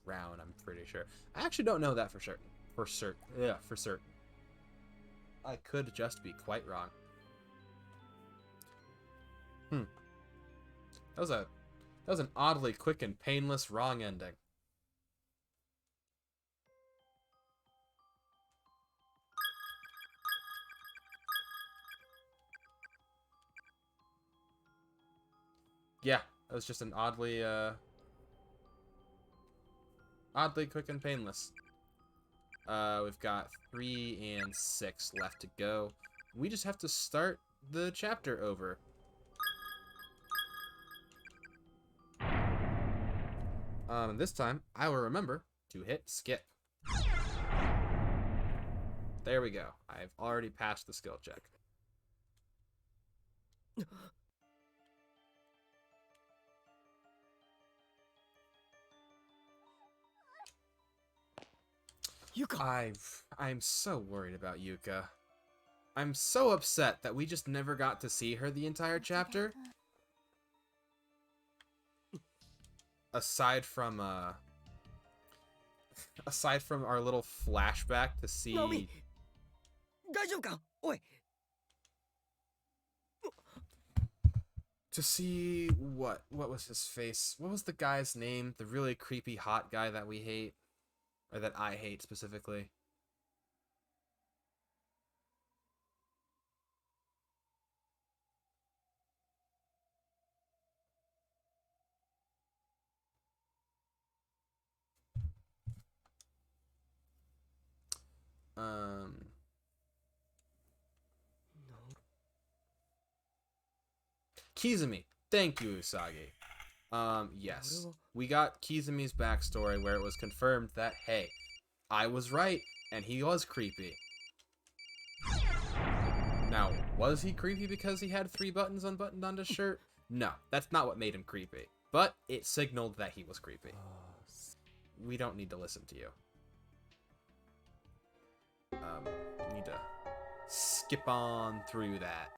drown, I'm pretty sure. I actually don't know that for certain. For certain. Yeah, for certain. I could just be quite wrong. That was an oddly quick and painless wrong ending. Yeah, that was just an oddly quick and painless. We've got 3 and 6 left to go. We just have to start the chapter over. And this time, I will remember to hit skip. There we go. I've already passed the skill check.
Yuka!
I'm so worried about Yuka. I'm so upset that we just never got to see her the entire chapter. Aside from our little flashback to see...
Naomi! 大丈夫か? Oi!
To see what was his face? What was the guy's name? The really creepy hot guy that we hate? Or that I hate specifically. Kizumi. Thank you, Usagi. Yes. We got Kizumi's backstory where it was confirmed that, hey, I was right, and he was creepy. Now, was he creepy because he had 3 buttons unbuttoned on his shirt? No, that's not what made him creepy. But it signaled that he was creepy. We don't need to listen to you. We need to skip on through that.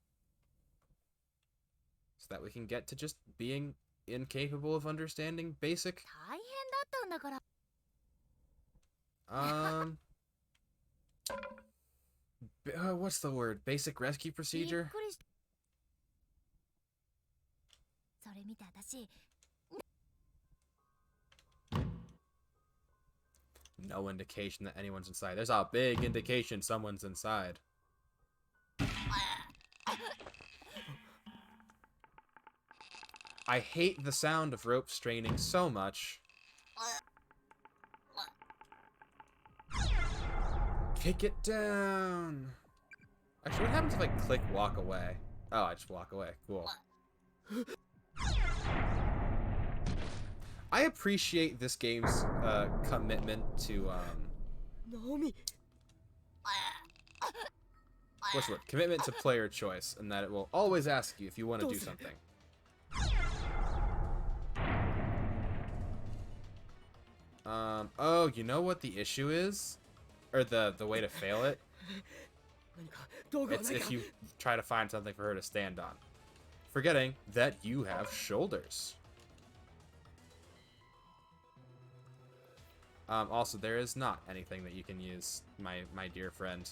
So that we can get to just being incapable of understanding basic...
大変だったんだから
what's the word? Basic rescue
びっ
procedure?
くりしそれ見て私
No indication that anyone's inside. There's a big indication someone's inside. I hate the sound of rope straining so much. Kick it down. Actually, what happens if I click walk away? Oh, I just walk away. Cool. I appreciate this game's commitment to
Naomi!
what's the word? Commitment to player choice, and that it will always ask you if you want to do something. Oh, you know what the issue is? Or the way to fail it?
何か道具は
It's
ないか
if you try to find something for her to stand on. Forgetting that you have shoulders. Also, there is not anything that you can use, my dear friend.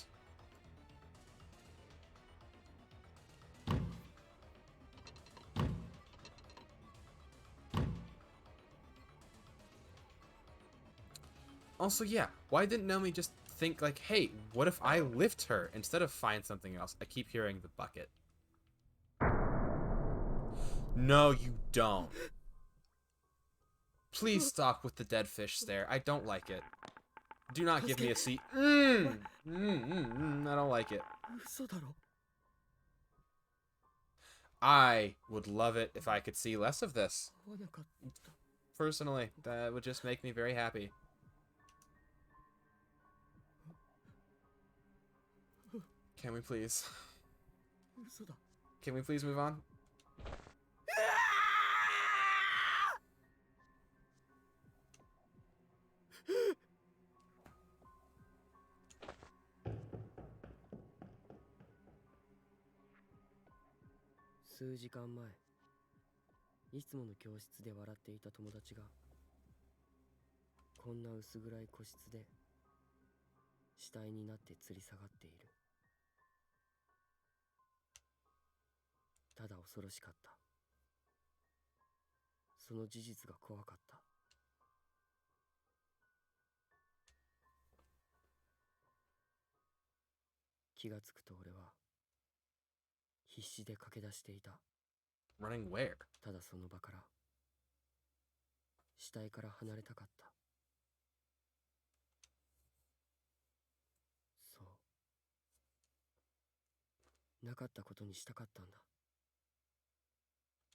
Also, yeah, why didn't Nomi just think like, hey, what if I lift her instead of find something else? I keep hearing the bucket. No, you don't. Please stop with the dead fish stare. I don't like it. Do not give me a seat. I don't like it.
嘘だろ
I would love it if I could see less of this.
合わなかった
Personally, that would just make me very happy. Can we please?
嘘だ
Can we please move on?
数時間前いつもの教室で笑っていた友達がこんな薄暗い個室で死体になって吊り下がっているただ恐ろしかった。その事実が怖かった。気がつくと俺は必死で駆け出していた。
Running where?
ただその場から死体から離れたかった。そう、なかったことにしたかったんだ。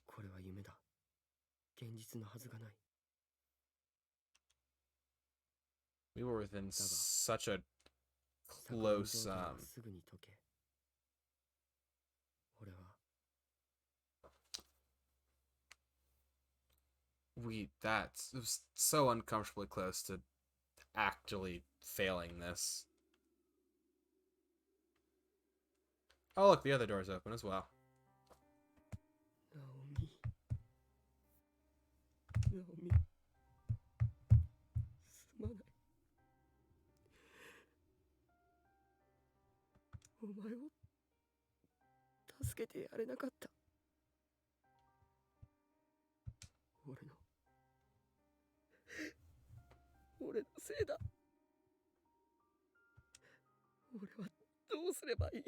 これは夢だ。現実のはずがない。
We were within such a
錯乱
close
状態はすぐに解け、俺は
it was so uncomfortably close to actually failing this. Oh look, the other door's open as well.
ナオミ、ナオミ、すまない。お前を助けてやれなかった。俺のせいだ。俺はどうすればいい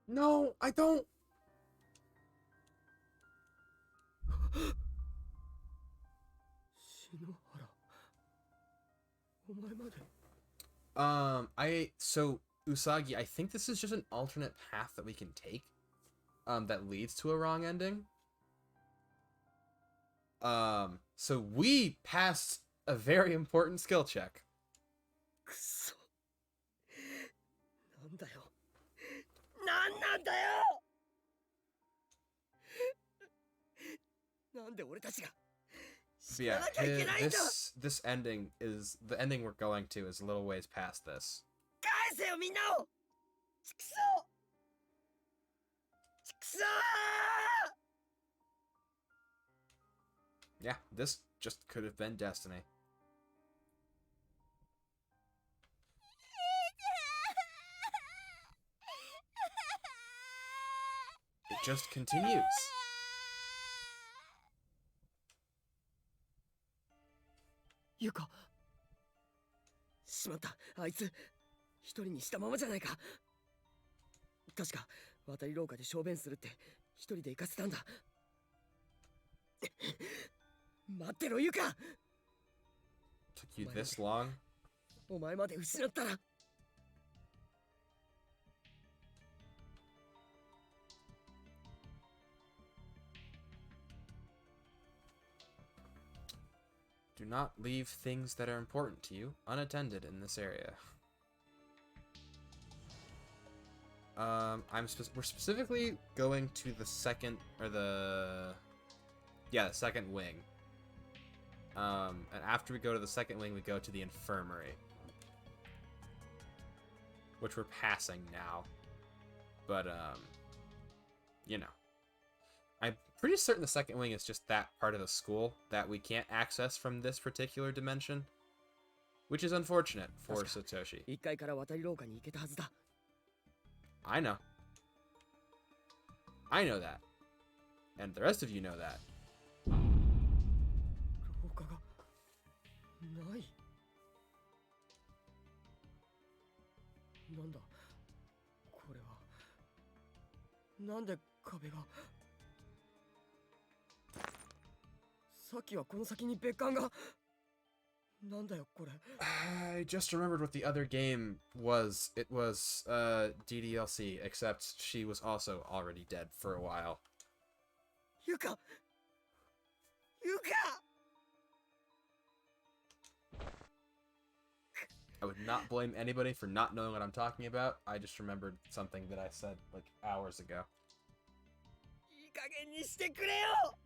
？No,
I don't. So Usagi, I think this is just an alternate path that we can take, that leads to a wrong ending. So we passed a very important skill check.
くそ。なんだよ。なんなんだよ。なんで俺たちが
But yeah, this ending is the ending we're going to is a little ways past this.
返せよみんなを。ちくそ。ちくそ。
Yeah, this just could have been destiny. It just continues.
ゆか。しまった。あいつ一人にしたままじゃないか。確か渡り廊下で小便するって一人で行かせたんだ。待ってろゆか。
Took you this long?
お前まで失ったら。
Do not leave things that are important to you unattended in this area. We're specifically going to the second, or the second wing. And after we go to the second wing, we go to the infirmary, which we're passing now. But you know, I'm pretty certain the second wing is just that part of the school that we can't access from this particular dimension, which is unfortunate for Satoshi.
1階から渡り廊下に行けたはずだ。
I know. I know that. And the rest of you know that.
廊下がない。なんだこれは。なんで壁が。 さっきはこの先に別館が。なんだよこれ。
I just remembered what the other game was. It was DDLC, except she was also already dead for a while.
ゆか。ゆか。
I would not blame anybody for not knowing what I'm talking about. I just remembered something that I said like hours ago.
いい加減にしてくれよ。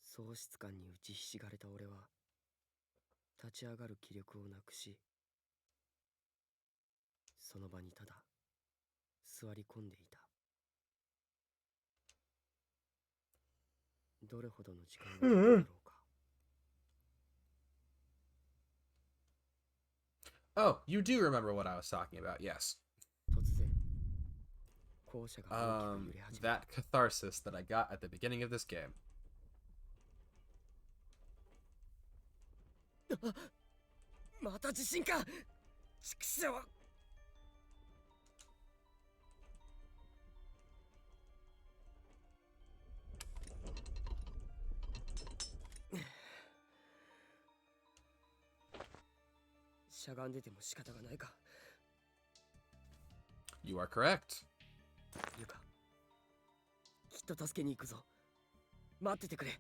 喪失感に打ちひしがれた俺は立ち上がる気力をなくし、その場にただ座り込んでいた。どれほどの時間が経っただろうか。
Oh, you do remember what I was talking about, yes.
突然、校舎が大きく揺れ始めた。
That catharsis that I got at the beginning of this game.
また地震か。畜生。しゃがんでても仕方がないか。
You are correct.
ゆか、きっと助けに行くぞ。待っててくれ。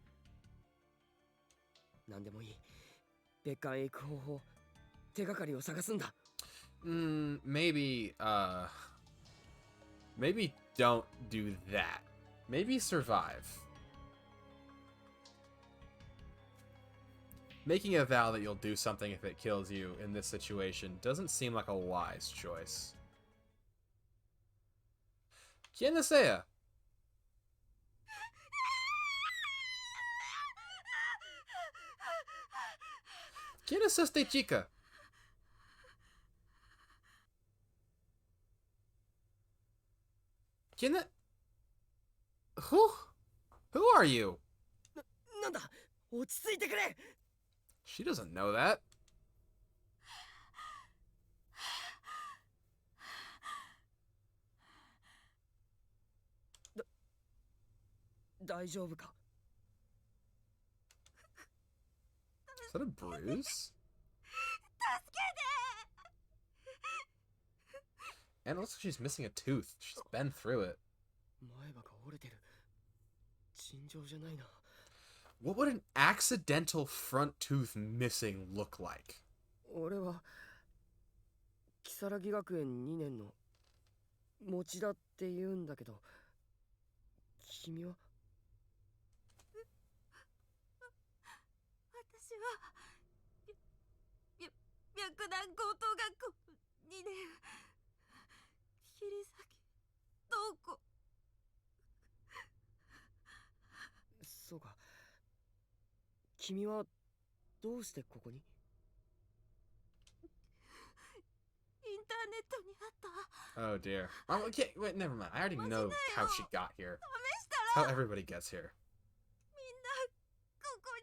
何でもいい。別館へ行く方法、手がかりを探すんだ。
Maybe don't do that. Maybe survive. Making a vow that you'll do something if it kills you in this situation doesn't seem like a wise choice. ¿Quién es ella? ¿Quién es esta chica? ¿Quién es? Who are you?
なんだ、落ち着いてくれ。
She doesn't know that.
大丈夫か。
Is that a bruise? And it looks like she's missing a tooth. She's been through it.
前歯が折れてる。尋常じゃないな。
What would an accidental front tooth missing look like?
俺は如月学園2年の持田って言うんだけど、君は？
私は白檀高等学校2年桐崎東子。
そうか。君はどうしてここに？
インターネットにあった。
Oh dear. Oh, okay, wait, never mind. I already know how she got here.
試したら
How everybody gets here.
みんなここ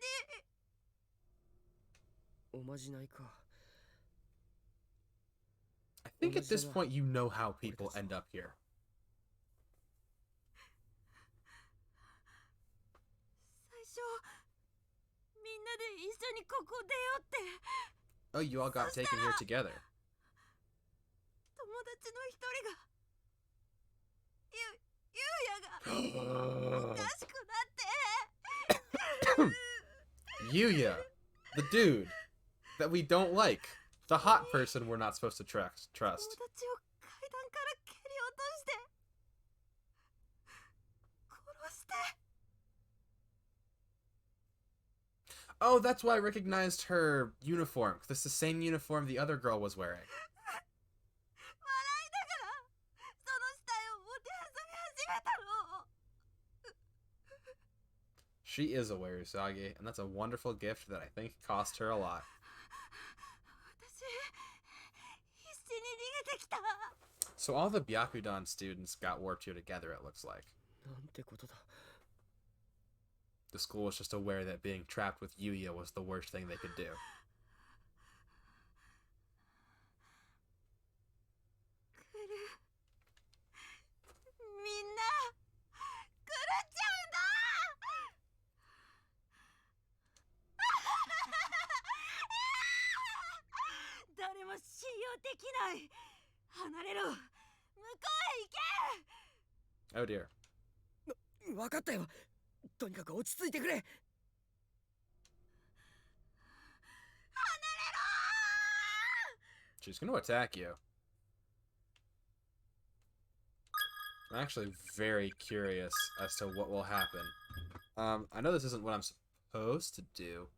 に。
おまじないか。
I think at this point you know how people end up here.
最初みんなで一緒にここ出ようって。
Oh, you all got taken here together.
友達の一人がゆうやがおかしくなって。
Yuya, the dude that we don't like. The hot person we're not supposed to trust.
友達を階段から蹴り落として殺して。
Oh, that's why I recognized her uniform. That's the same uniform the other girl was wearing.
笑いながらその死体をもてあそび始めたの。
She is a Weirusagi, and that's a wonderful gift that I think cost her a lot.
私必死に逃げてきた。
So all the Byakudan students got warped here together, it looks like.
なんてことだ。
The school was just aware that being trapped with Yuya was the worst thing they could do.
みんな狂っちゃうんだ。 誰も信用できない。離れろ。向こうへ行け。
Oh dear.
分かったよ。とにかく落ち着いてくれ。
She's going to attack you. I'm actually very curious as to what will happen. I know this isn't what I'm supposed to do.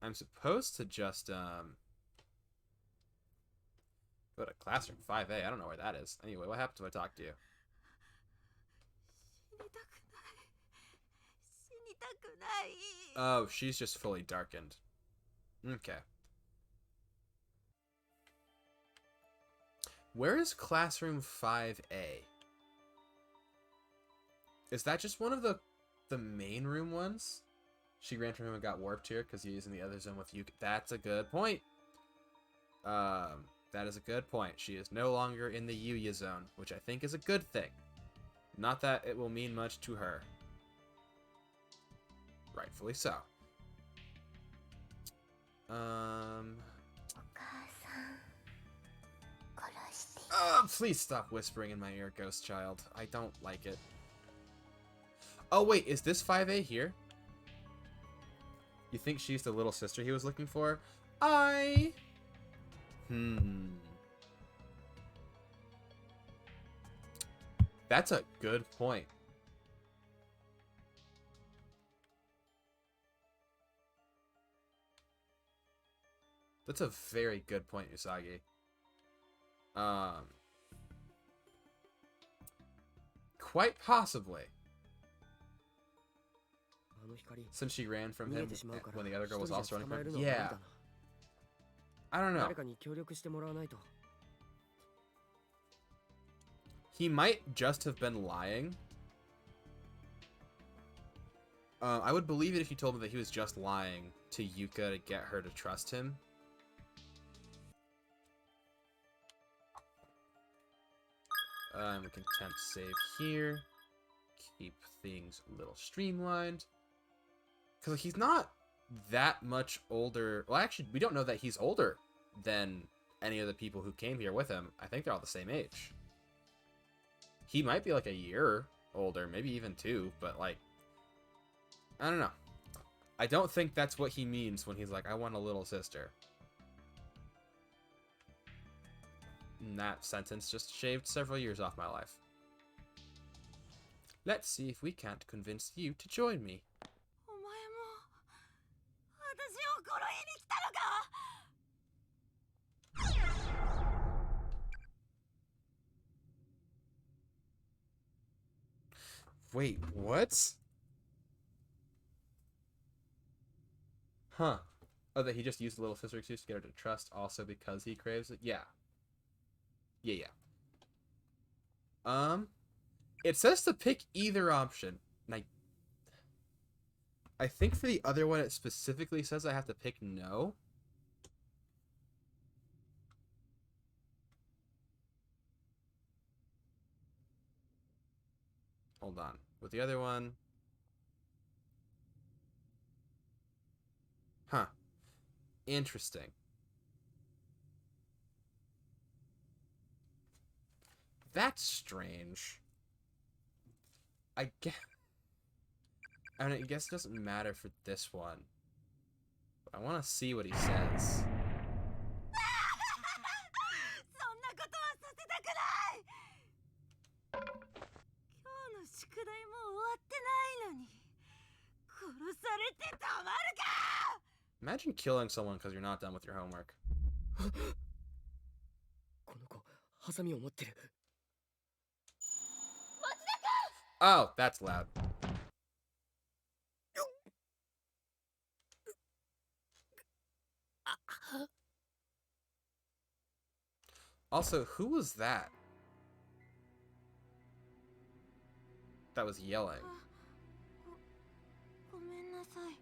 I'm supposed to just, go to classroom 5A. I don't know where that is. Anyway, what happens if I talk to you?
死にたくない。
Oh, she's just fully darkened. Okay. Where is classroom 5A? Is that just one of the main room ones? She ran from him and got warped here because he's in the other zone with you. That's a good point. That is a good point. She is no longer in the Yuya zone, which I think is a good thing. Not that it will mean much to her. Rightfully so.
お母さん殺して。
Please stop whispering in my ear, Ghost Child. I don't like it. Oh, wait, is this 5A here? You think she's the little sister he was looking for? That's a good point. That's a very good point, Usagi. Quite possibly.
あの光
Since she ran from
逃げ
him
てしまうから
when the other girl was
一人じゃ
also running
捕まえ
from
る
him.
のは無理
Yeah.
だな
I don't know.
誰かに協力してもらわないと
He might just have been lying. I would believe it if you told me that he was just lying to Yuka to get her to trust him. We can temp save here. Keep things a little streamlined. Because he's not that much older. Well, actually, we don't know that he's older than any of the people who came here with him. I think they're all the same age. He might be like a year older, maybe even 2, but like, I don't know. I don't think that's what he means when he's like, I want a little sister. And that sentence just shaved several years off my life. Let's see if we can't convince you to join me.
お前も私を殺しに来たのか。
Wait, what? Huh. Oh, that he just used the little sister excuse to get her to trust also because he craves it? Yeah. Yeah. It says to pick either option. And I think for the other one it specifically says I have to pick no. Hold on. With the other one... Huh. Interesting. That's strange. I guess it doesn't matter for this one. But I want to see what he says.
そんなことはさせたくない。今日の宿題も終わってないのに殺されてたまるか。
Imagine killing someone because you're not done with your homework.
この子ハサミを持ってる
Oh, that's loud. Also, who was that? That was yelling.
ごめんなさい。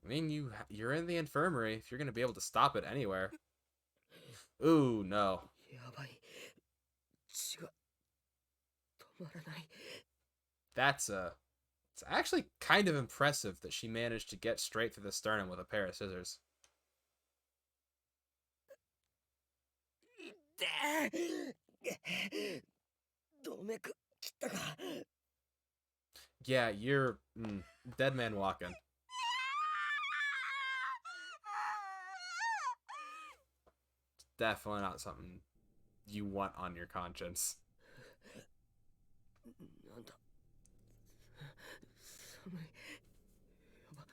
I mean, you're in the infirmary. If you're gonna be able to stop it anywhere. Ooh, no.
やばい血が止まらない
It's actually kind of impressive that she managed to get straight through the sternum with a pair of scissors.
動脈切ったか
Yeah, you're dead man walking. Definitely not something you want on your conscience.
なんだ寒いやば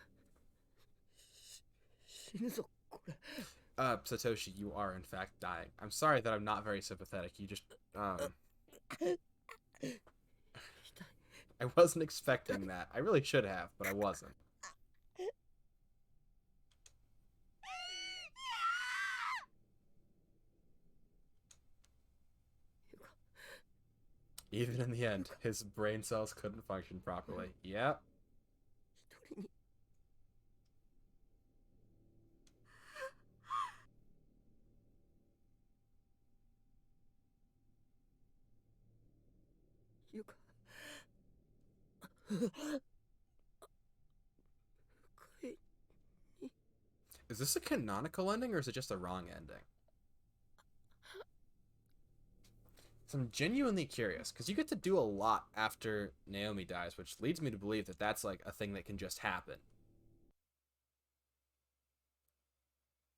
死ぬぞこれ。
Satoshi, you are in fact dying. I'm sorry that I'm not very sympathetic. You just, I wasn't expecting that. I really should have, but I wasn't. Even in the end, his brain cells couldn't function properly. Yep.
一人にゆか帰
Is this a canonical ending or is it just a wrong ending? So I'm genuinely curious because you get to do a lot after Naomi dies, which leads me to believe that that's like a thing that can just happen.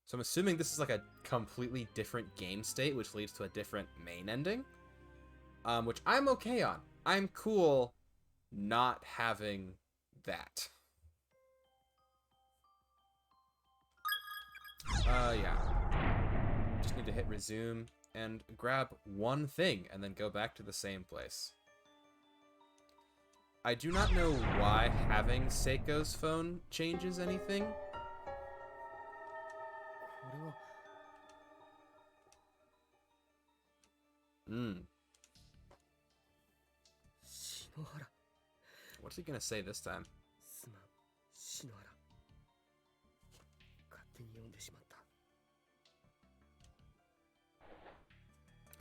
So I'm assuming this is like a completely different game state, which leads to a different main ending, which I'm okay on. I'm cool not having that. Yeah. Just need to hit resume and grab one thing and then go back to the same place. I do not know why having Seiko's phone changes anything.
これは 篠原
What's he gonna say this time?
すまん篠原勝手に読んでしまった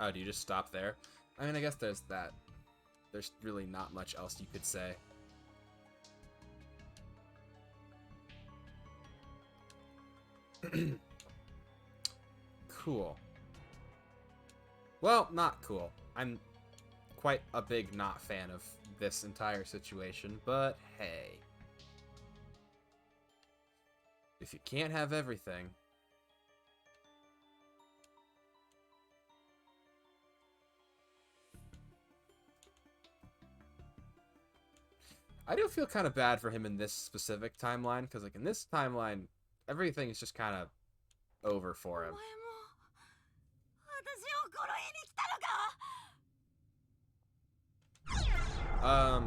Oh, do you just stop there? I mean, I guess there's that. There's really not much else you could say. Cool. Well, not cool. I'm quite a big not fan of this entire situation, but hey. If you can't have everything... I do feel kind of bad for him in this specific timeline, because like in this timeline, everything is just kind of over for him.
私を殺しに来たのか。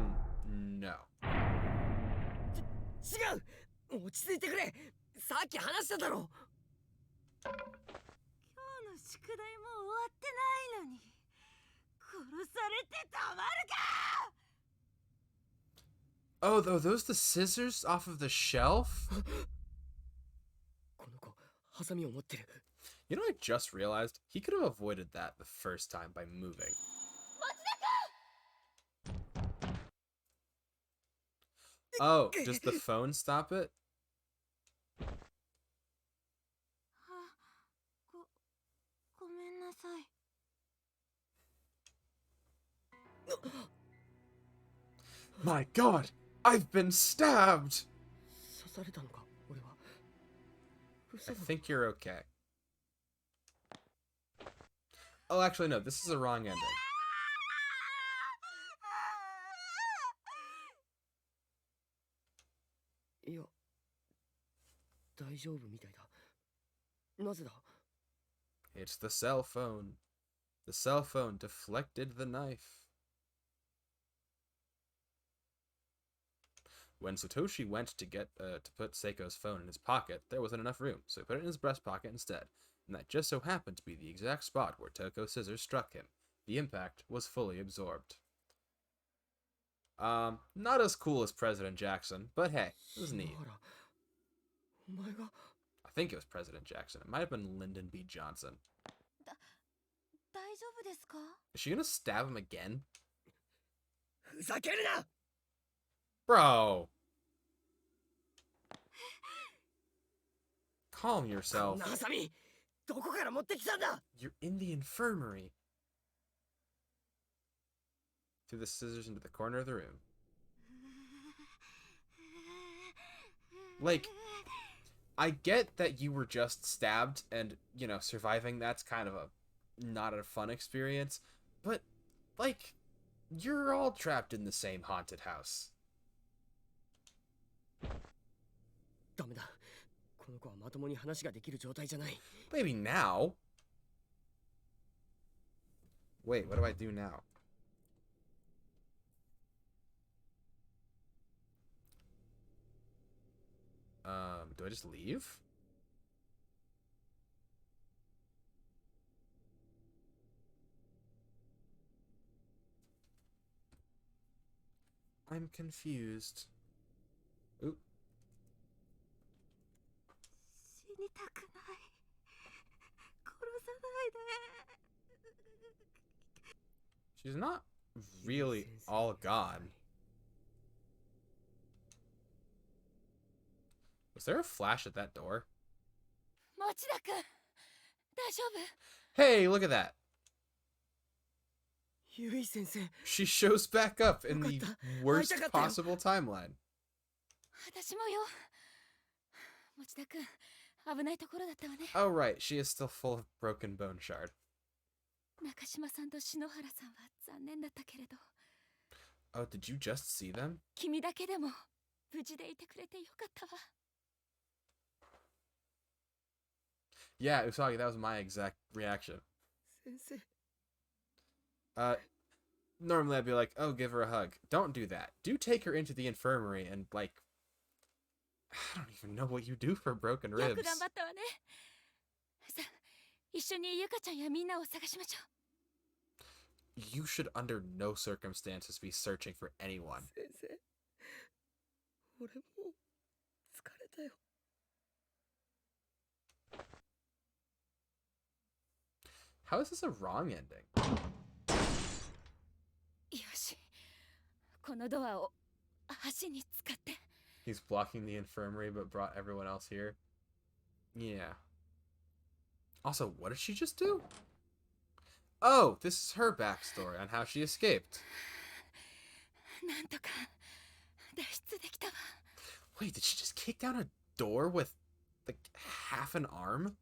No.
違う落ち着いてくれさっき話しただろ
今日の宿題も終わってないのに殺されてたまるか。
Oh, are those the scissors off of the shelf?
この子ハサミを持ってる
You know, I just realized he could have avoided that the first time by moving. Oh, does the phone stop it?
ごめんなさい。
My God, I've been stabbed!
刺されたのか俺は
I think you're okay. Oh, actually, no, this is a wrong ending.
いや大丈夫みたいだなぜだ
It's the cell phone. The cell phone deflected the knife. When Satoshi went to put Seiko's phone in his pocket, there wasn't enough room, so he put it in his breast pocket instead, and that just so happened to be the exact spot where Toko's scissors struck him. The impact was fully absorbed. Not as cool as President Jackson, but hey, it was neat.
お前が
I think it was President Jackson. It might have been Lyndon B. Johnson.
大丈夫ですか？
Is she gonna stab him again?
ふざけるな
Bro! Calm yourself.
こんなハサミどこから持ってきたんだ
You're in the infirmary. Threw the scissors into the corner of the room. Like, I get that you were just stabbed and, you know, surviving that's kind of a not a fun experience, but, like, you're all trapped in the same haunted house.
ダメだここの子はまともに話ができる状態じゃない。
Maybe now. Wait, what do I do now? Do I just leave? I'm confused. Oop.
死にたくない。殺さないで。
She's not really all gone. Was there a flash at that door?
持田君、大丈夫？
Hey, look at that.
ゆい先生、
She shows back up in the
よかった。
worst
会いたかったよ。
possible timeline.
私もよ。持田君、危ないところだったわね。
Oh, right. She is still full of broken bone shard.
中島さんと篠原さんは残念だったけれど、
Oh, did you just see them?
君だけでも無事でいてくれてよかったわ。
Yeah, Usagi, that was my exact reaction.
先生、
Normally I'd be like, oh, give her a hug. Don't do that. Do take her into the infirmary and, like, I don't even know what you do for broken
よく
ribs.
頑張ったわね。さあ、一緒にゆかちゃんやみんなを探しましょ
You should under no circumstances be searching for anyone.
先生、俺もう疲れたよ。
How is this a wrong ending?
う。よし、このドアを橋に使って。
He's blocking the infirmary but brought everyone else here. Yeah. Also, what did she just do? Oh, this is her backstory on how she escaped.
なんとか脱出できたわ。
Wait, did she just kick down a door with, like, half an arm?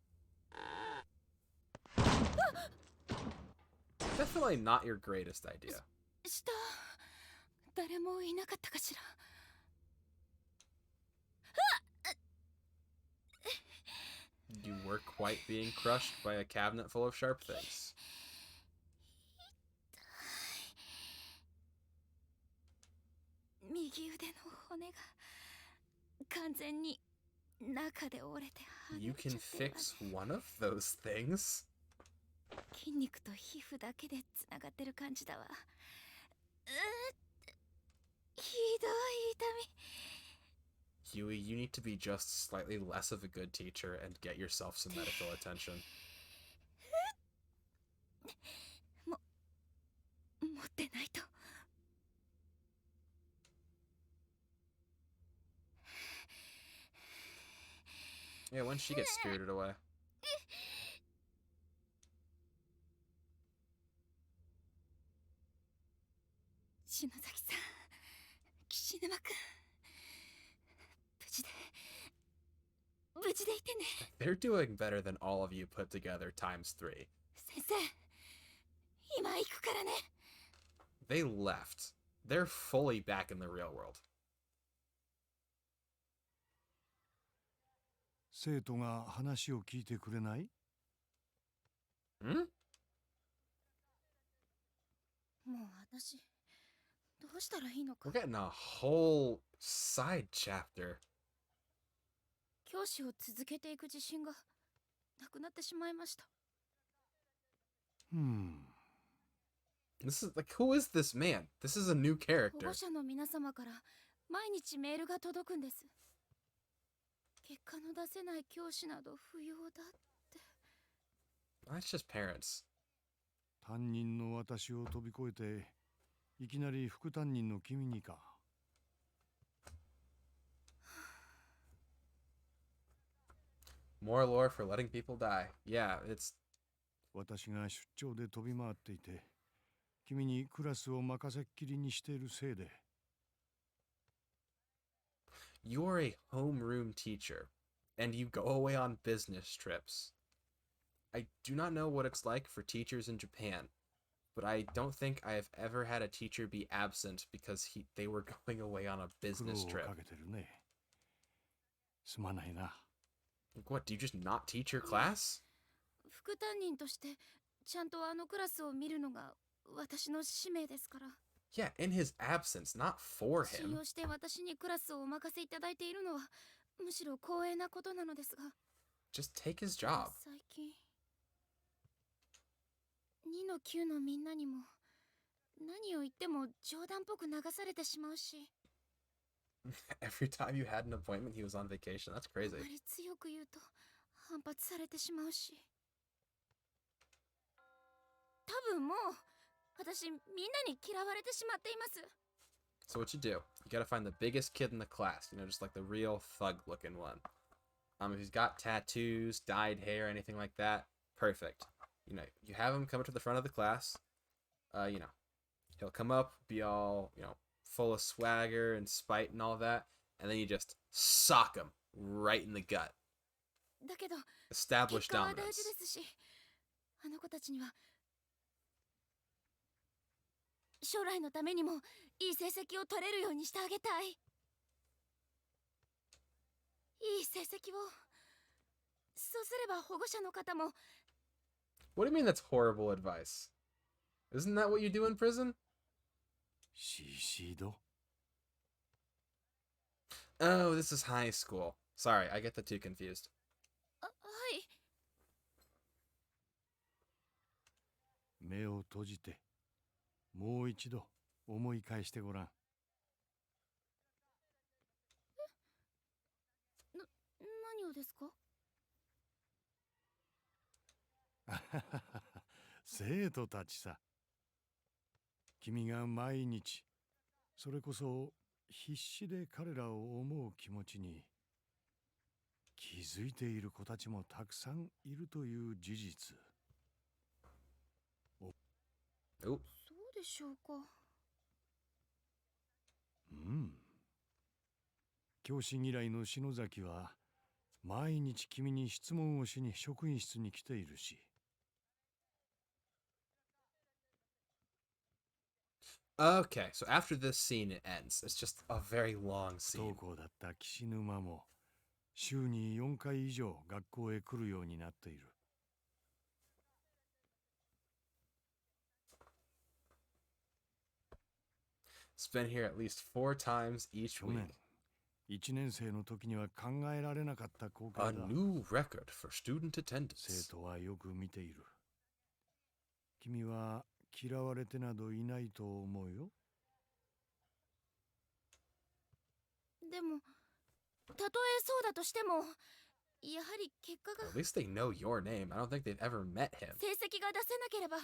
Definitely not your greatest idea.
下、誰もいなかったかしら。
You were quite being crushed by a cabinet full of sharp things.
右腕の骨が完全に中で折れて剥が
You
れちゃ
can
ってるわね。
fix one of those things?
筋肉と皮膚だけでつながってる感じだわ。ひどい痛み。
Huey, you need to be just slightly less of a good teacher and get yourself some medical attention.
持ってないと。
Yeah, when she gets spirited away.
篠崎さん、岸沼くん、無事でいてね。
They're doing better than all of you put together times 3.
先生、今行くからね。
They left. They're fully back in the real world.
生徒が話を聞いてくれない？
Hmm?
もう私、どうしたらいいのか
We're。getting a whole side chapter.
教師を続けていく自信がなくなってしまいました。
This is like, who is this man? This is a new
保
character.
護者の皆様から毎日メールが届くんです。結果の出せない教師など不要だって。
That's just parents.
担任の私を飛び越えていきなり副担任の君にか。
More lore for letting people die. Yeah, it's
私が出張で飛び回っていて君にクラスを任せっきりにしているせいで。
you're a homeroom teacher, and you go away on business trips. I do not know what it's like for teachers in Japan, but I don't think I have ever had a teacher be absent because they were going away on a
苦労
business
を
trip.
かけてるね。すまないな。
Like, what, do you just not teach your class?
副担任としてちゃんとあのクラスを見るのが私の使命ですから。
Yeah, in his absence, not for
信
him.
用して私にクラスをお任せいただいているのはむしろ光栄なことなのですが、
Just take his job.
最近2の9のみんなにも何を言っても冗談っぽく流されてしまうし、
Every time you had an appointment, he was on vacation. That's
あ
crazy.
まり強く言うと反発されてしまうし、多分もう私みんなに嫌われてしまっています。
So what you do? You gotta find the biggest kid in the class. You know, just like the real thug-looking one. If he's got tattoos, dyed hair, anything like that, perfect. You know, you have him come up to the front of the class. You know, he'll come up, be all, you know, full of swagger and spite and all that, and then you just sock him right in the gut.
だけど
Establish
結果は大
dominance.
事ですし、あの子たちには将来のためにもいい成績を取れるようにしてあげたい。いい成績を。そうすれば保護者の方も。
What do you mean that's horrible advice? Isn't that what you do in prison?
シシド
Oh, this is high school. Sorry, I get the two confused.
はい。
目を閉じてもう一度思い返してごらん。
何をですか？
生徒たちさ。君が毎日それこそ必死で彼らを思う気持ちに気づいている子たちもたくさんいるという事実。
Oh.
そうでしょうか。
うん。教師嫌いの篠崎は毎日君に質問をしに職員室に来ているし。
Okay, so after this scene it ends. It's just a very long
不
scene.
登校だった岸沼も週に4回以上学校へ来るようになっている。
It's been here at least 4 times each
去
week.
年1年生の時には考えられなかった光
A
景だ。
new record for student
生
attendance.
徒はよく見ている。君は嫌われてなどいないと思うよ。
でもたとえそうだとしてもやはり結果が
At least they know your name. I don't think they've ever met him.
成績が出せなければ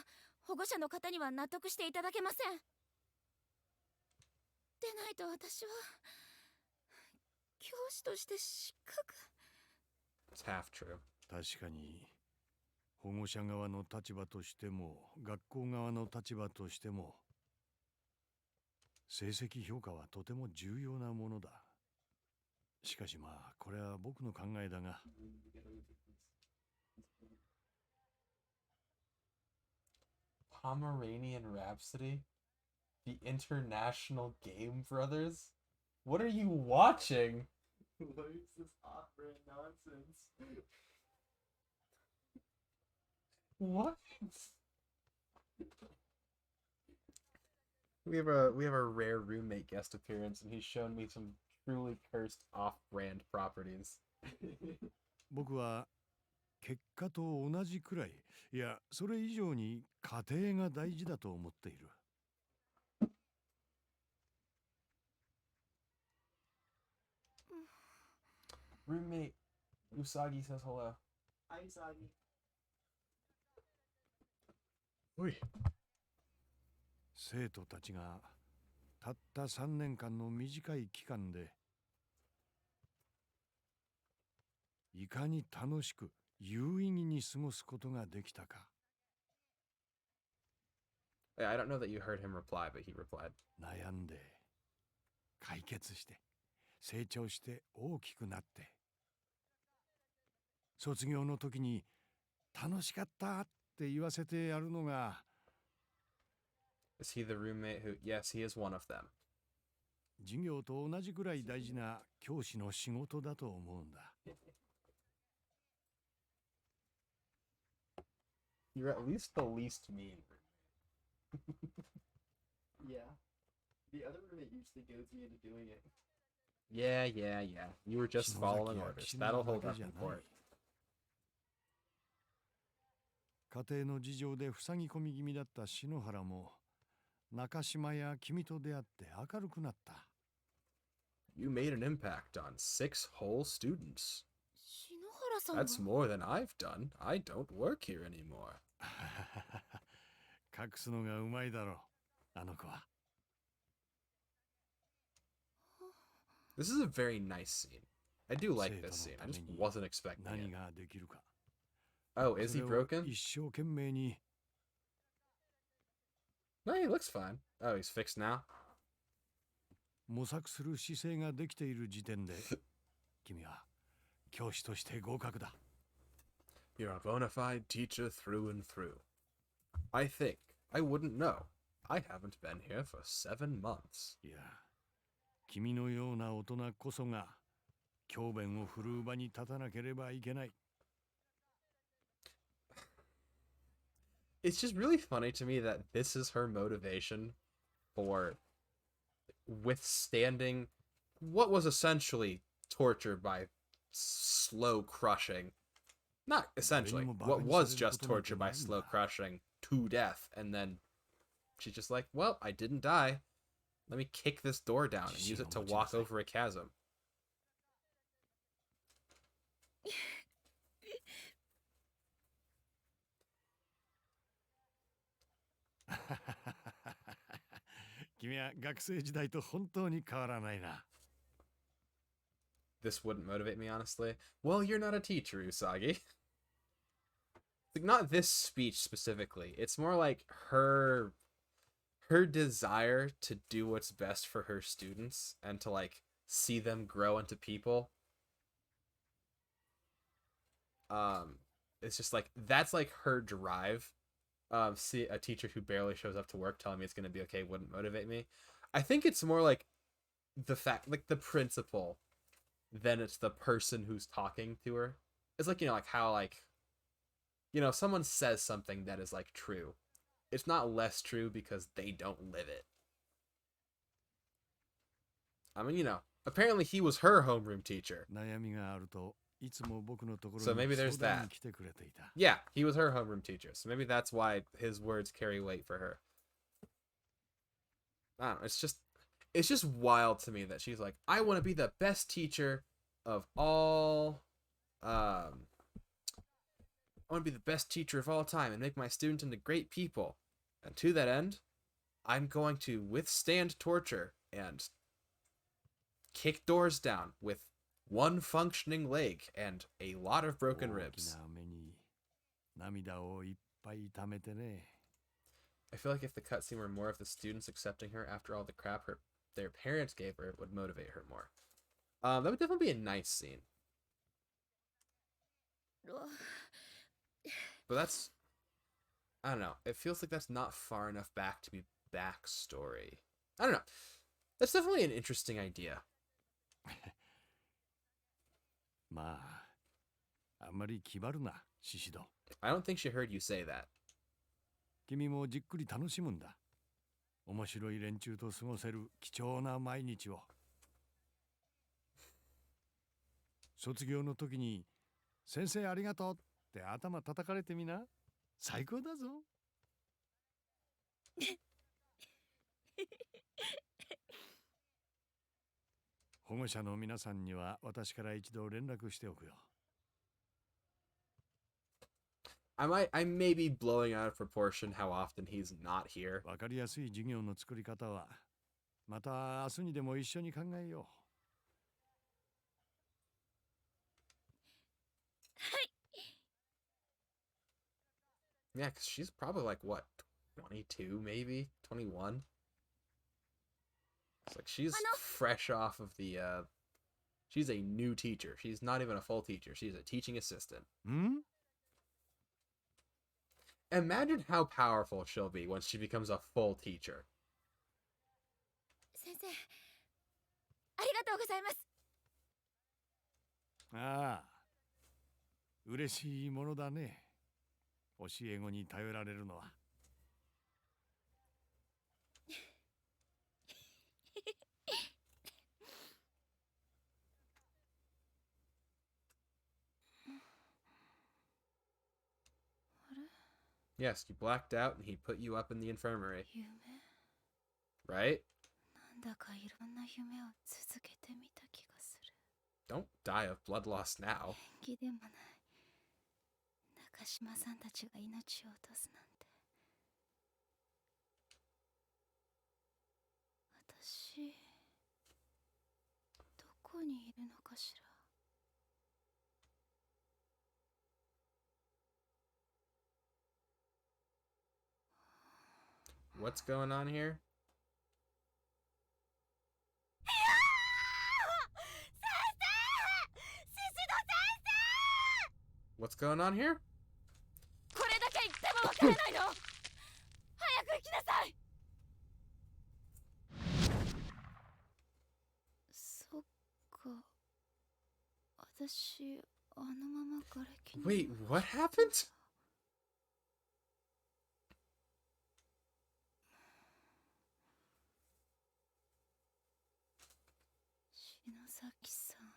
保護者の方には納得していただけません。でないと私は教師として失格。
It's half true.
確かに保護者側の立場としても学校側の立場としても成績評価はとても重要なものだ。しかしまあこれは僕の考えだが。
Pomeranian Rhapsody? The International Game Brothers? What are you watching? What is this off-brand nonsense? What? We have a rare roommate guest appearance, and he's shown me some truly cursed off-brand properties.
僕は結果と同じくらい、いやそれ以上に家庭が大事だと思っている。
Roommate Usagi says hello. Hi, Usagi.
おい。生徒たちがたった3年間の短い期間でいかに楽しく有意義に過ごすことができたか。
Yeah, I don't know that you heard him reply, but he replied.
悩んで解決して成長して大きくなって卒業の時に楽しかったって言わせてやるのが。
Is he the roommate who... Yes, he is one of them.
授業と同じくらい大事な教師の仕事だと思うんだ。
You're at least the least mean.
Yeah. The other roommate usually goads me into doing it.
Yeah. You were just
篠崎
following
や
orders.
岸野
That'll
だ
hold
け
up
じゃ
in
ない
court.
家庭の事情で塞ぎ込み気味だった篠原も中島や君と出会って明るくなった。
You made an impact on 6 whole students.
篠原さんが
That's more than I've done. I don't work here anymore.
隠すのがうまいだろう、あの子は。
This is a very nice scene. I do like
生徒
this
の
scene.
た
I
め
just
に
wasn't expecting
何
it.
ができるか。
Oh, is
そ
he
れを
broken?
一生懸命に
No, he looks fine. Oh, he's fixed now?
模索する姿勢ができている時点で君は教師として合格だ。
You're a bona fide teacher through and through. I think I wouldn't know. I haven't been here for 7 months.
いや、君のような大人こそが教鞭を振るう場に立たなければいけない。
It's just really funny to me that this is her motivation for withstanding what was essentially torture by slow crushing. Not essentially, what was just torture by slow crushing to death. And then she's just like, well, I didn't die. Let me kick this door down and use it to walk over a chasm. This wouldn't motivate me, honestly. Well, you're not a teacher, Usagi. Like, not this speech specifically. It's more like her desire to do what's best for her students and to like see them grow into people. It's just like that's like her drive. See a teacher who barely shows up to work telling me it's gonna be okay wouldn't motivate me. I think it's more like the fact, like the principle, than it's the person who's talking to her. It's like, you know, like how like, you know, if someone says something that is like true, it's not less true because they don't live it. I mean, you know, apparently he was her homeroom teacher. So maybe there's that. Yeah, he was her homeroom teacher. So maybe that's why his words carry weight for her. I don't know, it's just wild to me that she's like, I want to be the best teacher of all I want to be the best teacher of all time and make my students into great people. And to that end, I'm going to withstand torture and kick doors down with one functioning leg and a lot of broken ribs. I feel like if the cutscene were more of the students accepting her after all the crap their parents gave her, it would motivate her more. That would definitely be a nice scene. But that's, I don't know. It feels like that's not far enough back to be backstory. I don't know. That's definitely an interesting idea. I don't think she heard you say that.
君もじっくり楽しむんだ。面白い連中と過ごせる貴重な毎日を。卒業の時に先生ありがとうって頭叩かれてみな。最高だぞ。保護者の皆さんには私から一度連絡しておくよ。
I may be blowing out of proportion how often he's not here.
わかりやすい授業の作り方はまた明日にでも一緒に考えよ
う。はい。
Yeah, because she's probably like, what, 22 maybe? 21? It's like she's fresh off of the, she's a new teacher. She's not even a full teacher. She's a teaching assistant. Imagine how powerful she'll be once she becomes a full teacher.
先生、ありがとうございます。
ああ、嬉しいものだね。教え子に頼られるのは。
Yes, you blacked out and he put you up in the infirmary.
夢
Right?
なんだかいろんな夢を続けてみた気がする。
Don't die of blood loss now.
縁起でもない。中島さんたちが命を落とすなんて。私、どこにいるのかしら。
What's going on here?
先生！宍戸先生！
What's going on here?
これだけ言ってもわからないの？早く行きなさい！そっか。私、あのまま瓦礫に。
Wait, what happened?
篠崎さん。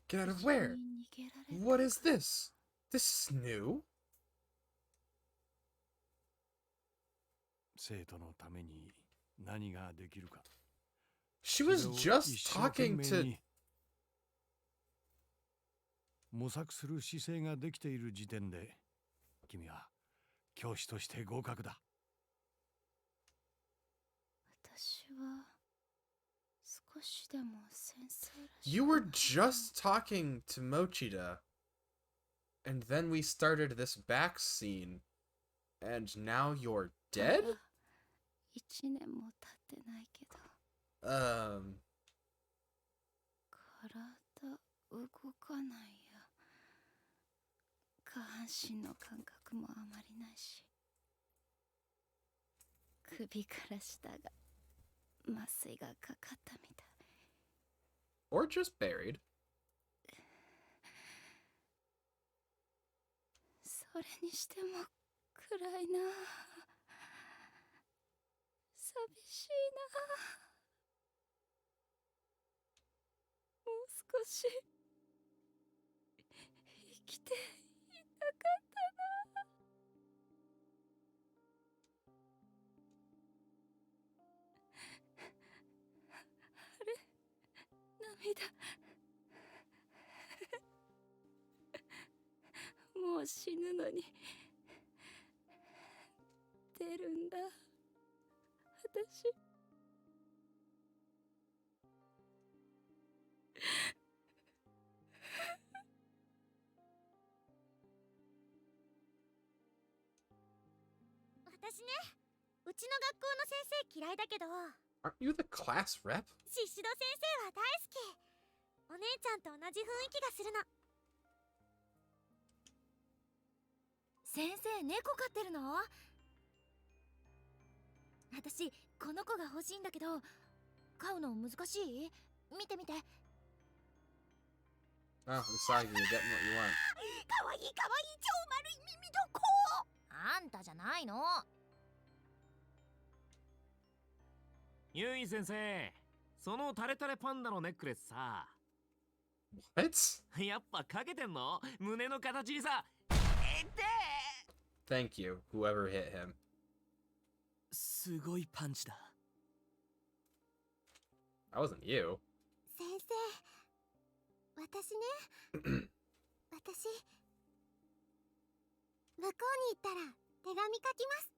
Get out of where?
逃げられた。
What is this? This is new?
生徒のために何ができるか。
She was
それを
just
一生懸
talking
命
to...
に模索する姿勢ができている時点で、君は教師として合格だ。
私は少しでも先生らしく。
You were just talking to Mochida. And then we started this back scene. And now you're dead?
1年も経ってないけど。体動かないや。下半身の感覚もあまりないし。首から下が麻酔がかかったみたい。
Or just buried.
それにしても暗いな。寂しいな。もう少し生きていたかったな。あれ、涙。もう死ぬのに出るんだ私。私ね、うちの学校の先生嫌いだけど、
Aren't you the class rep?
宍戸先生は大好き。お姉ちゃんと同じ雰囲気がするの。先生、猫飼ってるの？私、この子が欲しいんだけど、飼うの難しい？見て見て。
Oh, Usagi, you're getting what you want.
かわいいかわいい、超丸い耳どこ？あんたじゃないの。
ユイ先生、そのタレタレパンダのネックレスさ。
What?
やっぱかけてんの？胸の形にさ。
Thank you, whoever hit him.
すごいパンチだ。
That wasn't you.
先生、私ね、私、向こうに行ったら手紙書きます。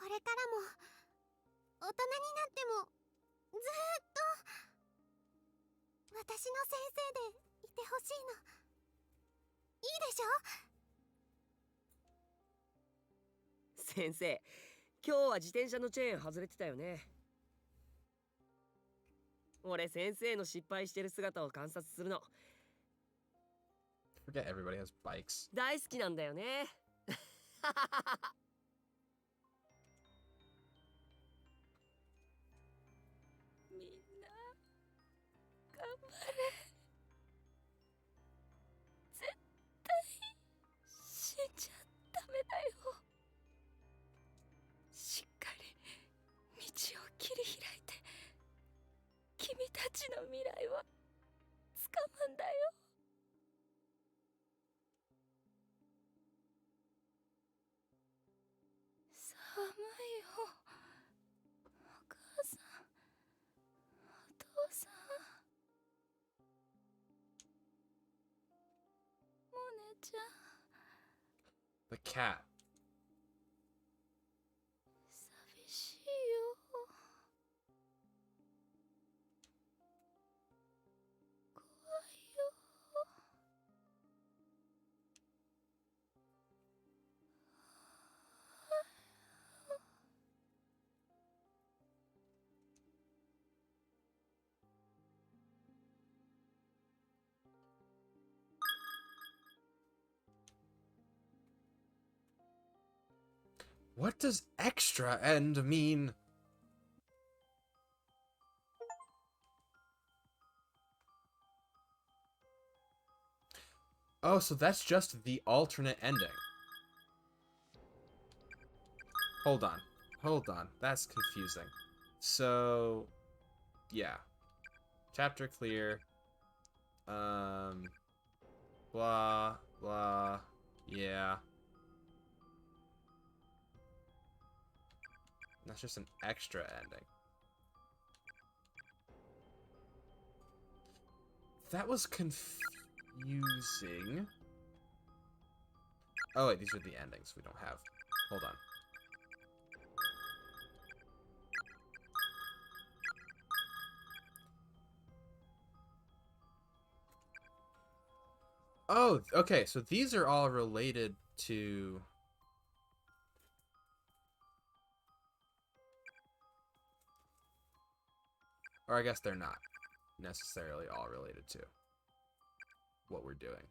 これからも、大人になっても、ずーっと、私の先生でいてほしいの。いいでしょ？
先生、今日は自転車のチェーン外れてたよね。俺、先生の失敗してる姿を観察するの
Forget everybody has bikes.
大好きなんだよね。
みんな、頑張れ。絶対ちゃん
The cat.
寂しいよ。怖いよ。
What does extra end mean? Oh, so that's just the alternate ending. Hold on. Hold on. That's confusing. So, yeah. Chapter clear. Blah, blah, yeah. That's just an extra ending. That was confusing. Oh wait, these are the endings we don't have. Hold on. Oh, okay, so these are all related to... Or I guess they're not necessarily all related to what we're doing.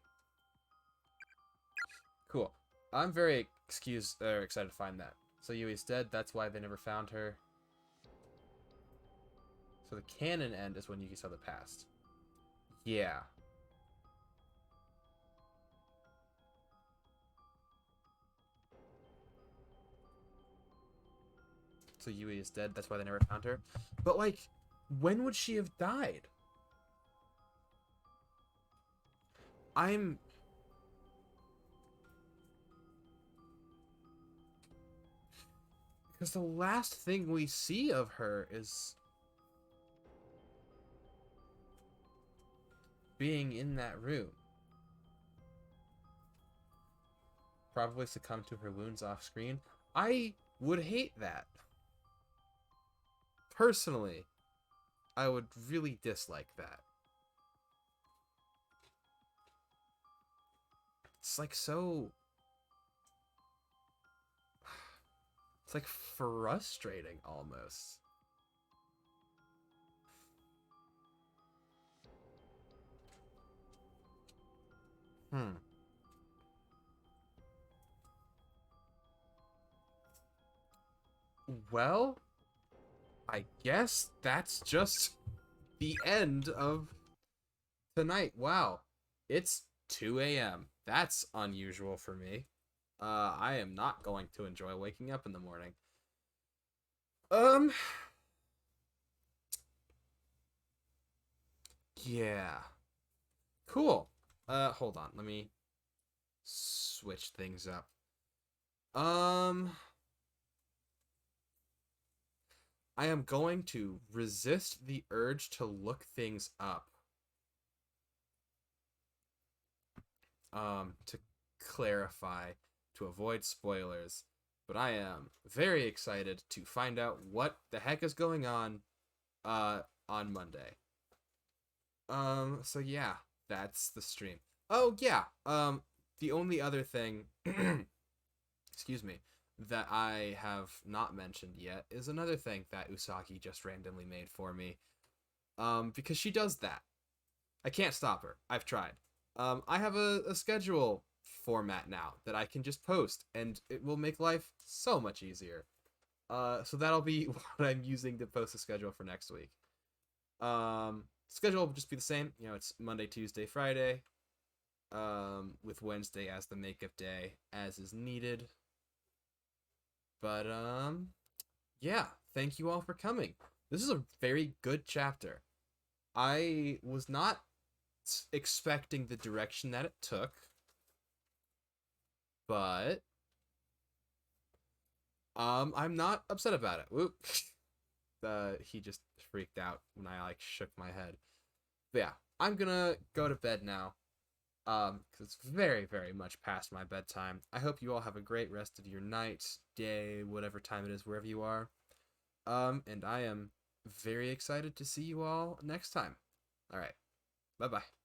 Cool. I'm very excited to find that. So Yui's dead, that's why they never found her. So the canon end is when Yuki saw the past. Yeah. So Yui is dead, that's why they never found her. But like, when would she have died? Because the last thing we see of her is being in that room. Probably succumb to her wounds off screen. I would hate that. Personally, I would really dislike that. It's like so... It's like frustrating almost. Well, I guess that's just the end of tonight. Wow. It's 2 a.m. That's unusual for me. I am not going to enjoy waking up in the morning. Yeah. Cool. Hold on. Let me switch things up. I am going to resist the urge to look things up. To clarify, to avoid spoilers, but I am very excited to find out what the heck is going on Monday. So yeah, that's the stream. Oh yeah, the only other thing, excuse me, that I have not mentioned yet is another thing that Usagi just randomly made for me. Because she does that. I can't stop her. I've tried. I have a schedule format now that I can just post, and it will make life so much easier. So that'll be what I'm using to post the schedule for next week. Schedule will just be the same. You know, it's Monday, Tuesday, Friday. With Wednesday as the makeup day, as is needed. But, yeah, thank you all for coming. This is a very good chapter. I was not expecting the direction that it took, but, I'm not upset about it. Whoop. He just freaked out when I, like, shook my head. But yeah, I'm gonna go to bed now. because it's very, very much past my bedtime. I hope you all have a great rest of your night, day, whatever time it is, wherever you are. And I am very excited to see you all next time. All right. Bye-bye.